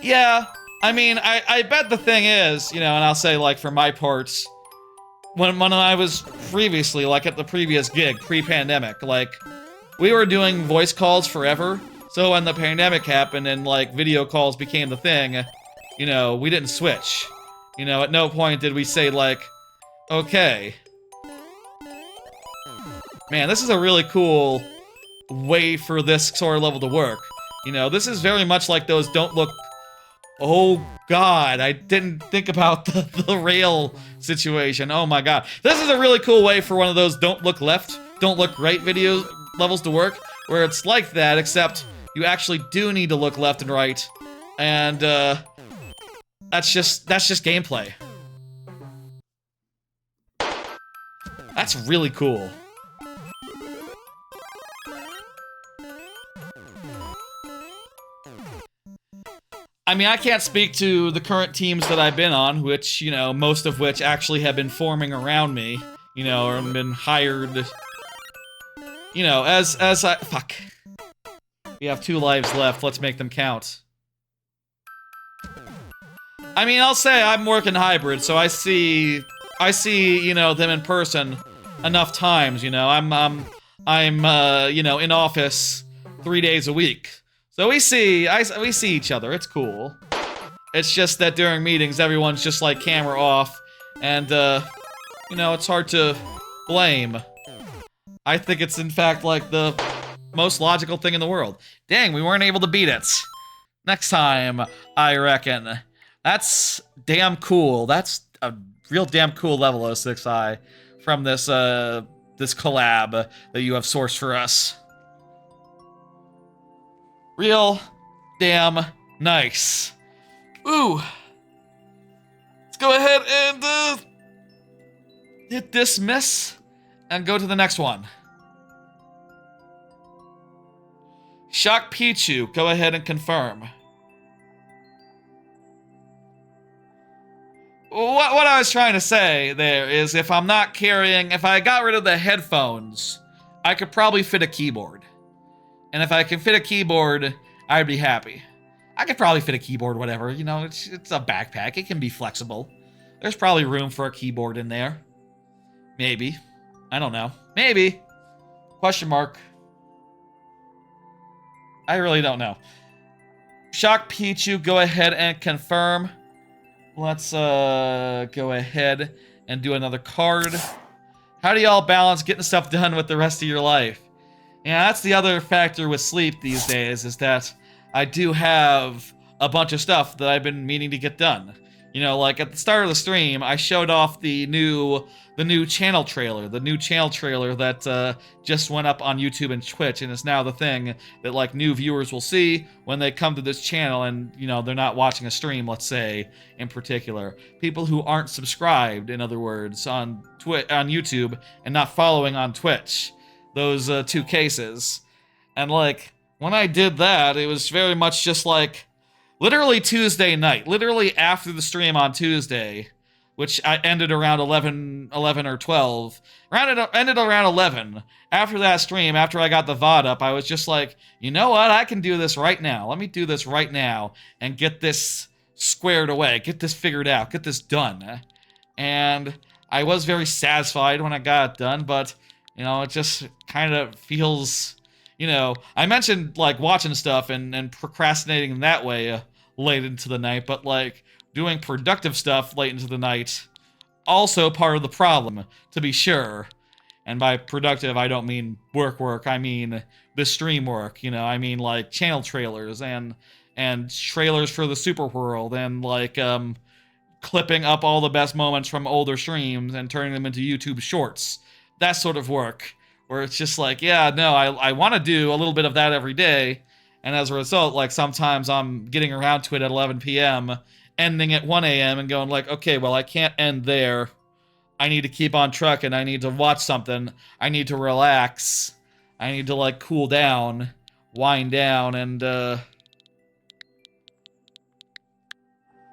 Yeah, I mean, I bet the thing is, you know, and I'll say, like, for my parts, when I was previously, like, at the previous gig, pre-pandemic, like, we were doing voice calls forever, so when the pandemic happened and, like, video calls became the thing, you know, we didn't switch. You know, at no point did we say, like, okay. Man, this is a really cool way for this sort of level to work. You know, this is very much like those don't look... Oh, God, I didn't think about the rail situation. Oh, my God. This is a really cool way for one of those don't look left, don't look right video levels to work, where it's like that, except you actually do need to look left and right, and, that's just gameplay. That's really cool. I mean, I can't speak to the current teams that I've been on, which, you know, most of which actually have been forming around me, you know, or been hired, you know, as I... Fuck. We have 2 lives left, let's make them count. I mean, I'll say I'm working hybrid, so I see, you know, them in person enough times, you know. I'm you know, in office 3 days a week. So we see each other, it's cool. It's just that during meetings, everyone's just like camera off, and, you know, it's hard to blame. I think it's in fact like the most logical thing in the world. Dang, we weren't able to beat it. Next time, I reckon. That's damn cool. That's a real damn cool level 06i from this, this collab that you have sourced for us. Real damn nice. Ooh. Let's go ahead and hit dismiss and go to the next one. Shock Pichu, go ahead and confirm. What I was trying to say there is if I'm not carrying, if I got rid of the headphones, I could probably fit a keyboard. And if I can fit a keyboard, I'd be happy. I could probably fit a keyboard, whatever. You know, it's a backpack. It can be flexible. There's probably room for a keyboard in there. Maybe. I don't know. Maybe. Question mark. I really don't know. Shock Pichu, go ahead and confirm. Let's go ahead and do another card. How do y'all balance getting stuff done with the rest of your life? Yeah, that's the other factor with sleep these days, is that I do have a bunch of stuff that I've been meaning to get done. You know, like at the start of the stream, I showed off the new channel trailer. The new channel trailer that just went up on YouTube and Twitch, and is now the thing that, like, new viewers will see when they come to this channel and, you know, they're not watching a stream, let's say, in particular. People who aren't subscribed, in other words, on YouTube and not following on Twitch. Those 2 cases. And, like, when I did that, it was very much just like, literally Tuesday night, literally after the stream on Tuesday, which I ended around 11 or 12, ended around 11. After that stream, after I got the VOD up, I was just like, you know what, I can do this right now. Let me do this right now and get this squared away, get this figured out, get this done. And I was very satisfied when I got it done, but, you know, it just kind of feels... You know, I mentioned, like, watching stuff and procrastinating in that way late into the night, but, like, doing productive stuff late into the night, also part of the problem, to be sure. And by productive, I don't mean work, I mean the stream work, you know, I mean like channel trailers and trailers for the Super World and like clipping up all the best moments from older streams and turning them into YouTube shorts. That sort of work, where it's just like, yeah, no, I want to do a little bit of that every day, and as a result, like, sometimes I'm getting around to it at 11 p.m., ending at 1 a.m., and going like, okay, well, I can't end there. I need to keep on trucking. I need to watch something. I need to relax. I need to, like, cool down, wind down, and,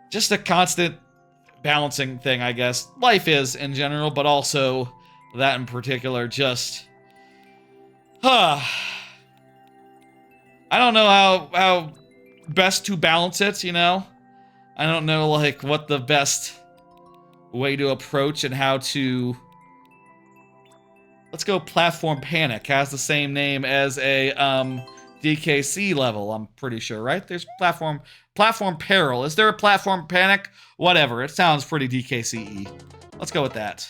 just a constant balancing thing, I guess. Life is, in general, but also that in particular, just... I don't know how best to balance it, you know? I don't know, like, what the best way to approach and how to... Let's go Platform Panic. Has the same name as a, DKC level, I'm pretty sure, right? There's Platform Peril. Is there a Platform Panic? Whatever, it sounds pretty DKC-y. Let's go with that.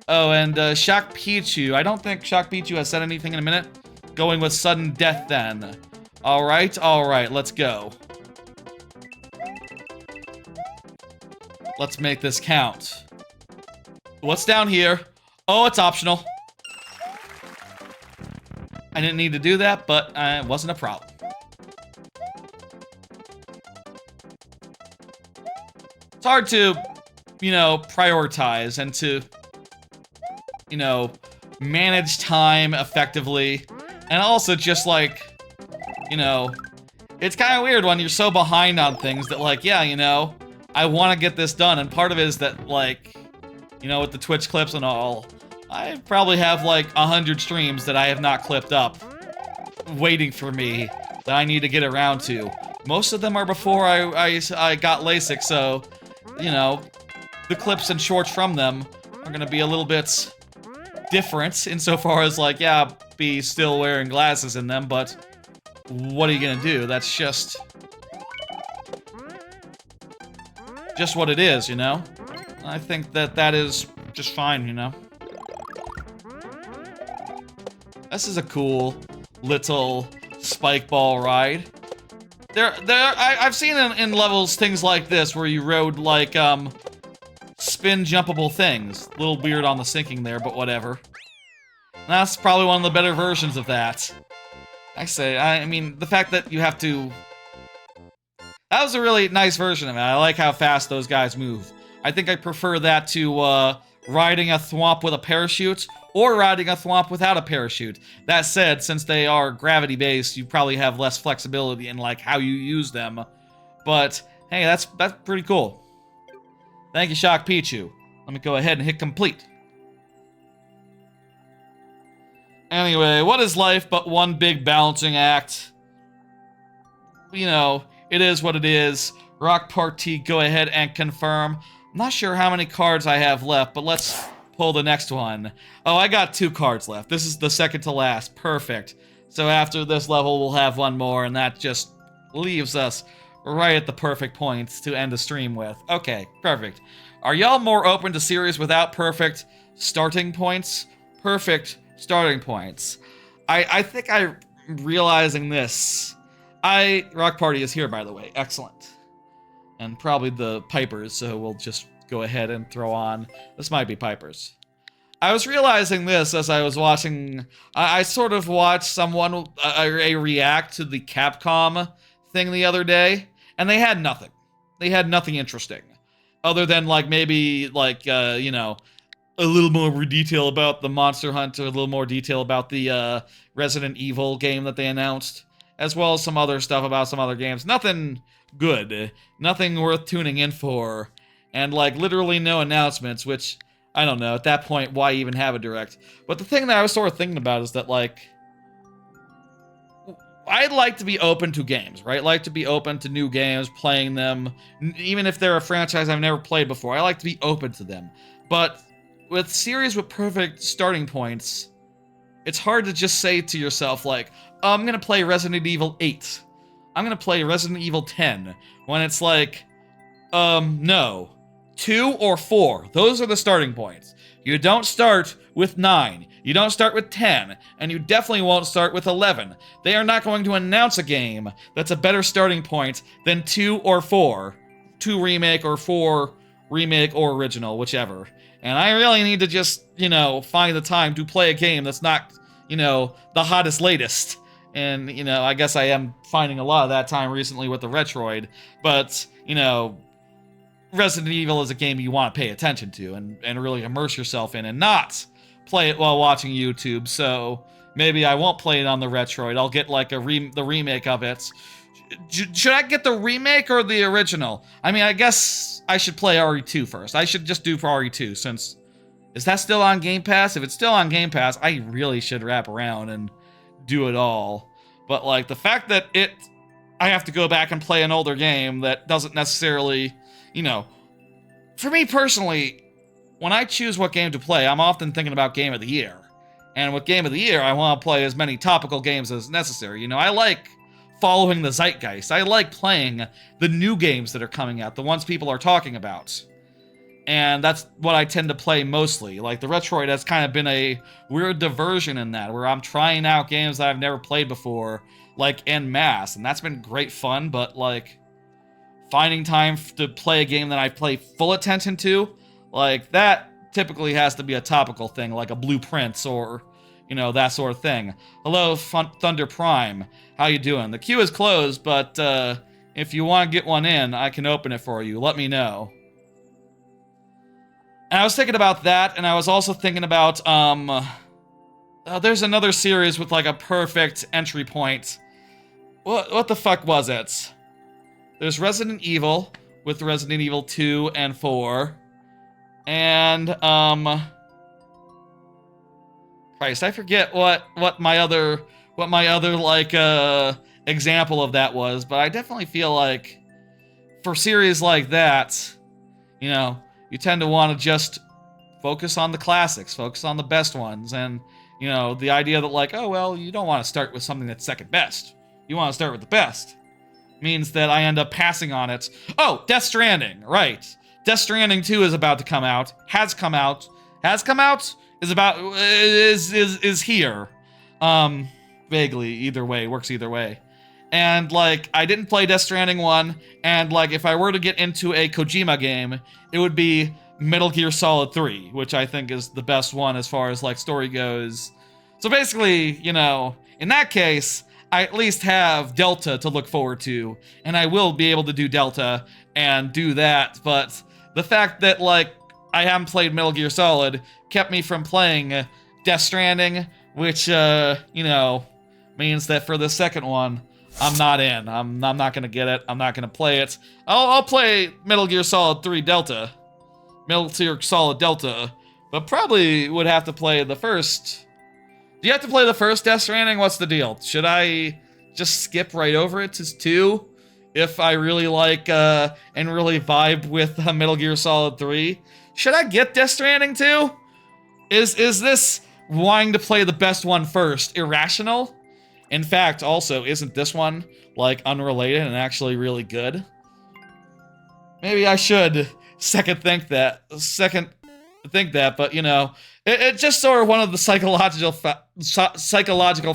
Oh, and Shock Pichu. I don't think Shock Pichu has said anything in a minute. Going with Sudden Death then. Alright, let's go. Let's make this count. What's down here? Oh, it's optional. I didn't need to do that, but it wasn't a problem. It's hard to, you know, prioritize and to, you know, manage time effectively. And also just like, you know, it's kind of weird when you're so behind on things that like, yeah, you know, I want to get this done. And part of it is that like, you know, with the Twitch clips and all, I probably have like 100 streams that I have not clipped up waiting for me that I need to get around to. Most of them are before I got LASIK, so, you know, the clips and shorts from them are gonna be a little bit different insofar as like, yeah, be still wearing glasses in them, but what are you gonna do? That's just what it is, you know? I think that is just fine, you know? This is a cool little spike ball ride. I've seen in levels things like this where you rode like spin jumpable things. A little weird on the sinking there, but whatever. That's probably one of the better versions of that. I mean, the fact that you have to... That was a really nice version of it. I like how fast those guys move. I think I prefer that to riding a thwomp with a parachute, or riding a thwomp without a parachute. That said, since they are gravity-based, you probably have less flexibility in, like, how you use them. But, hey, that's pretty cool. Thank you, Shock Pichu. Let me go ahead and hit complete. Anyway, what is life but one big balancing act? You know, it is what it is. Rock Party, go ahead and confirm. I'm not sure how many cards I have left, but let's pull the next one. Oh, I got 2 cards left. This is the second to last. Perfect. So after this level, we'll have one more, and that just leaves us right at the perfect points to end the stream with. Okay, perfect. Are y'all more open to series without perfect starting points? Perfect starting points. I think I'm realizing this. Rock Party is here, by the way. Excellent. And probably the Pipers, so we'll just go ahead and throw on. This might be Pipers. I was realizing this as I was watching... I sort of watched someone react to the Capcom thing the other day, and they had nothing. They had nothing interesting. Other than, like, maybe, like, you know, a little more detail about the Monster Hunter, a little more detail about the Resident Evil game that they announced, as well as some other stuff about some other games. Nothing good. Nothing worth tuning in for. And, like, literally no announcements, which, I don't know, at that point, why even have a direct? But the thing that I was sort of thinking about is that, like, I'd like to be open to games, right? Like to be open to new games, playing them, even if they're a franchise I've never played before. I like to be open to them. But with series with perfect starting points, it's hard to just say to yourself, like, oh, I'm gonna play Resident Evil 8. I'm gonna play Resident Evil 10. When it's like, No. 2 or 4. Those are the starting points. You don't start with 9. You don't start with 10. And you definitely won't start with 11. They are not going to announce a game that's a better starting point than 2 or 4. 2 remake or 4 remake or original, whichever. And I really need to just, find the time to play a game that's not, the hottest latest. And, I guess I am finding a lot of that time recently with the Retroid. But, Resident Evil is a game you want to pay attention to and really immerse yourself in and not play it while watching YouTube. So maybe I won't play it on the Retroid. I'll get like the remake of it. Should I get the remake or the original? I mean, I guess I should play RE2 first. I should just do for RE2 since... Is that still on Game Pass? If it's still on Game Pass, I really should wrap around and do it all. But like the fact that I have to go back and play an older game that doesn't necessarily, for me personally, when I choose what game to play, I'm often thinking about Game of the Year. And with Game of the Year, I want to play as many topical games as necessary. I like following the zeitgeist. I like playing the new games that are coming out, the ones people are talking about. And that's what I tend to play mostly. Like, the Retroid has kind of been a weird diversion in that, where I'm trying out games that I've never played before, like, en masse. And that's been great fun, but, like, finding time to play a game that I play full attention to, like, that typically has to be a topical thing, like a Blueprints or, that sort of thing. Hello, Thunder Prime. How you doing? The queue is closed, but if you want to get one in, I can open it for you. Let me know. And I was thinking about that, and I was also thinking about, there's another series with, like, a perfect entry point. What the fuck was it? There's Resident Evil, with Resident Evil 2 and 4. And, Christ, I forget what my other, like, example of that was, but I definitely feel like, for series like that, you tend to want to just focus on the classics, focus on the best ones, and, the idea that, like, oh, well, you don't want to start with something that's second best. You want to start with the best. Means that I end up passing on it. Oh, Death Stranding, right. Death Stranding 2 is about to come out. Has come out. Is here. Vaguely, either way, works either way. And, like, I didn't play Death Stranding 1, and, like, if I were to get into a Kojima game, it would be Metal Gear Solid 3, which I think is the best one as far as, like, story goes. So basically, in that case, I at least have Delta to look forward to, and I will be able to do Delta and do that, but the fact that, like, I haven't played Metal Gear Solid kept me from playing Death Stranding, which, means that for the second one, I'm not in. I'm not gonna get it. I'm not gonna play it. I'll play Metal Gear Solid 3 Delta. Metal Gear Solid Delta. But probably would have to play the first. Do you have to play the first Death Stranding? What's the deal? Should I just skip right over it to 2? If I really like, and really vibe with Metal Gear Solid 3? Should I get Death Stranding 2? Is this wanting to play the best one first irrational? In fact, also, isn't this one, like, unrelated and actually really good? Maybe I should second think that, but, it's just sort of one of the psychological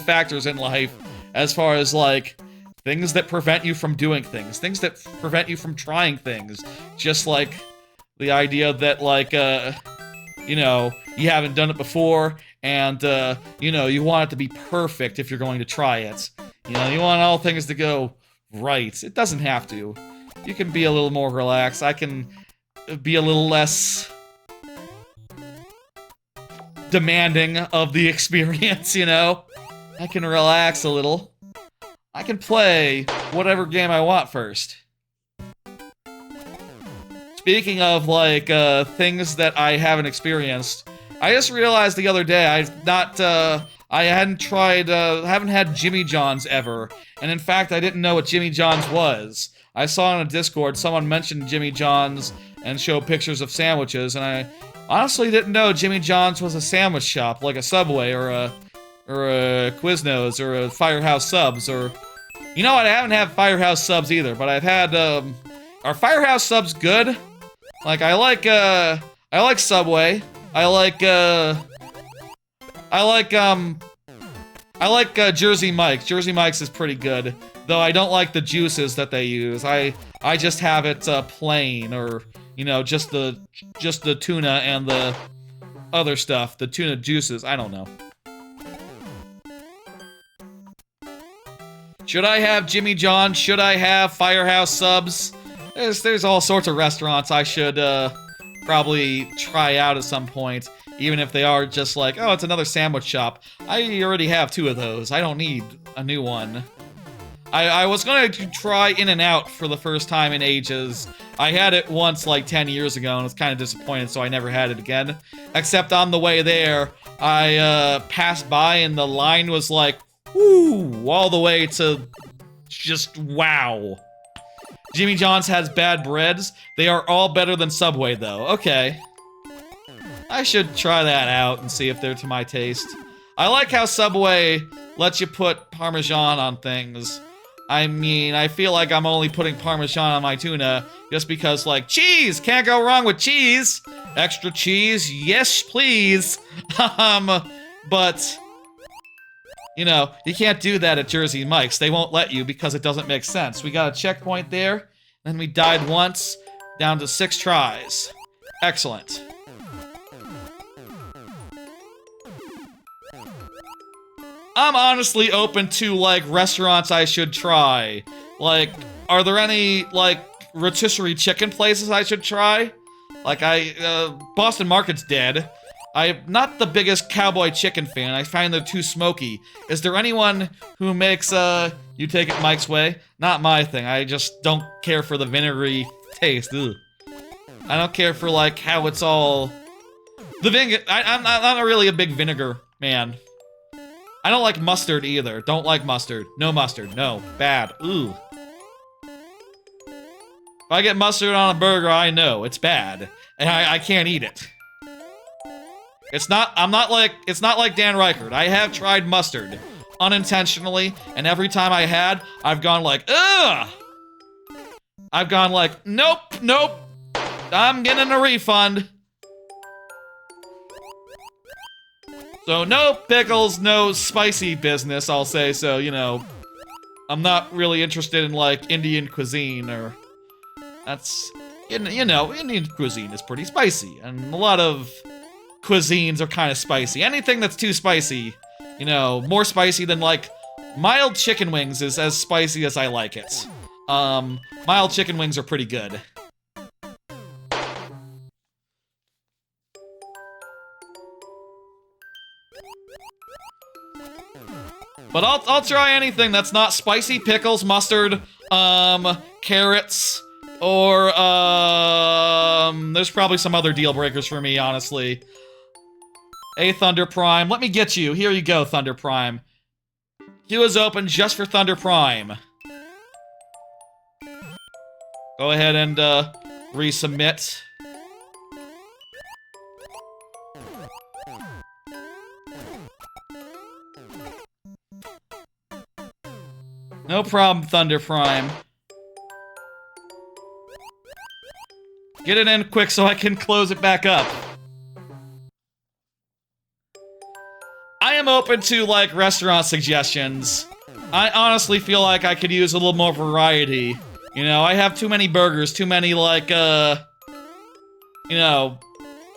factors in life as far as, like, things that prevent you from doing things that prevent you from trying things. Just like the idea that, like, you haven't done it before, and, you want it to be perfect if you're going to try it. You want all things to go right. It doesn't have to. You can be a little more relaxed. I can be a little less demanding of the experience, I can relax a little. I can play whatever game I want first. Speaking of, like, things that I haven't experienced, I just realized the other day I haven't had Jimmy John's ever, and in fact, I didn't know what Jimmy John's was. I saw on a Discord someone mentioned Jimmy John's and showed pictures of sandwiches, and I honestly didn't know Jimmy John's was a sandwich shop, like a Subway or a Quiznos or a Firehouse Subs, or... I haven't had Firehouse Subs either, but I've had, Are Firehouse subs good? Like, I like Subway. I like Jersey Mike's. Jersey Mike's is pretty good, though I don't like the juices that they use. I just have it plain, or you know, just the tuna and the other stuff, the tuna juices. I don't know. Should I have Jimmy John's? Should I have Firehouse subs? There's all sorts of restaurants I should probably try out at some point, even if they are just like, oh, it's another sandwich shop. I already have 2 of those. I don't need a new one. I was gonna try In-N-Out for the first time in ages. I had it once like 10 years ago and was kind of disappointed, so I never had it again. Except on the way there, I passed by and the line was like, whoo, all the way to just wow. Jimmy John's has bad breads. They are all better than Subway, though. Okay. I should try that out and see if they're to my taste. I like how Subway lets you put Parmesan on things. I mean, I feel like I'm only putting Parmesan on my tuna just because, like, cheese! Can't go wrong with cheese! Extra cheese? Yes, please! But, you know, you can't do that at Jersey Mike's. They won't let you because it doesn't make sense. We got a checkpoint there, then we died once, down to 6 tries. Excellent. I'm honestly open to, like, restaurants I should try. Like, are there any, like, rotisserie chicken places I should try? Like, Boston Market's dead. I'm not the biggest cowboy chicken fan. I find they're too smoky. Is there anyone who makes, you take it Mike's way? Not my thing. I just don't care for the vinegary taste. Ugh. I don't care for, like, how it's all... I'm not really a big vinegar man. I don't like mustard either. Don't like mustard. No mustard. No. Bad. Ooh. If I get mustard on a burger, I know it's bad. And I can't eat it. It's not like Dan Reichert. I have tried mustard unintentionally, and every time I had, I've gone like, ugh! I've gone like, nope, nope. I'm getting a refund. So no pickles, no spicy business, I'll say, so, you know, I'm not really interested in, like, Indian cuisine, or, that's, you know, Indian cuisine is pretty spicy, and a lot of cuisines are kind of spicy. Anything that's too spicy, you know, more spicy than, like, mild chicken wings is as spicy as I like it. Mild chicken wings are pretty good. But I'll try anything that's not spicy, pickles, mustard, carrots, or, there's probably some other deal breakers for me, honestly. Hey, Thunder Prime, let me get you. Here you go, Thunder Prime. Queue is open just for Thunder Prime. Go ahead and, resubmit. No problem, Thunder Prime. Get it in quick so I can close it back up. I am open to, like, restaurant suggestions. I honestly feel like I could use a little more variety. You know, I have too many burgers, too many, like, you know,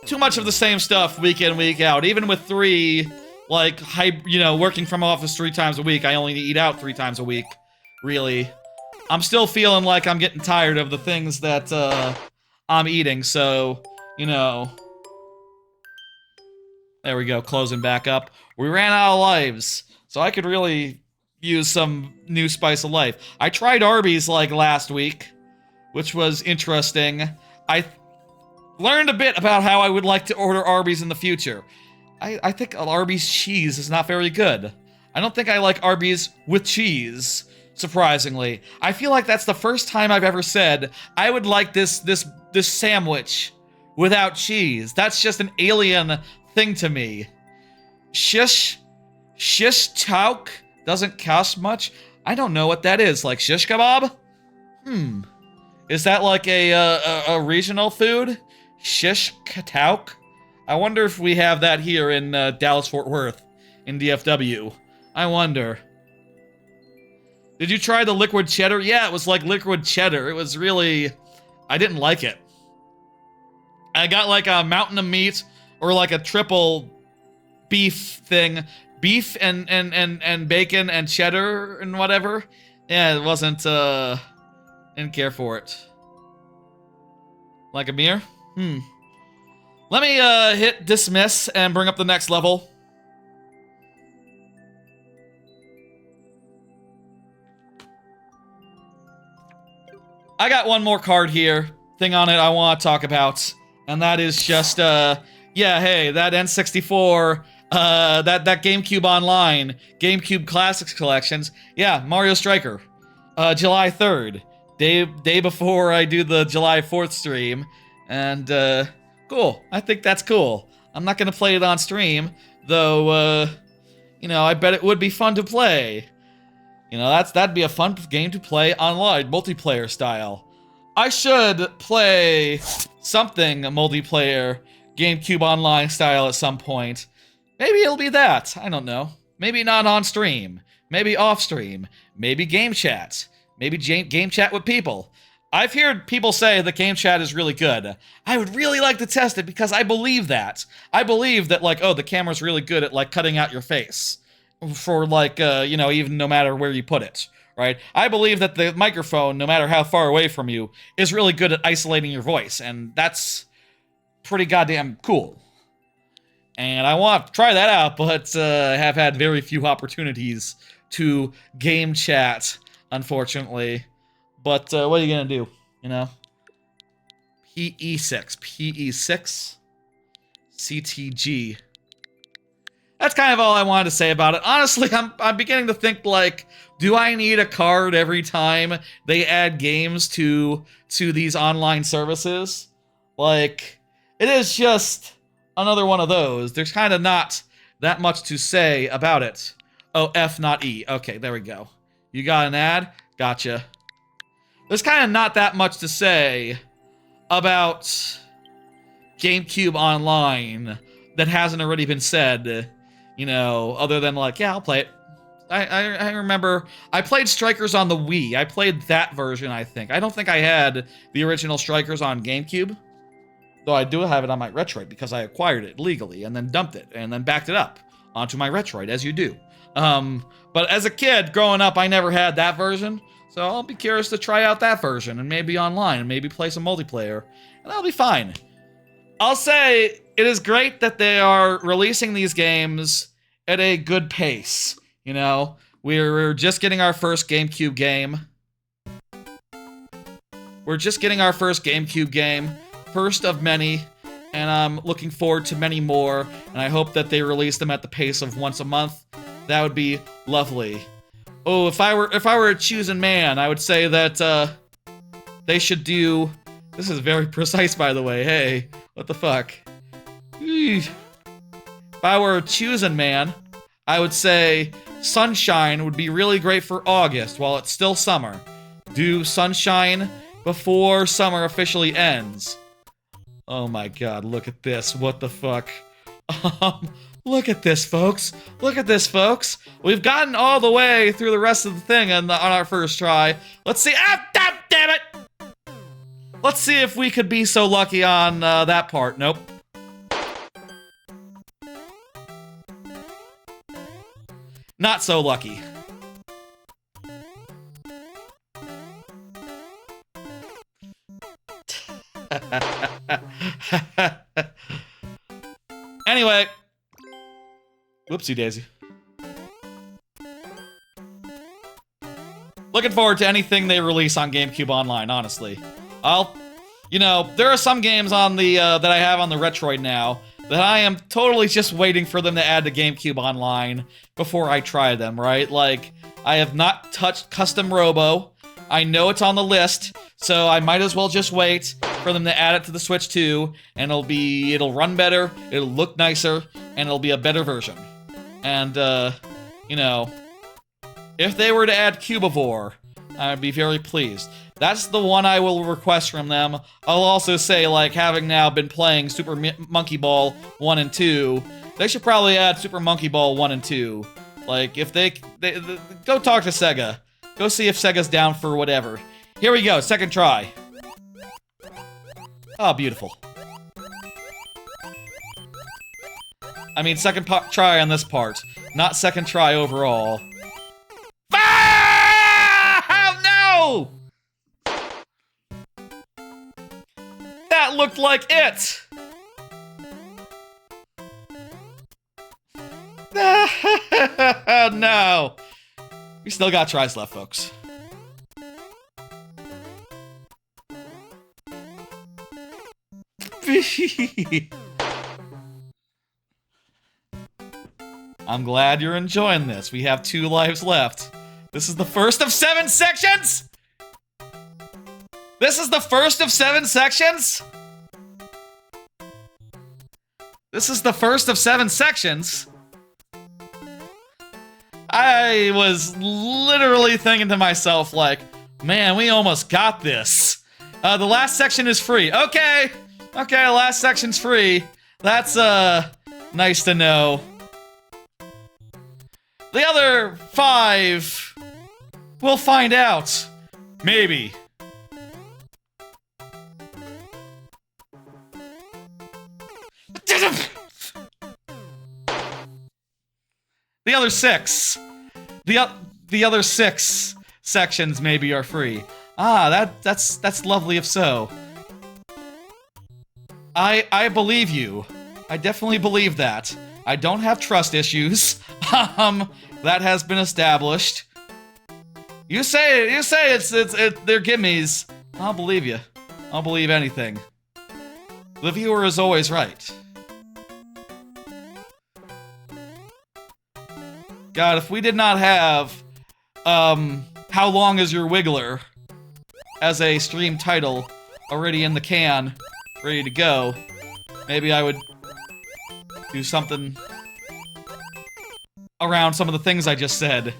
too much of the same stuff week in, week out. Even with 3, like, you know, working from office 3 times a week, I only eat out 3 times a week. Really. I'm still feeling like I'm getting tired of the things that, I'm eating, so, you know. There we go, closing back up. We ran out of lives, so I could really use some new spice of life. I tried Arby's, like, last week, which was interesting. I learned a bit about how I would like to order Arby's in the future. I think Arby's cheese is not very good. I don't think I like Arby's with cheese, surprisingly. I feel like that's the first time I've ever said, I would like this sandwich without cheese. That's just an alien thing to me. Shish tauk doesn't cost much. I don't know what that is, like shish kebab? Is that like a regional food? Shish katauk? I wonder if we have that here in Dallas-Fort Worth, in DFW. I wonder. Did you try the liquid cheddar? Yeah, it was like liquid cheddar. It was really... I didn't like it. I got like a mountain of meat or like a triple beef thing. Beef and bacon and cheddar and whatever. Yeah, it wasn't, didn't care for it. Like a mirror? Let me, hit dismiss and bring up the next level. I got one more card here, thing on it I want to talk about, and that is just, yeah, hey, that N64, that GameCube Online, GameCube Classics Collections, yeah, Mario Striker, July 3rd, day before I do the July 4th stream, and, cool, I think that's cool. I'm not gonna play it on stream, though, you know, I bet it would be fun to play. You know, that'd be a fun game to play online, multiplayer style. I should play something multiplayer, GameCube Online style at some point. Maybe it'll be that, I don't know. Maybe not on stream, maybe off stream, maybe game chat, maybe game chat with people. I've heard people say the game chat is really good. I would really like to test it because I believe that. I believe that, like, oh, the camera's really good at, like, cutting out your face. For, like, you know, even no matter where you put it, right? I believe that the microphone, no matter how far away from you, is really good at isolating your voice, and that's pretty goddamn cool. And I want to try that out, but have had very few opportunities to game chat, unfortunately. But what are you gonna do, you know? PE6, CTG. That's kind of all I wanted to say about it. Honestly, I'm beginning to think, like, do I need a card every time they add games to these online services? Like, it is just another one of those. There's kind of not that much to say about it. Oh, F, not E. Okay, there we go. You got an ad? Gotcha. There's kind of not that much to say about GameCube Online that hasn't already been said. You know, other than like, yeah, I'll play it. I remember I played Strikers on the Wii. I played that version, I think. I don't think I had the original Strikers on GameCube. Though I do have it on my Retroid because I acquired it legally and then dumped it and then backed it up onto my Retroid, as you do. But as a kid, growing up, I never had that version. So I'll be curious to try out that version and maybe online and maybe play some multiplayer. And that'll be fine. I'll say it is great that they are releasing these games at a good pace. You know, we're just getting our first GameCube game. We're just getting our first GameCube game. First of many. And I'm looking forward to many more. And I hope that they release them at the pace of once a month. That would be lovely. Oh, if I were a chosen man, I would say that they should do... This is very precise, by the way. Hey, what the fuck? If I were a chosen man, I would say Sunshine would be really great for August while it's still summer. Do Sunshine before summer officially ends. Oh my god, look at this. What the fuck? Look at this, folks. Look at this, folks. We've gotten all the way through the rest of the thing on our first try. Let's see. Ah, damn it! Let's see if we could be so lucky on that part. Nope. Not so lucky. Anyway. Whoopsie daisy. Looking forward to anything they release on GameCube Online, honestly. You know, there are some games on the, that I have on the Retroid now that I am totally just waiting for them to add to GameCube Online before I try them, right? Like, I have not touched Custom Robo. I know it's on the list, so I might as well just wait for them to add it to the Switch 2, and it'll run better, it'll look nicer, and it'll be a better version. And, you know, if they were to add Cubivore, I'd be very pleased. That's the one I will request from them. I'll also say, like, having now been playing Super Monkey Ball 1 and 2, they should probably add Super Monkey Ball 1 and 2. Like, if they go talk to Sega. Go see if Sega's down for whatever. Here we go, second try. Oh, beautiful. I mean, second try on this part, not second try overall. Ah! No! That looked like it! No! We still got tries left, folks. I'm glad you're enjoying this. We have 2 lives left. This is the first of 7 sections? This is the first of 7 sections? This is the first of 7 sections? I was literally thinking to myself, like, man, we almost got this. The last section is free. Okay, the last section's free. That's, nice to know. The other 5, we'll find out. Maybe. The other 6. The other 6 sections maybe are free. Ah, that's lovely if so. I believe you. I definitely believe that. I don't have trust issues. That has been established. You say they're gimmies. I'll believe you. I'll believe anything. The viewer is always right. God, if we did not have, How Long Is Your Wiggler as a stream title already in the can, ready to go, maybe I would do something around some of the things I just said.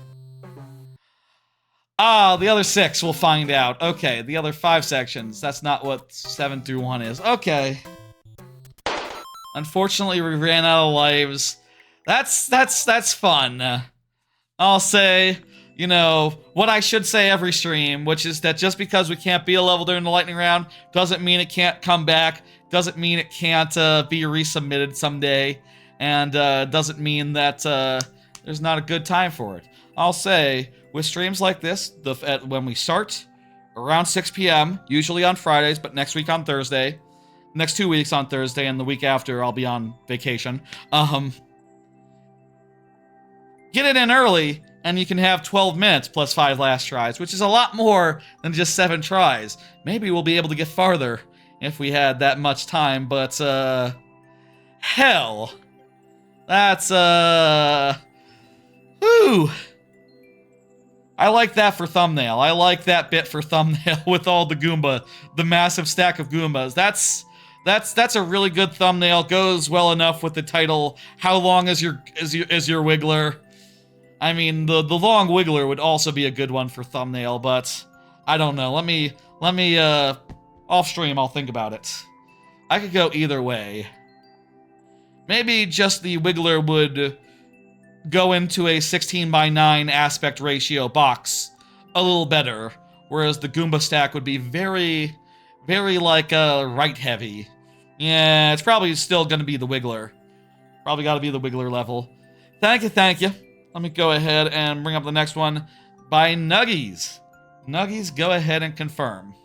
Ah, the other 6, we'll find out. Okay, the other 5 sections, that's not what 7 through 1 is. Okay. Unfortunately, we ran out of lives. That's fun. I'll say, you know, what I should say every stream, which is that just because we can't be a level during the lightning round, doesn't mean it can't come back, doesn't mean it can't be resubmitted someday, and doesn't mean that there's not a good time for it. I'll say, with streams like this, when we start, around 6 p.m., usually on Fridays, but next week on Thursday, next 2 weeks on Thursday, and the week after I'll be on vacation, get it in early, and you can have 12 minutes plus 5 last tries, which is a lot more than just 7 tries. Maybe we'll be able to get farther if we had that much time, but, hell. That's, whew. I like that for thumbnail. I like that bit for thumbnail with all the Goomba, the massive stack of Goombas. That's a really good thumbnail. Goes well enough with the title, How Long Is Your Wiggler? I mean, the long wiggler would also be a good one for thumbnail, but I don't know. Let me off stream, I'll think about it. I could go either way. Maybe just the wiggler would go into a 16:9 aspect ratio box a little better, whereas the Goomba stack would be very, very like right heavy. Yeah, it's probably still gonna be the wiggler. Probably gotta be the wiggler level. Thank you. Let me go ahead and bring up the next one by Nuggies. Nuggies, go ahead and confirm.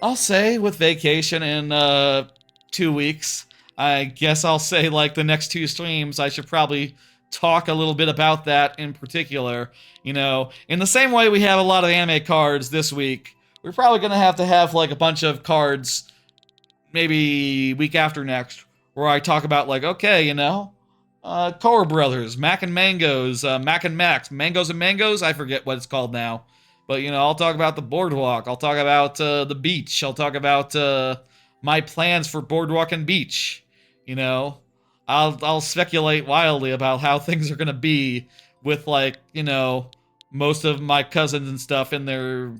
I'll say with vacation in 2 weeks, I guess I'll say like the next 2 streams, I should probably talk a little bit about that in particular. You know, in the same way we have a lot of anime cards this week, we're probably going to have like a bunch of cards maybe week after next where I talk about like, okay, you know, Core Brothers, Mac and Mangoes, Mac and Max, Mangoes and Mangoes, I forget what it's called now. But, you know, I'll talk about the Boardwalk, I'll talk about the beach, I'll talk about my plans for Boardwalk and Beach. You know, I'll speculate wildly about how things are going to be with, like, you know, most of my cousins and stuff in their,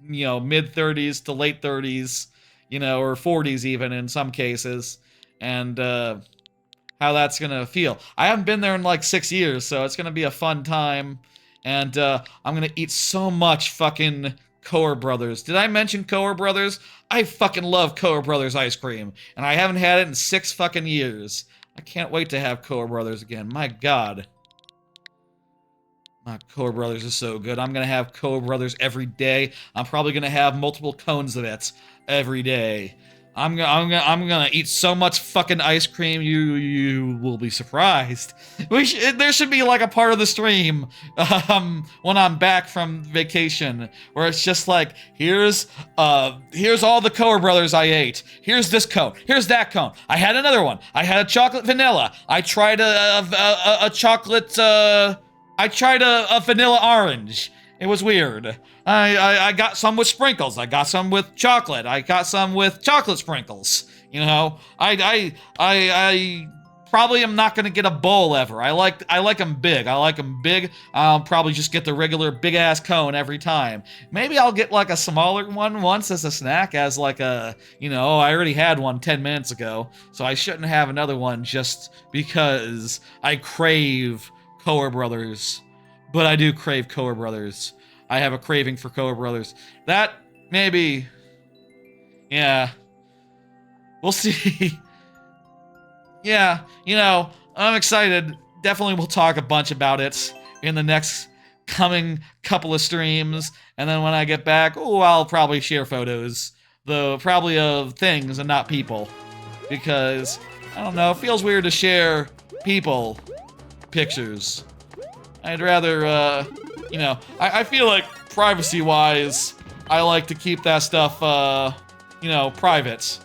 you know, mid-30s to late 30s, you know, or 40s even in some cases, and how that's gonna feel. I haven't been there in like 6 years, so it's gonna be a fun time, and I'm gonna eat so much fucking Coer Brothers. Did I mention Coer Brothers? I fucking love Coer Brothers ice cream, and I haven't had it in 6 fucking years. I can't wait to have Coer Brothers again. My God. Coer Brothers is so good. I'm gonna have Coer Brothers every day. I'm probably gonna have multiple cones of it every day. I'm gonna eat so much fucking ice cream. You will be surprised. There should be like a part of the stream when I'm back from vacation where it's just like, here's all the Coer Brothers I ate. Here's this cone. Here's that cone. I had another one. I had a chocolate vanilla. I tried a chocolate. I tried a vanilla orange. It was weird. I got some with sprinkles. I got some with chocolate. I got some with chocolate sprinkles. You know, I probably am not gonna get a bowl ever. I like them big. I like them big. I'll probably just get the regular big ass cone every time. Maybe I'll get like a smaller one once as a snack, as like a, you know, I already had one 10 minutes ago, so I shouldn't have another one just because I crave Coer Brothers. But I do crave Coer Brothers. I have a craving for Coer Brothers. That, maybe... Yeah. We'll see. Yeah, you know, I'm excited. Definitely we'll talk a bunch about it in the next coming couple of streams. And then when I get back, oh, I'll probably share photos. Though, probably of things and not people. Because, I don't know, it feels weird to share people pictures. I'd rather, you know, I feel like privacy-wise, I like to keep that stuff, you know, private.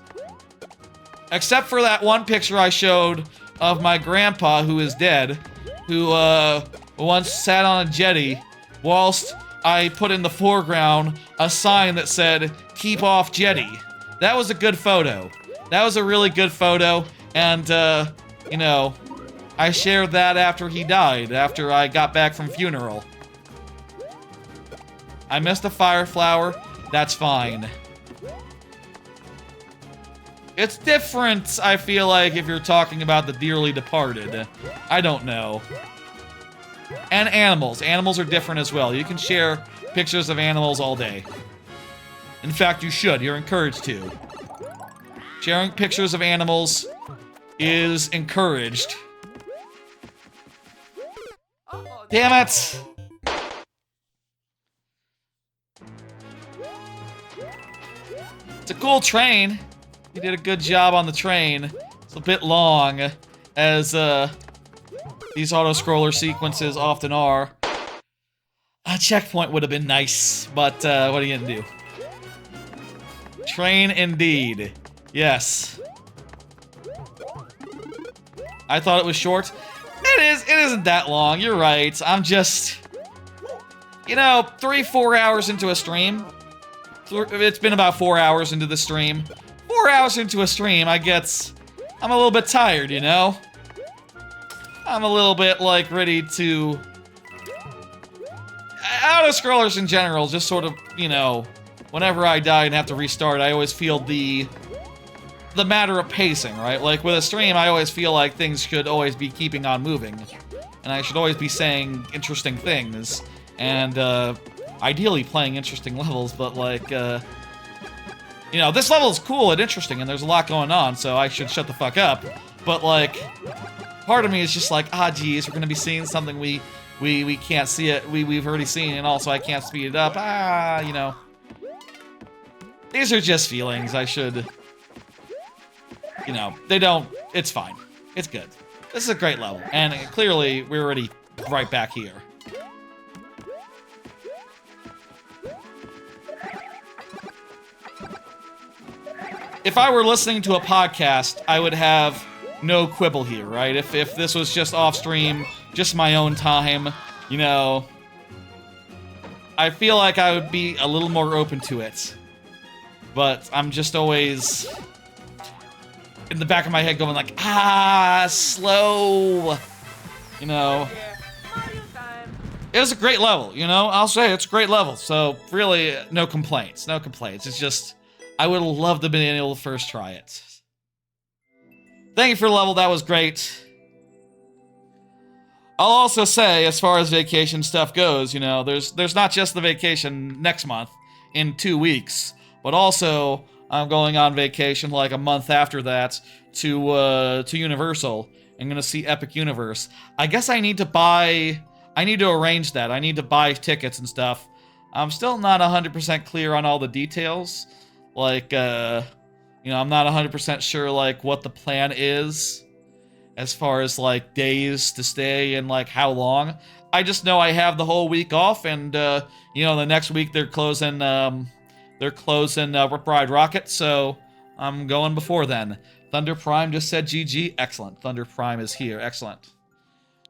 Except for that one picture I showed of my grandpa, who is dead, who, once sat on a jetty, whilst I put in the foreground a sign that said, "Keep off jetty." That was a good photo. That was a really good photo, and, you know, I shared that after he died, after I got back from funeral. I missed a fire flower. That's fine. It's different, I feel like, if you're talking about the dearly departed. I don't know. And animals. Animals are different as well. You can share pictures of animals all day. In fact, you should. You're encouraged to. Sharing pictures of animals is encouraged. Damn it! It's a cool train. You did a good job on the train. It's a bit long, as these auto-scroller sequences often are. A checkpoint would have been nice, but what are you gonna do? Train indeed. Yes. I thought it was short. It isn't that long, you're right. I'm just, you know, 3-4 hours into a stream. It's been about 4 hours into the stream. 4 hours into a stream, I'm a little bit tired, you know? I'm a little bit, like, ready to... Auto-scrollers in general, just sort of, you know, whenever I die and have to restart, I always feel the matter of pacing, right? Like, with a stream, I always feel like things should always be keeping on moving. And I should always be saying interesting things. And, ideally playing interesting levels, but, like, you know, this level is cool and interesting, and there's a lot going on, so I should shut the fuck up. But, like, part of me is just like, ah, geez, we're gonna be seeing something we can't see it, we've already seen, and also I can't speed it up. Ah, you know. These are just feelings. I should... You know, they don't... It's fine. It's good. This is a great level, and clearly, we're already right back here. If I were listening to a podcast, I would have no quibble here, right? If this was just off-stream, just my own time, you know... I feel like I would be a little more open to it. But I'm just always... in the back of my head going like, ah, slow! You know... it was a great level, you know? I'll say it's a great level. So really, no complaints. No complaints. It's just, I would have loved to have been able to first try it. Thank you for the level. That was great. I'll also say, as far as vacation stuff goes, you know, there's not just the vacation next month in 2 weeks, but also I'm going on vacation like a month after that to Universal. I'm gonna see Epic Universe. I guess I need to arrange that. I need to buy tickets and stuff. I'm still not 100% clear on all the details. Like, you know, I'm not 100% sure, like, what the plan is as far as, like, days to stay and, like, how long. I just know I have the whole week off, and, you know, the next week they're closing Retroid Rocket, so I'm going before then. Thunder Prime just said GG. Excellent. Thunder Prime is here. Excellent.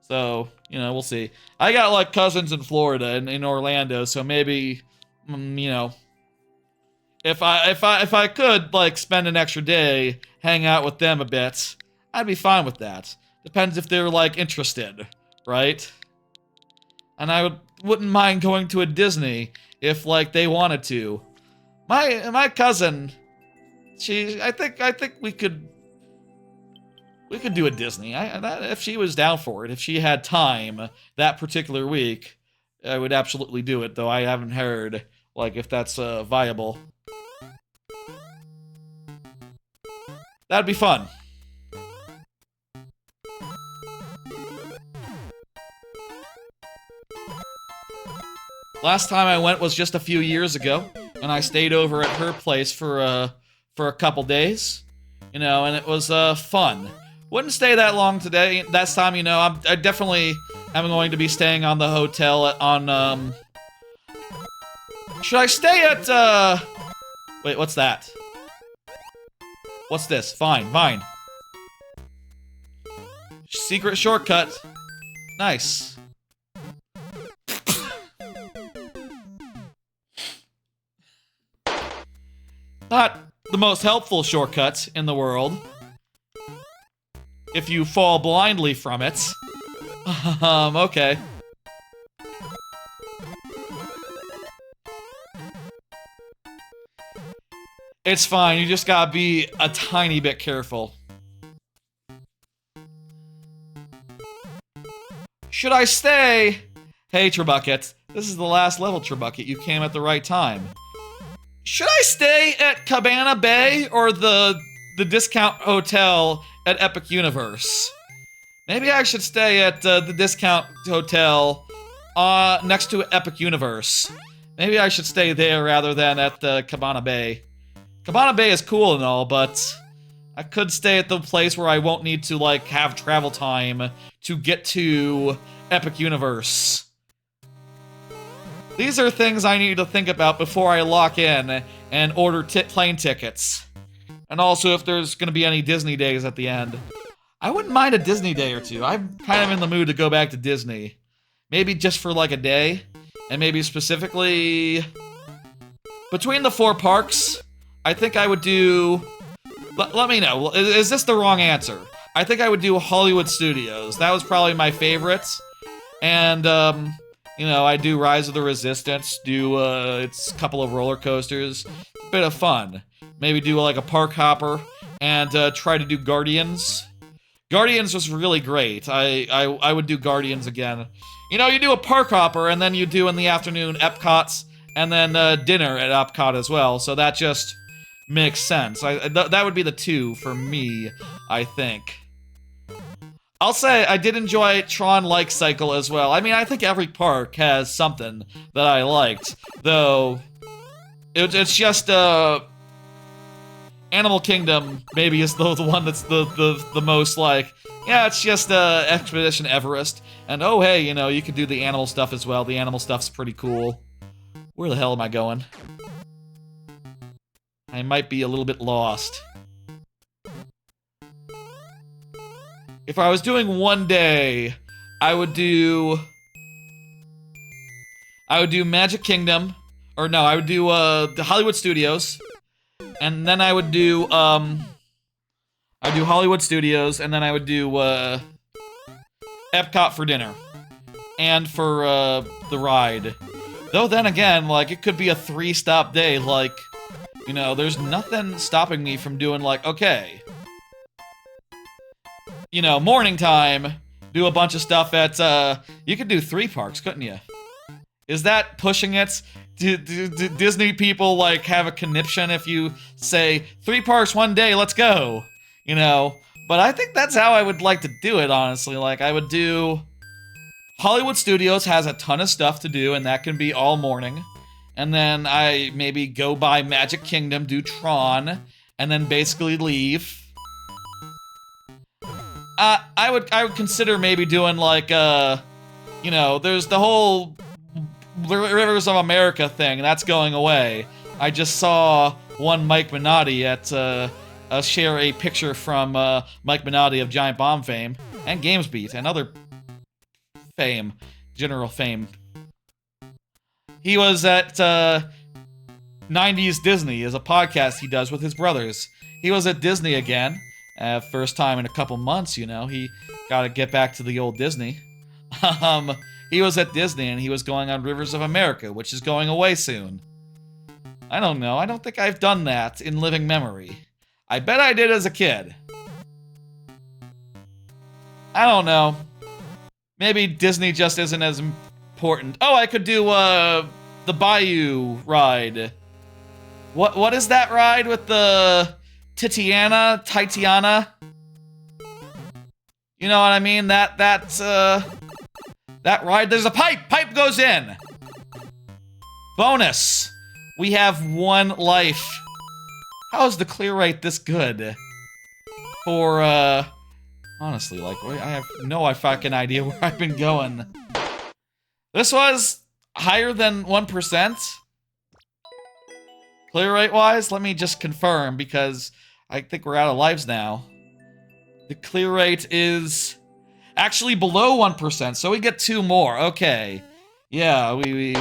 So, you know, we'll see. I got, like, cousins in Florida and in Orlando, so maybe, you know, if I could, like, spend an extra day, hang out with them a bit, I'd be fine with that. Depends if they're, like, interested, right? And I wouldn't mind going to a Disney if, like, they wanted to. My cousin, I think we could do a Disney. If she was down for it, if she had time that particular week, I would absolutely do it. Though I haven't heard, like, if that's viable. That'd be fun. Last time I went was just a few years ago, and I stayed over at her place for a couple days, you know, and it was fun. Wouldn't stay that long today. That's time, you know, I definitely am going to be staying on the hotel on should I stay at wait, what's that? What's this? Fine. Secret shortcut. Nice. Not the most helpful shortcut in the world. If you fall blindly from it. Okay. It's fine, you just gotta be a tiny bit careful. Should I stay? Hey, Trebucket. This is the last level, Trebucket. You came at the right time. Should I stay at Cabana Bay or the discount hotel at Epic Universe? Maybe I should stay at the discount hotel next to Epic Universe. Maybe I should stay there rather than at the Cabana Bay. Cabana Bay is cool and all, but I could stay at the place where I won't need to, like, have travel time to get to Epic Universe. These are things I need to think about before I lock in and order plane tickets. And also if there's gonna be any Disney days at the end. I wouldn't mind a Disney day or two. I'm kind of in the mood to go back to Disney. Maybe just for like a day. And maybe specifically between the 4 parks, I think I would do... Let me know. Is this the wrong answer? I think I would do Hollywood Studios. That was probably my favorite. And, you know, I do Rise of the Resistance, it's a couple of roller coasters. A bit of fun. Maybe do like a park hopper and try to do Guardians. Guardians was really great. I would do Guardians again. You know, you do a park hopper and then you do in the afternoon Epcot's and then dinner at Epcot as well. So that just makes sense. That would be the 2 for me, I think. I'll say I did enjoy Tron Like Cycle as well. I mean, I think every park has something that I liked, though it's just Animal Kingdom maybe is the one that's the most like, yeah, it's just Expedition Everest. And oh hey, you know, you could do the animal stuff as well. The animal stuff's pretty cool. Where the hell am I going? I might be a little bit lost. If I was doing one day, I would do Magic Kingdom, or no, I would do the Hollywood Studios, and then I would do Hollywood Studios, and then I would do Epcot for dinner. and for the ride. Though then again, like, it could be a 3-stop day, like, you know, there's nothing stopping me from doing, like, okay, you know, morning time, do a bunch of stuff at, you could do 3 parks, couldn't you? Is that pushing it? Do Disney people, like, have a conniption if you say, 3 parks one day, let's go? You know? But I think that's how I would like to do it, honestly. Like, I would do... Hollywood Studios has a ton of stuff to do, and that can be all morning. And then I maybe go by Magic Kingdom, do Tron, and then basically leave. I would consider maybe doing, like, you know, there's the whole Rivers of America thing, that's going away. I just saw one Mike Minotti at, share a picture from, Mike Minotti of Giant Bomb fame, and GamesBeat, and other fame, general fame. He was at, 90s Disney, is a podcast he does with his brothers. He was at Disney again, first time in a couple months, you know, he gotta get back to the old Disney. He was at Disney and he was going on Rivers of America, which is going away soon. I don't know, I don't think I've done that in living memory. I bet I did as a kid. I don't know. Maybe Disney just isn't as important. Oh, I could do, the Bayou ride. What is that ride with the Titiana? You know what I mean? That ride, there's a pipe! Pipe goes in! Bonus! We have 1 life. How is the clear rate this good? For, honestly, like, I have no fucking idea where I've been going. This was higher than 1%? Clear rate-wise? Let me just confirm, because I think we're out of lives now. The clear rate is actually below 1%, so we get 2 more. Okay. Yeah, we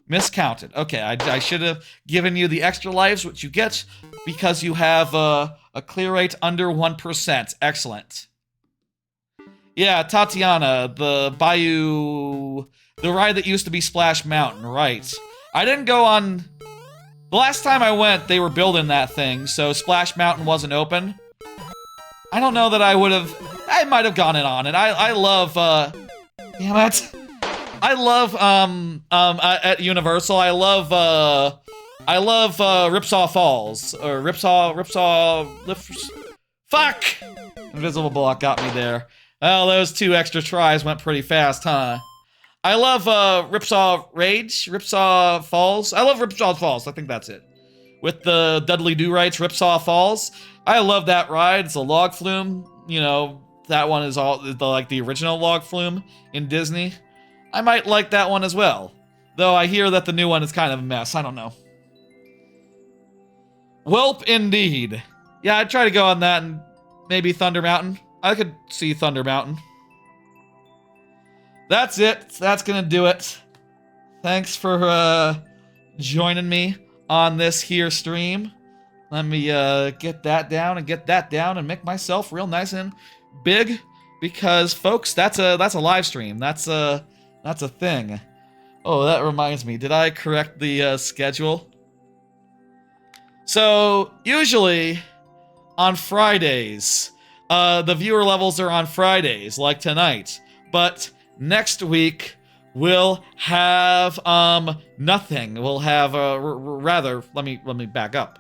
miscounted. Okay, I should have given you the extra lives, which you get because you have a clear rate under 1%. Excellent. Yeah, Tatiana, the Bayou... The ride that used to be Splash Mountain, right. I didn't go on... The last time I went, they were building that thing, so Splash Mountain wasn't open. I don't know that I would have... I might have gone in on it. I love, damn it. I love, at Universal, I love Ripsaw Falls. Or Fuck! Invisible Block got me there. Well, those 2 extra tries went pretty fast, huh? I love, Ripsaw Falls. I love Ripsaw Falls, I think that's it. With the Dudley Do-Rights Ripsaw Falls. I love that ride, it's a log flume, you know, that one is like the original log flume in Disney. I might like that one as well. Though I hear that the new one is kind of a mess, I don't know. Welp indeed. Yeah, I'd try to go on that and maybe Thunder Mountain. I could see Thunder Mountain. That's it. That's gonna do it. Thanks for joining me on this here stream. Let me get that down and make myself real nice and big, because folks, that's a live stream. That's a thing. Oh, that reminds me. Did I correct the schedule? So usually on Fridays, the viewer levels are on Fridays, like tonight, but next week, we'll have, nothing. We'll have, rather, let me back up.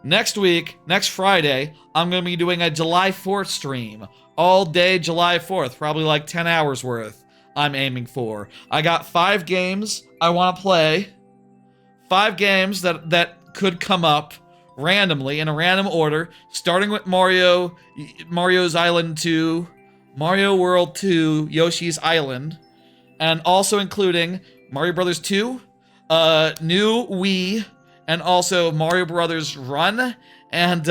Next week, next Friday, I'm gonna be doing a July 4th stream. All day July 4th, probably like 10 hours worth, I'm aiming for. I got 5 games I want to play. 5 games that could come up randomly, in a random order, starting with Mario's Island 2, Mario World 2, Yoshi's Island, and also including Mario Brothers 2, new Wii, and also Mario Brothers Run, and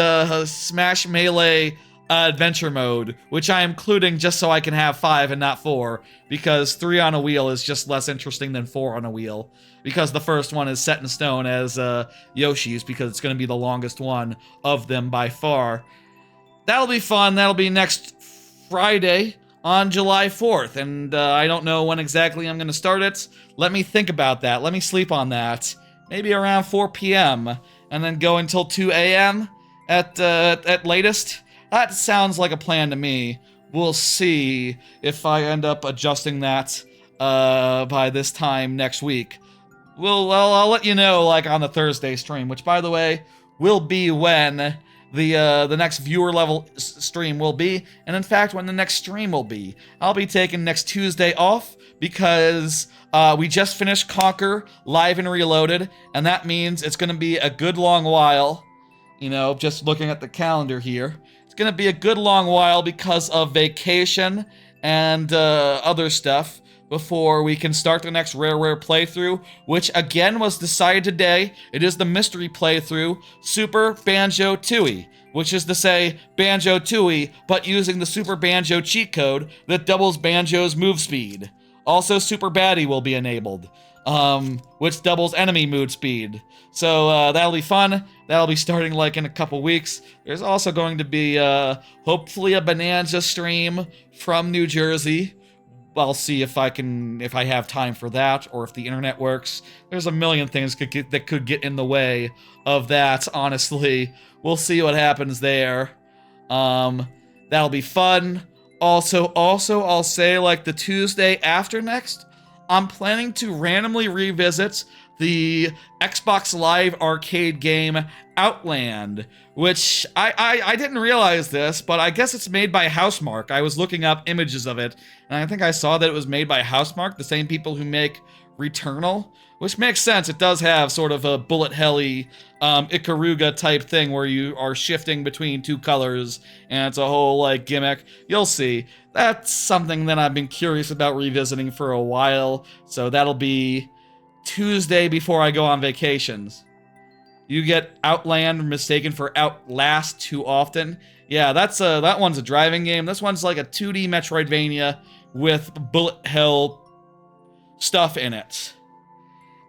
Smash Melee Adventure Mode, which I am including just so I can have 5 and not 4, because 3 on a wheel is just less interesting than 4 on a wheel, because the first one is set in stone as Yoshi's, because it's going to be the longest one of them by far. That'll be fun. That'll be next Friday on July 4th, and I don't know when exactly I'm going to start it. Let me think about that. Let me sleep on that. Maybe around 4 p.m., and then go until 2 a.m. At latest. That sounds like a plan to me. We'll see if I end up adjusting that by this time next week. I'll let you know, like, on the Thursday stream, which, by the way, will be when the next viewer level stream will be, and in fact, when the next stream will be. I'll be taking next Tuesday off because we just finished Conquer Live and Reloaded, and that means it's going to be a good long while. You know, just looking at the calendar here, it's going to be a good long while because of vacation and other stuff before we can start the next Rare playthrough, which again was decided today. It is the mystery playthrough, Super Banjo-Tooie, which is to say Banjo-Tooie, but using the Super Banjo cheat code that doubles Banjo's move speed. Also, Super Baddie will be enabled, which doubles enemy move speed. So that'll be fun. That'll be starting like in a couple weeks. There's also going to be hopefully a Bonanza stream from New Jersey. I'll see if I have time for that, or if the internet works. There's a million things that could get in the way of that, honestly. We'll see what happens there. That'll be fun. Also, I'll say, like, the Tuesday after next, I'm planning to randomly revisit the Xbox Live arcade game Outland, which I didn't realize this, but I guess it's made by Housemarque. I was looking up images of it, and I think I saw that it was made by Housemarque, the same people who make Returnal, which makes sense. It does have sort of a bullet helly Ikaruga type thing where you are shifting between two colors, and it's a whole, like, gimmick. You'll see. That's something that I've been curious about revisiting for a while, so that'll be Tuesday before I go on vacations. You get Outland mistaken for Outlast too often. Yeah, that one's a driving game. This one's like a 2D Metroidvania with bullet hell stuff in it.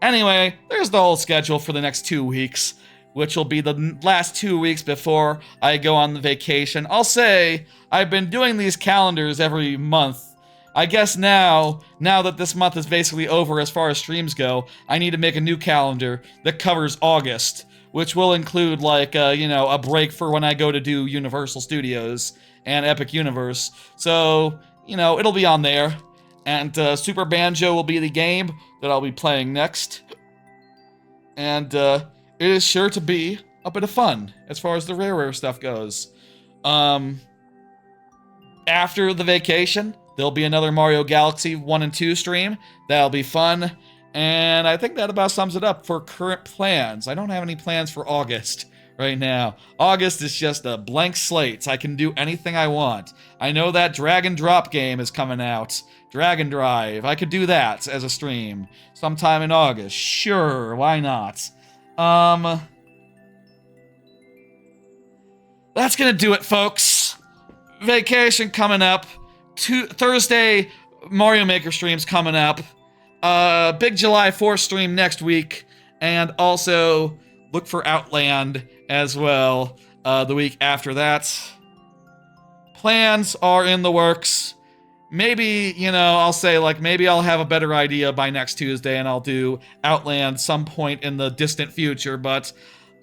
Anyway, there's the whole schedule for the next 2 weeks, which will be the last 2 weeks before I go on the vacation. I'll say I've been doing these calendars every month. I guess now that this month is basically over as far as streams go, I need to make a new calendar that covers August, which will include, like, a break for when I go to do Universal Studios and Epic Universe. So, it'll be on there. And Super Banjo will be the game that I'll be playing next. And it is sure to be a bit of fun as far as the rare stuff goes. After the vacation, there'll be another Mario Galaxy 1 and 2 stream. That'll be fun. And I think that about sums it up for current plans. I don't have any plans for August right now. August is just a blank slate. I can do anything I want. I know that drag and drop game is coming out. Drag and Drive. I could do that as a stream sometime in August. Sure, why not? That's gonna do it, folks. Vacation coming up. Thursday Mario Maker streams coming up. Big July 4th stream next week. And also look for Outland as well the week after that. Plans are in the works. Maybe, I'll say, like, maybe I'll have a better idea by next Tuesday and I'll do Outland some point in the distant future, but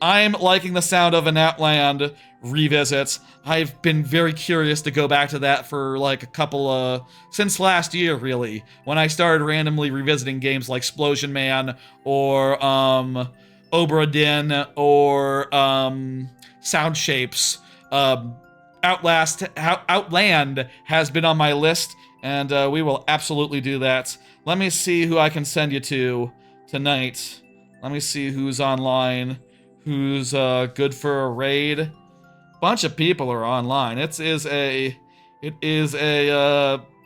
I'm liking the sound of an Outland revisit. I've been very curious to go back to that for, like, since last year, really, when I started randomly revisiting games like Splosion Man or, Obra Dinn or, Sound Shapes. Outland has been on my list, and we will absolutely do that. Let me see who I can send you to tonight. Let me see who's online, who's good for a raid. Bunch of people are online. It is a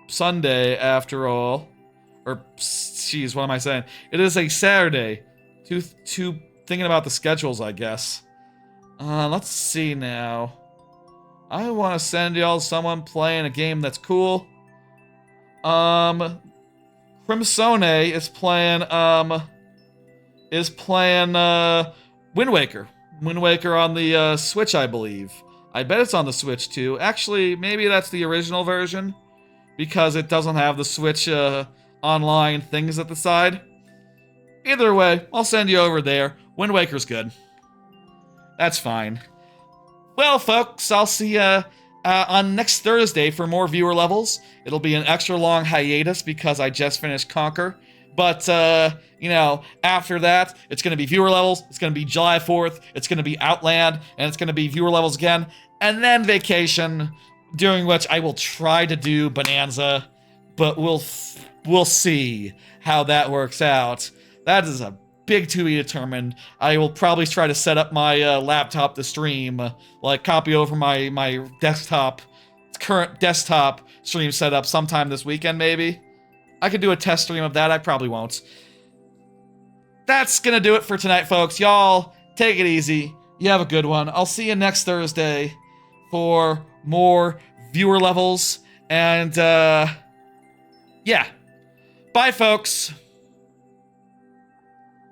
Sunday after all, or jeez, what am I saying? It is a Saturday. Too thinking about the schedules, I guess. Let's see now. I want to send y'all someone playing a game that's cool. Crimsone is playing Wind Waker. Wind Waker on the Switch, I believe. I bet it's on the Switch too. Actually, maybe that's the original version. because it doesn't have the Switch online things at the side. Either way, I'll send you over there. Wind Waker's good. That's fine. Well, folks, I'll see you on next Thursday for more viewer levels. It'll be an extra long hiatus because I just finished Conquer. But, you know, after that, it's going to be viewer levels, it's going to be July 4th, it's going to be Outland, and it's going to be viewer levels again, and then vacation, during which I will try to do Bonanza, but we'll see how that works out. That is a big to be determined. I will probably try to set up my laptop to stream, like copy over my current desktop stream setup sometime this weekend, maybe. I could do a test stream of that. I probably won't. That's gonna do it for tonight, folks. Y'all, take it easy. You have a good one. I'll see you next Thursday for more viewer levels. And, yeah. Bye, folks.